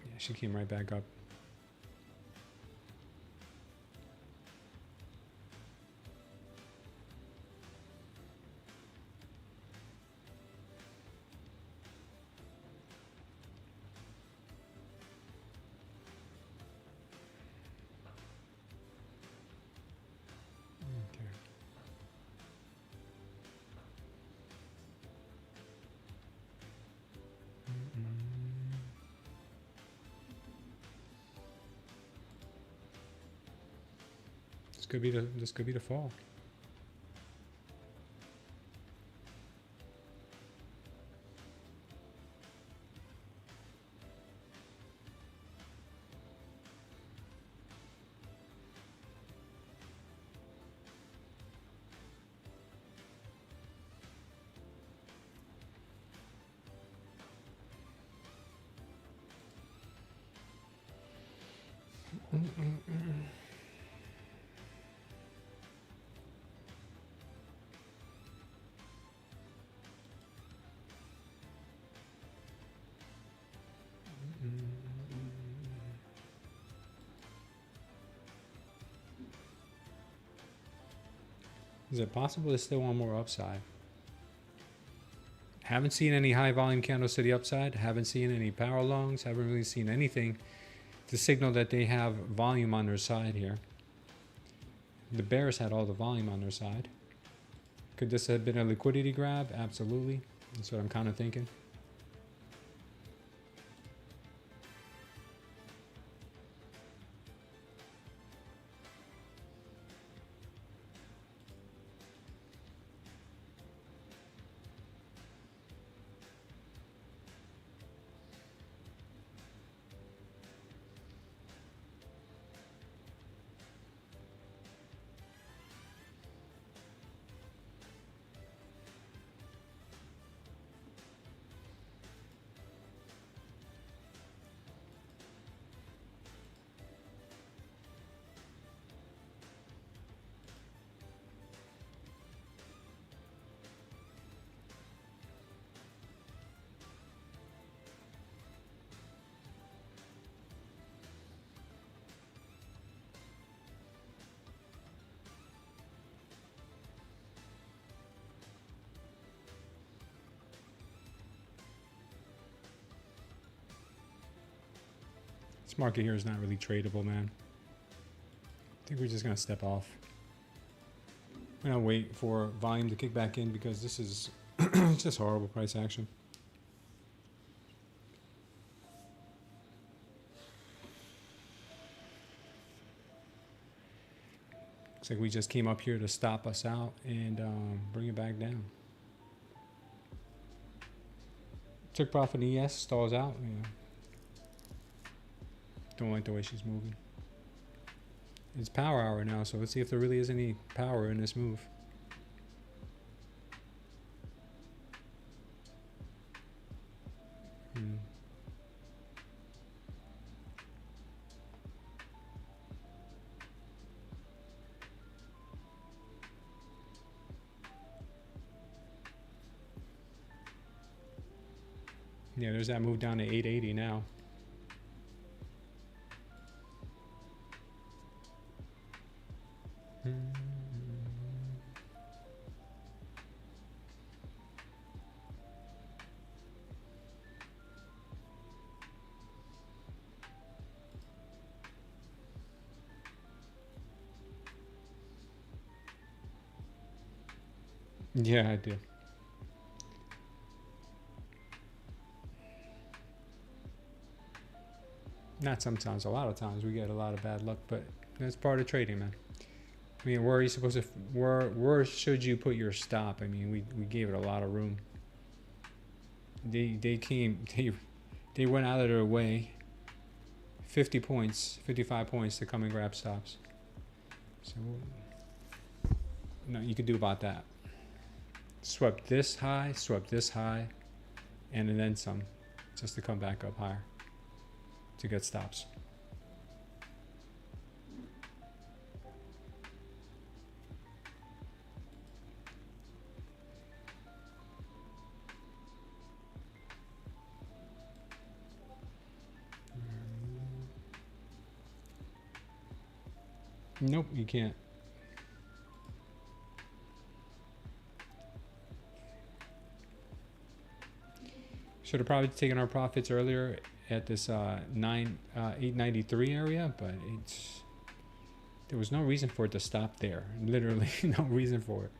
Yeah, she came right back up. This could be the fall. Is it possible there's still one more upside? Haven't seen any high volume candles to the upside. Haven't seen any power longs. Haven't really seen anything to signal that they have volume on their side here. The bears had all the volume on their side. Could this have been a liquidity grab? Absolutely. That's what I'm kind of thinking. This market here is not really tradable, man. I think we're just going to step off. I'm going to wait for volume to kick back in because this is just horrible price action. Looks like we just came up here to stop us out and bring it back down. Took profit in ES, stalls out. Yeah. Don't like the way she's moving. It's power hour now, so let's see if there really is any power in this move. Yeah, there's that move down to 880 now. Yeah, I do. Not sometimes, a lot of times we get a lot of bad luck, but that's part of trading, man. I mean, where are you supposed to, where should you put your stop? I mean, we gave it a lot of room. They went out of their way, 50 points, 55 points to come and grab stops. So, no, you could do about that. Swept this high, and then some, just to come back up higher to get stops. Nope, you can't. Should have probably taken our profits earlier at this 893 area, but there was no reason for it to stop there. Literally no reason for it.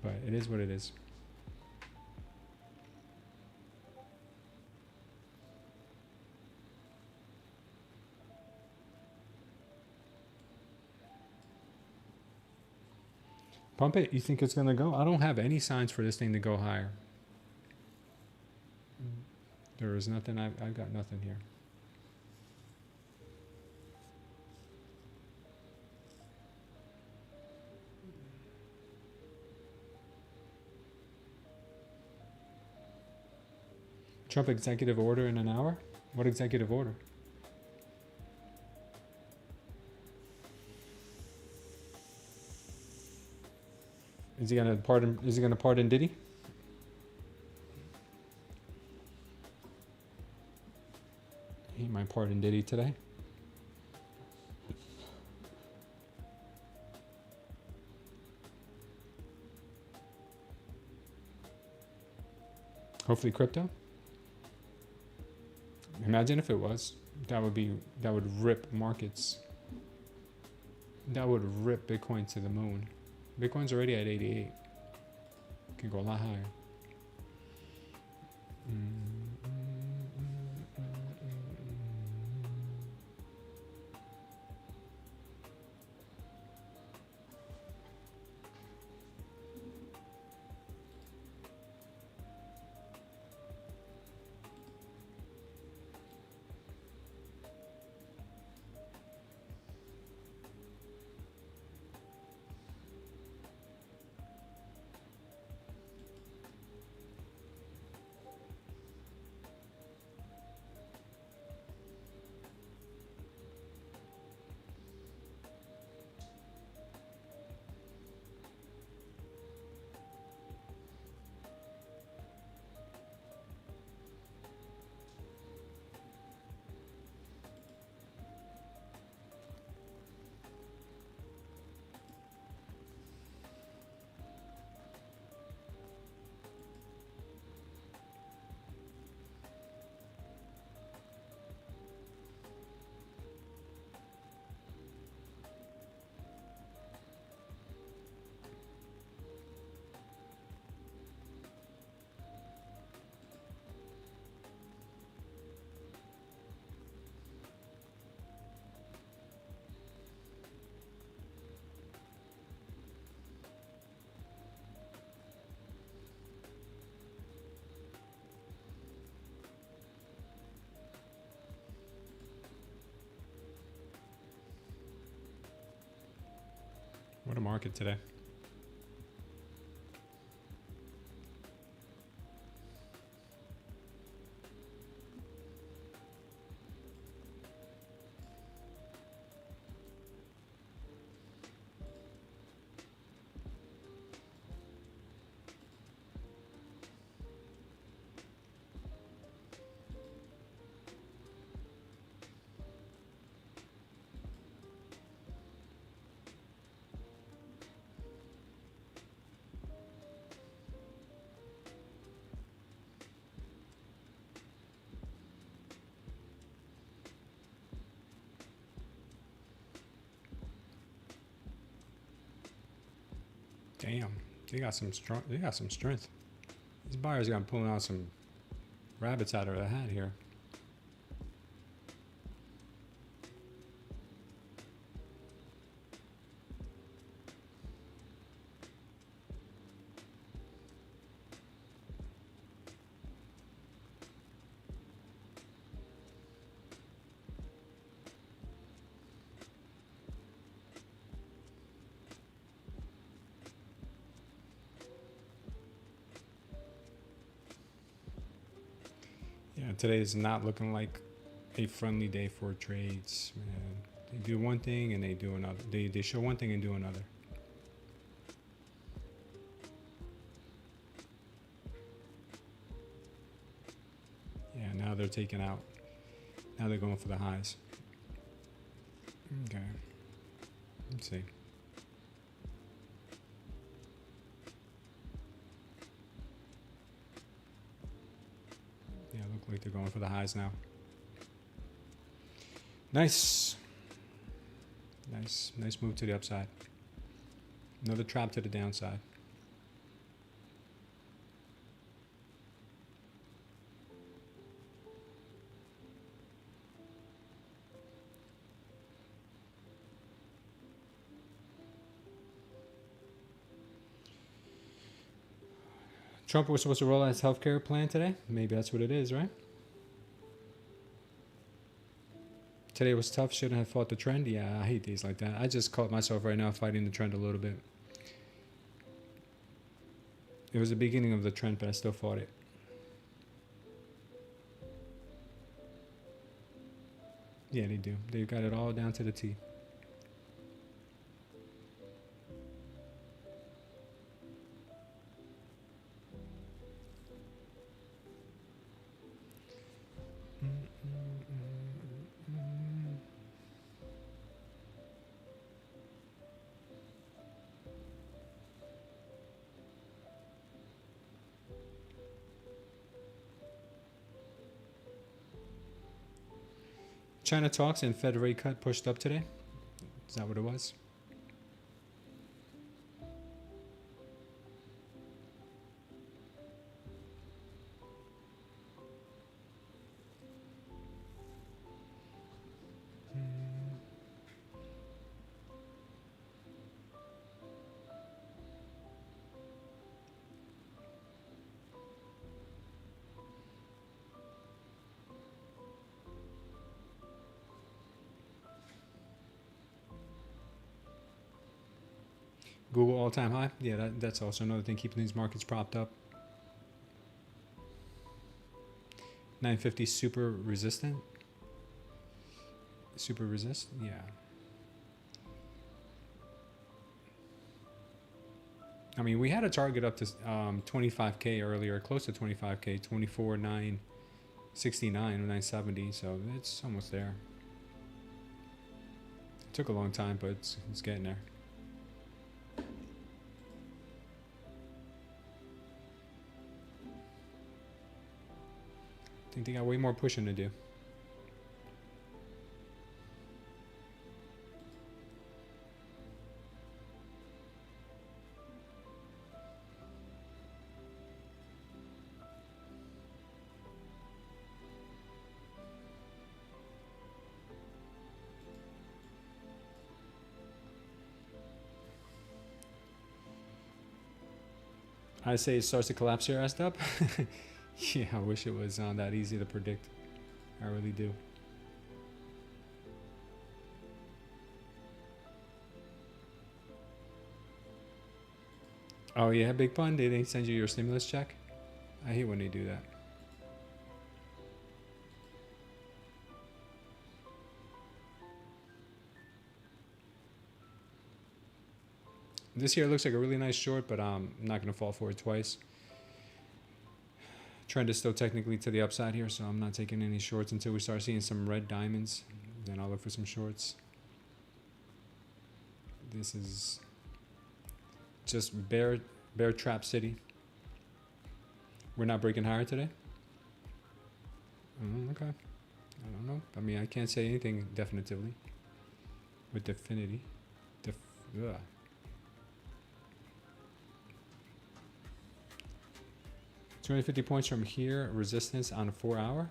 But it is what it is. Pump it. You think it's going to go? I don't have any signs for this thing to go higher. There is nothing. I've got nothing here. Trump executive order in an hour? What executive order? Is he gonna pardon Diddy? He might pardon Diddy today. Hopefully crypto. Imagine if it was. That would rip markets. That would rip Bitcoin to the moon. Bitcoin's already at 88. Can go a lot higher. What a market today. Damn, they got some strong. They got some strength. These buyers got pulling out some rabbits out of their hat here. Yeah, today is not looking like a friendly day for trades, man. They do one thing and they do another. They show one thing and do another. Yeah, now they're taking out. Now they're going for the highs. Okay. Let's see. Yeah, look like they're going for the highs now. Nice. Nice move to the upside. Another trap to the downside. Trump was supposed to roll out his healthcare plan today. Maybe that's what it is, right? Today was tough. Shouldn't have fought the trend. Yeah, I hate days like that. I just caught myself right now fighting the trend a little bit. It was the beginning of the trend, but I still fought it. Yeah, they do. They've got it all down to the T. China talks and Fed rate cut pushed up today. Is that what it was? Google all-time high. Yeah, that's also another thing keeping these markets propped up. 950 super resistant. Super resist. Yeah. I mean, we had a target up to 25K earlier, close to 25K, 24,969 or 970. So it's almost there. It took a long time, but it's getting there. I think they got way more pushing to do. I say it starts to collapse here, up. Yeah, I wish it was that easy to predict. I really do. Oh yeah, big pun. Did they send you your stimulus check? I hate when they do that. This here looks like a really nice short, but I'm not going to fall for it twice. Trend is still technically to the upside here, so I'm not taking any shorts until we start seeing some red diamonds. Then I'll look for some shorts. This is just bear trap city. We're not breaking higher today? Okay. I don't know. I mean, I can't say anything definitively. With definity. 250 points from here, resistance on a 4-hour.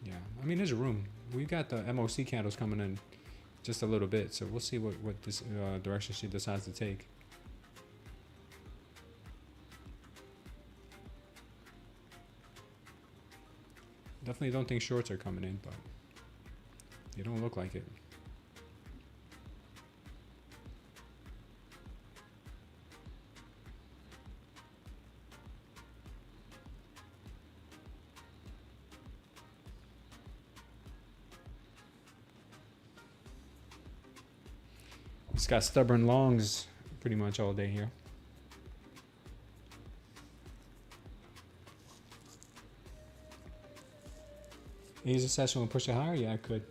Yeah, I mean, there's room. We've got the MOC candles coming in just a little bit, so we'll see what this direction she decides to take. Definitely don't think shorts are coming in, but they don't look like it. It's got stubborn longs pretty much all day here. Use a session and push it higher? Yeah, I could.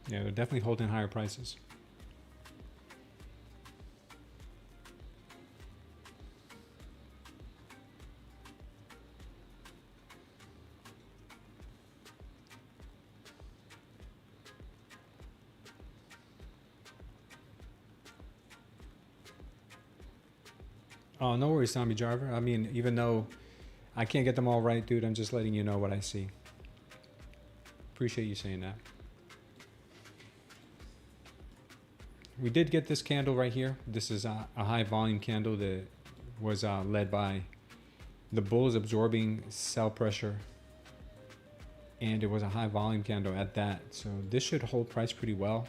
Yeah, they're definitely holding higher prices. Oh, no worries, Tommy Jarver. I mean, even though I can't get them all right, dude, I'm just letting you know what I see. Appreciate you saying that. We did get this candle right here. This is a high volume candle that was led by the bulls absorbing sell pressure, and it was a high volume candle at that. So this should hold price pretty well.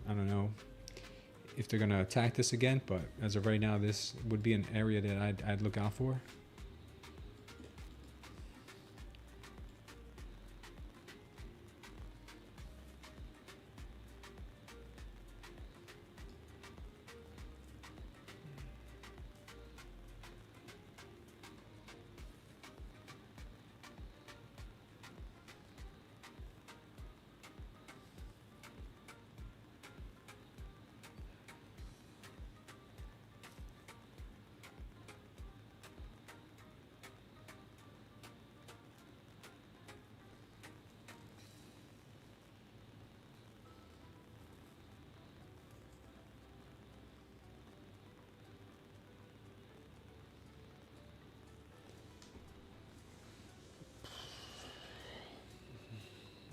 I don't know if they're gonna attack this again, but as of right now, this would be an area that I'd look out for.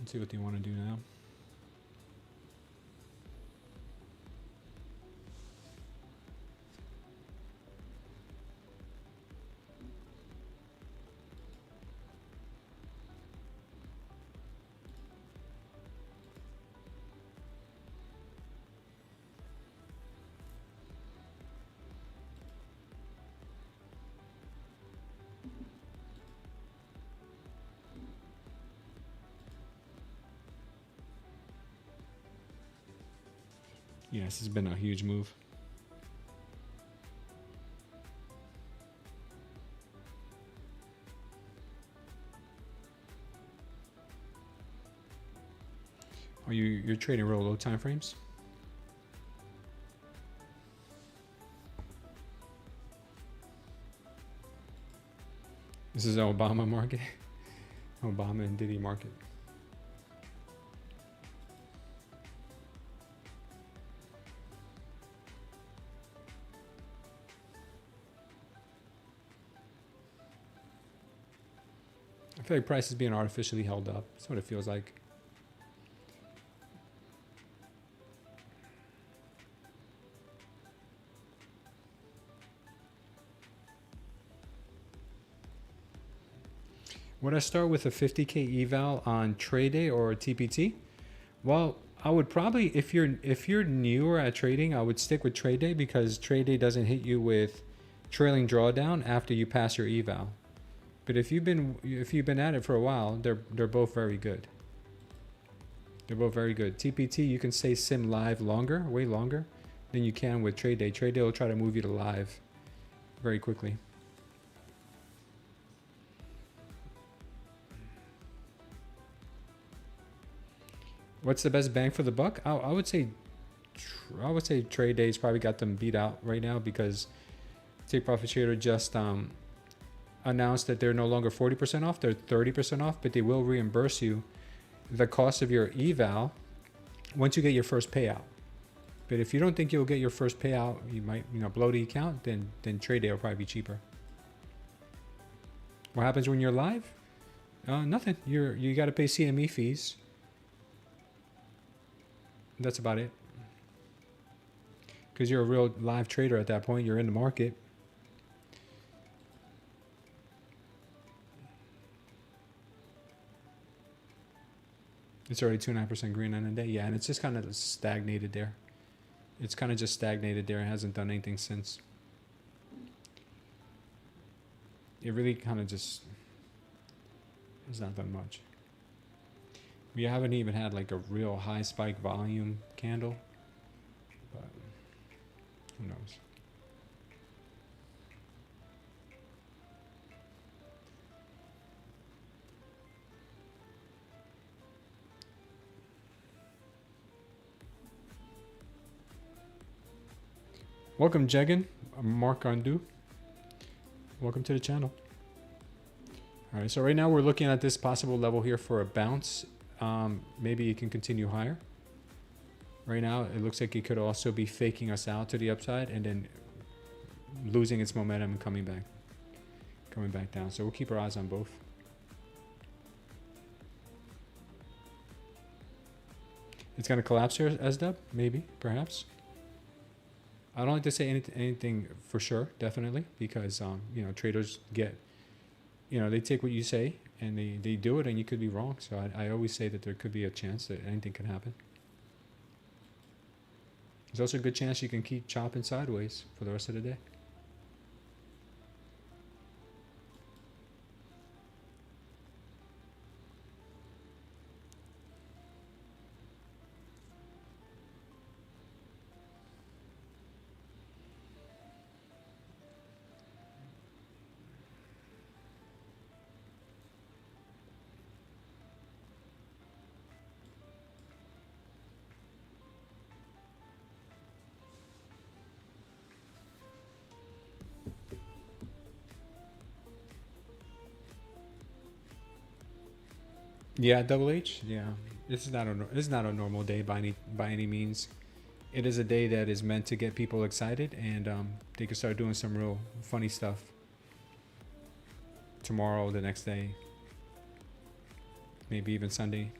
Let's see what they want to do now. Yeah, this has been a huge move. Are you're trading real low time frames? This is Obama market. Obama and Diddy market. I feel like price is being artificially held up. That's what it feels like. Would I start with a 50K eval on Tradeday or TPT? Well, I would probably, if you're newer at trading, I would stick with Tradeday because Tradeday doesn't hit you with trailing drawdown after you pass your eval. But if you've been at it for a while, they're both very good. They're both very good. TPT, you can stay sim live longer, way longer than you can with Tradeday. Tradeday will try to move you to live very quickly. What's the best bang for the buck? I would say Tradeday's probably got them beat out right now because Take Profit Trader just announced that they're no longer 40% off, they're 30% off, but they will reimburse you the cost of your eval once you get your first payout. But if you don't think you'll get your first payout, you might blow the account, then Tradeday will probably be cheaper. What happens when you're live? Nothing. You got to pay CME fees. That's about it. Because you're a real live trader at that point. You're in the market. It's already 2.5% green on a day. Yeah, and it's just kind of stagnated there. It's kind of just stagnated there. It hasn't done anything since. It really kind of just has not done much. We haven't even had like a real high spike volume candle, but who knows? Welcome, Jegan. I'm Mark Andu. Welcome to the channel. All right, so right now we're looking at this possible level here for a bounce. Maybe it can continue higher. Right now, it looks like it could also be faking us out to the upside and then losing its momentum and coming back down. So we'll keep our eyes on both. It's gonna collapse here, SDub? Maybe, perhaps. I don't like to say anything for sure, definitely, because traders get, they take what you say and they do it, and you could be wrong. So I always say that there could be a chance that anything can happen. There's also a good chance you can keep chopping sideways for the rest of the day. Yeah, Double H. Yeah, it's not a normal day by any means. It is a day that is meant to get people excited, and they can start doing some real funny stuff tomorrow, the next day, maybe even Sunday.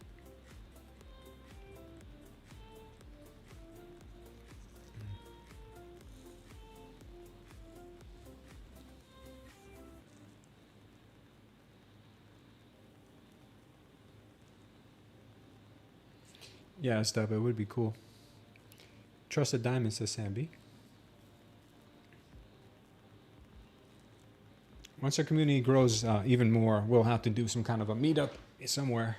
Yeah, stuff. It would be cool. Trusted Diamond, says Samby. Once our community grows even more, we'll have to do some kind of a meetup somewhere.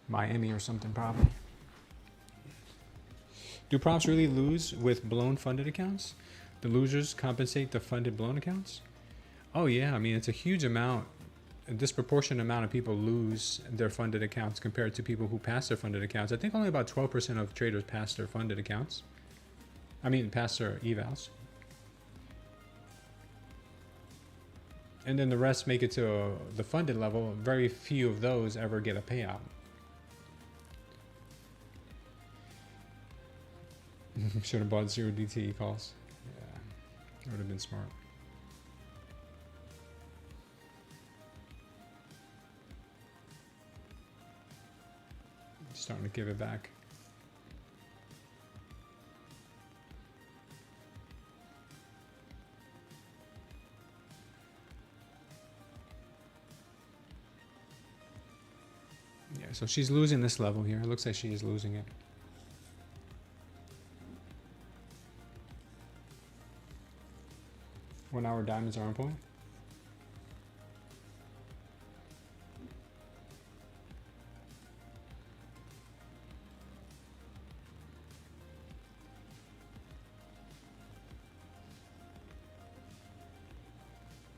Miami or something, probably. Do props really lose with blown funded accounts? The losers compensate the funded blown accounts? Oh yeah, I mean, it's a huge amount. A disproportionate amount of people lose their funded accounts compared to people who pass their funded accounts. I think only about 12% of traders pass their funded accounts. I mean, pass their evals. And then the rest make it to the funded level. Very few of those ever get a payout. Should have bought 0 DTE calls. Yeah, that would have been smart. Starting to give it back. Yeah, so she's losing this level here. It looks like she is losing it. One-hour diamonds are on point.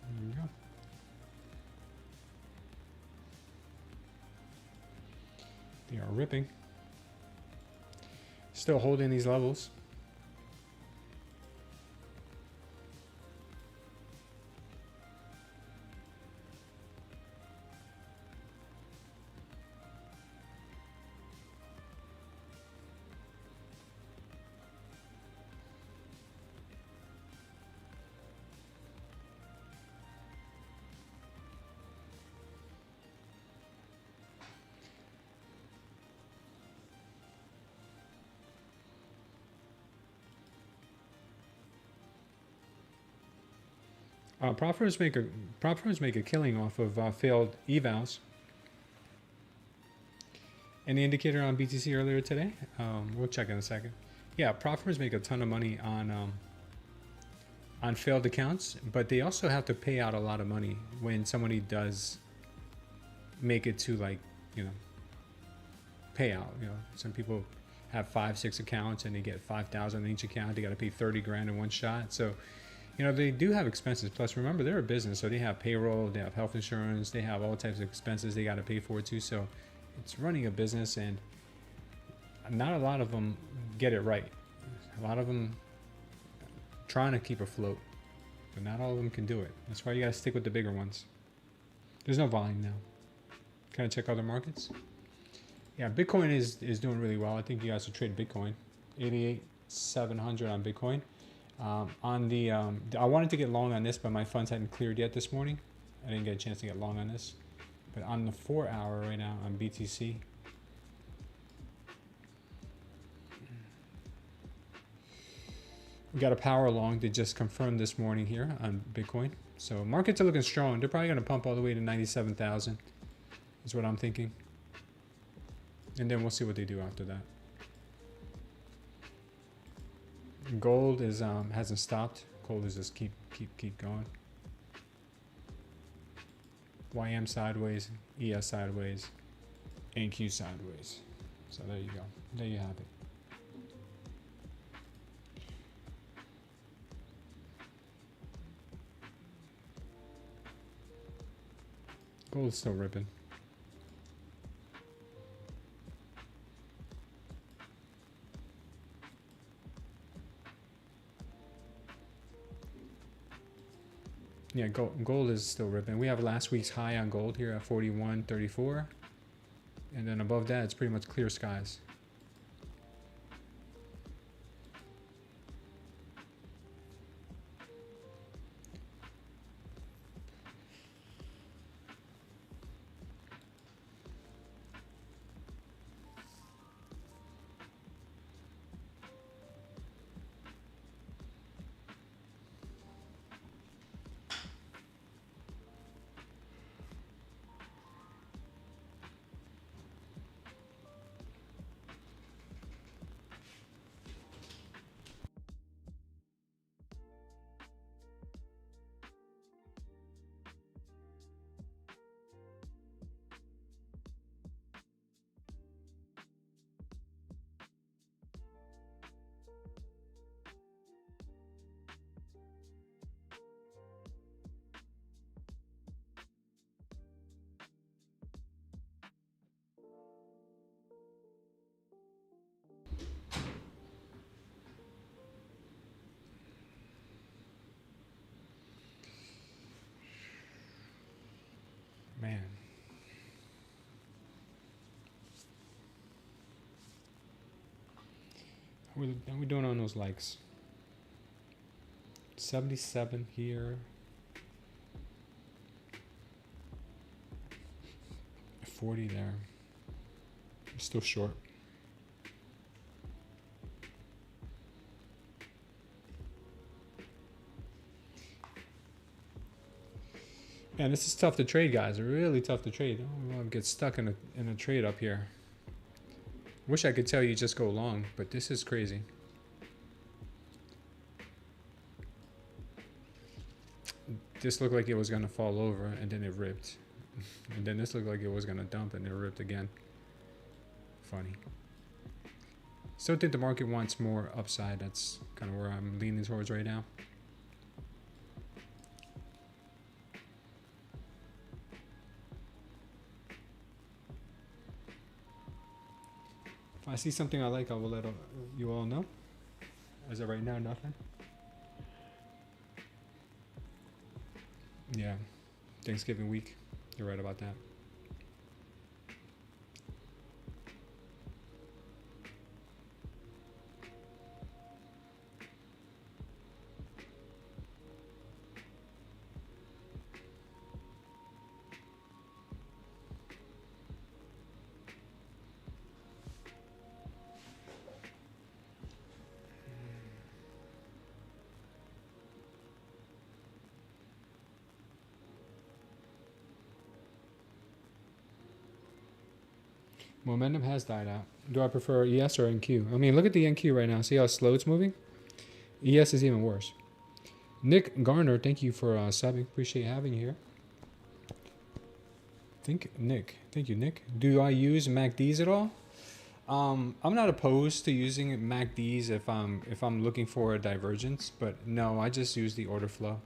There we go. They are ripping. Still holding these levels. Prop firms make a killing off of failed evals. Any indicator on BTC earlier today? We'll check in a second. Yeah, prop firms make a ton of money on failed accounts, but they also have to pay out a lot of money when somebody does make it to, like, you know, payout. You know, some people have 5-6 accounts and they get 5,000 in each account. They got to pay 30 grand in one shot. So, you know, they do have expenses. Plus, remember, they're a business, so they have payroll, they have health insurance, they have all types of expenses they got to pay for too. So it's running a business, and not a lot of them get it right. A lot of them trying to keep afloat, but not all of them can do it. That's why you got to stick with the bigger ones. There's no volume now. Can I check other markets? Yeah, Bitcoin is doing really well. I think you guys should trade Bitcoin. 88,700 on Bitcoin. I wanted to get long on this, but my funds hadn't cleared yet this morning. I didn't get a chance to get long on this. But on the 4-hour right now on BTC, we got a power long that just confirmed this morning here on Bitcoin. So markets are looking strong. They're probably going to pump all the way to 97,000 is what I'm thinking. And then we'll see what they do after that. Gold is hasn't stopped. Gold is just keep going. YM sideways, ES sideways, NQ sideways. So there you go. There you have it. Gold is still ripping. Yeah, gold is still ripping. We have last week's high on gold here at 41.34. And then above that, it's pretty much clear skies. What are we doing on those likes? 77 here. 40 there. Still short. Man, this is tough to trade, guys. Really tough to trade. I don't want to get stuck in a trade up here. Wish I could tell you just go long, but this is crazy. This looked like it was going to fall over, and then it ripped. And then this looked like it was going to dump, and it ripped again. Funny. Still think the market wants more upside. That's kind of where I'm leaning towards right now. If I see something I like, I will let you all know. As of right now, nothing. Yeah, Thanksgiving week. You're right about that. Momentum has died out. Do I prefer ES or NQ? I mean, look at the NQ right now. See how slow it's moving? ES is even worse. Nick Garner, thank you for subbing. Appreciate having you here. Thank you, Nick. Do I use MACDs at all? I'm not opposed to using MACDs if I'm looking for a divergence, but no, I just use the order flow.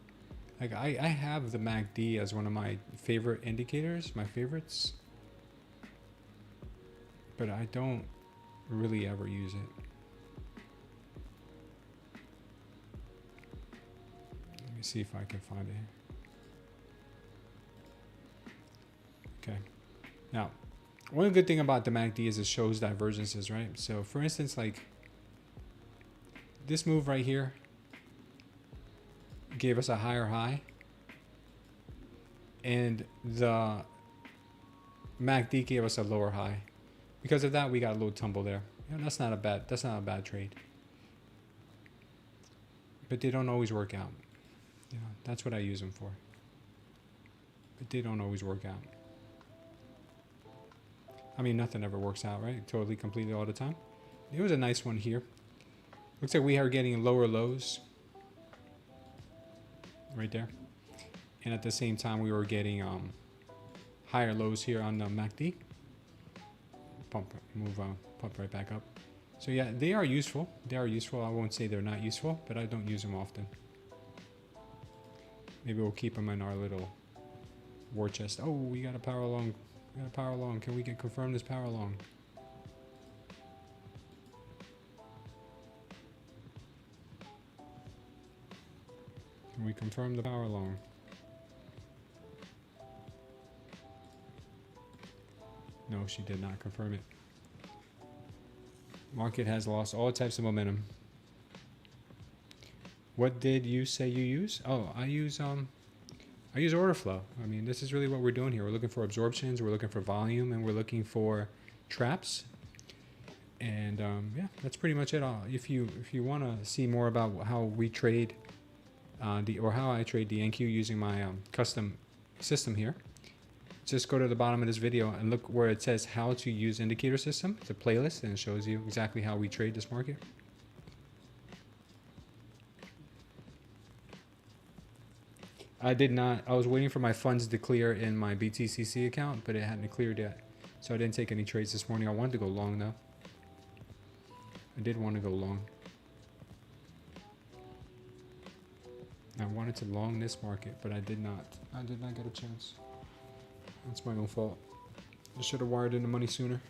Like I have the MACD as one of my favorite indicators, my favorites. But I don't really ever use it. Let me see if I can find it. Okay. Now, one good thing about the MACD is it shows divergences, right? So for instance, like this move right here gave us a higher high, and the MACD gave us a lower high. Because of that, we got a little tumble there. You know, that's not a bad trade. But they don't always work out. You know, that's what I use them for. But they don't always work out. I mean, nothing ever works out, right? Totally, completely all the time. It was a nice one here. Looks like we are getting lower lows. Right there. And at the same time, we were getting higher lows here on the MACD. Pump right back up. So yeah, they are useful. They are useful. I won't say they're not useful, but I don't use them often. Maybe we'll keep them in our little war chest. Oh, we got a power long. We got a power long. Can we confirm this power long? Can we confirm the power long? No, she did not confirm it. Market has lost all types of momentum. What did you say you use? Oh, I use order flow. I mean, this is really what we're doing here. We're looking for absorptions, we're looking for volume, and we're looking for traps. And yeah, that's pretty much it. If you want to see more about how we trade how I trade the NQ using my custom system here, just go to the bottom of this video and look where it says how to use indicator system. It's a playlist and it shows you exactly how we trade this market. I did not. I was waiting for my funds to clear in my BTCC account, but it hadn't cleared yet. So I didn't take any trades this morning. I wanted to go long though. I did want to go long. I wanted to long this market, but I did not. I did not get a chance. That's my own fault. I should have wired in the money sooner.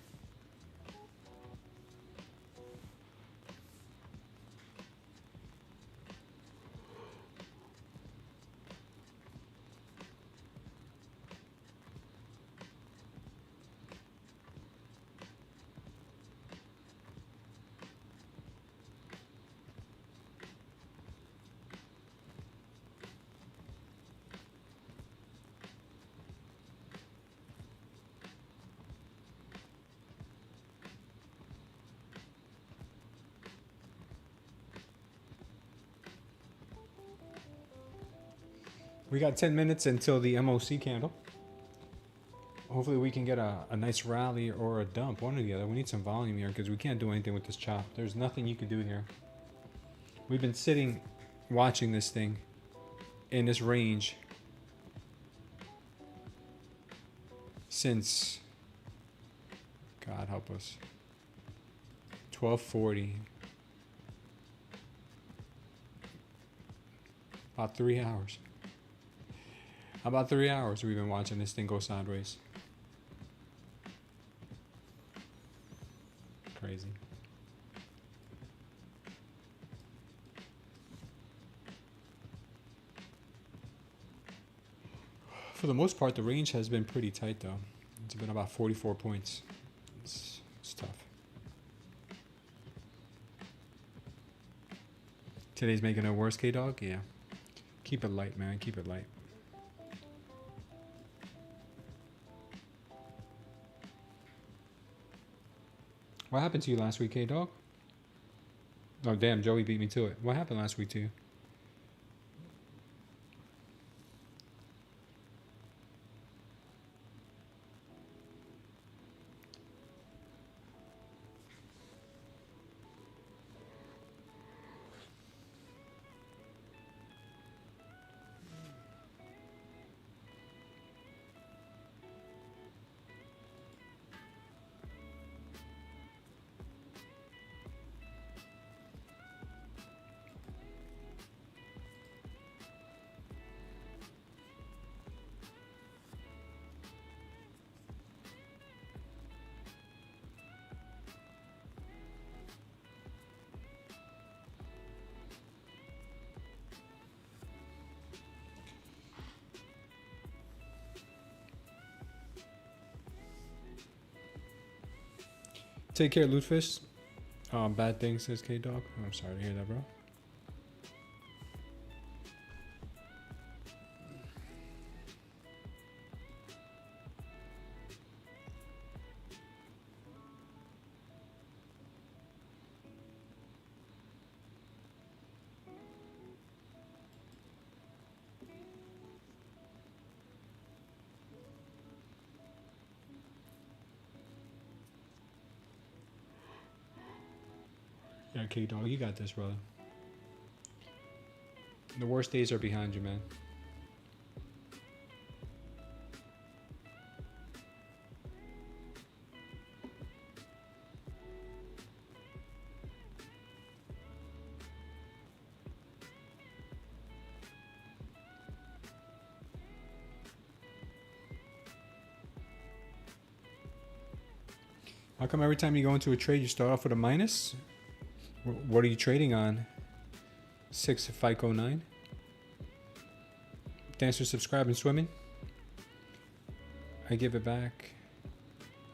We got 10 minutes until the MOC candle. Hopefully we can get a nice rally or a dump, one or the other. We need some volume here because we can't do anything with this chop. There's nothing you can do here. We've been sitting watching this thing in this range since, God help us, 1240. About 3 hours. About 3 hours we've been watching this thing go sideways. Crazy. For the most part, the range has been pretty tight though. It's been about 44 points. It's tough. Today's making it worse, K-Dog? Yeah. Keep it light, man. Keep it light. What happened to you last week, K-Dog? Oh, damn. Joey beat me to it. What happened last week to you? Take care, Lootfish. Bad thing, says K-Dog. Oh, I'm sorry to hear that, bro. Yeah, K-Dog, you got this, brother. The worst days are behind you, man. How come every time you go into a trade, you start off with a minus? What are you trading on? 6509. Thanks for subscribing, Swimming. I give it back.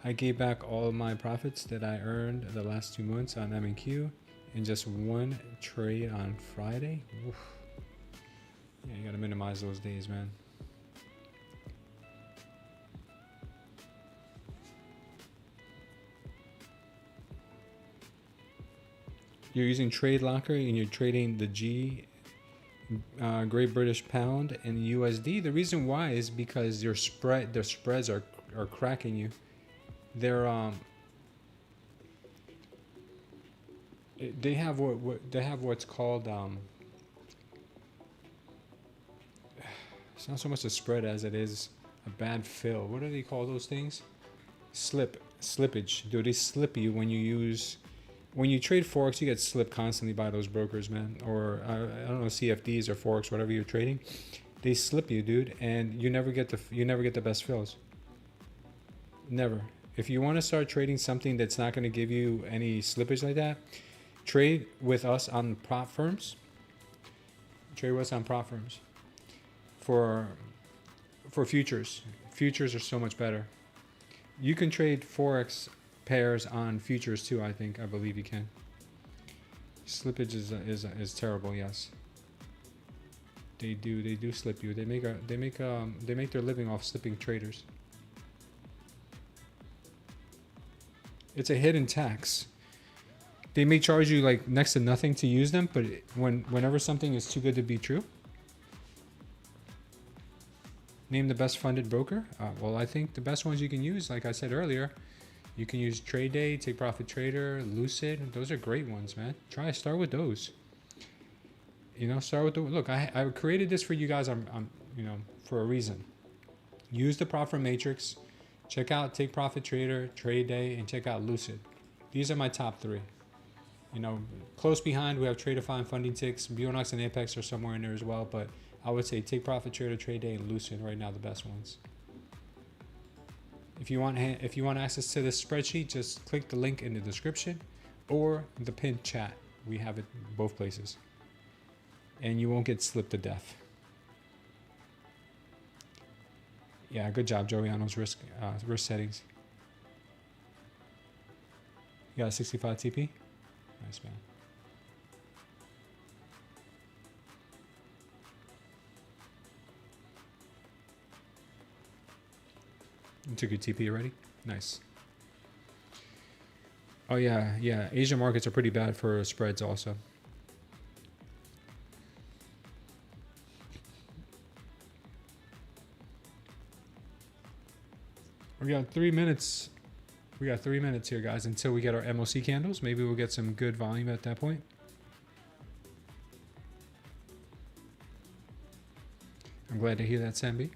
I gave back all of my profits that I earned the last 2 months on M&Q in just one trade on Friday. Oof. Yeah, you gotta minimize those days, man. You're using Trade Locker and you're trading the G, Great British Pound and USD. The reason why is because their spreads are cracking you. They're they have what's called it's not so much a spread as it is a bad fill. What do they call those things? Slippage. Do they slip you when you use? When you trade Forex, you get slipped constantly by those brokers, man. Or I don't know, CFDs or Forex, whatever you're trading. They slip you, dude, and you never get the best fills. Never. If you want to start trading something that's not going to give you any slippage like that, trade with us on prop firms. Trade with us on prop firms. For futures. Futures are so much better. You can trade Forex pairs on futures too. I believe you can. Slippage is terrible. Yes, they do slip you. They make their living off slipping traders. It's a hidden tax. They may charge you like next to nothing to use them, but whenever something is too good to be true, Name the best funded broker. Well, I think the best ones you can use, like I said earlier, you can use Tradeday, Take Profit Trader, Lucid. Those are great ones, man. Start with those. Start with the look. I created this for you guys. I'm for a reason. Use the profit matrix. Check out Take Profit Trader, Tradeday, and check out Lucid. These are my top 3. Close behind we have Tradeify and Funding Ticks. Bulenox and Apex are somewhere in there as well, but I would say Take Profit Trader, Tradeday, and Lucid right now the best ones. If you want access to this spreadsheet, just click the link in the description or the pinned chat. We have it both places, and you won't get slipped to death. Yeah, good job, Joviano's risk settings. You got a 65 TP? Nice, man. You took your TP already? Nice. Oh yeah. Asian markets are pretty bad for spreads also. We got 3 minutes. We got 3 minutes here, guys, until we get our MOC candles. Maybe we'll get some good volume at that point. I'm glad to hear that, Sambi.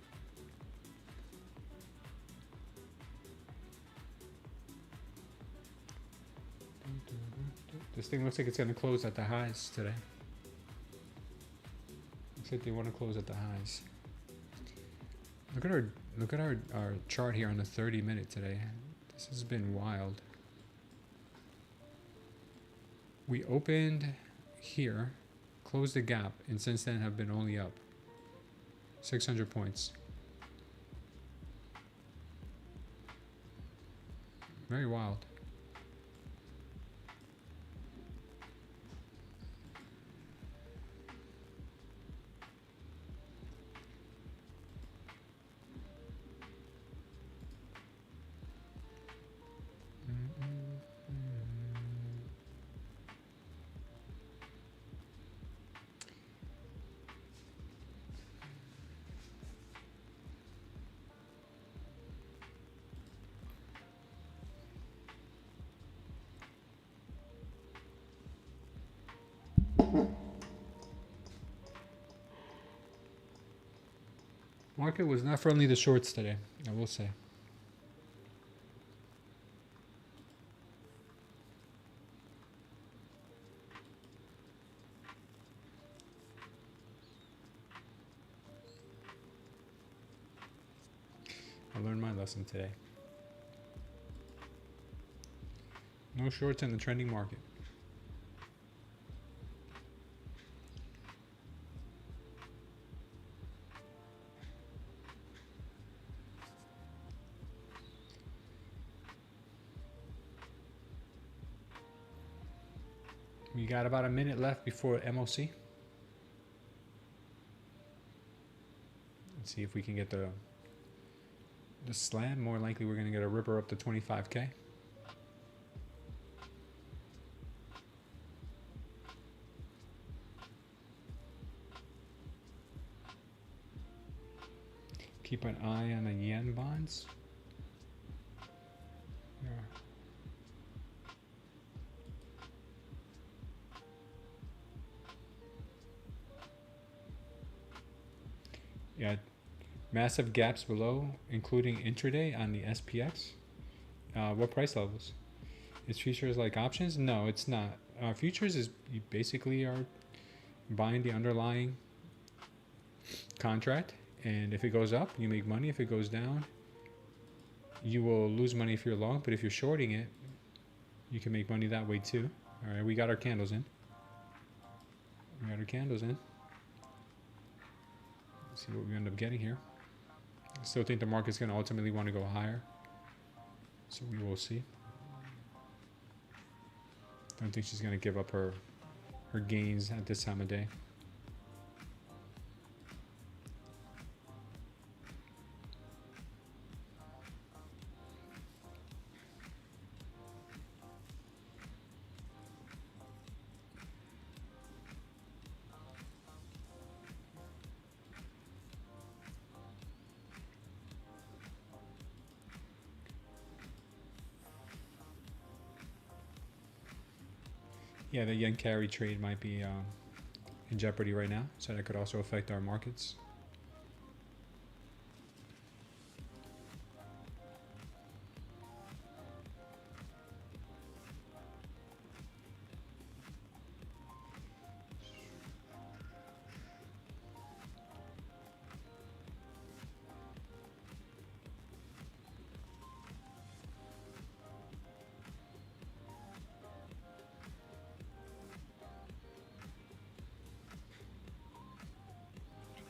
This thing looks like it's going to close at the highs today. Looks like they want to close at the highs. Look at our chart here on the 30-minute today. This has been wild. We opened here, closed the gap, and since then have been only up 600 points. Very wild. Market was not friendly to shorts today, I will say. I learned my lesson today. No shorts in the trending market. We got about a minute left before MOC. Let's see if we can get the slam. More likely we're going to get a ripper up to 25K. Keep an eye on the yen bonds. Yeah. Yeah, massive gaps below, including intraday on the SPX. What price levels? Is futures like options? No, it's not. Futures is you basically are buying the underlying contract, and if it goes up, you make money. If it goes down, you will lose money if you're long, but if you're shorting it, you can make money that way too. All right, we got our candles in. See what we end up getting here. I still think the market's going to ultimately want to go higher, so we will see. Don't think she's going to give up her gains at this time of day. Yeah, the yen carry trade might be in jeopardy right now, so that could also affect our markets.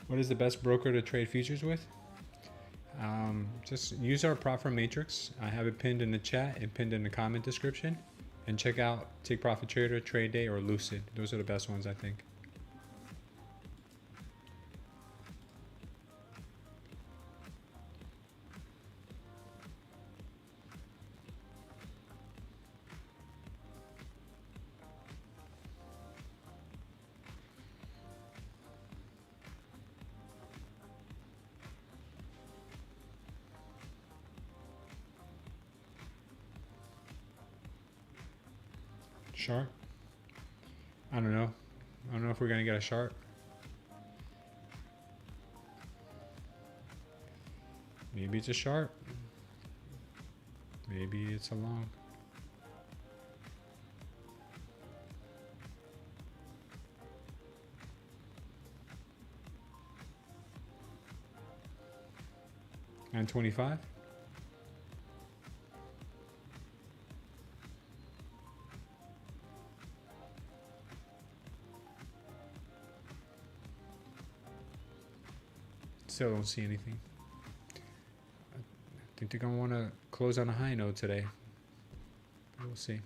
What is the best broker to trade futures with? Just use our profit matrix. I have it pinned in the chat and pinned in the comment description. And check out Take Profit Trader, Tradeday, or Lucid. Those are the best ones, I think. Sharp? I don't know. I don't know if we're gonna get a sharp. Maybe it's a sharp. Maybe it's a long. And 25. Still don't see anything. I think they're gonna want to close on a high note today. We'll see.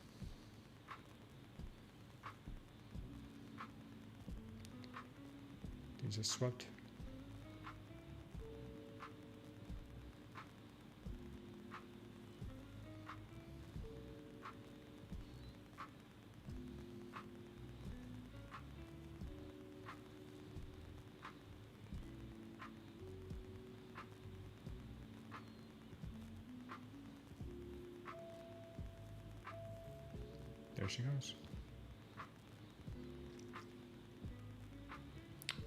They just swept. There she goes.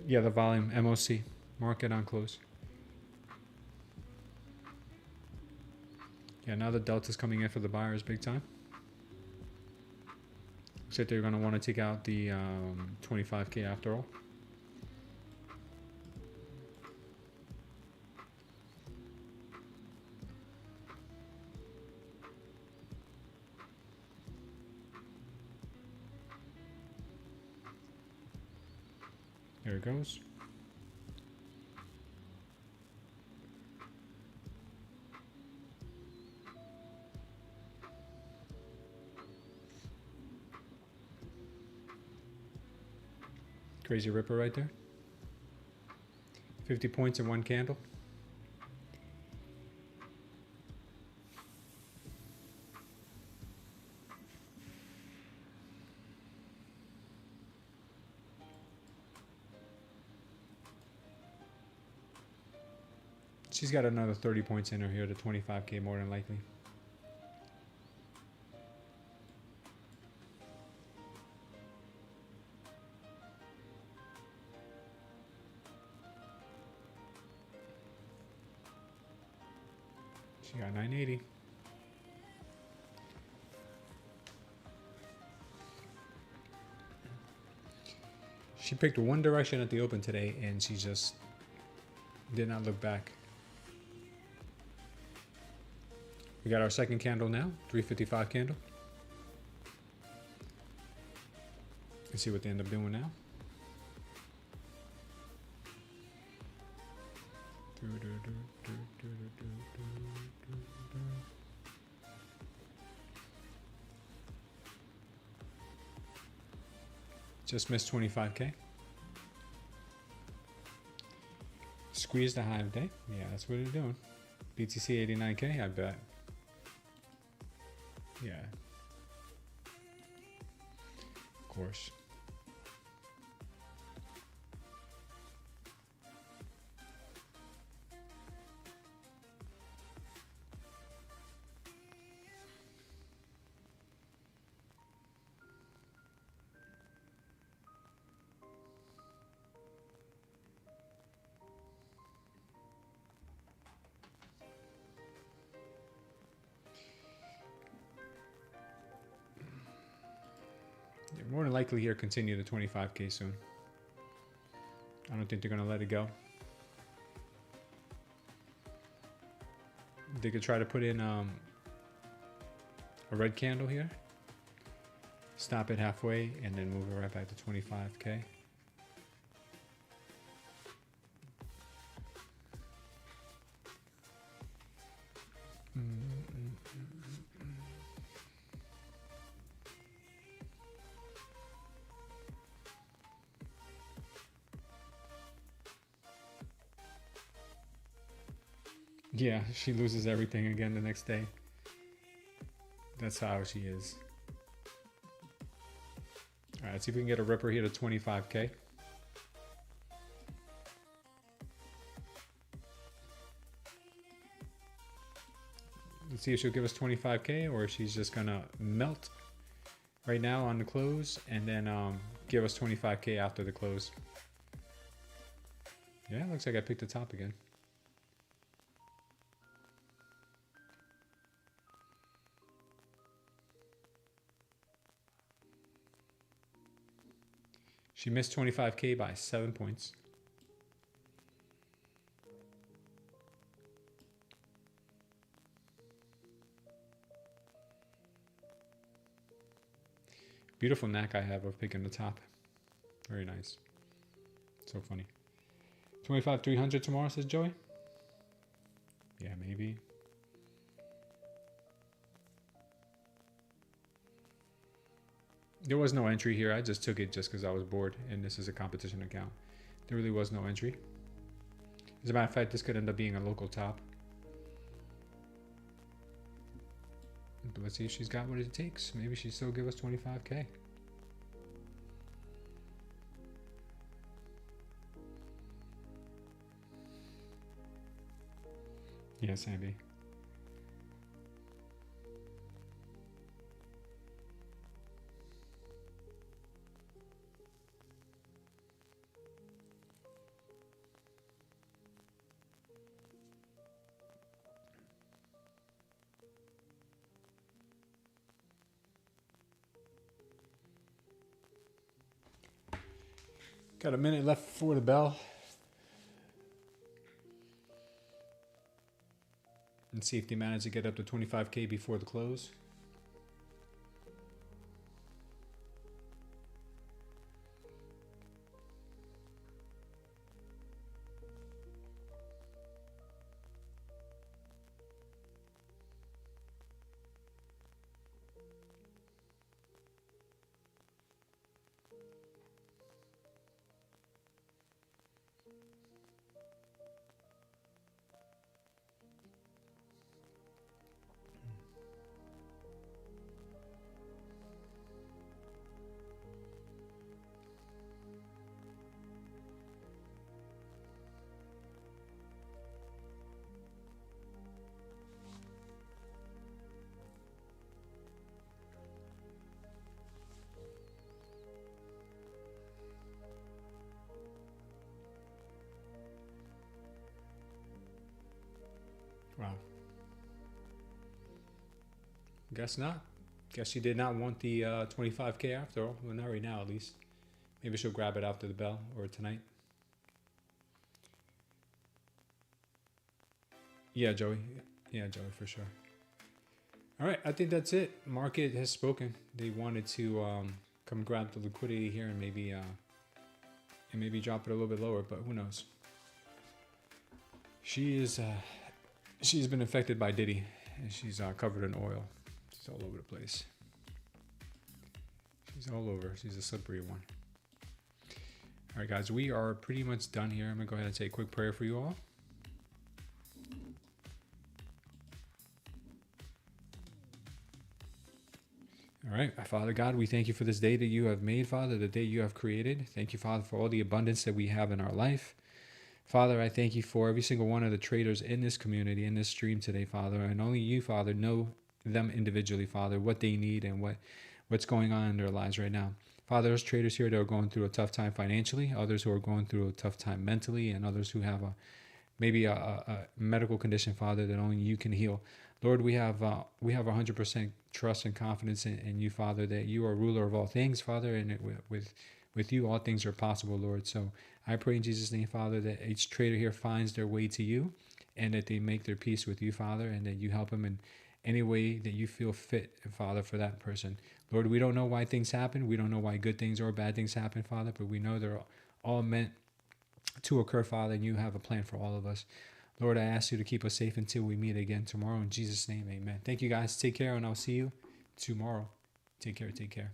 Yeah, the volume, MOC, market on close. Yeah, now the delta's coming in for the buyers big time. Looks like they're going to want to take out the 25K after all. There it goes. Crazy ripper right there. 50 points in one candle. She's got another 30 points in her here to 25K more than likely. She got 980. She picked one direction at the open today and she just did not look back. We got our second candle now, 355 candle. Let's see what they end up doing now. Just missed 25K. Squeeze the high of day. Yeah, that's what they're doing. BTC 89K, I bet. Yeah. Of course. likely here continue to 25K soon. I don't think they're going to let it go. They could try to put in a red candle here. Stop it halfway and then move it right back to 25K. Yeah, she loses everything again the next day. That's how she is. All right, let's see if we can get a ripper here to 25K. Let's see if she'll give us 25K or if she's just gonna melt right now on the close and then give us 25K after the close. Yeah, looks like I picked the top again. She missed 25K by 7 points. Beautiful knack I have of picking the top. Very nice. So funny. 25,300 tomorrow, says Joey. Yeah, maybe. There was no entry here. I just took it just because I was bored, and this is a competition account. There really was no entry. As a matter of fact, this could end up being a local top. But let's see if she's got what it takes. Maybe she'll still give us 25K. Yes, maybe. Got a minute left before the bell. And see if they manage to get up to 25K before the close. Wow. Guess not. Guess she did not want the 25K after all. Well, not right now, at least. Maybe she'll grab it after the bell or tonight. Yeah, Joey. Yeah, Joey, for sure. All right, I think that's it. Market has spoken. They wanted to come grab the liquidity here and maybe drop it a little bit lower, but who knows? She's been affected by Diddy, and she's covered in oil. She's all over the place. She's all over. She's a slippery one. All right, guys, we are pretty much done here. I'm gonna go ahead and say a quick prayer for you all. All right, Father God, we thank you for this day that you have made, Father, the day you have created. Thank you, Father, for all the abundance that we have in our life. Father, I thank you for every single one of the traders in this community, in this stream today, Father. And only you, Father, know them individually, Father, what they need and what's going on in their lives right now. Father, there's traders here that are going through a tough time financially, others who are going through a tough time mentally, and others who have maybe a medical condition, Father, that only you can heal. Lord, we have 100% trust and confidence in you, Father, that you are ruler of all things, Father, and with you all things are possible, Lord. So I pray in Jesus' name, Father, that each trader here finds their way to you, and that they make their peace with you, Father, and that you help them in any way that you feel fit, Father, for that person. Lord, we don't know why things happen. We don't know why good things or bad things happen, Father, but we know they're all meant to occur, Father, and you have a plan for all of us. Lord, I ask you to keep us safe until we meet again tomorrow. In Jesus' name, amen. Thank you, guys. Take care, and I'll see you tomorrow. Take care. Take care.